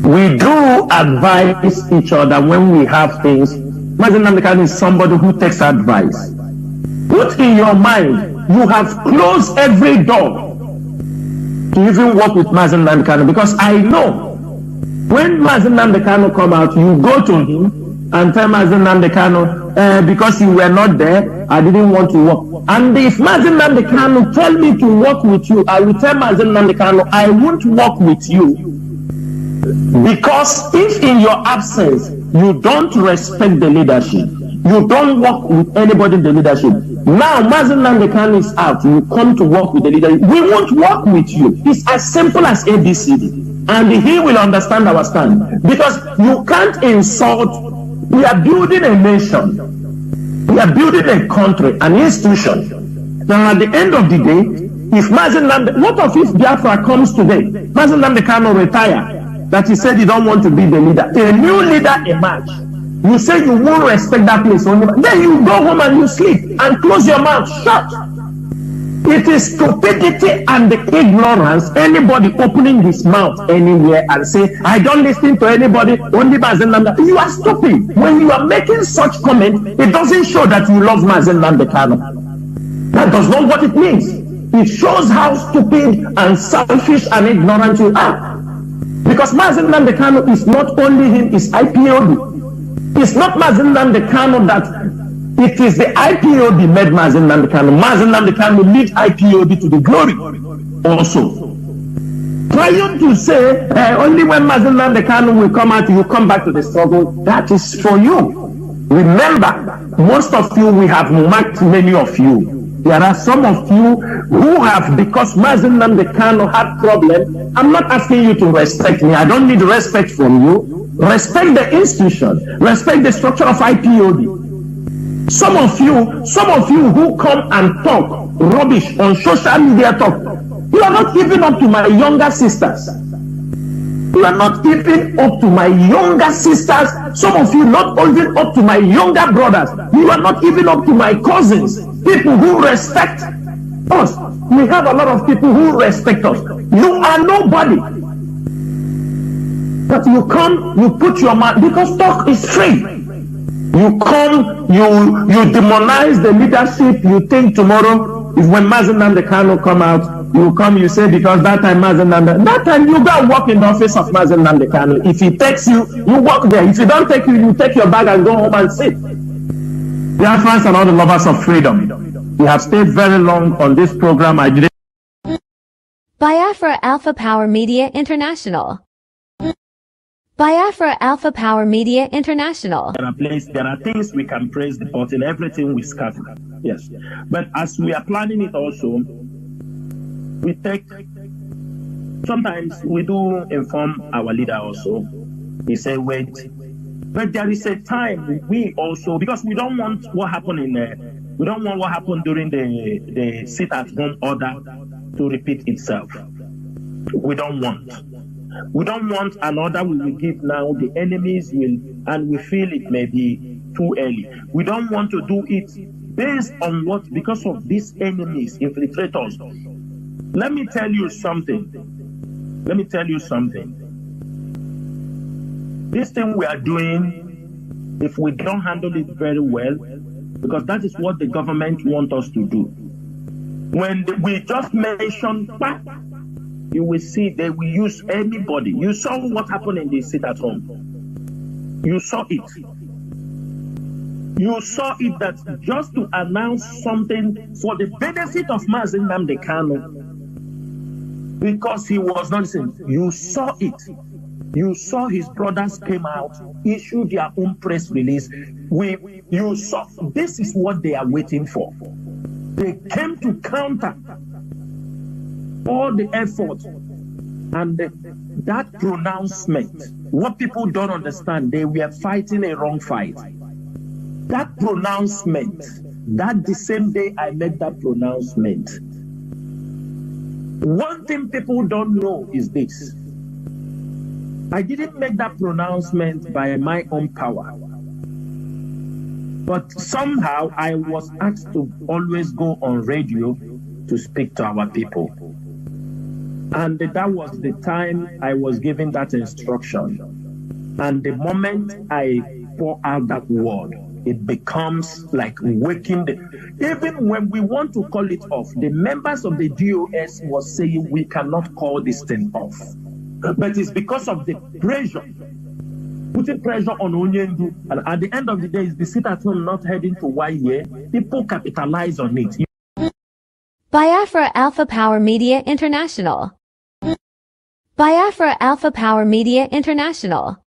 We do advise each other when we have things. Nnennaya Anya is somebody who takes advice. Put in your mind, you have closed every door to even work with Mazen Nnamdi Kanu, because I know when Mazen Nnamdi Kanu come out, you go to him and tell Mazen Nnamdi Kanu, because you were not there, I didn't want to work. And if Mazen Nnamdi Kanu tell me to work with you, I will tell Mazen Nnamdi Kanu, I won't work with you, because if in your absence you don't respect the leadership, you don't work with anybody in the leadership. Now Mazen Nnamdi Kanu is out, you come to work with the leadership. We won't work with you. It's as simple as ABCD. And he will understand our stand. Because you can't insult. We are building a nation. We are building a country, an institution. Now at the end of the day, if Mazen Nnamdi, what of if Biafra comes today, Mazen Nnamdi Kanu retire, that he said he don't want to be the leader. A new leader emerge. You say you won't respect that place only, then you go home and you sleep and close your mouth shut. It is stupidity and the ignorance. Anybody opening his mouth anywhere and say, I don't listen to anybody, only Mazen Nnamdi. You are stupid. When you are making such comment, it doesn't show that you love Mazen Nnamdi Kanu. That does not what it means. It shows how stupid and selfish and ignorant you are. Because Mazen Nnamdi Kanu is not only him, it's IPOB. It's not Mazen Nnamdi Kanu that it is the IPOB made Mazen Nnamdi Kanu. Mazen Nnamdi Kanu lead IPOB to the glory also. Trying to say only when Mazen Nnamdi Kanu will come out, you come back to the struggle, that is for you. Remember, most of you, we have marked many of you. There are some of you who have, because Mazen Nnamdi Kanu had problem. I'm not asking you to respect me. I don't need respect from you. Respect the institution. Respect the structure of IPOB. Some of you who come and talk rubbish on social media talk, you are not even up to my younger sisters. You are not even up to my younger sisters. Some of you not even up to my younger brothers. You are not even up to my cousins. People who respect us. We have a lot of people who respect us. You are nobody. But you come, you put your mouth, because talk is free. You come, you demonize the leadership. You think tomorrow, if when Mazen Nnamdi Kanu come out, you come, you say, because that time Mazen Nnamdi, that time you go and walk in the office of Mazen Nnamdi Kanu. If he takes you, you walk there. If he don't take you, you take your bag and go home and sit. Dear friends and all the lovers of freedom, we have stayed very long on this program. I didn't. Biafra Alpha Power Media International. Biafra Alpha Power Media International. There are things we can praise the pot in everything we scatter. Yes. But as we are planning it also, we take, sometimes we do inform our leader also. He say, wait. But there is a time we also, because we don't want what happened during the sit-at-home order to repeat itself. We don't want. We don't want an order we will give now, the enemies will, and we feel it may be too early. We don't want to do it based on what, because of these enemies, infiltrators. Let me tell you something. This thing we are doing, if we don't handle it very well, because that is what the government wants us to do. When we just mention, you will see they will use anybody. You saw what happened in the sit-at-home. You saw it. You saw it that just to announce something for the benefit of Mazen Nnamdi Kanu, because he was not listening. You saw it. You saw his brothers came out, issued their own press release. You saw, this is what they are waiting for. They came to counter all the effort and that pronouncement. What people don't understand, they were fighting a wrong fight. That pronouncement, that the same day I made that pronouncement, one thing people don't know is this. I didn't make that pronouncement by my own power. But somehow I was asked to always go on radio to speak to our people. And that was the time I was given that instruction. And the moment I pour out that word, it becomes like waking the... Even when we want to call it off, the members of the DOS was saying we cannot call this thing off. But it's because of the pressure, putting pressure on Onyendu, and at the end of the day, it's the sit at home not heading to YA. People capitalize on it. Biafra Alpha Power Media International. Biafra Alpha Power Media International.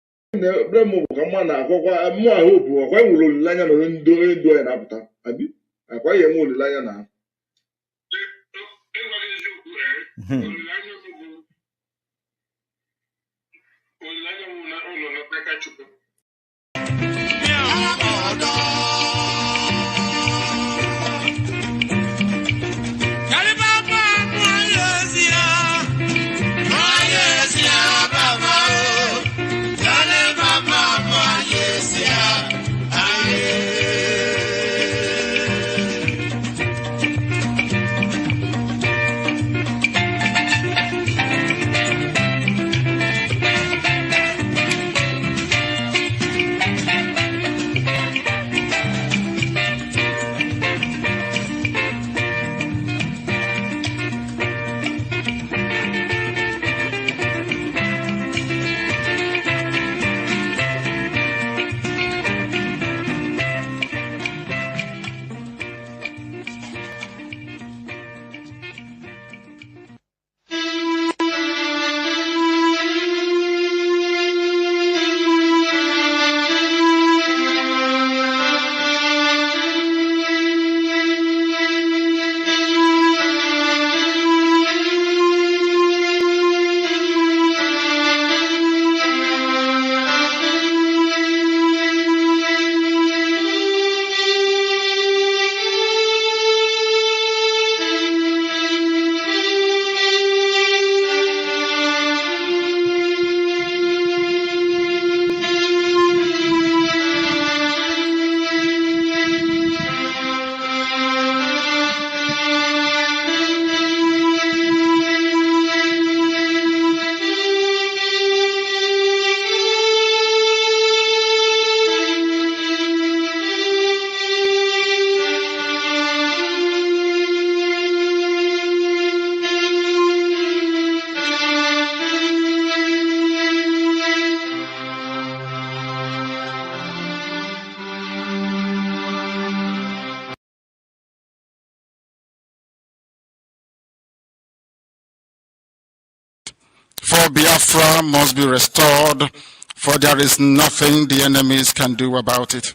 For Biafra must be restored, for there is nothing the enemies can do about it.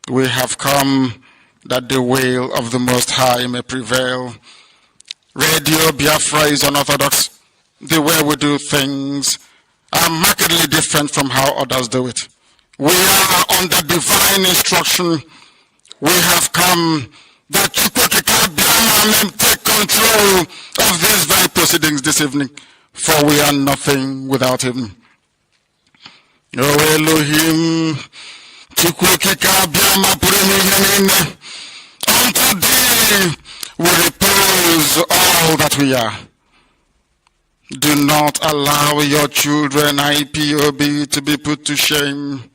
We have come that the will of the Most High may prevail. Radio Biafra is unorthodox. The way we do things are markedly different from how others do it. We are under divine instruction. We have come that Chukwuka may take control of these very proceedings this evening, for we are nothing without him. O Elohim, Chukwuka unto thee we repose all that we are. Do not allow your children, IPOB, to be put to shame.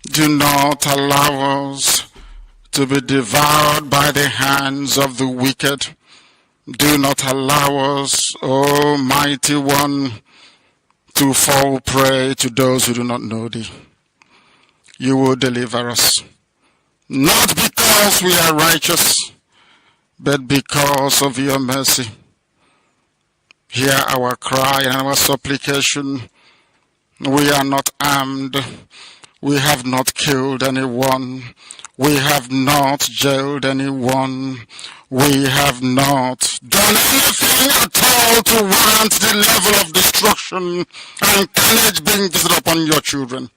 Do not allow us to be devoured by the hands of the wicked. Do not allow us, O mighty one, to fall prey to those who do not know thee. You will deliver us, not because we are righteous, but because of your mercy. Hear our cry and our supplication. We are not armed. We have not killed anyone. We have not jailed anyone. We have not done anything at all to warrant the level of destruction and carnage being visited upon your children.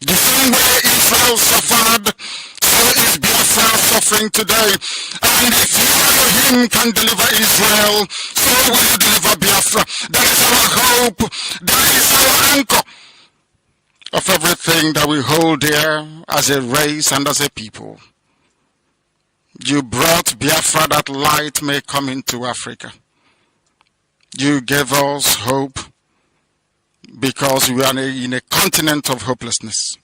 The same way Israel suffered, so is Biafra suffering today. And if you, him, can deliver Israel, so will you deliver Biafra. That is our hope. That is our anchor of everything that we hold dear as a race and as a people. You brought Biafra that light may come into Africa. You gave us hope because we are in a continent of hopelessness.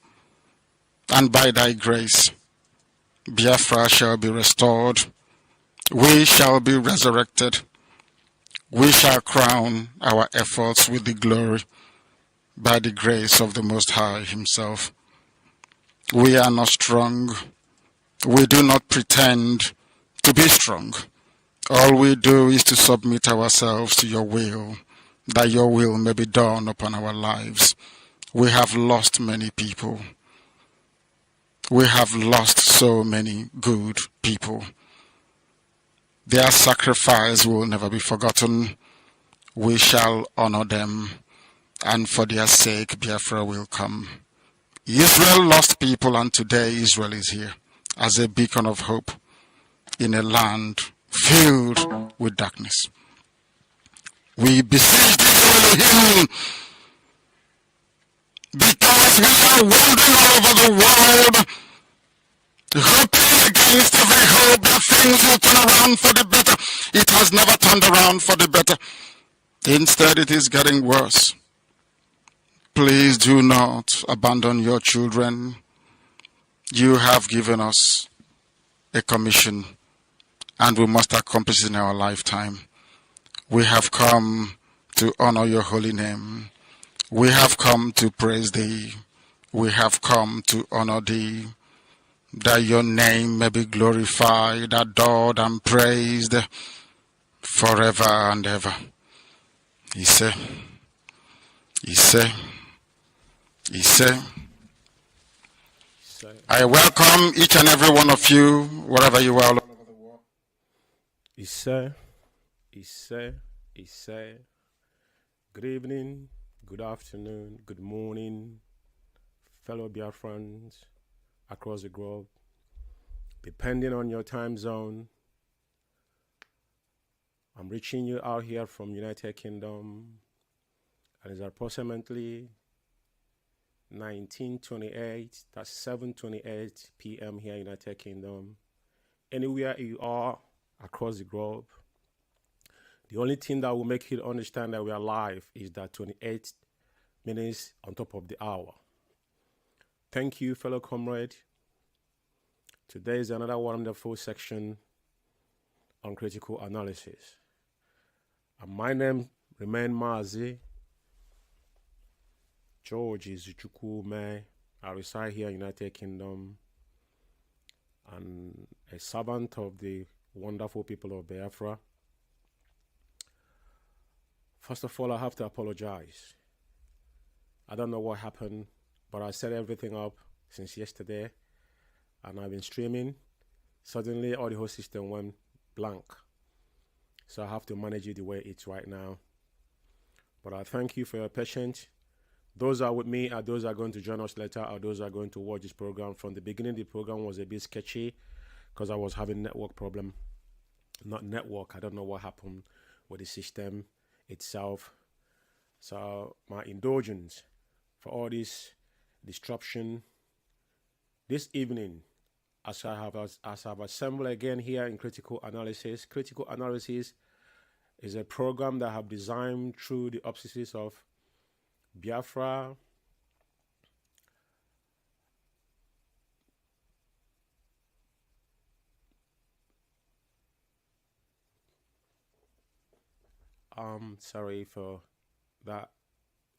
and by thy grace, Biafra shall be restored. We shall be resurrected. We shall crown our efforts with the glory by the grace of the Most High Himself. We are not strong. We do not pretend to be strong. All we do is to submit ourselves to your will, that your will may be done upon our lives. We have lost many people. We have lost so many good people. Their sacrifice will never be forgotten. We shall honor them, and for their sake Biafra will come. Israel lost people, and today Israel is here as a beacon of hope in a land filled with darkness. We beseech thee, Elohim, because we are wandering all over the world, hoping against every hope that things will turn around for the better. It has never turned around for the better. Instead, it is getting worse. Please do not abandon your children. You have given us a commission, and we must accomplish it in our lifetime. We have come to honor your holy name. We have come to praise thee. We have come to honor thee, that your name may be glorified, adored, and praised forever and ever. Ise, Ise, Ise. I welcome each and every one of you, wherever you are. Ise, Ise, Ise. Good evening, good afternoon, good morning, fellow Biafrans across the globe. Depending on your time zone, I'm reaching you out here from United Kingdom, and it's approximately 19:28, that's 7:28 p.m. here in United Kingdom. Anywhere you are across the globe, the only thing that will make you understand that we are live is that 28 minutes on top of the hour. Thank you, fellow comrade. Today is another wonderful section on critical analysis. And my name remains Mazi George Izuchukwu. I reside here in United Kingdom and a servant of the wonderful people of Biafra. First of all, I have to apologize. I don't know what happened, but I set everything up since yesterday, and I've been streaming. Suddenly, all the whole system went blank. So I have to manage it the way it's right now. But I thank you for your patience. Those are with me are those are going to join us later, or those are going to watch this program. From the beginning, the program was a bit sketchy because I was having network problem. Not network, I don't know what happened with the system itself. So my indulgence for all this disruption. This evening, as I've assembled again here in Critical Analysis. Critical Analysis is a program that I have designed through the auspices of Biafra, sorry for that.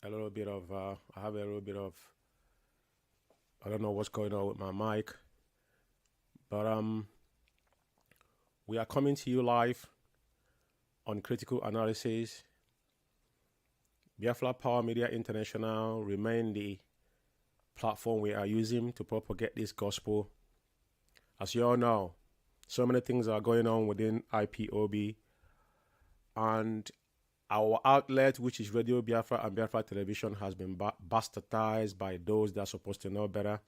A little bit of I have a little bit of, I don't know what's going on with my mic, but we are coming to you live on Critical Analysis. Biafra Power Media International remain the platform we are using to propagate this gospel. As you all know, so many things are going on within IPOB, and our outlet, which is Radio Biafra and Biafra Television, has been bastardized by those that are supposed to know better.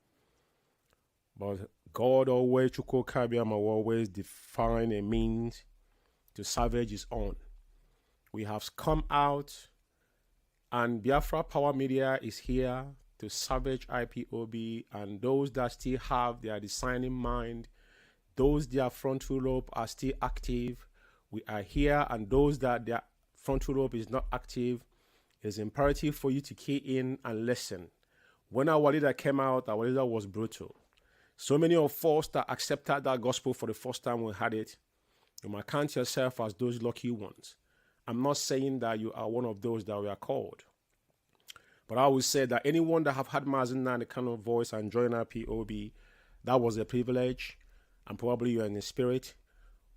But God always, Chukwu Kabiama, will always define a means to salvage his own. We have come out, and Biafra Power Media is here to salvage IPOB, and those that still have their designing mind, those their frontal lobe are still active, we are here, and those that their frontal lobe is not active, it is imperative for you to key in and listen. When our leader came out, our leader was brutal. So many of us that accepted that gospel for the first time we had it, you might count yourself as those lucky ones. I'm not saying that you are one of those that we are called. But I would say that anyone that have had Nnennaya kind of voice and join our POB, that was a privilege, and probably you're in the spirit.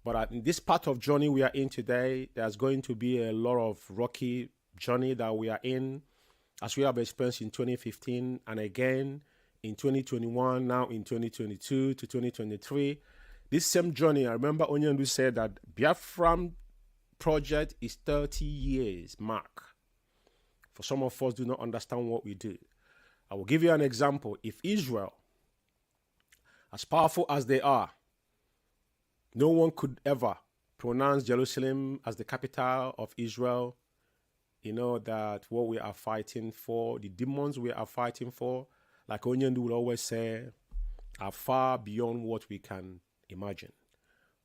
But in this part of journey we are in today, there's going to be a lot of rocky journey that we are in, as we have experienced in 2015 and again in 2021, now in 2022 to 2023. This same journey, I remember Onyendu said that Biafran project is 30 years mark. For some of us do not understand what we do. I will give you an example. If Israel, as powerful as they are, no one could ever pronounce Jerusalem as the capital of Israel, you know that what we are fighting for, the demons we are fighting for, like Onyendu will always say, are far beyond what we can imagine.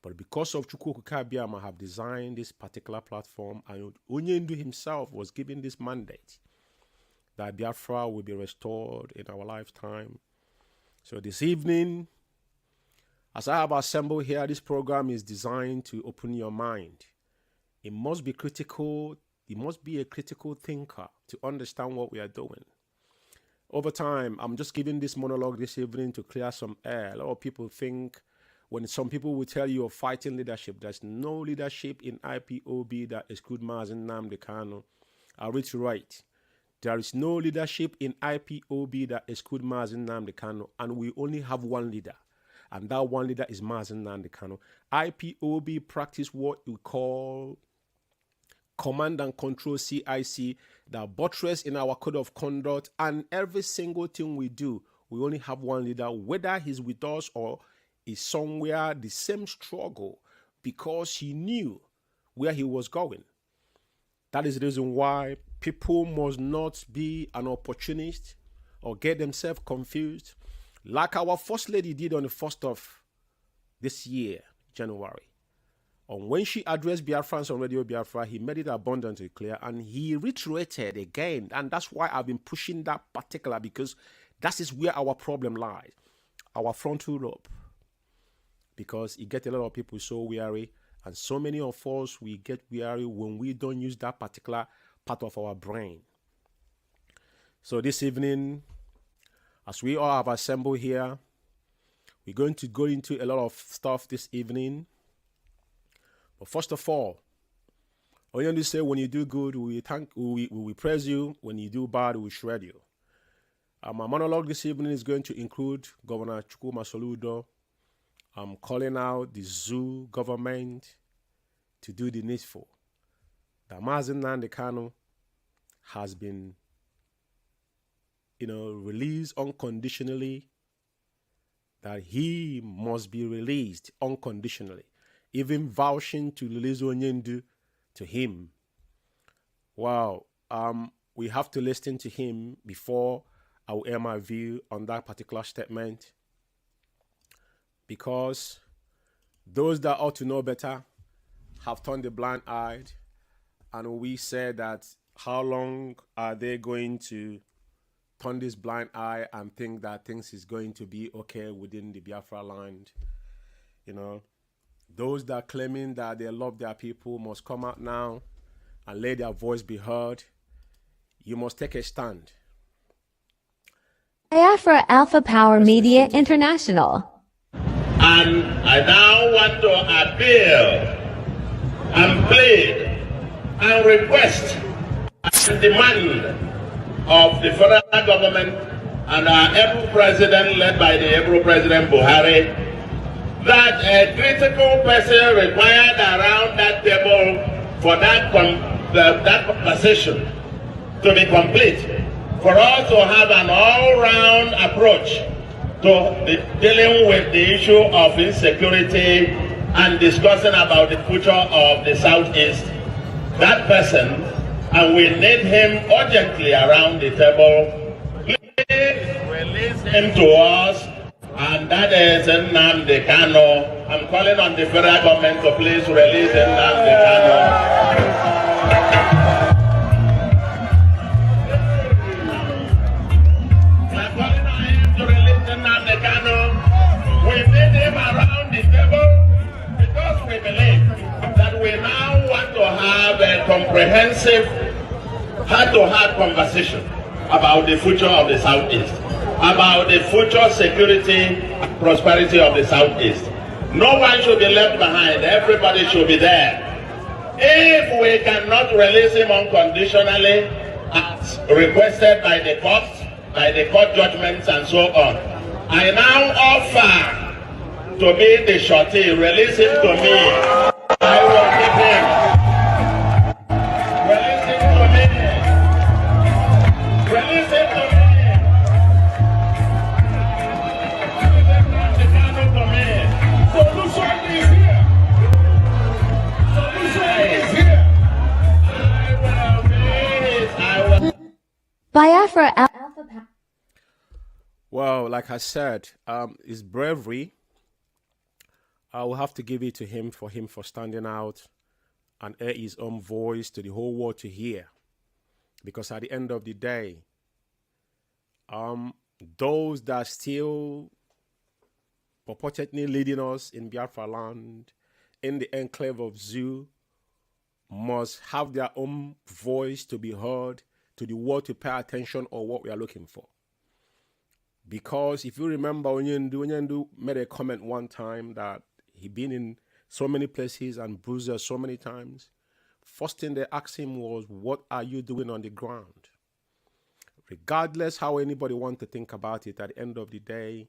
But because of Chukwu Kabiama have designed this particular platform, and Onyendu himself was given this mandate that Biafra will be restored in our lifetime. So this evening, as I have assembled here, this program is designed to open your mind. It must be critical. You must be a critical thinker to understand what we are doing. Over time, I'm just giving this monologue this evening to clear some air. A lot of people think, when some people will tell you of fighting leadership, there's no leadership in IPOB that excludes Nnennaya Anya. I'll reiterate. There is no leadership in IPOB that excludes Nnennaya Anya, and we only have one leader. And that one leader is Nnennaya Anya. IPOB practice what we call command and control, CIC, that buttress in our code of conduct, and every single thing we do, we only have one leader, whether he's with us or is somewhere, the same struggle, because he knew where he was going. That is the reason why people must not be an opportunist or get themselves confused, like our First Lady did on the 1st of this year, January. And when she addressed Biafrans on Radio Biafra, he made it abundantly clear, and he reiterated again, and that's why I've been pushing that particular, because that is where our problem lies, our frontal lobe. Because it gets a lot of people so weary, and so many of us, we get weary when we don't use that particular part of our brain. So this evening, as we all have assembled here, we're going to go into a lot of stuff this evening. But first of all, Onyendu say, when you do good, we praise you. When you do bad, we shred you. My monologue this evening is going to include Governor Chukwuma Soludo. I'm calling out the zoo government to do the needful. That Nnennaya Anya has been, released unconditionally. That he must be released unconditionally. Even vouching to release Onyendu to him. Wow. We have to listen to him before I will air my view on that particular statement. Because those that ought to know better have turned a blind eye, and we said that how long are they going to turn this blind eye and think that things is going to be okay within the Biafra land? Those that are claiming that they love their people must come out now and let their voice be heard. You must take a stand. Biafra Alpha Power Media International. And I now want to appeal and plead and request and demand of the federal government and our able president, led by the able President Buhari, that a critical person required around that table for that conversation to be complete, for us to have an all-round approach to dealing with the issue of insecurity and discussing about the future of the Southeast. That person, and we need him urgently around the table. Please release him to us, and that is Nnennaya Anya. I'm calling on the federal government to please release Nnennaya Anya. comprehensive heart-to-heart conversation about the future of the Southeast, about the future security and prosperity of the Southeast. No one should be left behind. Everybody should be there. If we cannot release him unconditionally, as requested by the courts, by the court judgments and so on, I now offer to be the shorty. Release him to me. I will keep him. Release him to me. Release him to me. Release him to me. Solution is here. Solution is here. I will. Biafra Alpha. Well, like I said, his bravery, I will have to give it to him for standing out and air his own voice to the whole world to hear. Because at the end of the day, those that are still purportedly leading us in Biafra land, in the enclave of Zoo, must have their own voice to be heard, to the world to pay attention on what we are looking for. Because if you remember, Nnennaya made a comment one time that he'd been in so many places and bruised so many times. First thing they asked him was, what are you doing on the ground? Regardless how anybody wants to think about it, at the end of the day,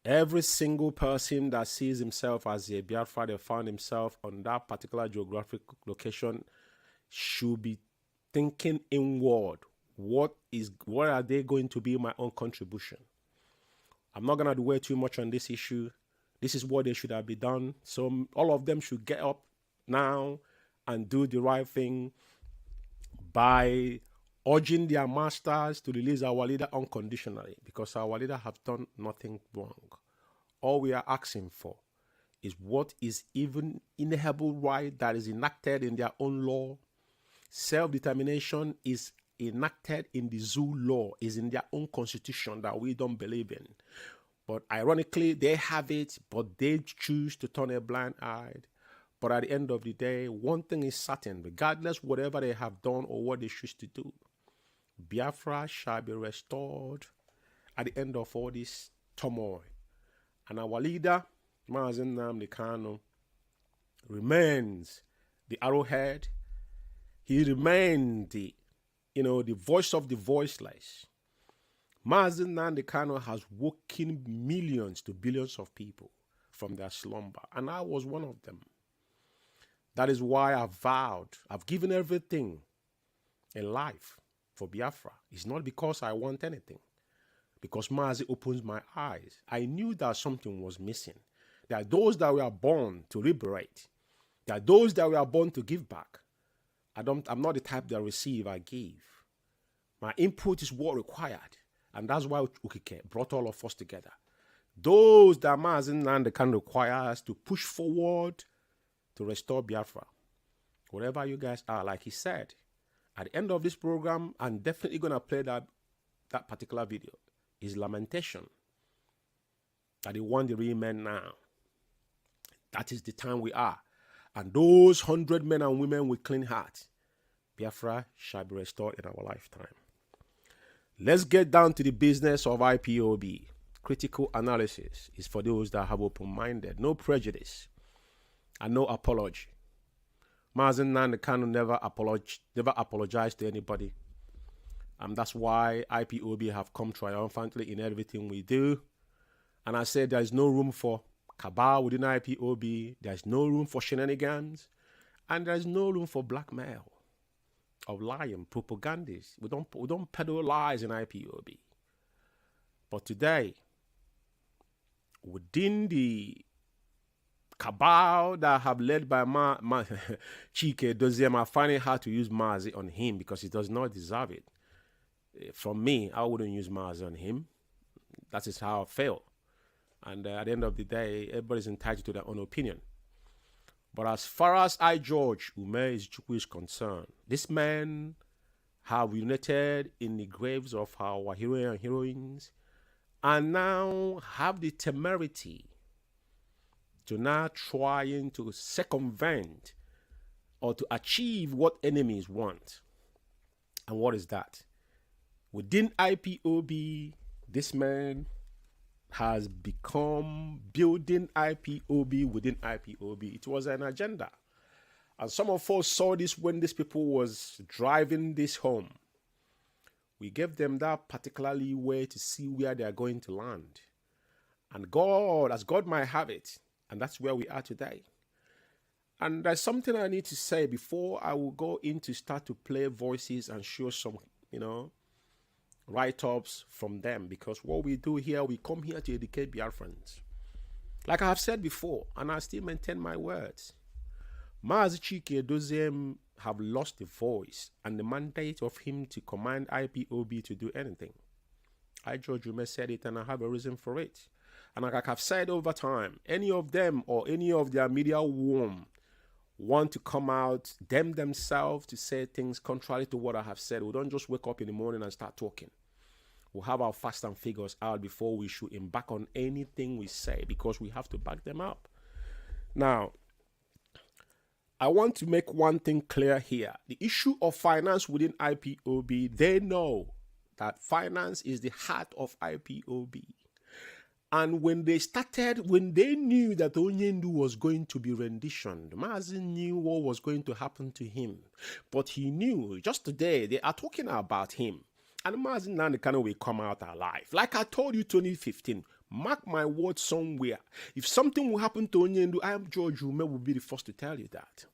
every single person that sees himself as a Biafra that found himself on that particular geographic location should be thinking inward. What are they going to be my own contribution? I'm not going to dwell too much on this issue. This is what they should have been done. So all of them should get up now and do the right thing by urging their masters to release our leader unconditionally, because our leader have done nothing wrong. All we are asking for is what is even inalienable right that is enacted in their own law. Self-determination is enacted in the Zoo law, is in their own constitution that we don't believe in. But ironically, they have it, but they choose to turn a blind eye. But at the end of the day, one thing is certain, regardless whatever they have done or what they choose to do, Biafra shall be restored at the end of all this turmoil. And our leader, Nnennaya Anya, remains the arrowhead. He remains the voice of the voiceless. Nnennaya Anya has woken millions to billions of people from their slumber, and I was one of them. That is why I vowed, I've given everything in life for Biafra. It's not because I want anything, because Mazi opens my eyes. I knew that something was missing. There are those that were born to liberate. There are those that were born to give back. I'm not the type that receive, I give. My input is what required. And that's why Ukike brought all of us together. Those that Nnennaya can require us to push forward to restore Biafra. Wherever you guys are, like he said, at the end of this program, I'm definitely going to play that particular video. His lamentation that he want the real men now. That is the time we are. And those 100 men and women with clean hearts, Biafra shall be restored in our lifetime. Let's get down to the business of IPOB. Critical analysis is for those that have open-minded, no prejudice, and no apology. Nnennaya Anya never apologized to anybody. That's why IPOB have come triumphantly in everything we do. And I said there is no room for cabal within IPOB. There is no room for shenanigans. And there is no room for blackmail of lying, propagandists. We don't peddle lies in IPOB. But today, within the cabal that have led by Chike Doziem, I find it hard to use Mazi on him because he does not deserve it. From me, I wouldn't use Mazi on him. That is how I feel. And at the end of the day, everybody's entitled to their own opinion. But as far as I, George Ume is concerned, this man have united in the graves of our heroes and heroines, and now have the temerity to now trying to circumvent or to achieve what enemies want. And what is that? Within IPOB, this man has become building IPOB within IPOB. It was an agenda. And some of us saw this when these people was driving this home. We gave them that particularly way to see where they are going to land. And God, as God might have it, and that's where we are today. And there's something I need to say before I will go in to start to play voices and show some, write-ups from them. Because what we do here, we come here to educate Biafrans. Like I have said before, and I still maintain my words. Mazi Chike Doziem have lost the voice and the mandate of him to command IPOB to do anything. I, George Ume, said it, and I have a reason for it. And like I've said over time, any of them or any of their media worm want to come out themselves to say things contrary to what I have said. We don't just wake up in the morning and start talking. We'll have our facts and figures out before we should embark on anything we say, because we have to back them up. Now, I want to make one thing clear here. The issue of finance within IPOB, they know that finance is the heart of IPOB. And when they knew that Onyendu was going to be renditioned, Mazi knew what was going to happen to him. But he knew, just today, they are talking about him. And Mazi Nnennaya will come out alive. Like I told you 2015, mark my words somewhere. If something will happen to Onyendu, I am George Ume will be the first to tell you that.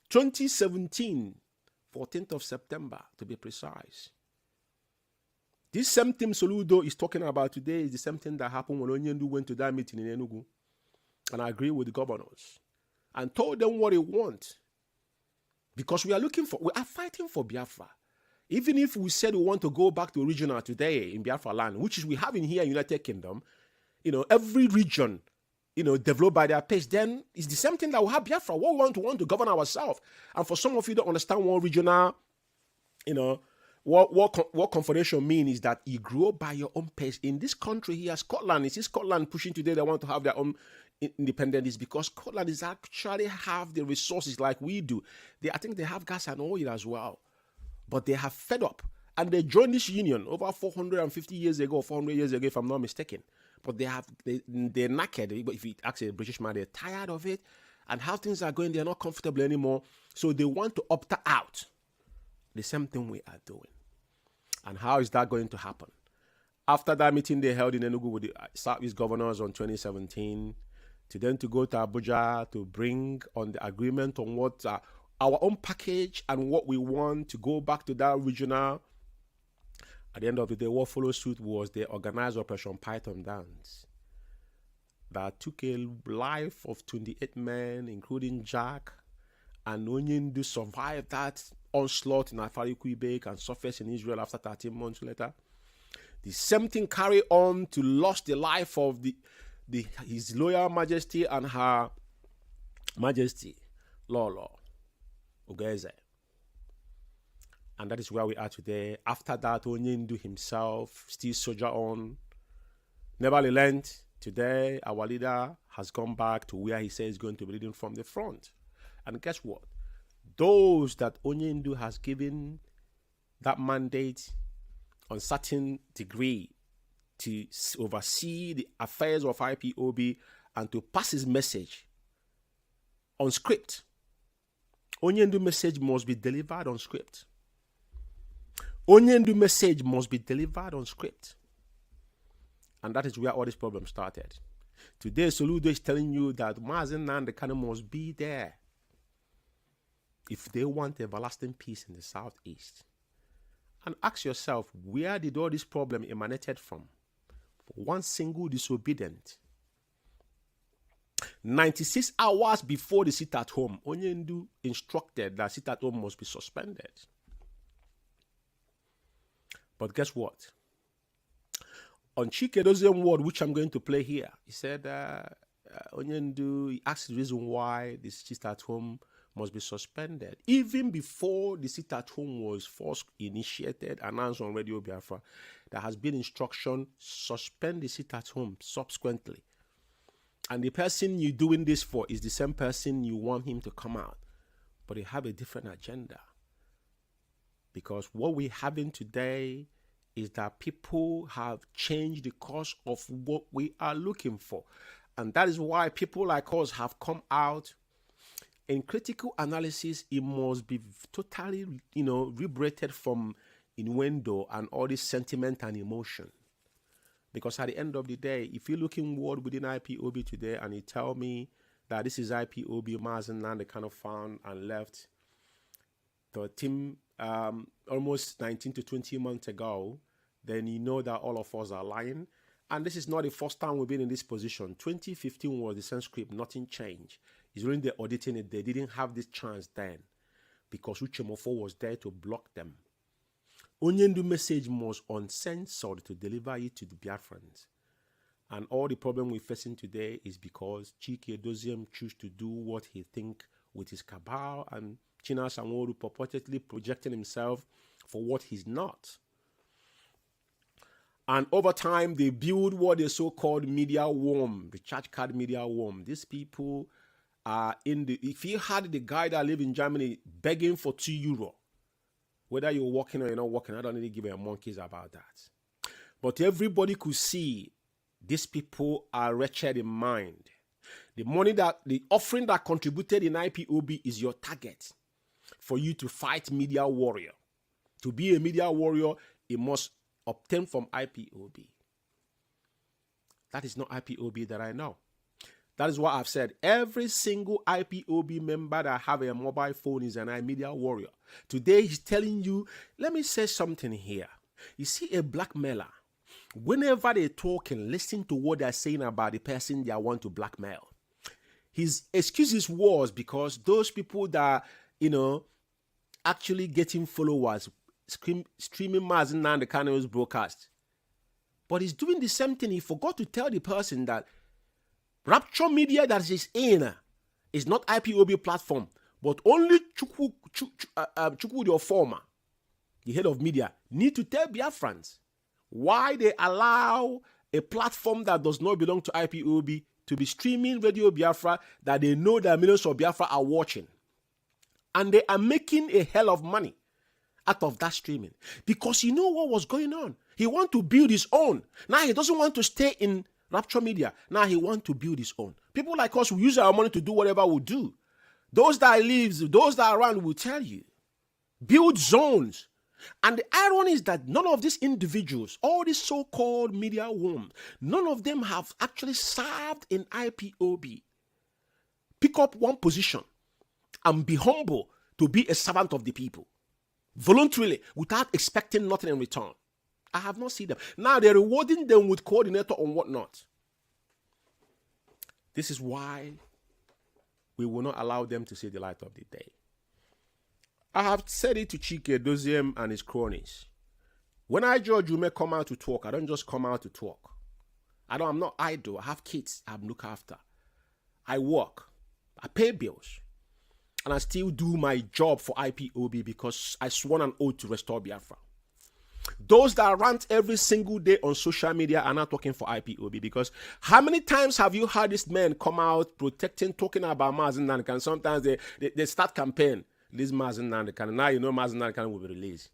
2017, 14th of September, to be precise. This same thing Soludo is talking about today is the same thing that happened when Onyendu went to that meeting in Enugu. And I agree with the governors. And told them what they want. Because we are fighting for Biafra. Even if we said we want to go back to original today in Biafra land, which is we have in here in United Kingdom, every region, developed by their pace, then it's the same thing that we have Biafra. What we want to govern ourselves. And for some of you don't understand what regional, what confederation means is that you grow by your own pace. In this country here, Scotland, is Scotland pushing today they want to have their own independence because Scotland is actually have the resources like we do. I think they have gas and oil as well. But they have fed up. And they joined this union over 450 years ago, 400 years ago, if I'm not mistaken. But they're knackered. If you ask a British man, they're tired of it. And how things are going, they're not comfortable anymore. So they want to opt out. The same thing we are doing. And how is that going to happen? After that meeting they held in Enugu with the Southeast governors on 2017, to go to Abuja to bring on the agreement on what our own package and what we want to go back to that regional. At the end of the day, what followed suit was the organized Operation Python dance that took a life of 28 men, including Jack, and Onyendu survived that onslaught in Afari Quebec and surfaced in Israel after 13 months later. The same thing carried on to lost the life of His Royal Majesty and Her Majesty Lolo Ugeze. And that is where we are today. After that, Onyendu himself still soldier on. Never relent. Today, our leader has gone back to where he says he's going to be leading from the front. And guess what? Those that Onyendu has given that mandate on certain degree to oversee the affairs of IPOB and to pass his message on script. Onyendu message must be delivered on script. Onyendu message must be delivered on script. And that is where all this problem started. Today, Soludo is telling you that Mazi Nnennaya must be there if they want everlasting peace in the southeast. And ask yourself, where did all this problem emanated from? For one single disobedient. 96 hours before the sit at home, Onyendu instructed that sit at home must be suspended. But guess what? On Chike Doziem word, which I'm going to play here, he said, Onyendu, he asked the reason why the sit at home must be suspended. Even before the sit at home was first initiated, announced on Radio Biafra, there has been instruction, suspend the sit at home subsequently. And the person you're doing this for is the same person you want him to come out but they have a different agenda. Because what we're having today is that people have changed the course of what we are looking for. And that is why people like us have come out. In critical analysis, it must be totally, liberated from innuendo and all this sentiment and emotion. Because at the end of the day, if you look in word within IPOB today and you tell me that this is IPOB, Mazen Nande kind of found and left the team almost 19 to 20 months ago, then you know that all of us are lying. And this is not the first time we've been in this position. 2015 was the same script, nothing changed. It's during the auditing it, they didn't have this chance then because Uchemofo was there to block them. Onyendu message was uncensored to deliver it to the Biafrans. And all the problem we're facing today is because Chike Doziem choose to do what he think with his cabal, and China Sanwo-Olu purportedly projecting himself for what he's not. And over time, they build what they so-called media worm, the church card media worm. These people are in the... If you had the guy that live in Germany begging for €2, whether you're working or you're not working, I don't really give a monkeys about that. But everybody could see these people are wretched in mind. The money that... The offering that contributed in IPOB is your target for you to fight media warrior. To be a media warrior, it must obtain from IPOB. That is not IPOB that I know. That is why I've said every single IPOB member that have a mobile phone is an media warrior. Today he's telling you, let me say something here. You see a blackmailer, whenever they talk and listen to what they're saying about the person they want to blackmail, his excuses was because those people that, actually getting followers, streaming Mazen Nnamdi Kanu's broadcast. But he's doing the same thing. He forgot to tell the person that Rapture Media that is in is not IPOB platform, but only Chukwu, your former, the head of media, need to tell Biafrans why they allow a platform that does not belong to IPOB to be streaming Radio Biafra that they know that millions of Biafra are watching. And they are making a hell of money out of that streaming. Because you know what was going on. He want to build his own. Now he doesn't want to stay in Rapture Media. Now he want to build his own. People like us will use our money to do whatever we do. Those that live, those that are around will tell you. Build zones. And the irony is that none of these individuals, all these so-called media worms, none of them have actually served in IPOB. Pick up one position and be humble to be a servant of the people. Voluntarily, without expecting nothing in return. I have not seen them. Now they're rewarding them with coordinator and whatnot. This is why we will not allow them to see the light of the day. I have said it to Chike Doziem and his cronies. When I judge you may come out to talk, I don't just come out to talk. I'm not idle. I have kids I look after. I work. I pay bills. And I still do my job for IPOB because I sworn an oath to restore Biafra. Those that rant every single day on social media are not talking for IPOB because how many times have you heard this man come out protecting, talking about Mazen Nnamdi Kanu? Sometimes they start campaign. This Mazen Nnamdi Kanu. Now you know Mazen Nnamdi Kanu will be released.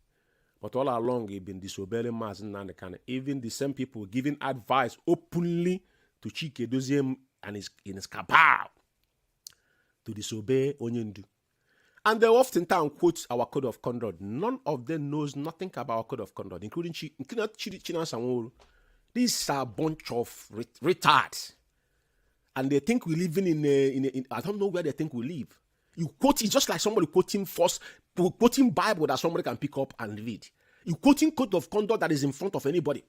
But all along he's been disobeying Mazen Nnamdi Kanu. Even the same people giving advice openly to Chike Doziem and in his cabal to disobey Onyendu. And they oftentimes quote our code of conduct. None of them knows nothing about our code of conduct, including China Sanwo-Olu. These are a bunch of retards. And they think we're living in I don't know where they think we live. You quote it just like somebody quoting Bible that somebody can pick up and read. You quoting code of conduct that is in front of anybody.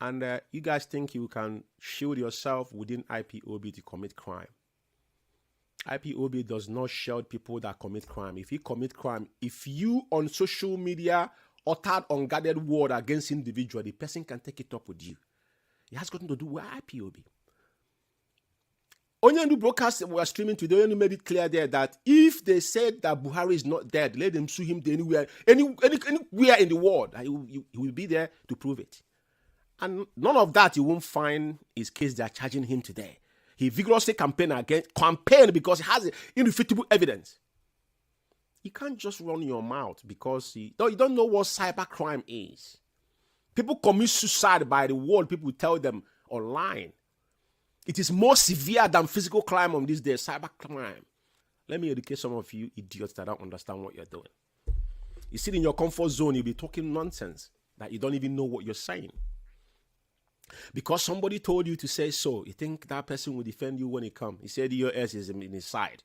And you guys think you can shield yourself within IPOB to commit crime. IPOB does not shield people that commit crime. If you commit crime, if you on social media uttered unguarded word against individual, the person can take it up with you. It has nothing to do with IPOB. Onyendu broadcast we are streaming today only made it clear there that if they said that Buhari is not dead, let them sue him anywhere in the world. He will be there to prove it. And none of that you won't find his case they are charging him today. He vigorously campaigned because he has irrefutable evidence. You can't just run your mouth because you don't know what cybercrime is. People commit suicide by the word people tell them online. It is more severe than physical crime on these days, cybercrime. Let me educate some of you idiots that don't understand what you're doing. You sit in your comfort zone, you'll be talking nonsense that you don't even know what you're saying. Because somebody told you to say so, you think that person will defend you when he comes. He said DOS is in his side.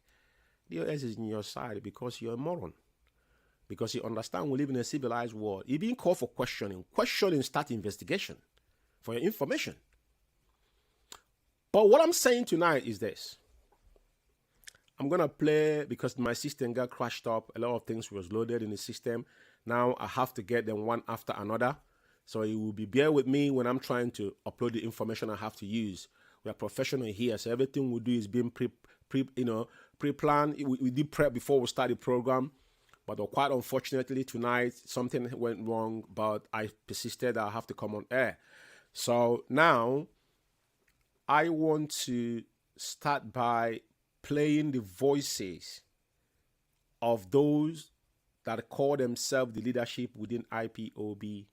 DOS is in your side because you're a moron. Because you understand we live in a civilized world. You're being called for questioning. Questioning start investigation for your information. But what I'm saying tonight is this. I'm going to play, because my system got crashed up. A lot of things was loaded in the system. Now I have to get them one after another. So you will bear with me when I'm trying to upload the information I have to use. We are professional here, so everything we do is being pre-planned. We did prep before we start the program. But quite unfortunately tonight, something went wrong, but I persisted. I have to come on air. So now I want to start by playing the voices of those that call themselves the leadership within IPOB.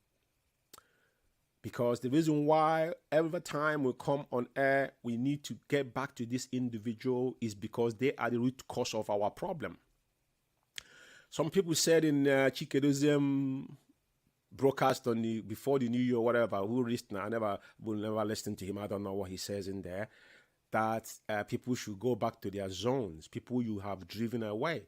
Because the reason why every time we come on air, we need to get back to this individual is because they are the root cause of our problem. Some people said in Chikedozium broadcast on before the New Year, whatever, who listened, I will never listen to him. I don't know what he says in there. That people should go back to their zones. People you have driven away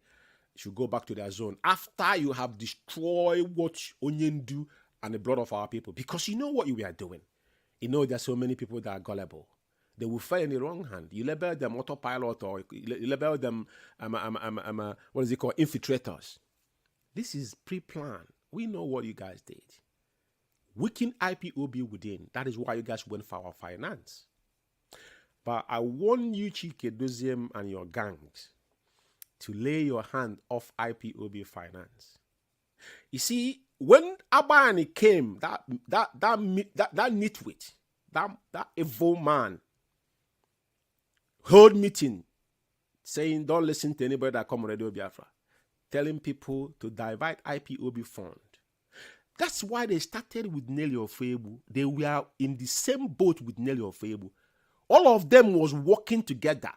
should go back to their zone after you have destroyed what Onion do and the blood of our people. Because you know what you are doing. You know there's so many people that are gullible. They will fall in the wrong hand. You label them autopilot or you label them, what is it called, infiltrators. This is pre-planned. We know what you guys did. Weaken IPOB within. That is why you guys went for our finance. But I warn you, Chikedozium and your gangs, to lay your hand off IPOB finance. You see, when Abani came, that nitwit, that evil man, held meeting saying don't listen to anybody that come on Radio Biafra, telling people to divide IPOB fund. That's why they started with Nelly Ofebu. They were in the same boat with Nelly Ofebu. All of them was working together.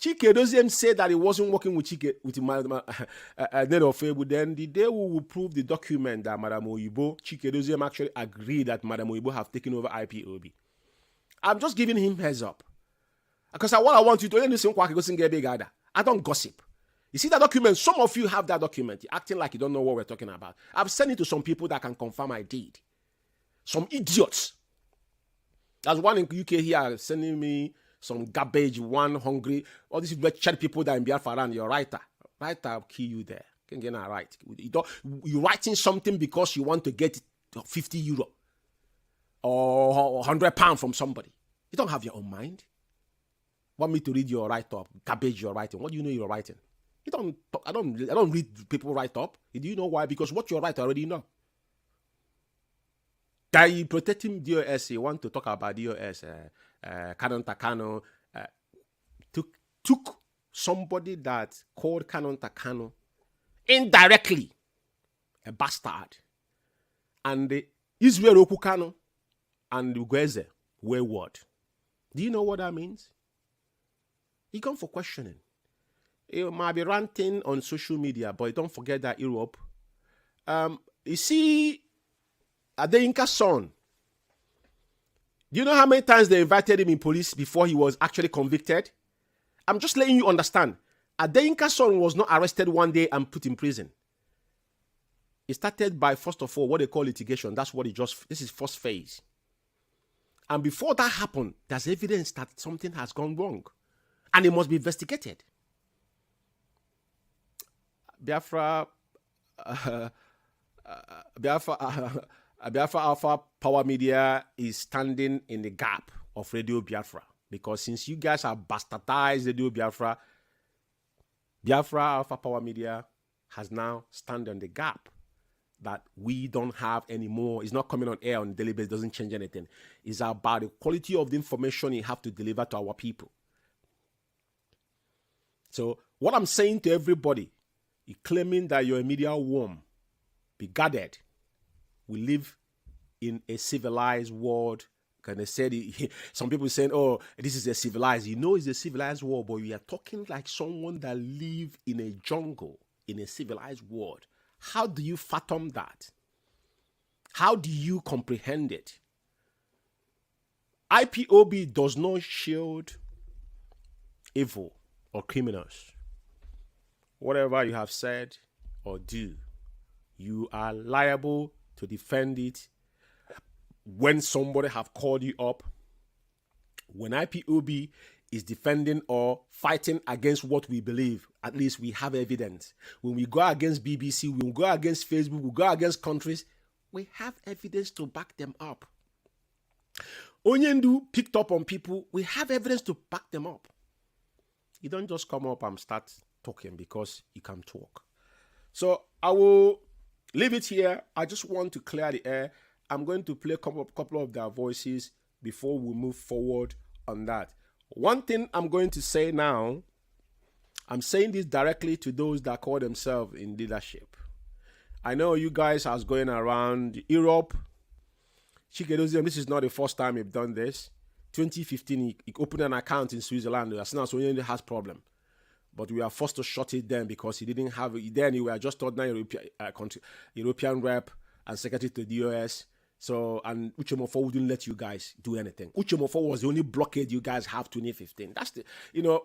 Chikedozium said that he wasn't working with Nelly Ofebu. Then the day we will prove the document that Madam Oyibo, Chikedozium actually agreed that Madam Oyibo have taken over IPOB. I'm just giving him heads up. Because what I want you to listen, I don't gossip. You see that document? Some of you have that document. You're acting like you don't know what we're talking about. I've sent it to some people that can confirm I did. Some idiots. There's one in UK here sending me some garbage, one hungry. All these wretched people that in Biafra and you're writer. Writer will kill you there. Can get that right. You're writing something because you want to get 50 euro or £100 from somebody. You don't have your own mind. Want me to read your write-up, garbage you're writing? What do you know you're writing? I don't read people write up. Do you know why? Because what you write I already know. Guy protecting DOS, you want to talk about DOS, Canon Takano, took somebody that called Canon Takano indirectly a bastard, and Israel Okukano and Ugweze wayward. Do you know what that means? He come for questioning. You might be ranting on social media, but don't forget that Europe. You see, Adeyinka's son. Do you know how many times they invited him in police before he was actually convicted? I'm just letting you understand. Adeyinka's son was not arrested one day and put in prison. It started by, first of all, what they call litigation. That's what this is first phase. And before that happened, there's evidence that something has gone wrong. And it must be investigated. Biafra Alpha Power Media is standing in the gap of Radio Biafra. Because since you guys have bastardized Radio Biafra, Biafra Alpha Power Media has now stand on the gap that we don't have anymore. It's not coming on air on a daily basis, doesn't change anything. It's about the quality of the information you have to deliver to our people. So what I'm saying to everybody, you claiming that you're a media worm, be guarded. We live in a civilized world. Can they say some people saying, "Oh, this is a civilized." You know, it's a civilized world, but we are talking like someone that live in a jungle in a civilized world. How do you fathom that? How do you comprehend it? IPOB does not shield evil or criminals. Whatever you have said or do, you are liable to defend it when somebody have called you up. When IPOB is defending or fighting against what we believe, at least we have evidence. When we go against BBC, when we go against Facebook, we go against countries, we have evidence to back them up. Onyendu picked up on people, we have evidence to back them up. You don't just come up and start talking because you can talk. So I will leave it here. I just want to clear the air. I'm going to play a couple of their voices before we move forward on that. One thing I'm going to say now, I'm saying this directly to those that call themselves in leadership. I know you guys are going around Europe. Chikedozium, this is not the first time you've done this. 2015, he opened an account in Switzerland. As soon as he has problem. But we are forced to shut it down because he didn't have it. Then he was just ordinary European rep and secretary to the US. So, and Uchemofo wouldn't let you guys do anything. Uchemofo was the only blockade you guys have 2015. That's the,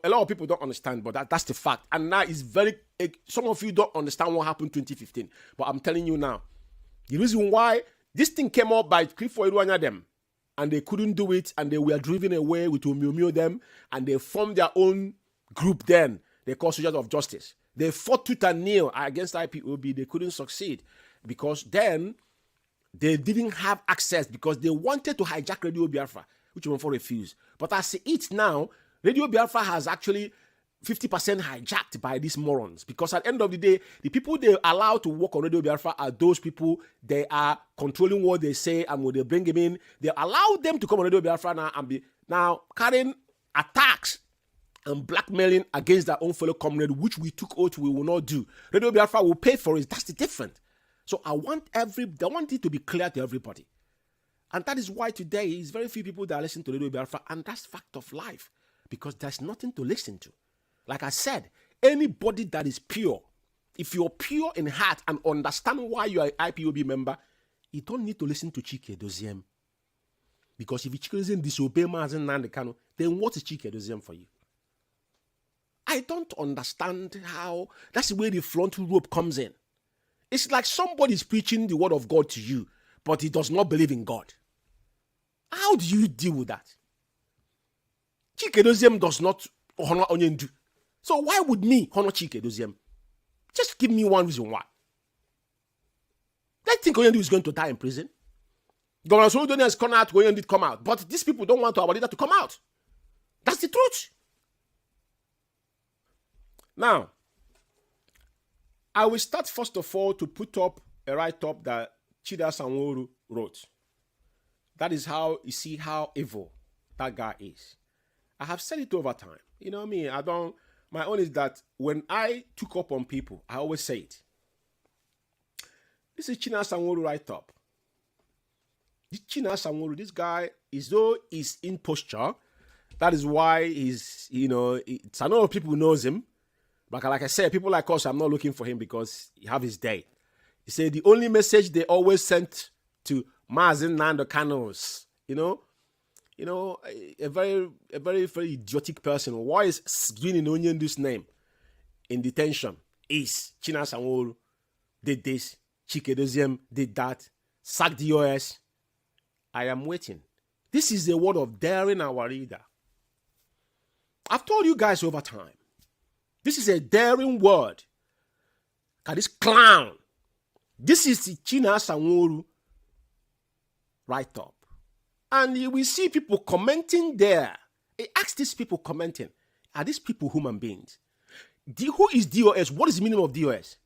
a lot of people don't understand, but that's the fact. And now it's some of you don't understand what happened 2015. But I'm telling you now, the reason why this thing came up by Clifford Nnennaya them, and they couldn't do it, and they were driven away with Omiomio them, and they formed their own group then. They called Soldiers of Justice. They fought tooth and nail against IPOB. They couldn't succeed because then they didn't have access because they wanted to hijack Radio Biafra, which Omonfo refused. But as it's now, Radio Biafra has actually 50% hijacked by these morons because at the end of the day, the people they allow to work on Radio Biafra are those people they are controlling what they say, and when they bring them in, they allow them to come on Radio Biafra now and be now carrying attacks and blackmailing against their own fellow comrade, which we took oath we will not do. Radio Biafra will pay for it. That's the difference. So I want it to be clear to everybody. And that is why today is very few people that listen to Radio Biafra, and that's fact of life because there's nothing to listen to. Like I said, anybody that is pure, if you're pure in heart and understand why you are an IPOB member, you don't need to listen to Chikedozium. Because if Chikedozium disobey Mazen Nandekano, then what is Chikedozium for you? I don't understand how that's where the front rope comes in. It's like somebody's preaching the word of God to you, but he does not believe in God. How do you deal with that? Chikedozium does not honor Onyendu. So why would me honor Chikedozium? Just give me one reason why. They think Onyendu is going to die in prison. Governor Solodoni has come out, Onyendu did come out. But these people don't want our leader to come out. That's the truth. Now, I will start first of all to put up a write-up that Chida Sanwo-Olu wrote. That is how you see how evil that guy is. I have said it over time. You know me, my own is that when I took up on people, I always say it. This is Chida Sanwo-Olu write-up. This Chida Sanwo-Olu, this guy, though he's in posture, that is why he's, I know people knows him. But like I said, people like us, I'm not looking for him because he have his day. He said the only message they always sent to Mazen Nandekanos, a very, very idiotic person. Why is Gwini Onyendu's name in detention? Is Chida Sanwo-Olu did this, Chikedozium did that, sacked the US. I am waiting. This is a word of daring our reader. I've told you guys over time. This is a daring word. This clown. This is the Chida Sanwo-Olu write-up. And you will see people commenting there. He asked these people commenting, are these people human beings? Who is DOS? What is the meaning of DOS?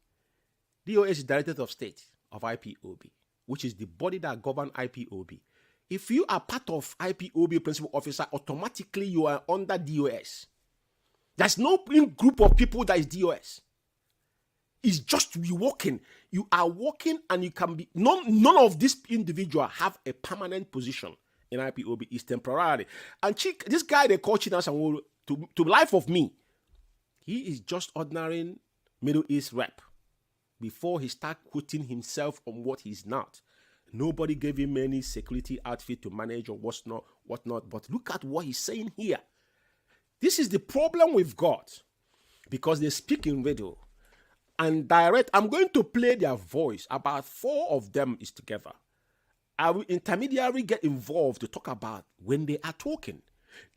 DOS is Directorate of State of IPOB, which is the body that governs IPOB. If you are part of IPOB principal officer, automatically you are under DOS. There's no group of people that is DOS. It's just you walking. You are walking and you can be, none of these individuals have a permanent position in IPOB. It's temporary. And this guy they call Chinasa Nworu, to life of me, he is just ordinary Middle East rep before he start quoting himself on what he's not. Nobody gave him any security outfit to manage or whatnot. But look at what he's saying here. This is the problem we've got because they speak in radio and direct. I'm going to play their voice. About 4 of them is together. Our intermediary get involved to talk about when they are talking.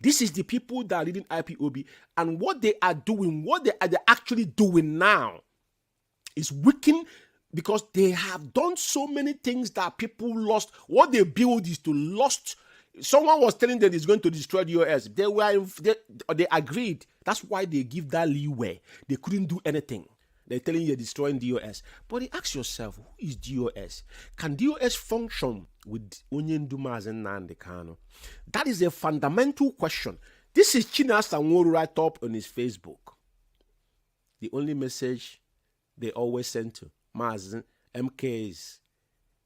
This is the people that are leading IPOB, and what they are doing, what they are actually doing now is wicked because they have done so many things that people lost. What they build is to lost. Someone was telling them it's going to destroy the US. They agreed. That's why they give that leeway. They couldn't do anything. They're telling you they're destroying DOS. But you ask yourself, who is DOS? Can DOS function with Onyendu and Nnamdi Kanu? That is a fundamental question. This is Chinasa Nworu right up on his Facebook. The only message they always send to Mazen MKs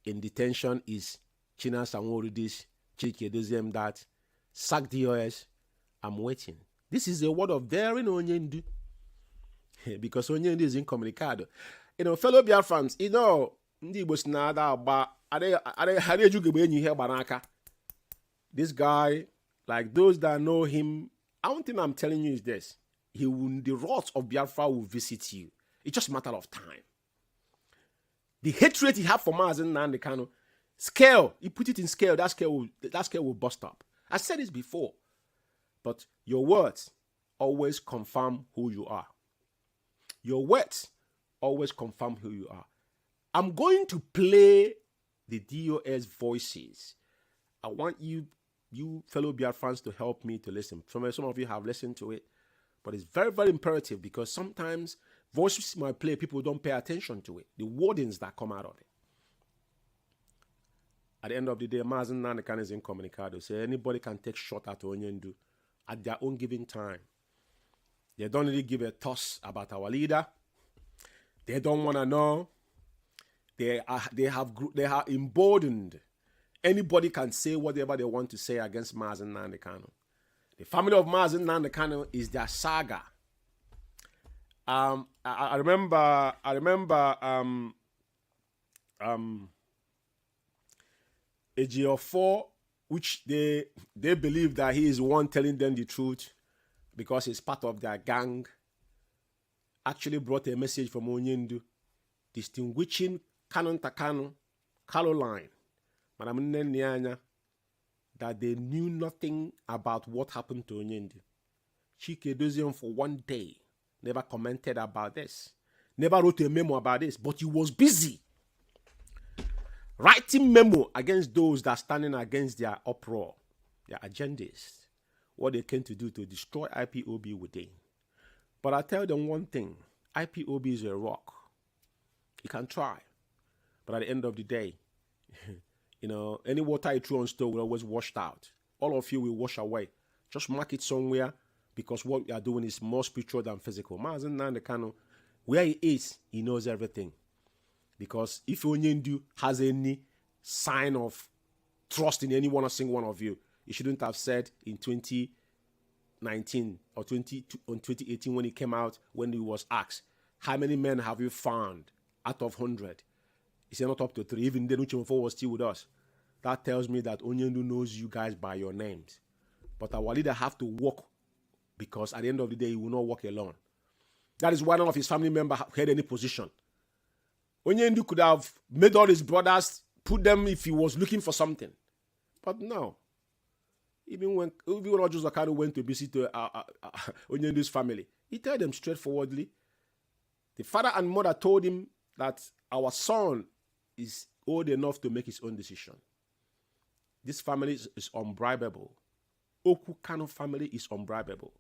in detention is Chinasa Nworu this, Chike Doziem that, sack DOS, I'm waiting. This is a word of daring Onyendu. Because Onyendu is incommunicado. You know, fellow Biafrans, you know, this guy, like those that know him, one thing I'm telling you is this. The wrath of Biafra will visit you. It's just a matter of time. The hatred he had for Mazen Nnamdi Kanu, scale, you put it in scale, that scale will bust up. I said this before, but your words always confirm who you are. Your words always confirm who you are. I'm going to play the DOS voices. I want you fellow Biafrans to help me to listen. Some of you have listened to it, but it's very, very imperative because sometimes voices might play, people don't pay attention to it. The wordings that come out of it. At the end of the day, Mazen Nnamdi Kanu is incommunicado. So anybody can take shot at Onyendu at their own given time. They don't really give a toss about our leader. They don't want to know. They are emboldened. Anybody can say whatever they want to say against Mazen Nnamdi Kanu. The family of Mazen Nnamdi Kanu is their saga. I remember AGO4, which they believe that he is one telling them the truth because he's part of their gang, actually brought a message from Onyendu distinguishing Canon Takano, Caroline, Madam Nnennaya Anya, that they knew nothing about what happened to Onyendu. Chike Doziem for one day never commented about this, never wrote a memo about this, but he was busy writing memo against those that are standing against their uproar, their agendas, what they came to do to destroy IPOB within. But I tell them one thing, IPOB is a rock. You can try, but at the end of the day, you know, any water you throw on stove will always wash out. All of you will wash away. Just mark it somewhere because what we are doing is more spiritual than physical. Mazen Nnamdi Kanu, where he is, he knows everything. Because if Onyendu has any sign of trust in any one single one of you, he shouldn't have said in 2019 or 2018 when he came out, when he was asked, how many men have you found out of 100? He said not up to 3. Even then, Uchemofo was still with us. That tells me that Onyendu knows you guys by your names. But our leader have to walk because at the end of the day, he will not walk alone. That is why none of his family members had any position. Onyendu could have made all his brothers, put them if he was looking for something. But no. Even when Roger Zakari went to visit Onyendu's family, he told them straightforwardly. The father and mother told him that our son is old enough to make his own decision. This family is unbribable. Oku Kanu family is unbribable.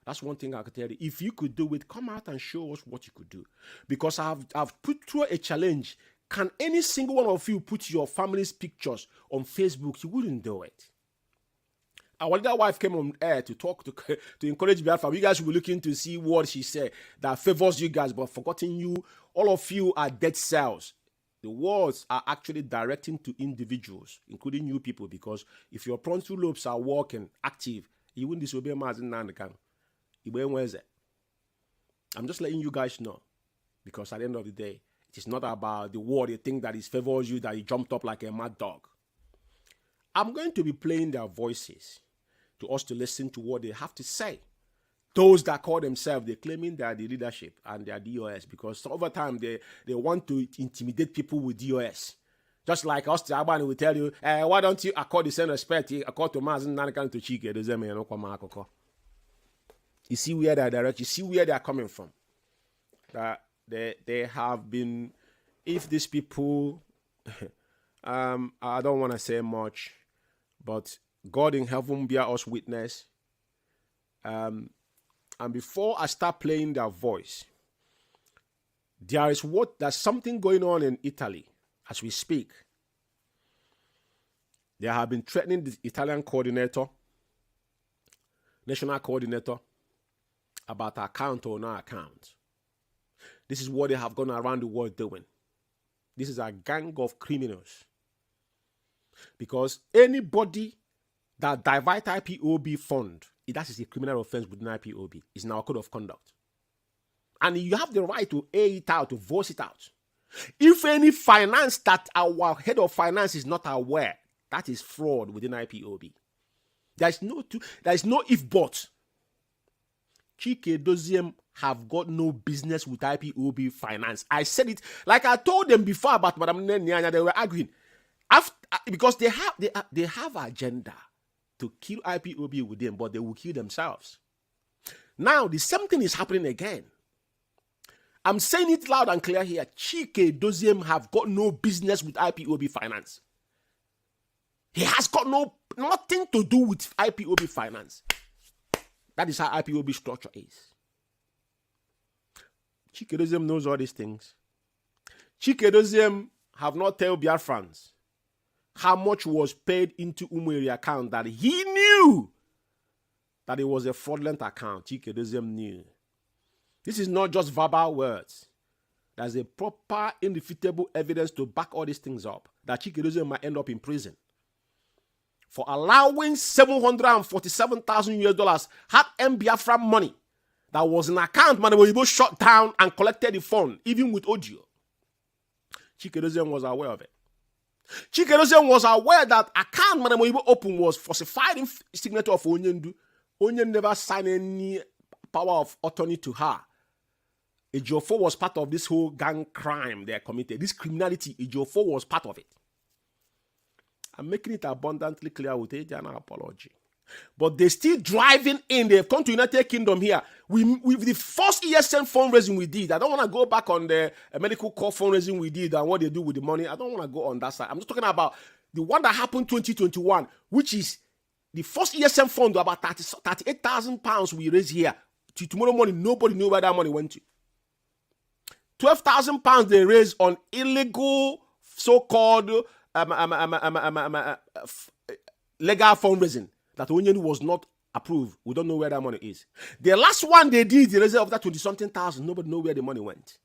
That's one thing I can tell you. If you could do it, come out and show us what you could do. Because I've put through a challenge. Can any single one of you put your family's pictures on Facebook? You wouldn't do it. Our leader wife came on air to talk to encourage Biafra. You guys will be looking to see what she said that favors you guys, but forgotten you. All of you are dead cells. The words are actually directing to individuals, including you people, because if your frontal lobes are working active, you won't disobey Mazin Nandekan. I'm just letting you guys know, because at the end of the day, it is not about the word you think that it favors you, that you jumped up like a mad dog. I'm going to be playing their voices to us to listen to what they have to say. Those that call themselves, they're claiming they are the leadership and they are DOS, because over time they want to intimidate people with DOS. Just like us, Abani will tell you, why don't you accord the same respect accord to Mazin Nanakan to Chike? You see where they're direct, you see where they're coming from. That they have been, if these people, I don't want to say much, but God in heaven bear us witness. And before I start playing their voice, there's something going on in Italy as we speak. They have been threatening the Italian coordinator, national coordinator, about account or no account. This is what they have gone around the world doing. This is a gang of criminals. Because anybody that divert IPOB fund, that is a criminal offense within IPOB. It's now a code of conduct. And you have the right to air it out, to voice it out. If any finance that our head of finance is not aware, that is fraud within IPOB. There is no if but. Chike Doziem have got no business with IPOB finance. I said it like I told them before about Madam Nnennaya Anya. They were arguing because they have agenda to kill IPOB with them, but they will kill themselves. Now the same thing is happening again. I'm saying it loud and clear here. Chike Doziem have got no business with IPOB finance. He has got nothing to do with IPOB finance. That is how IPOB structure is. Chike Doziem knows all these things. Chike Doziem have not told Biafrans how much was paid into Umueri account that he knew that it was a fraudulent account. Chike Doziem knew. This is not just verbal words. There's a proper, irrefutable evidence to back all these things up, that Chike Doziem might end up in prison for allowing $747,000 had Biafra money that was in account, man, where you both shut down and collected the fund, even with audio. Chike Doziem was aware of it. Chike Doziem was aware that account, man, where you open was falsified in signature of Onyendu. Onyen never signed any power of attorney to her. Ejiofor was part of this whole gang crime they committed. This criminality, Ejiofor was part of it. I'm making it abundantly clear with an apology. But they're still driving in. They've come to United Kingdom here. With the first ESN fundraising we did, I don't want to go back on the medical corps fundraising we did and what they do with the money. I don't want to go on that side. I'm just talking about the one that happened 2021, which is the first ESN fund, about 38,000 pounds we raised here. To tomorrow morning, nobody knew where that money went to. 12,000 pounds they raised on illegal, so-called legal fundraising that Onyen was not approved. We don't know where that money is. The last one they did, the result of that 20-something thousand, nobody know where the money went.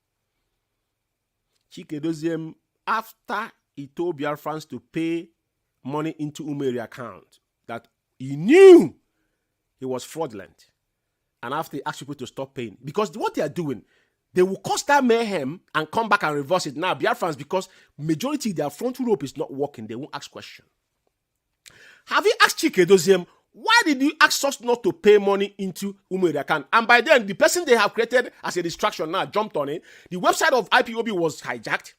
Chike Doziem, after he told Biafrans to pay money into Umueri account, that he knew he was fraudulent, and after he asked people to stop paying, because what they are doing, they will cause that mayhem and come back and reverse it. Now, Biafrans, because majority, their frontal rope is not working, they won't ask questions. Have you asked Chike Doziem, why did you ask us not to pay money into Umueri account? And by then, the person they have created as a distraction now jumped on it. The website of IPOB was hijacked.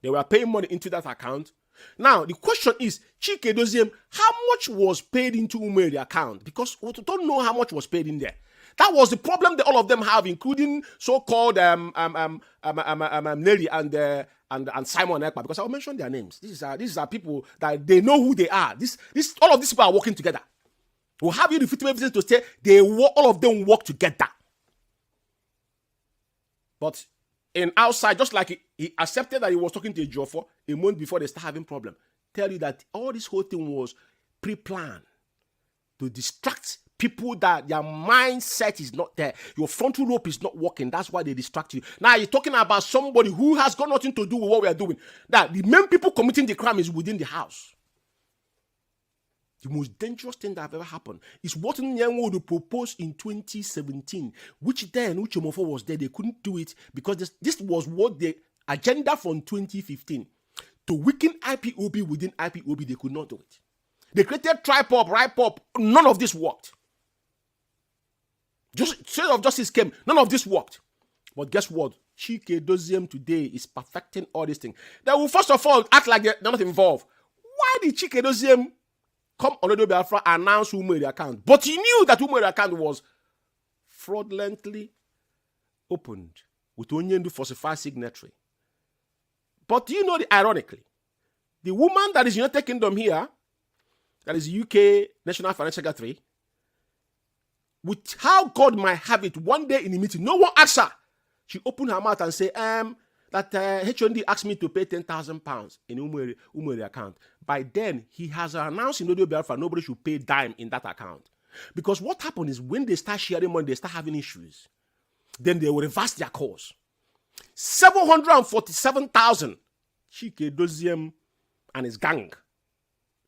They were paying money into that account. Now, the question is, Chike Doziem, how much was paid into Umueri account? Because we don't know how much was paid in there. That was the problem that all of them have, including so-called Nelly and Simon Ekpa, because I'll mention their names. These are people that they know who they are. All of these people are working together. We'll have you the evidence to say all of them work together. But in outside, just like he accepted that he was talking to Ejiofor a month before they start having problem, tell you that all this whole thing was pre-planned. to distract people that their mindset is not there. Your frontal lobe is not working. That's why they distract you. Now you're talking about somebody who has got nothing to do with what we are doing. That the main people committing the crime is within the house. The most dangerous thing that have ever happened is what Nnennaya proposed in 2017, which then Uchemofo was there. They couldn't do it because this was what the agenda from 2015 to weaken IPOB within IPOB. They could not do it. They created Tripop, Ripop. None of this worked. Just State of Justice came. None of this worked. But guess what? Chike Doziem today is perfecting all these things. They will first of all act like they're not involved. Why did Chike Doziem come on Radio Biafra announce who made the account? But he knew that who made the account was fraudulently opened with Onyendu falsified signatory. But you know, ironically, the woman that is United Kingdom here, that is UK National Financial Secretary, with how God might have it, one day in the meeting, no one asked her. She opened her mouth and said, that HND asked me to pay £10,000 in Umweri account. By then, he has announced in Radio Biafra nobody should pay dime in that account. Because what happened is when they start sharing money, they start having issues. Then they will reverse their course. 747,000. Chike Doziem and his gang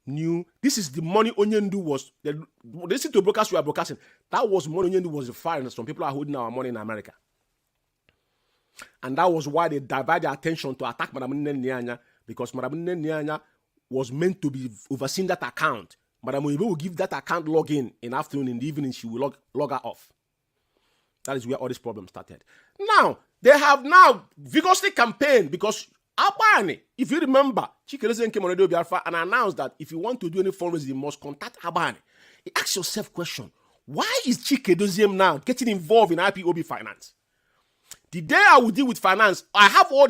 knew this is the money Onyendu was. They see to brokers who are broadcasting. That was money Onyendu was firing. Some people are holding our money in America. And that was why they divide their attention to attack Madam Nnennaya Anya, because Madam Nnennaya Anya was meant to be overseeing that account. Madam Oyibo will give that account login in the afternoon, in the evening she will log her off. That is where all this problem started. Now, they have now vigorously campaigned because Abani, if you remember, Chike Doziem came on Radio Biafra and announced that if you want to do any fundraising, you must contact Abani. You ask yourself question, why is Chike Doziem now getting involved in IPOB finance? The day I will deal with finance, I have all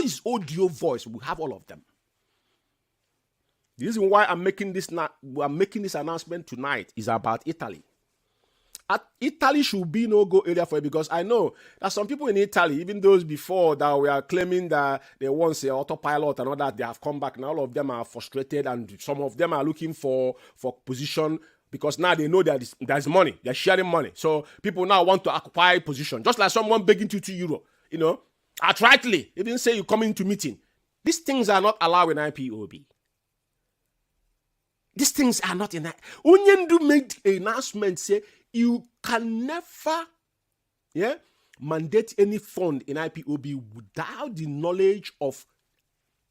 his audio voice. We have all of them. The reason why I'm making this announcement tonight is about Italy. Italy should be no-go area for it, because I know that some people in Italy, even those before that were claiming that they want say autopilot and all that, they have come back now. All of them are frustrated, and some of them are looking for position, because now they know that there's money. They're sharing money. So people now want to occupy position. Just like someone begging €2, you know, outrightly. They didn't say you come into meeting. These things are not allowed in IPOB. These things are not in that. Onyendu made an announcement, say, you can never mandate any fund in IPOB without the knowledge of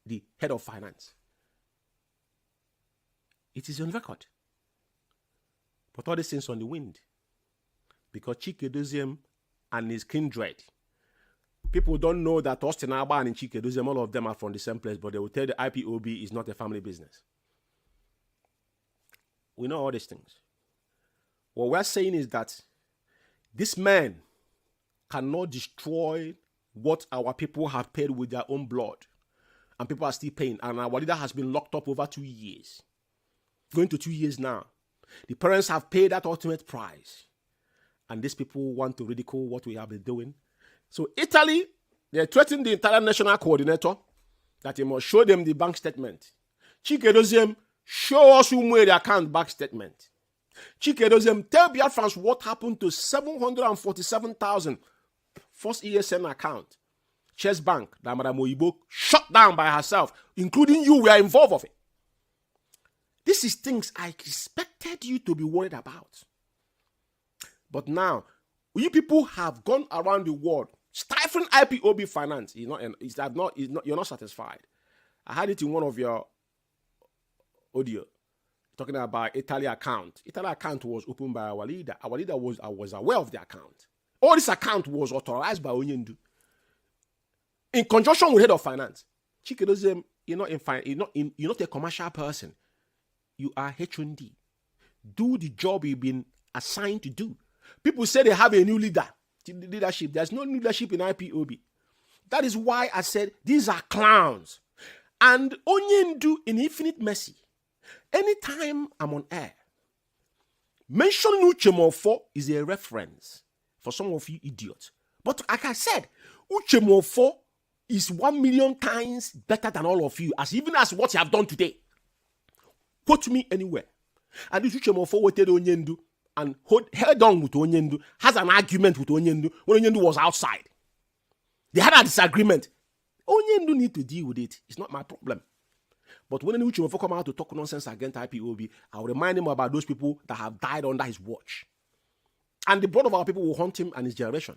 the head of finance. It is on record. But all these things on the wind. Because Chike Doziem and his kindred, people don't know that Austin Aban and Chike Doziem, all of them are from the same place, but they will tell the IPOB is not a family business. We know all these things. What we're saying is that this man cannot destroy what our people have paid with their own blood. And people are still paying. And our leader has been locked up over 2 years. Going to 2 years now. The parents have paid that ultimate price. And these people want to ridicule what we have been doing. So Italy, they're threatening the Italian national coordinator that he must show them the bank statement. Chike Doziem, show us who made the account bank statement. Chike Doziem, tell Biafrans what happened to 747,000 first ESN account. Chess Bank that Madam Oyibo shut down by herself, including you were involved of it. This is things I expected you to be worried about. But now, you people have gone around the world stifling IPOB finance. You're not satisfied. I had it in one of your audio talking about Italy account. Italy account was opened by our leader. Our leader was aware of the account. All this account was authorized by Onyendu in conjunction with head of finance. Chike Doziem, you're not a commercial person. You are H&D. Do the job you've been assigned to do. People say they have a new leadership. There's no leadership in IPOB. That is why I said these are clowns. And Onyendu in infinite mercy. Anytime I'm on air, mention Uchemofo is a reference for some of you idiots. But like I said, Uchemofo is 1 million times better than all of you, even as what you have done today. Quote me anywhere. And this Uchemofo waited Onyendu and held on with Onyendu, has an argument with Onyendu when Onyendu was outside. They had a disagreement. Onyendu need to deal with it. It's not my problem. But when Uchemofo come out to talk nonsense against IPOB, I'll remind him about those people that have died under his watch. And the blood of our people will haunt him and his generation.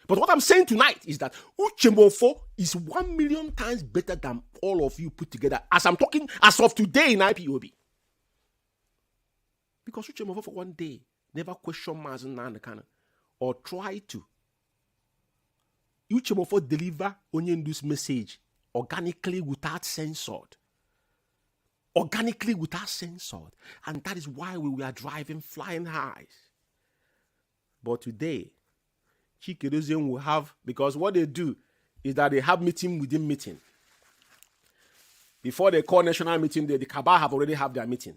But what I'm saying tonight is that Uchemofo is 1 million times better than all of you put together. As I'm talking, as of today in IPOB. Because Uchemofo for one day never questioned Mazen Nnennaya or try to. Uchemofo deliver Onyendu's message organically without censored. Organically without censored. And that is why we were driving flying highs. But today, Chikedozium will have, because what they do is that they have meeting within meeting. Before they call national meeting, the cabal have already have their meeting.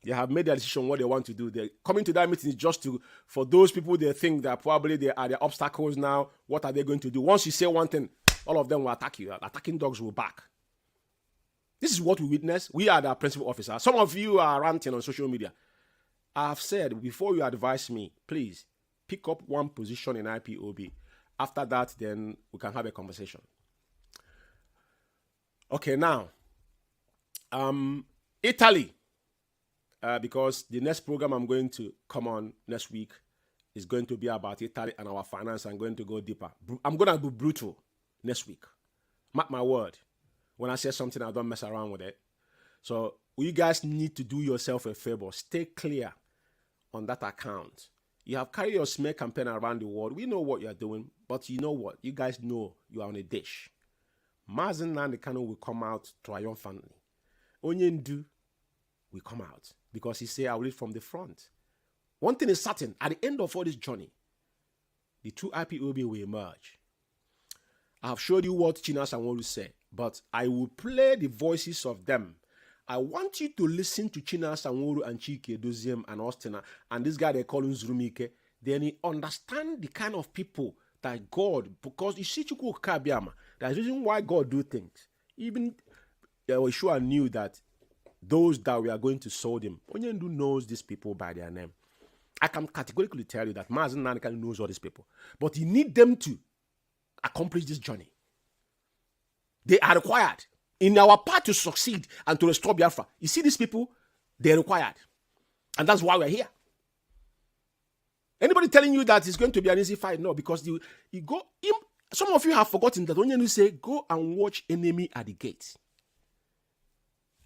They have made their decision what they want to do. They're coming to that meeting is just to, for those people they think that probably they are the obstacles now, what are they going to do? Once you say one thing, all of them will attack you. Attacking dogs will bark. This is what we witness. We are the principal officer. Some of you are ranting on social media. I have said, before you advise me, please pick up one position in IPOB. After that, then we can have a conversation. Okay, now, Italy. Because the next program I'm going to come on next week is going to be about Italy and our finance. I'm going to go deeper. I'm going to be brutal next week. Mark my word. When I say something, I don't mess around with it. So you guys need to do yourself a favor. Stay clear on that account. You have carried your smear campaign around the world. We know what you're doing, but you know what? You guys know you are on a dish. Mazen Nnennaya will come out triumphantly. Onyendu will come out. Because he said, I will lead from the front. One thing is certain, at the end of all this journey, the two IPOB will emerge. I have showed you what Chinasa Nworu said, but I will play the voices of them. I want you to listen to Chinasa Nworu and Chikedozium and Austin and this guy they call him Zurumike. Then you understand the kind of people that God, because you see Chukwu Kabiama, there's a reason why God do things. Even Yeshua knew that those that we are going to sow them, Onyendu knows these people by their name. I can categorically tell you that Mazen Nnennaya knows all these people. But you need them to accomplish this journey. They are required. In our part to succeed and to restore Biafra, you see these people, they're required. And that's why we're here. Anybody telling you that it's going to be an easy fight? No, because you go, some of you have forgotten that Onyendu say, go and watch Enemy at the Gate.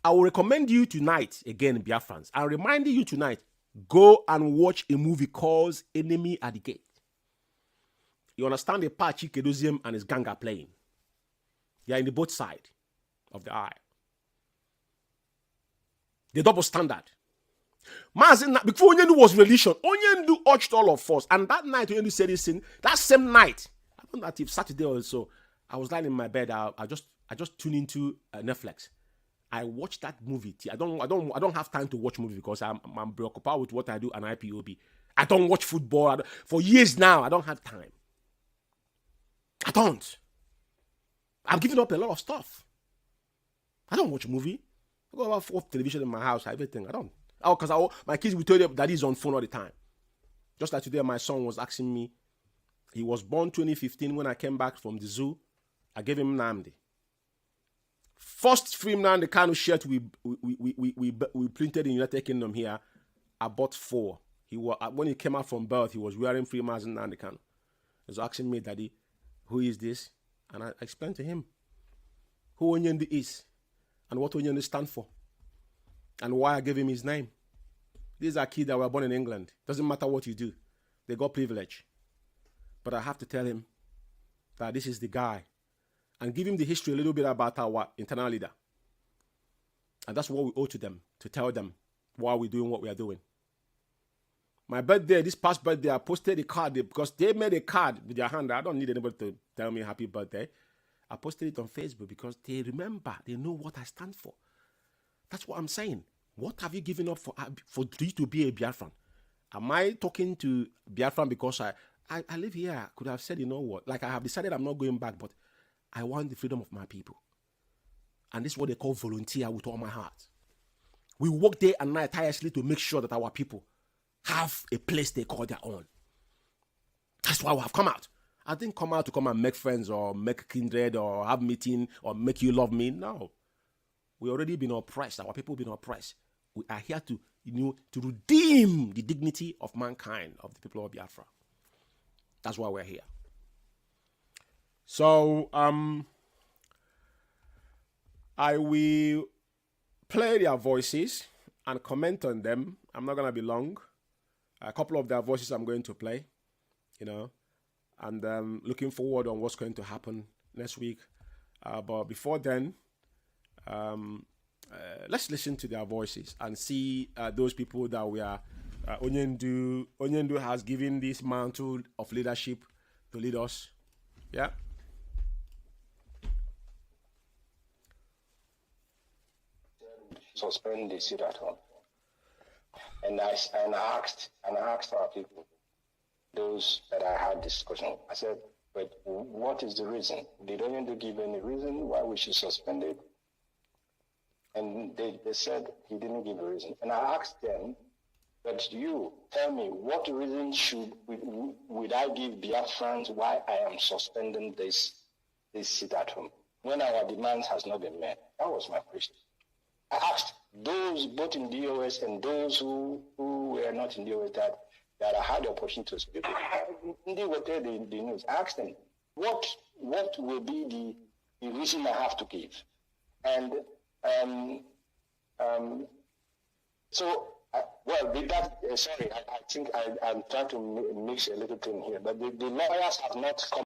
I will recommend you tonight, again, Biafrans, I'm reminding you tonight, go and watch a movie called Enemy at the Gate. You understand the part Chikedozium and his gang are playing. They are in the both sides of the eye. The double standard. Before Onyendu was religion, Onyendu urged all of us. And that night, Onyendu said this thing, that same night, I don't know if Saturday or so, I was lying in my bed, I just tuned into Netflix. I watched that movie. I don't have time to watch movies because I'm preoccupied with what I do on IPOB. I don't watch football. For years now, I don't have time. I don't. I've given up a lot of stuff. I don't watch movie. I go about 4 television in my house, everything. I don't. Because my kids will tell you that he's on phone all the time. Just like today, my son was asking me. He was born 2015 when I came back from the zoo. I gave him Nnamdi. First film now, the kind of shirt we printed in United Kingdom here, I bought 4. When he came out from birth, he was wearing Mazen Nnennaya. He was asking me, Daddy, who is this? And I explained to him who Onyendu is and what Onyendu stands for and why I gave him his name. These are kids that were born in England. Doesn't matter what you do. They got privilege. But I have to tell him that this is the guy and give him the history a little bit about our internal leader. And that's what we owe to them, to tell them why we're doing what we are doing. My birthday, this past birthday, I posted a card because they made a card with their hand. I don't need anybody to tell me happy birthday. I posted it on Facebook because they remember, they know what I stand for. That's what I'm saying. What have you given up for you to be a Biafran? Am I talking to Biafran because I live here? I could have said, you know what? Like I have decided I'm not going back, but I want the freedom of my people. And this is what they call volunteer with all my heart. We work day and night tirelessly to make sure that our people have a place they call their own. That's why we have come out. I didn't come out to come and make friends or make kindred or have meeting or make you love me. No. We already been oppressed. Our people been oppressed. We are here to, to redeem the dignity of mankind, of the people of Biafra. That's why we're here. So, I will play their voices and comment on them. I'm not going to be long. A couple of their voices I'm going to play, and looking forward on what's going to happen next week. But before then, let's listen to their voices and see those people that we are. Onyendu has given this mantle of leadership to lead us. Yeah. Suspend the sit at home. And I asked our people, those that I had discussion, I said, but what is the reason? They don't even give any reason why we should suspend it. And they said he didn't give a reason. And I asked them, but you tell me, what reason would I give Biafrans why I am suspending this sit at home when our demands has not been met? That was my question. I asked those both in DOS and those who were not in DOS that I had the opportunity to speak with. They were there the news. I asked them, what will be the reason I have to give? And with that, sorry, I think I'm trying to mix a little thing here, but the lawyers have not come